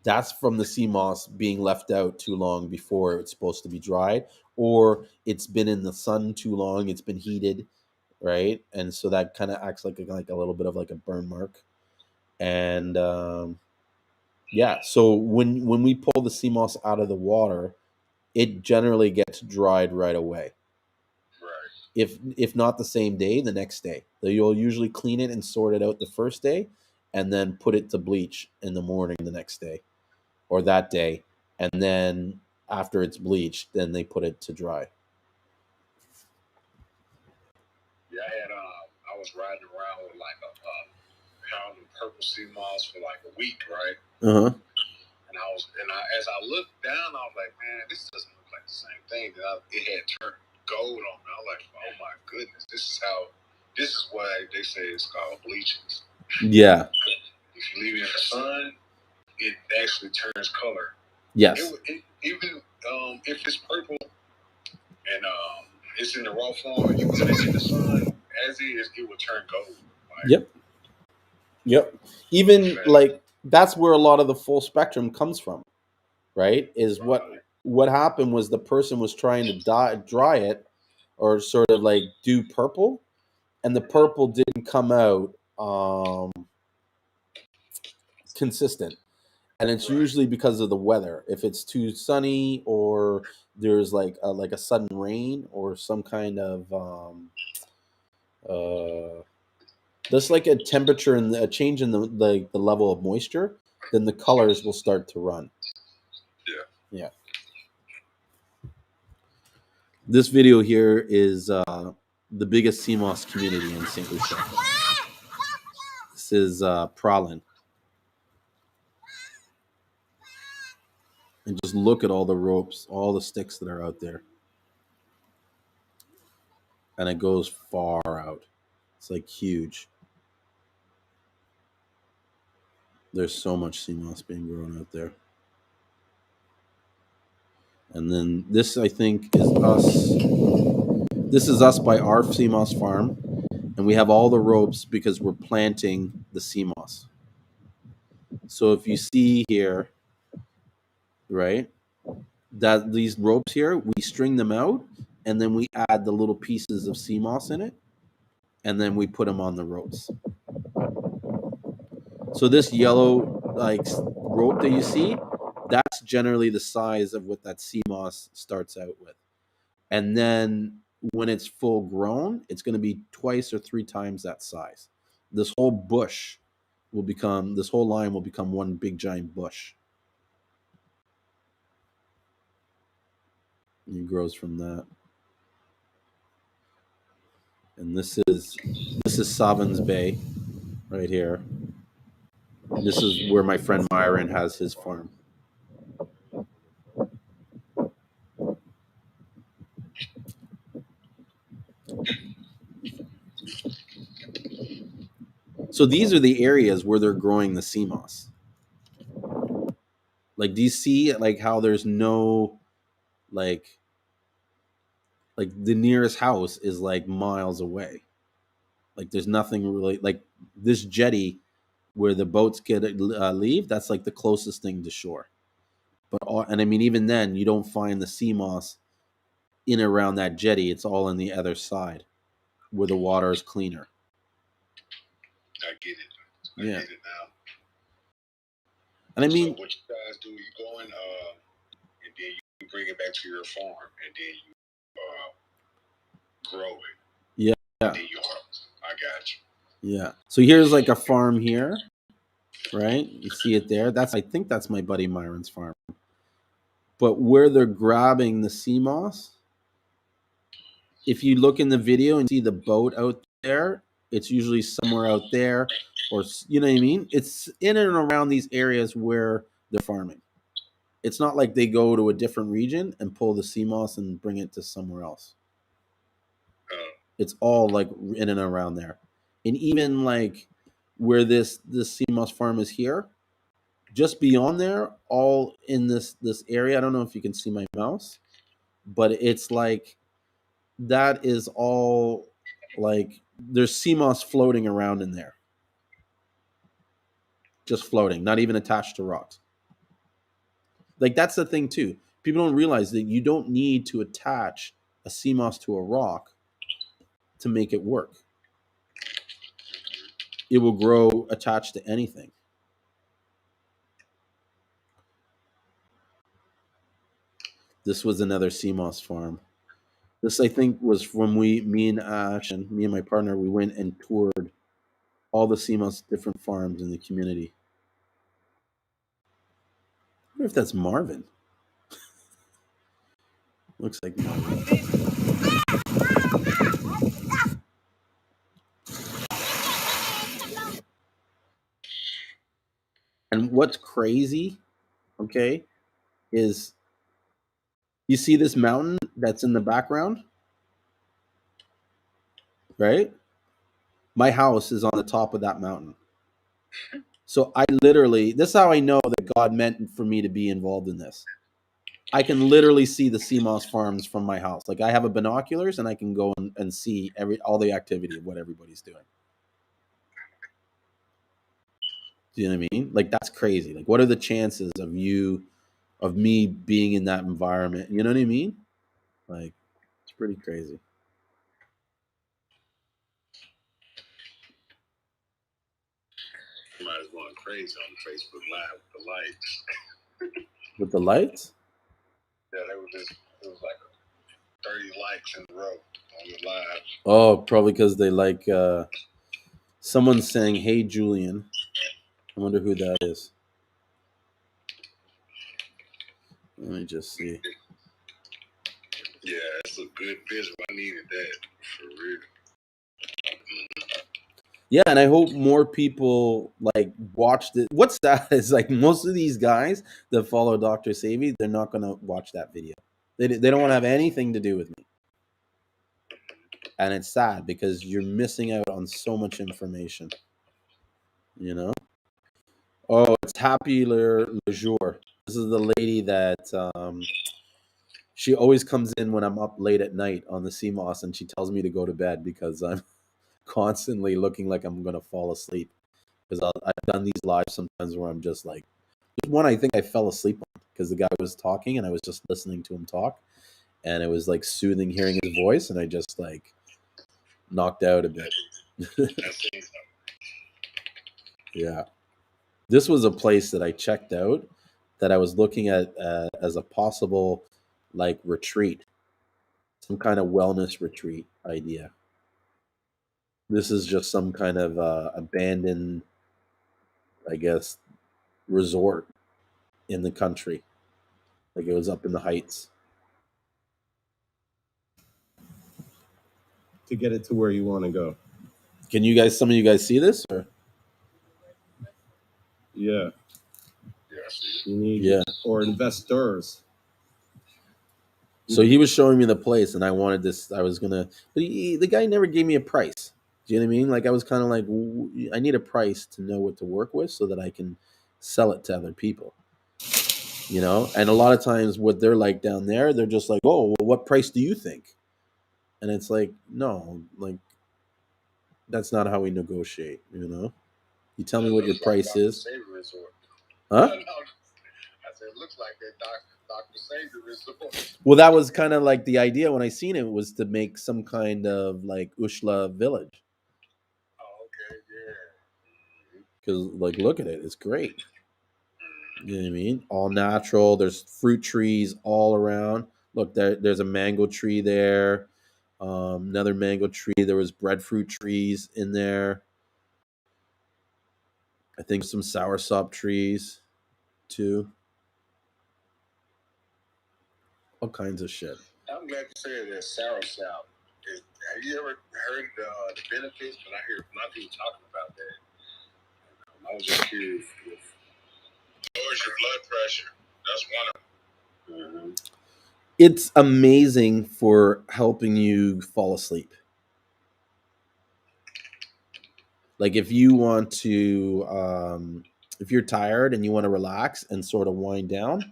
That's from the sea moss being left out too long before it's supposed to be dried, or it's been in the sun too long, it's been heated, right? And so that kind of acts like a little bit of like a burn mark. And yeah, so when we pull the sea moss out of the water, it generally gets dried right away. Right. If not the same day, the next day. So you'll usually clean it and sort it out the first day, and then put it to bleach in the morning the next day, or that day, and then after it's bleached, then they put it to dry. Yeah, I was riding around with like a pound of purple sea moss for like a week, right? Uh-huh. And as I looked down, I was like, man, this doesn't look like the same thing. It had turned gold on me. I was like, oh my goodness, this is why they say it's called bleaching. Yeah. If you leave it in the sun, it actually turns color. Yes. Even if it's purple and it's in the raw form, and you put it in the sun as is, it will turn gold. Right? Yep. Even like that's where a lot of the full spectrum comes from, right? Is what happened was the person was trying to dry it or sort of like do purple, and the purple didn't come out consistent. And it's usually because of the weather. If it's too sunny or there's like a sudden rain or some kind of just like a temperature and a change in the level of moisture, then the colors will start to run. Yeah. This video here is the biggest Seamoss community in St. Lucia. This is Pralin. And just look at all the ropes, all the sticks that are out there. And it goes far out. It's like huge. There's so much sea moss being grown out there. And then this, I think, is us. This is us by our sea moss farm. And we have all the ropes because we're planting the sea moss. So if you see here, right, that these ropes here, we string them out, and then we add the little pieces of sea moss in it, and then we put them on the ropes. So this yellow like rope that you see, That's generally the size of what that sea moss starts out with. And then when it's full grown, it's going to be twice or three times that size. This whole bush will become, this whole line will become one big giant bush. And it grows from that. And this is Savins Bay right here. And this is where my friend Myron has his farm. So these are the areas where they're growing the sea moss. Like, do you see like how there's no like the nearest house is like miles away. Like there's nothing really like this jetty where the boats get leave. That's like the closest thing to shore. But and I mean even then you don't find the sea moss in and around that jetty. It's all on the other side where the water is cleaner. I get it. I get it now. And I mean, so what you guys do, you go in, and then you bring it back to your farm, and then you grow it. Yeah. And then you harvest. I got you. Yeah. So here's like a farm here, right? You see it there. I think that's my buddy Myron's farm. But where they're grabbing the sea moss, if you look in the video and see the boat out there, it's usually somewhere out there, or you know what I mean? It's in and around these areas where they're farming. It's not like they go to a different region and pull the sea moss and bring it to somewhere else. It's all like in and around there. And even like where this sea moss farm is here, just beyond there, all in this area. I don't know if you can see my mouse, but it's like that is all like there's sea moss floating around in there. Just floating, not even attached to rocks. Like that's the thing too. People don't realize that you don't need to attach a sea moss to a rock to make it work. It will grow attached to anything. This was another sea moss farm. This I think was when me and Ash and me and my partner, we went and toured all the sea moss different farms in the community. I wonder if that's Marvin. Looks like Marvin. And what's crazy, okay, is you see this mountain that's in the background, right? My house is on the top of that mountain. So I literally, this is how I know that God meant for me to be involved in this. I can literally see the sea moss farms from my house. Like I have a binoculars and I can go and see all the activity of what everybody's doing. Do you know what I mean? Like that's crazy. Like what are the chances of me being in that environment? You know what I mean? Like it's pretty crazy. Somebody's going crazy on the Facebook Live with the lights. With the lights? Yeah, it was like 30 likes in a row on the live. Oh, probably because they like someone's saying, "Hey, Julien." I wonder who that is. Let me just see. Yeah, it's a good visual. I needed that for real. Yeah, and I hope more people like watch it. What's that? Is like most of these guys that follow Dr. Savy, they're not gonna watch that video. They don't want to have anything to do with me, and it's sad because you're missing out on so much information. You know. Oh, it's Happy Le Jour. This is the lady that she always comes in when I'm up late at night on the Seamoss, and she tells me to go to bed because I'm constantly looking like I'm gonna fall asleep. Because I've done these lives sometimes where I'm just like, there's one I think I fell asleep on because the guy was talking and I was just listening to him talk, and it was like soothing hearing his voice, and I just like knocked out a bit. Yeah, this was a place that I checked out that I was looking at as a possible like retreat, some kind of wellness retreat idea. This is just some kind of abandoned, I guess, resort in the country. Like it was up in the heights. To get it to where you want to go. Can you guys, some of you guys see this? Or? Yeah. You need Yeah. or investors. So he was showing me the place, and I wanted this. I was gonna, but the guy never gave me a price. Do you know what I mean? Like I was kind of like, I need a price to know what to work with, so that I can sell it to other people. You know, and a lot of times, what they're like down there, they're just like, "Oh, well, what price do you think?" And it's like, no, like that's not how we negotiate. You know, you tell me what your price is, huh? I said, it looks like that Dr. Savior resort. Well, that was kind of like the idea when I seen it was to make some kind of like Ushla village. Oh, okay, yeah. Because like, look at it, it's great. You know what I mean? All natural. There's fruit trees all around. Look, there's a mango tree there. Another mango tree. There was breadfruit trees in there. I think some soursop trees, too. All kinds of shit. I'm glad you said that soursop. Have you ever heard the benefits? But I hear a lot of people talking about that. I was just curious if lowers your blood pressure. That's one of them. Mm-hmm. It's amazing for helping you fall asleep. Like if you want to, if you're tired and you want to relax and sort of wind down,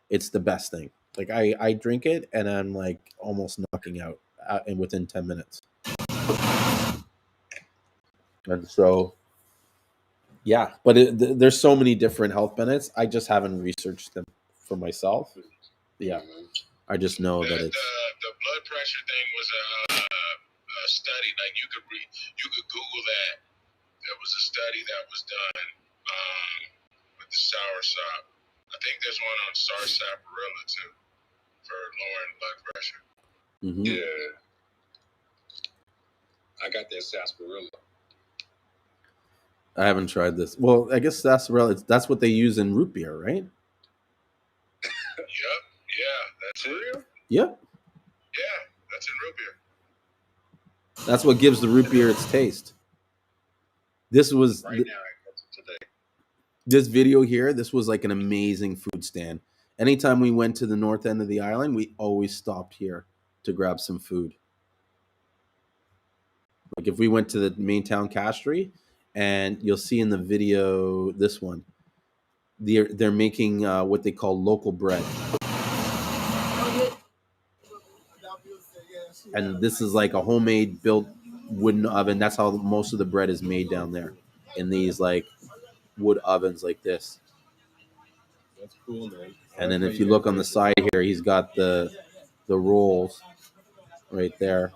it's the best thing. Like I drink it and I'm like almost knocking out in within 10 minutes. And so, yeah, but there's so many different health benefits. I just haven't researched them for myself. Yeah, I just know that it's the blood pressure thing was a study. Like you could Google that. There was a study that was done with the soursop. I think there's one on sarsaparilla too for lowering blood pressure. Mm-hmm. Yeah, I got that sarsaparilla. I haven't tried this. Well, I guess that's what they use in root beer, right? Yep. Yeah, that's real. Yep. Yeah, that's in root beer. That's what gives the root beer its taste. This was right now today. This video here. This was like an amazing food stand. Anytime we went to the north end of the island, we always stopped here to grab some food. Like if we went to the main town Castry, and you'll see in the video this one, they're making what they call local bread. And this is like a homemade built wooden oven. That's how most of the bread is made down there, in these like wood ovens like this. That's cool, man. And then if you look on the side here, he's got the rolls right there.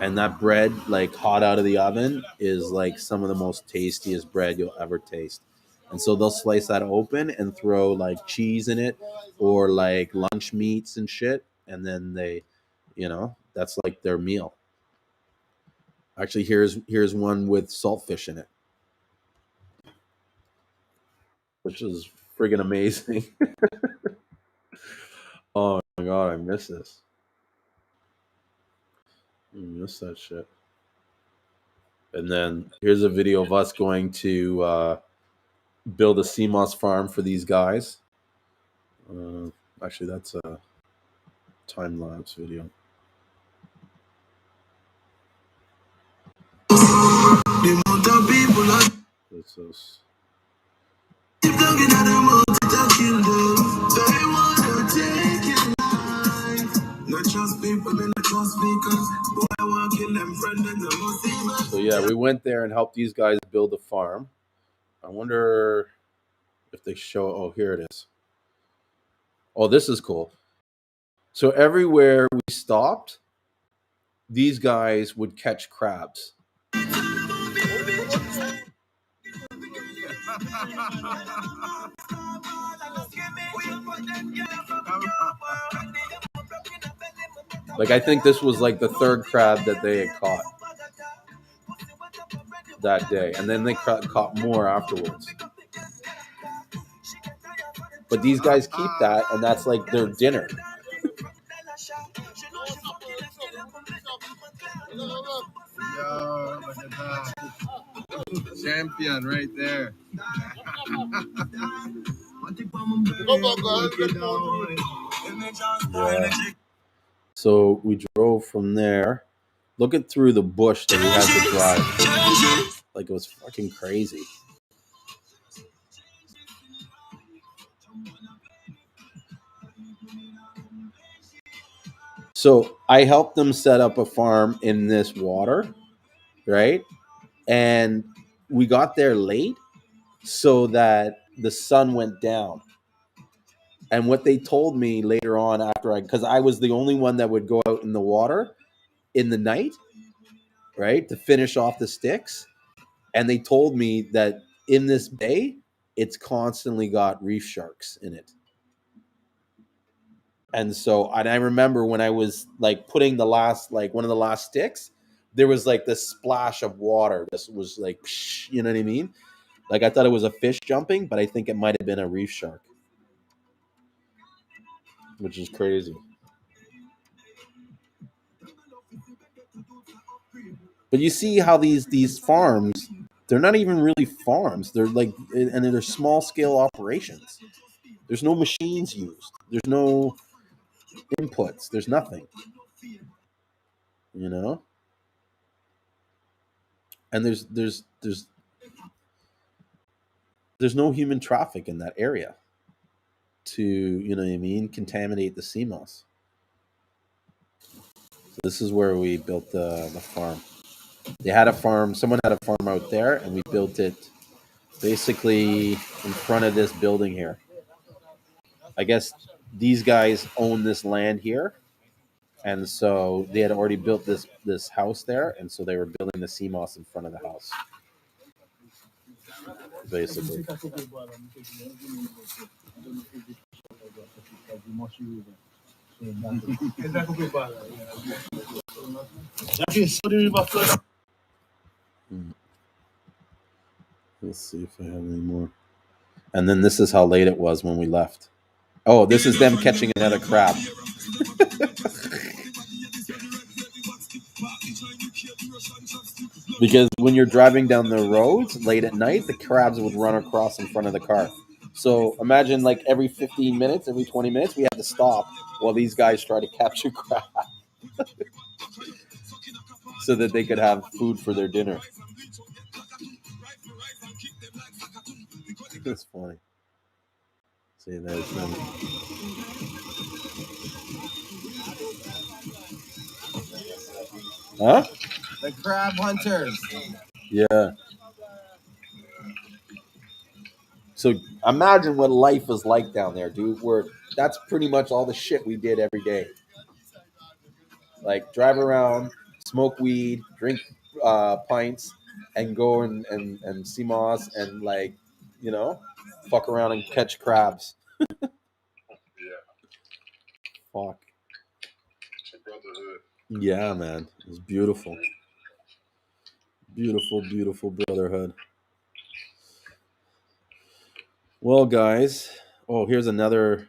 And that bread, like hot out of the oven, is like some of the most tastiest bread you'll ever taste. And so they'll slice that open and throw like cheese in it or like lunch meats and shit. And then they, that's like their meal. Actually, here's one with saltfish in it, which is friggin' amazing. Oh my God, I miss this. I miss that shit. And then here's a video of us going to build a Seamoss farm for these guys. Actually, that's a time-lapse video. This is... So yeah, we went there and helped these guys build a farm. I wonder if they show... Oh, here it is. Oh, this is cool. So everywhere we stopped, these guys would catch crabs. Like, I think this was like the third crab that they had caught that day, and then they caught more afterwards. But these guys keep that, and that's like their dinner. Yo, look at that. Champion right there. Yeah. So we drove from there, looking through the bush that we had to drive. Like, it was fucking crazy. So I helped them set up a farm in this water, right? And we got there late so that the sun went down. And what they told me later on after because I was the only one that would go out in the water in the night, right, to finish off the sticks. And they told me that in this bay, it's constantly got reef sharks in it. And so, and I remember when I was like putting the last, like one of the last sticks, there was like this splash of water. This was like, psh, you know what I mean? Like, I thought it was a fish jumping, but I think it might have been a reef shark, which is crazy. But you see how these farms, they're not even really farms. They're like, and they're small scale operations. There's no machines used. There's no inputs. There's nothing. You know? And there's no human traffic in that area to, you know what I mean, contaminate the sea moss. So this is where we built the farm. They had a farm, someone had a farm out there, and we built it basically in front of this building here. I guess these guys own this land here, and so they had already built this house there, and so they were building the sea moss in front of the house. Basically. Let's see if I have any more. And then this is how late it was when we left. Oh, this is them catching another crab. Because when you're driving down the roads late at night, the crabs would run across in front of the car. So imagine like every 15 minutes, every 20 minutes, we had to stop while these guys try to capture crab so that they could have food for their dinner. That's funny. See, there's them. Huh? The crab hunters. Yeah. So imagine what life is like down there, dude. Where that's pretty much all the shit we did every day. Like drive around, smoke weed, drink pints, and go and sea moss and like, you know, fuck around and catch crabs. Yeah. Fuck. Brotherhood. Yeah, man. It was beautiful. Beautiful, beautiful brotherhood. Well, guys. Oh, here's another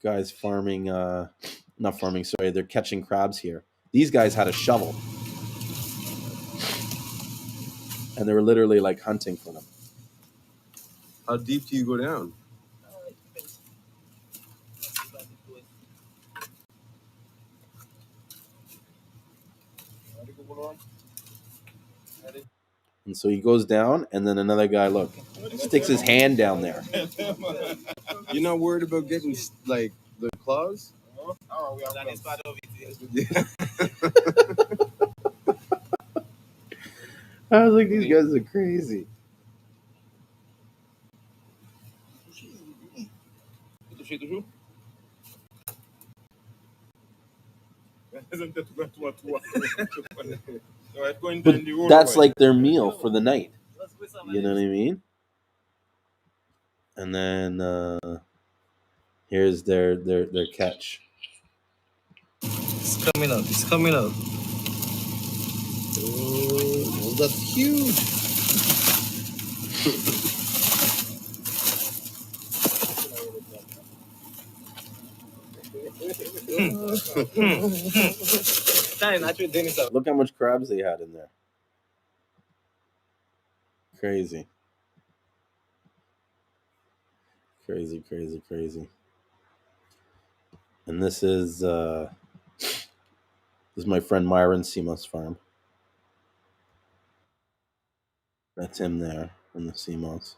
guy's farming. Not farming, sorry. They're catching crabs here. These guys had a shovel. And they were literally like hunting for them. How deep do you go down? And so he goes down, and then another guy, look, sticks his hand down there. You're not worried about getting like the claws? I was like, these guys are crazy. But that's like their meal for the night. You know what I mean? And then here's their catch. It's coming up. It's coming up. Oh, that's huge. Look how much crabs they had in there. Crazy. Crazy, crazy, crazy. And this is my friend Myron's Seamoss farm. That's him there in the Seamoss.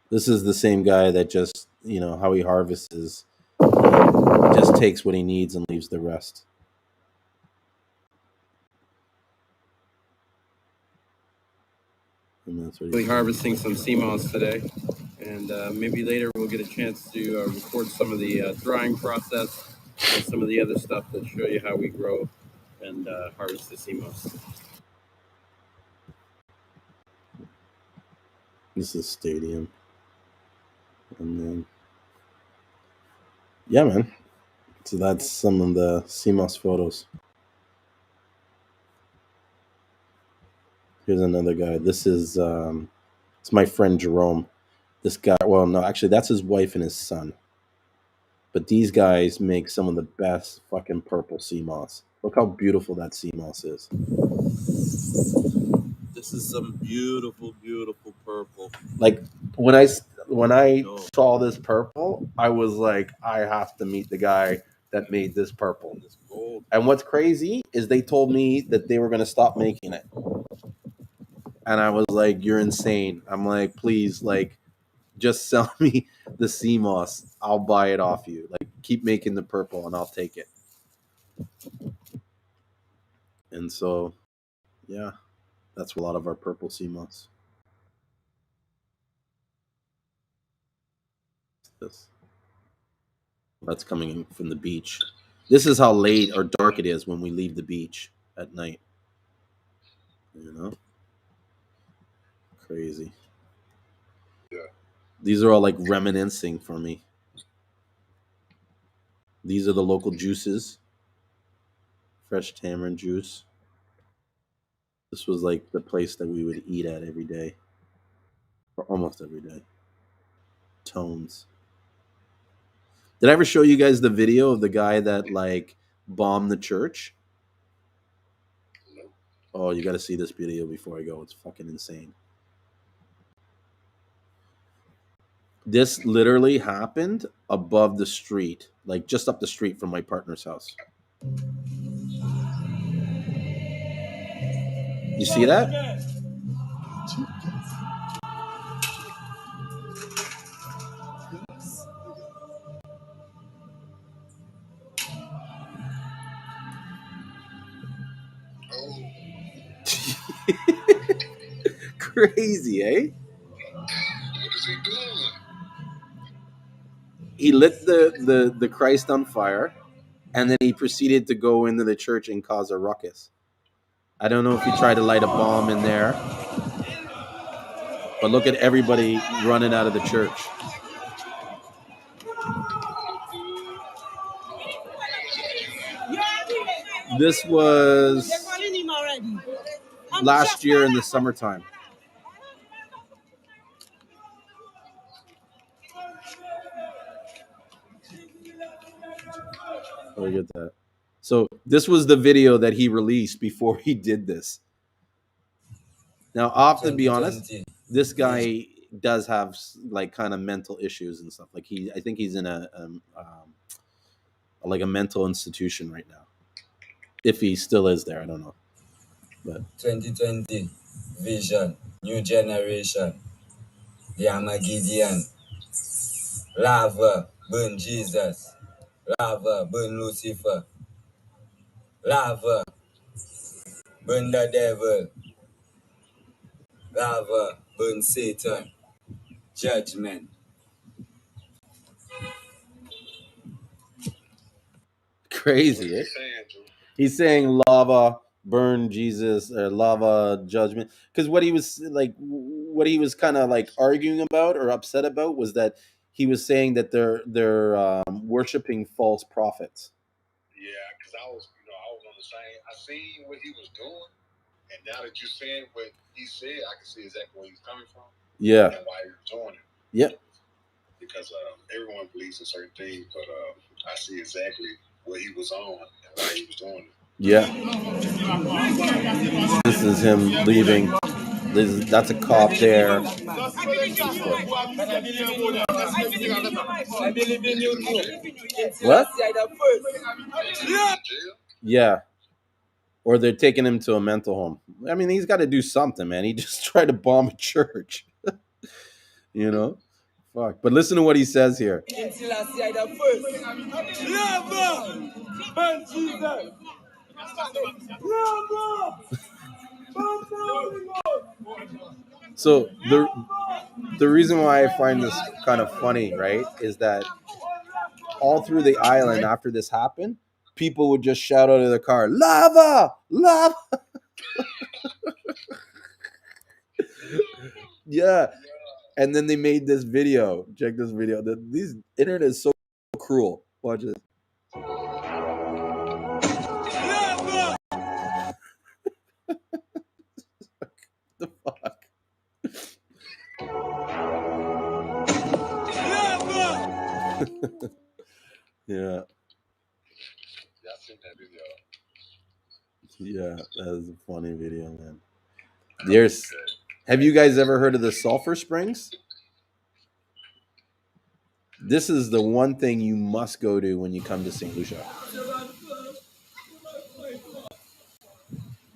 This is the same guy that just, how he harvests is just takes what he needs and leaves the rest. And that's what We're harvesting some Seamoss today, and maybe later we'll get a chance to record some of the drying process and some of the other stuff that show you how we grow and harvest the Seamoss. This is stadium. And then, yeah, man. So that's some of the Seamoss photos. Here's another guy. This is it's my friend Jerome. This guy, well, no, actually, that's his wife and his son. But these guys make some of the best fucking purple Seamoss. Look how beautiful that Seamoss is. This is some beautiful, beautiful purple. Like when I saw this purple, I was like, I have to meet the guy that made this purple. This gold. And what's crazy is they told me that they were going to stop making it. And I was like, you're insane. I'm like, please, like, just sell me the Seamoss. I'll buy it off you. Like, keep making the purple and I'll take it. And so, yeah, that's a lot of our purple Seamoss. This. That's coming in from the beach. This is how late or dark it is when we leave the beach at night. Crazy. Yeah. These are all like reminiscing for me. These are the local juices. Fresh tamarind juice. This was like the place that we would eat at every day. Or almost every day. Tones. Did I ever show you guys the video of the guy that like bombed the church? No. Oh, you got to see this video before I go. It's fucking insane. This literally happened above the street, like just up the street from my partner's house. You see that? Crazy, eh? What is he doing? He lit the Christ on fire, and then he proceeded to go into the church and cause a ruckus. I don't know if he tried to light a bomb in there, but look at everybody running out of the church. This was last year in the summertime. Look at that. So this was the video that he released before he did this. Now, I'll have to be honest, this guy does have like kind of mental issues and stuff. Like I think he's in a like a mental institution right now. If he still is there, I don't know. But 2020 vision, new generation, the Armageddon, lava, burn Jesus, lava, burn Lucifer, lava, burn the devil, lava, burn Satan, judgment. crazy, eh? He's saying lava, burn Jesus or lava judgment. Because what he was kind of like arguing about or upset about was that he was saying that they're worshiping false prophets. Yeah, because I was on the same. I seen what he was doing, and now that you're saying what he said, I can see exactly where he's coming from. Yeah. And why he was doing it. Yeah. Because everyone believes in certain things, but I see exactly what he was on and why he was doing it. Yeah. This is him leaving. That's a cop there. What? Yeah. Or they're taking him to a mental home. I mean, he's got to do something, man. He just tried to bomb a church. You know? Fuck. But listen to what he says here. So the reason why I find this kind of funny, right, is that all through the island after this happened, people would just shout out of the car, "Lava! Lava!" Yeah. And then they made this video. Check this video. These internet is so cruel. Watch this. The fuck? Yeah. Yeah, that is a funny video, man. Have you guys ever heard of the sulfur springs? This is the one thing you must go to when you come to St. Lucia.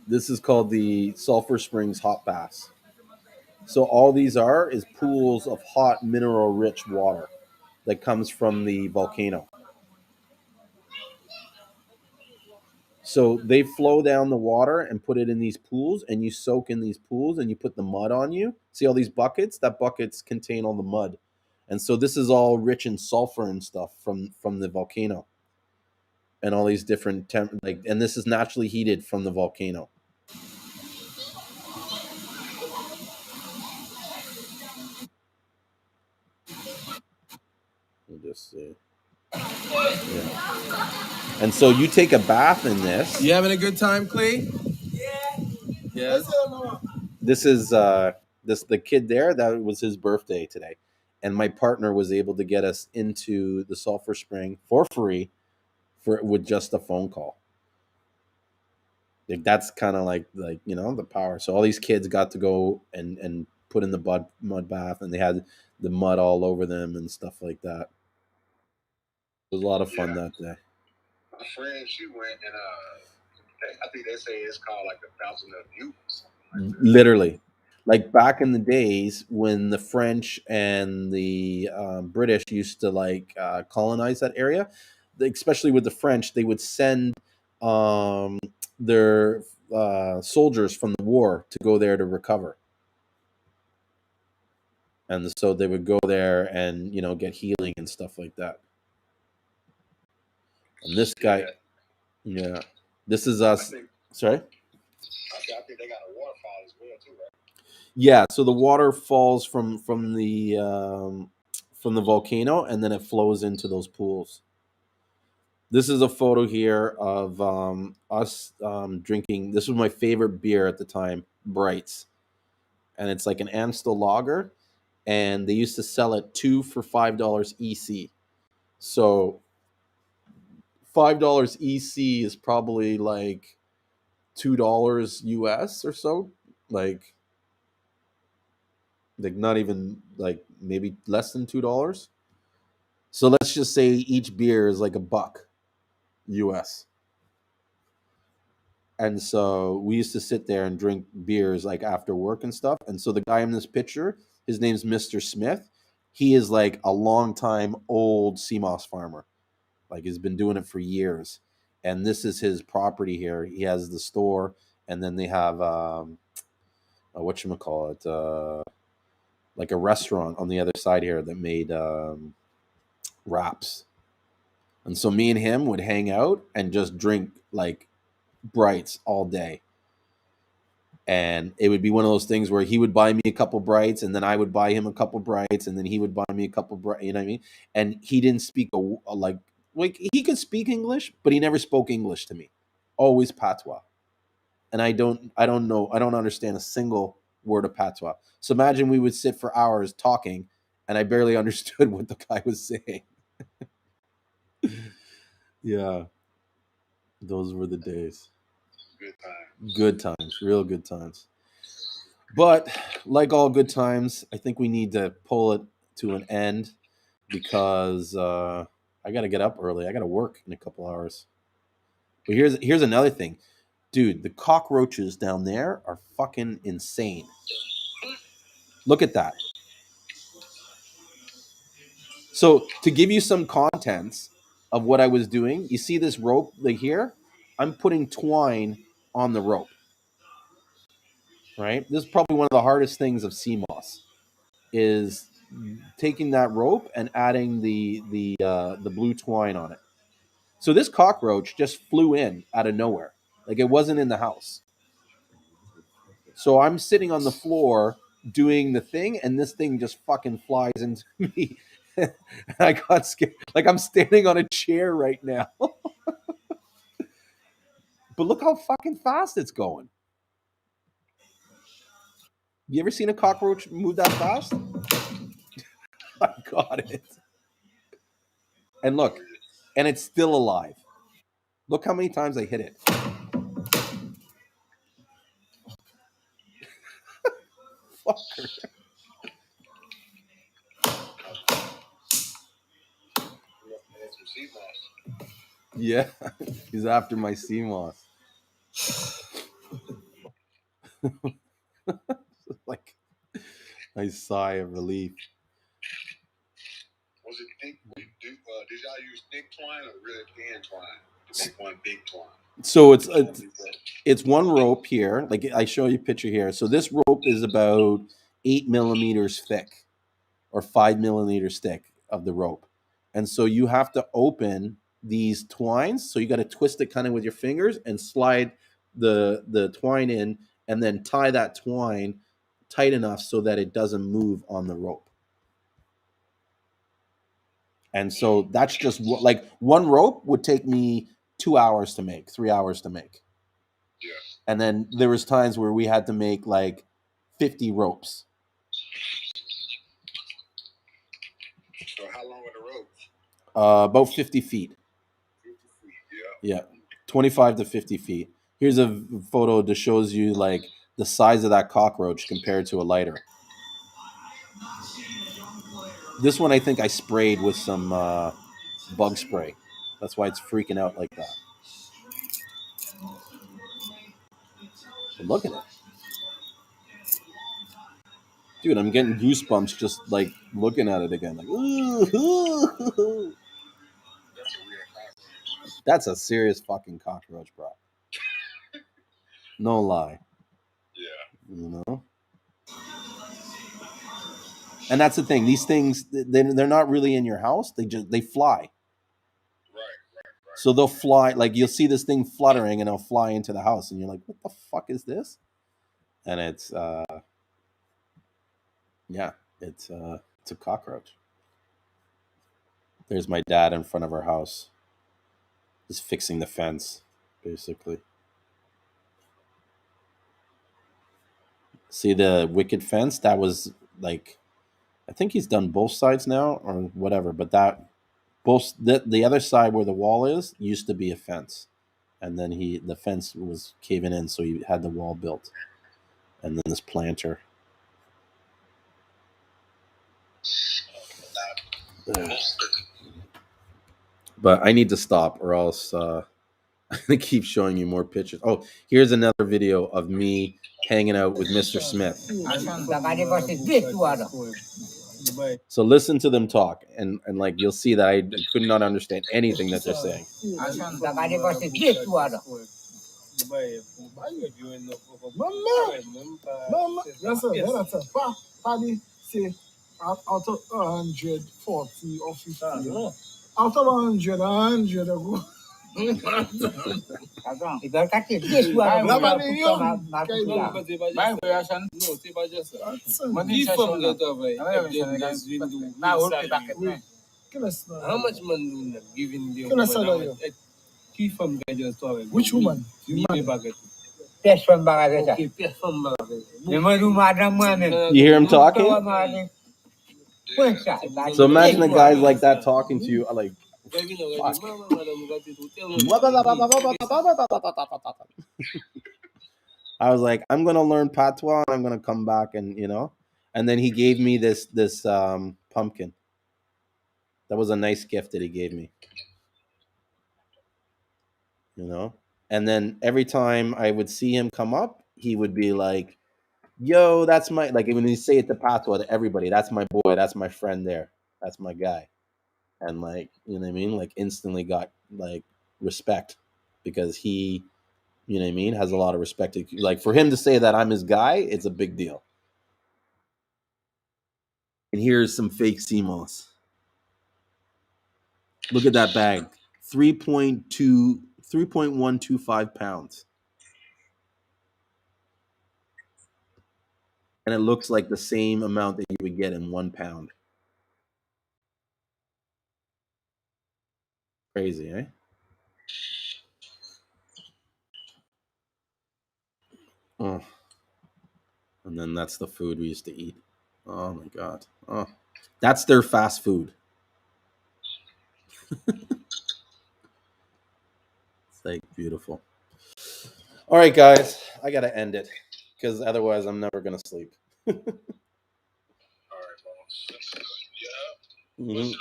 This is called the Sulphur Springs Hot Baths. So all these is pools of hot mineral-rich water that comes from the volcano. So they flow down the water and put it in these pools, and you soak in these pools, and you put the mud on you. See all these buckets? That buckets contain all the mud. And so this is all rich in sulfur and stuff from the volcano. And all these different and this is naturally heated from the volcano. We'll just see. Yeah. And so you take a bath in this. You having a good time, Clay? Yes. This is the kid there. That was his birthday today, and my partner was able to get us into the sulfur spring for free, with just a phone call. Like that's kind of like the power. So all these kids got to go and put in the mud bath, and they had the mud all over them and stuff like that. It was a lot of fun that day. My friend, she went and I think they say it's called like the Fountain of Youth. Like literally, like back in the days when the French and the British used to colonize that area, especially with the French, they would send their soldiers from the war to go there to recover. And so they would go there and get healing and stuff like that. And this guy, yeah, this is us. Sorry? I think they got a waterfall as well too, right? Yeah, so the water falls from the volcano, and then it flows into those pools. This is a photo here of us drinking. This was my favorite beer at the time, Brights, and it's like an Amstel lager, and they used to sell it 2 for $5 EC. So $5 EC is probably like $2 US or so, like not even like maybe less than $2. So let's just say each beer is like $1 US. And so we used to sit there and drink beers like after work and stuff. And so the guy in this picture, his name's Mr. Smith. He is like a long time old Seamoss farmer. Like he's been doing it for years. And this is his property here. He has the store, and then they have whatchamacallit, like a restaurant on the other side here that made wraps. And so me and him would hang out and just drink like brights all day. And it would be one of those things where he would buy me a couple brights, and then I would buy him a couple brights, and then he would buy me a couple brights. You know what I mean? And he didn't speak like he could speak English, but he never spoke English to me. Always patois. And I don't understand a single word of patois. So imagine we would sit for hours talking, and I barely understood what the guy was saying. Yeah, those were the days. Good times, real good times. But like all good times, I think we need to pull it to an end because I got to get up early. I got to work in a couple hours. But here's another thing. Dude, the cockroaches down there are fucking insane. Look at that. So to give you some contents of what I was doing, you see this rope like here? I'm putting twine on the rope. Right? This is probably one of the hardest things of Seamoss is taking that rope and adding the blue twine on it. So this cockroach just flew in out of nowhere. Like it wasn't in the house. So I'm sitting on the floor doing the thing, and this thing just fucking flies into me. And I got scared. Like I'm standing on a chair right now. But look how fucking fast it's going. You ever seen a cockroach move that fast? I got it. And look, and it's still alive. Look how many times I hit it. Fucker. Yeah, he's after my Seamoss. Like, I sigh of relief. Was it thick? Did y'all use thick twine or really thin twine to make one big twine? So it's one rope here. Like I show you a picture here. So this rope is about 8 millimeters thick, or 5 millimeters thick of the rope, and so you have to open these twines. So you got to twist it kind of with your fingers and slide the twine in, and then tie that twine tight enough so that it doesn't move on the rope. And so that's just like one rope would take me 2 hours to make, 3 hours to make. Yeah. And then there was times where we had to make like 50 ropes. So how long are the ropes? About 50 feet. 50 feet, yeah. 25 to 50 feet. Here's a photo that shows you like the size of that cockroach compared to a lighter. This one I think I sprayed with some bug spray. That's why it's freaking out like that. But look at it. Dude, I'm getting goosebumps just like looking at it again. Like, ooh. That's a serious fucking cockroach, bro. No lie. Yeah. You know? And that's the thing. These things, they're not really in your house. They fly. Right. So they'll fly. Like you'll see this thing fluttering, and it'll fly into the house, and you're like, "What the fuck is this?" And it's it's a cockroach. There's my dad in front of our house, just fixing the fence, basically. See the wicket fence? That was like, I think he's done both sides now or whatever, but that the other side where the wall is used to be a fence, and then the fence was caving in, so he had the wall built, and then this planter. But I need to stop, or else I'm gonna keep showing you more pictures. Oh, here's another video of me hanging out with Mr. Smith. So listen to them talk, and like you'll see that I could not understand anything that they're saying. Out of 140 or 50, out of 100 ago. Ikaw kaki, yes, wala Laban mo yun. May version. No, c'est pas juste ça. Mani Qui sa femme shona. de travail? Na ulti bakit na. How much man do you giving the Kila woman? sala yo. Qui femme de travail? Which woman? You baguette. Person ba ka Okay, personne m'a You hear him talking? So imagine a guy like that talking to you, like, I was like, I'm gonna learn patois and I'm gonna come back and and then he gave me this pumpkin. That was a nice gift that he gave me. And then every time I would see him come up, he would be like, yo, that's my, like, when you say it to patois to everybody, that's my boy, that's my friend there, that's my guy. And, like, you know what I mean, like, instantly got, like, respect, because he, you know what I mean, has a lot of respect. Like, for him to say that I'm his guy, it's a big deal. And here's some fake Seamoss. Look at that bag. 3.125 pounds. And it looks like the same amount that you would get in 1 pound. Crazy, eh? Oh. And then that's the food we used to eat. Oh my God. Oh. That's their fast food. It's like beautiful. All right, guys. I got to end it because otherwise I'm never going to sleep. All right, boss. Yeah. Was it almost 5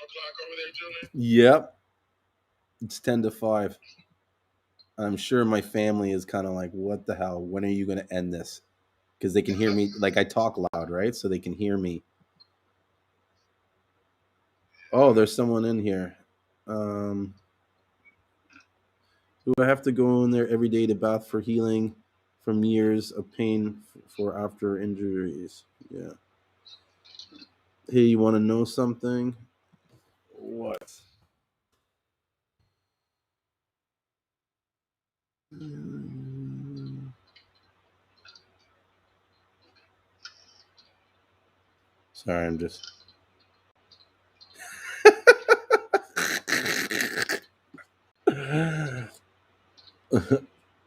o'clock over there, Julian? Yep. It's 10 to 5. I'm sure my family is kind of like, what the hell? When are you going to end this? Because they can hear me. Like, I talk loud, right? So they can hear me. Oh, there's someone in here. Do I have to go in there every day to bath for healing from years of pain for after injuries? Yeah. Hey, you want to know something? What? Sorry, I'm just.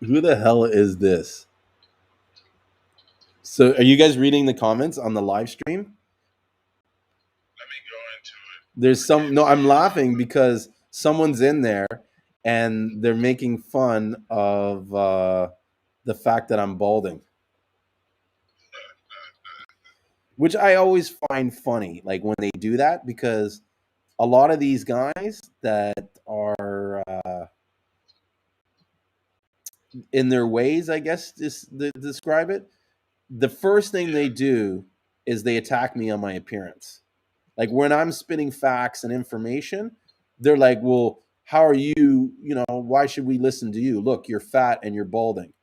Who the hell is this? So, are you guys reading the comments on the live stream? Let me go into it. There's some. No, I'm laughing because someone's in there and they're making fun of the fact that I'm balding, which I always find funny. Like when they do that, because a lot of these guys that are in their ways, I guess, to describe it, the first thing they do is they attack me on my appearance. Like when I'm spitting facts and information, they're like, well, how are you, why should we listen to you? Look, you're fat and you're balding.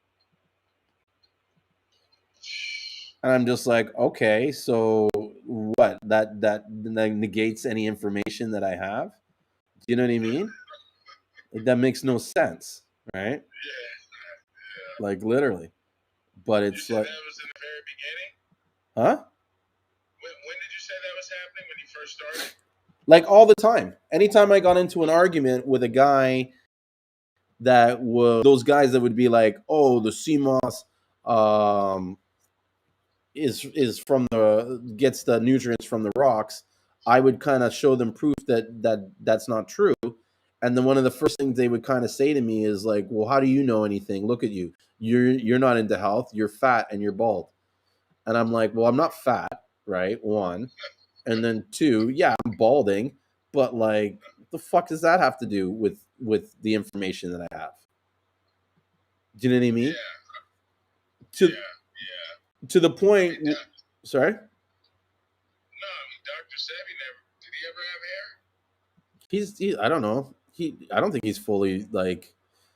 And I'm just like, okay, so what? That negates any information that I have? Do you know what I mean? Like that makes no sense, right? Yeah. Like literally. But it's you said like, that was in the very beginning? huh? When did you say that was happening? When you first started? Like all the time. Anytime I got into an argument with a guy that was those guys that would be like, oh, the Seamoss is from the gets the nutrients from the rocks, I would kind of show them proof that's not true. And then one of the first things they would kind of say to me is like, well, how do you know anything? Look at you. You're not into health. You're fat and you're bald. And I'm like, well, I'm not fat, right? One. And then two, yeah, I'm balding, but like the fuck does that have to do with the information that I have? Do you know what I mean? Yeah. To Yeah. to the point. Sorry. No, Dr. Sebi never. Did he ever have hair? I don't know. I don't think he's fully like,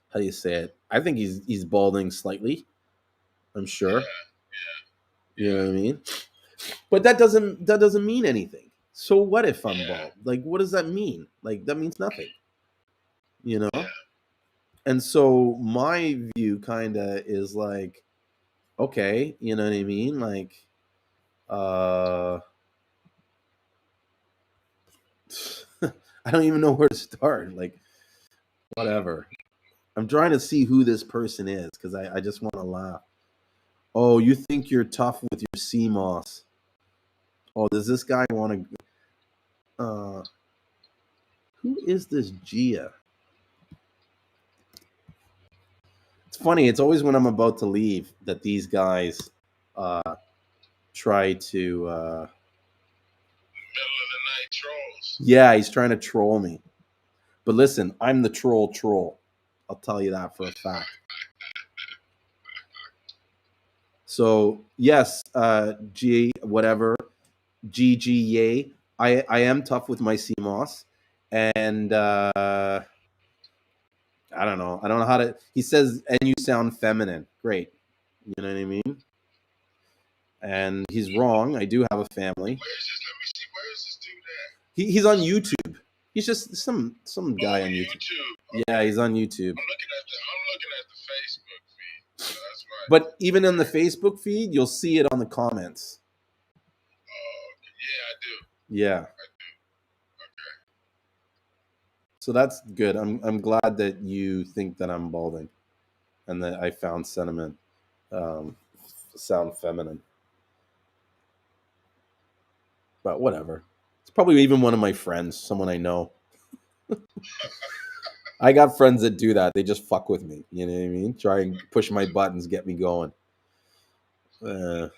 how do you say it? I think he's balding slightly. I'm sure. You know what I mean? But that doesn't mean anything. So what if I'm bald? Like, what does that mean? Like, that means nothing. you know? And so my view kind of is like, okay, you know what I mean? Like, I don't even know where to start. Like, whatever. I'm trying to see who this person is because I just want to laugh. Oh, you think you're tough with your Seamoss? Oh, does this guy want to? Who is this Gia? It's funny. It's always when I'm about to leave that these guys try to. Middle of the night trolls. Yeah, he's trying to troll me. But listen, I'm the troll. I'll tell you that for a fact. So yes, G whatever, GG yay. I am tough with my Seamoss, and I don't know. I don't know how to. He says, and you sound feminine. Great, you know what I mean. And he's wrong. I do have a family. Let me see. Where is this dude at? He's on YouTube. He's just some guy on YouTube. Okay. Yeah, he's on YouTube. I'm looking at the Facebook feed. So that's right. But even in the Facebook feed, you'll see it on the comments. Yeah, I do. Yeah. Okay. So that's good. I'm glad that you think that I'm balding, and that I found sentiment sound feminine. But whatever. It's probably even one of my friends, someone I know. I got friends that do that. They just fuck with me. You know what I mean? Try and push my buttons, get me going. But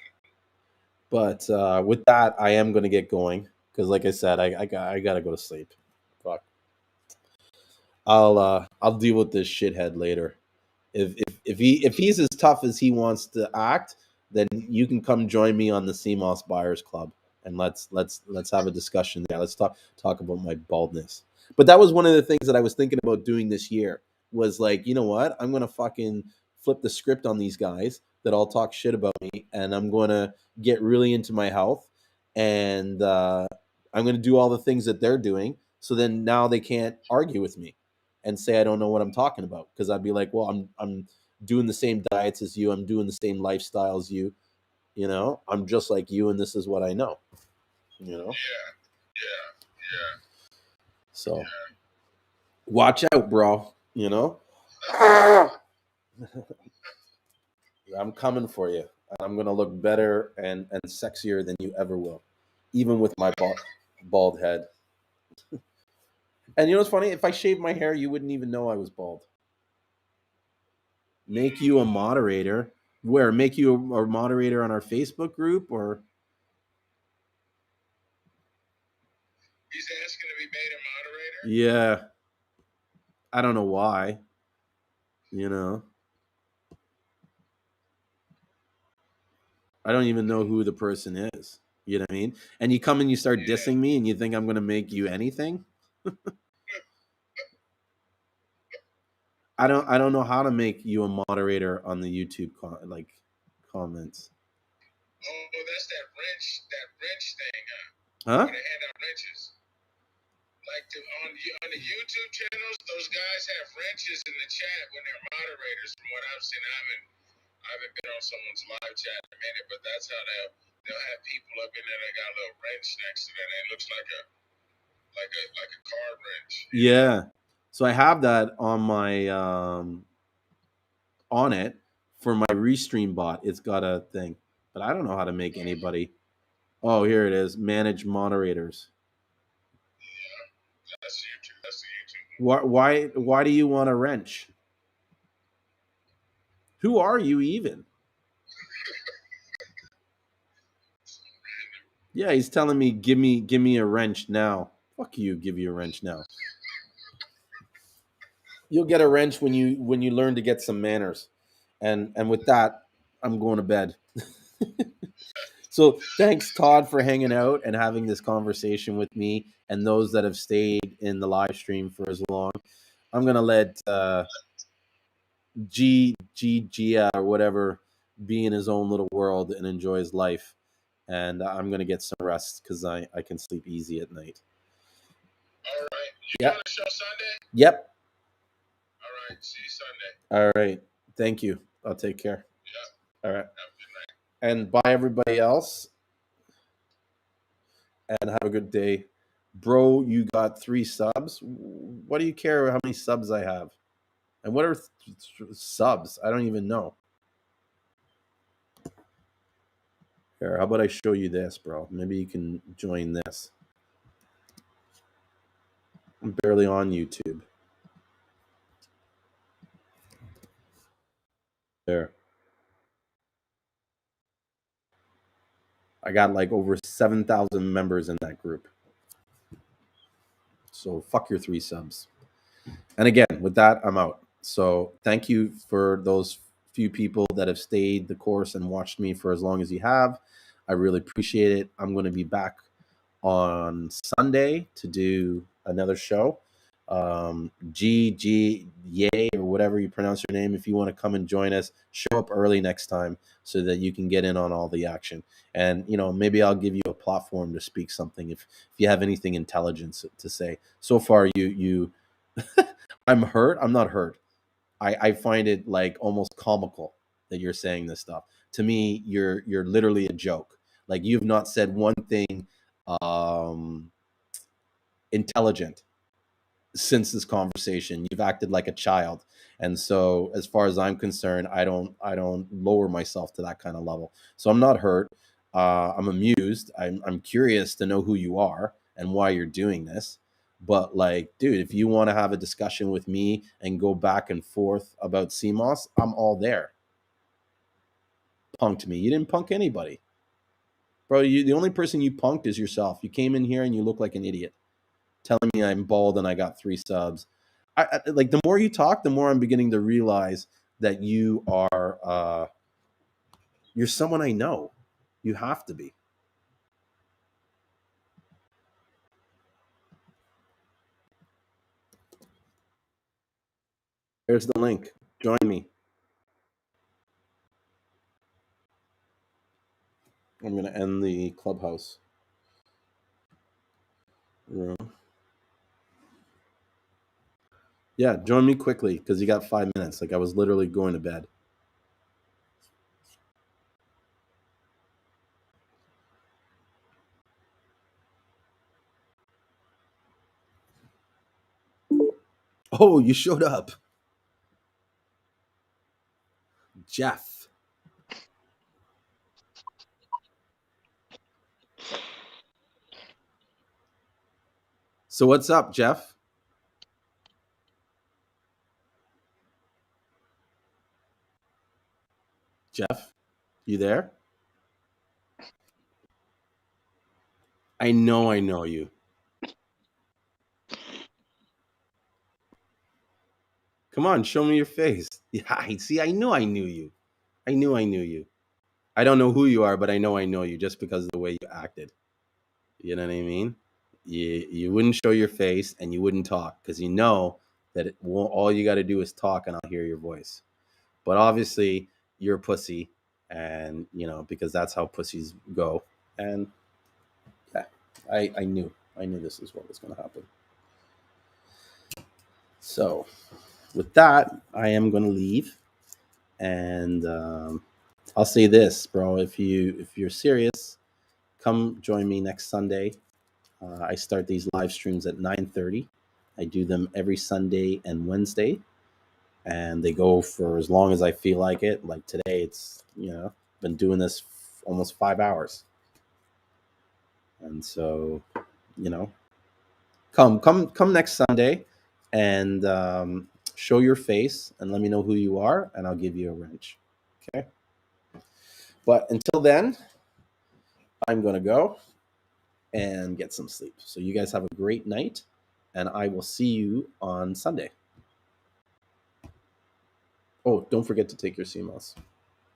with that, I am going to get going because, like I said, I gotta go to sleep. Fuck. I'll deal with this shithead later. If he's as tough as he wants to act, then you can come join me on the Seamoss Buyers Club, and let's have a discussion there. Let's talk about my baldness. But that was one of the things that I was thinking about doing this year. Was like, you know what? I'm gonna fucking flip the script on these guys that all talk shit about me, and I'm gonna get really into my health, and I'm gonna do all the things that they're doing. So then now they can't argue with me and say I don't know what I'm talking about, because I'd be like, well, I'm doing the same diets as you, I'm doing the same lifestyle as you, you know, I'm just like you, and this is what I know, you know. Yeah. So watch out, bro. You know, I'm coming for you, and I'm gonna look better and sexier than you ever will, even with my bald head. And you know what's funny? If I shaved my hair, you wouldn't even know I was bald. Make you a moderator. Where? Make you a moderator on our Facebook group, or? He's asking to be made a moderator? Yeah. I don't know why. You know. I don't even know who the person is. You know what I mean? And you come and you start dissing me, and you think I'm going to make you anything? I don't know how to make you a moderator on the YouTube comments. Oh, that's that wrench thing. Huh? Where they hand out wrenches. Like on the YouTube channels, those guys have wrenches in the chat when they're moderators. From what I've seen, I haven't been on someone's live chat in a minute, but that's how they'll have people up in there that got a little wrench next to them. It looks like a car wrench. Yeah. So I have that on my on it for my Restream bot. It's got a thing, but I don't know how to make anybody. Oh, here it is. Manage moderators. Yeah, that's the YouTube. Why do you want a wrench? Who are you even? Yeah, he's telling me give me a wrench now. Fuck you, give you a wrench now. You'll get a wrench when you learn to get some manners. And with that, I'm going to bed. So thanks, Todd, for hanging out and having this conversation with me, and those that have stayed in the live stream for as long. I'm gonna let or whatever be in his own little world and enjoy his life. And I'm gonna get some rest because I can sleep easy at night. All right. You Yep. doing a show Sunday? Yep. right. See you Sunday. All right. Thank you. I'll take care. Yeah. All right. Have a good night. And bye, everybody else. And have a good day. Bro, you got 3 subs. What do you care how many subs I have? And what are subs? I don't even know. Here, how about I show you this, bro? Maybe you can join this. I'm barely on YouTube. There. I got like over 7,000 members in that group. So fuck your 3 subs. And again, with that, I'm out. So thank you for those few people that have stayed the course and watched me for as long as you have. I really appreciate it. I'm going to be back on Sunday to do another show. Yay, or whatever you pronounce your name. If you want to come and join us, show up early next time so that you can get in on all the action. And maybe I'll give you a platform to speak something if you have anything intelligent to say. So far, you I'm hurt. I'm not hurt. I find it like almost comical that you're saying this stuff. To me, you're literally a joke. Like you've not said one thing intelligent since this conversation. You've acted like a child. And so as far as I'm concerned, I don't lower myself to that kind of level. So I'm not hurt. I'm amused. I'm curious to know who you are and why you're doing this. But like, dude, if you want to have a discussion with me and go back and forth about Seamoss, I'm all there. Punked me. You didn't punk anybody. Bro, the only person you punked is yourself. You came in here and you look like an idiot, telling me I'm bald and I got 3 subs. I like the more you talk, the more I'm beginning to realize that you are you're someone I know. You have to be. Here's the link. Join me. I'm going to end the clubhouse room. Yeah, join me quickly because you got 5 minutes. Like I was literally going to bed. Oh, you showed up. Jeff. So what's up, Jeff? Jeff, you there? I know you. Come on, show me your face. Yeah, see, I knew you. I knew you. I don't know who you are, but I know you just because of the way you acted. You know what I mean? You wouldn't show your face and you wouldn't talk because you know that all you got to do is talk and I'll hear your voice. But obviously, you're a pussy, and because that's how pussies go. And yeah, I knew this is what was going to happen. So, with that, I am going to leave, and I'll say this, bro. If you're serious, come join me next Sunday. I start these live streams at 9:30. I do them every Sunday and Wednesday, and they go for as long as I feel like it. Like today, it's been doing this almost 5 hours, and so come next Sunday, and show your face and let me know who you are, and I'll give you a wrench. Okay. But until then, I'm gonna go and get some sleep. So you guys have a great night, and I will see you on Sunday. Oh, don't forget to take your Seamoss.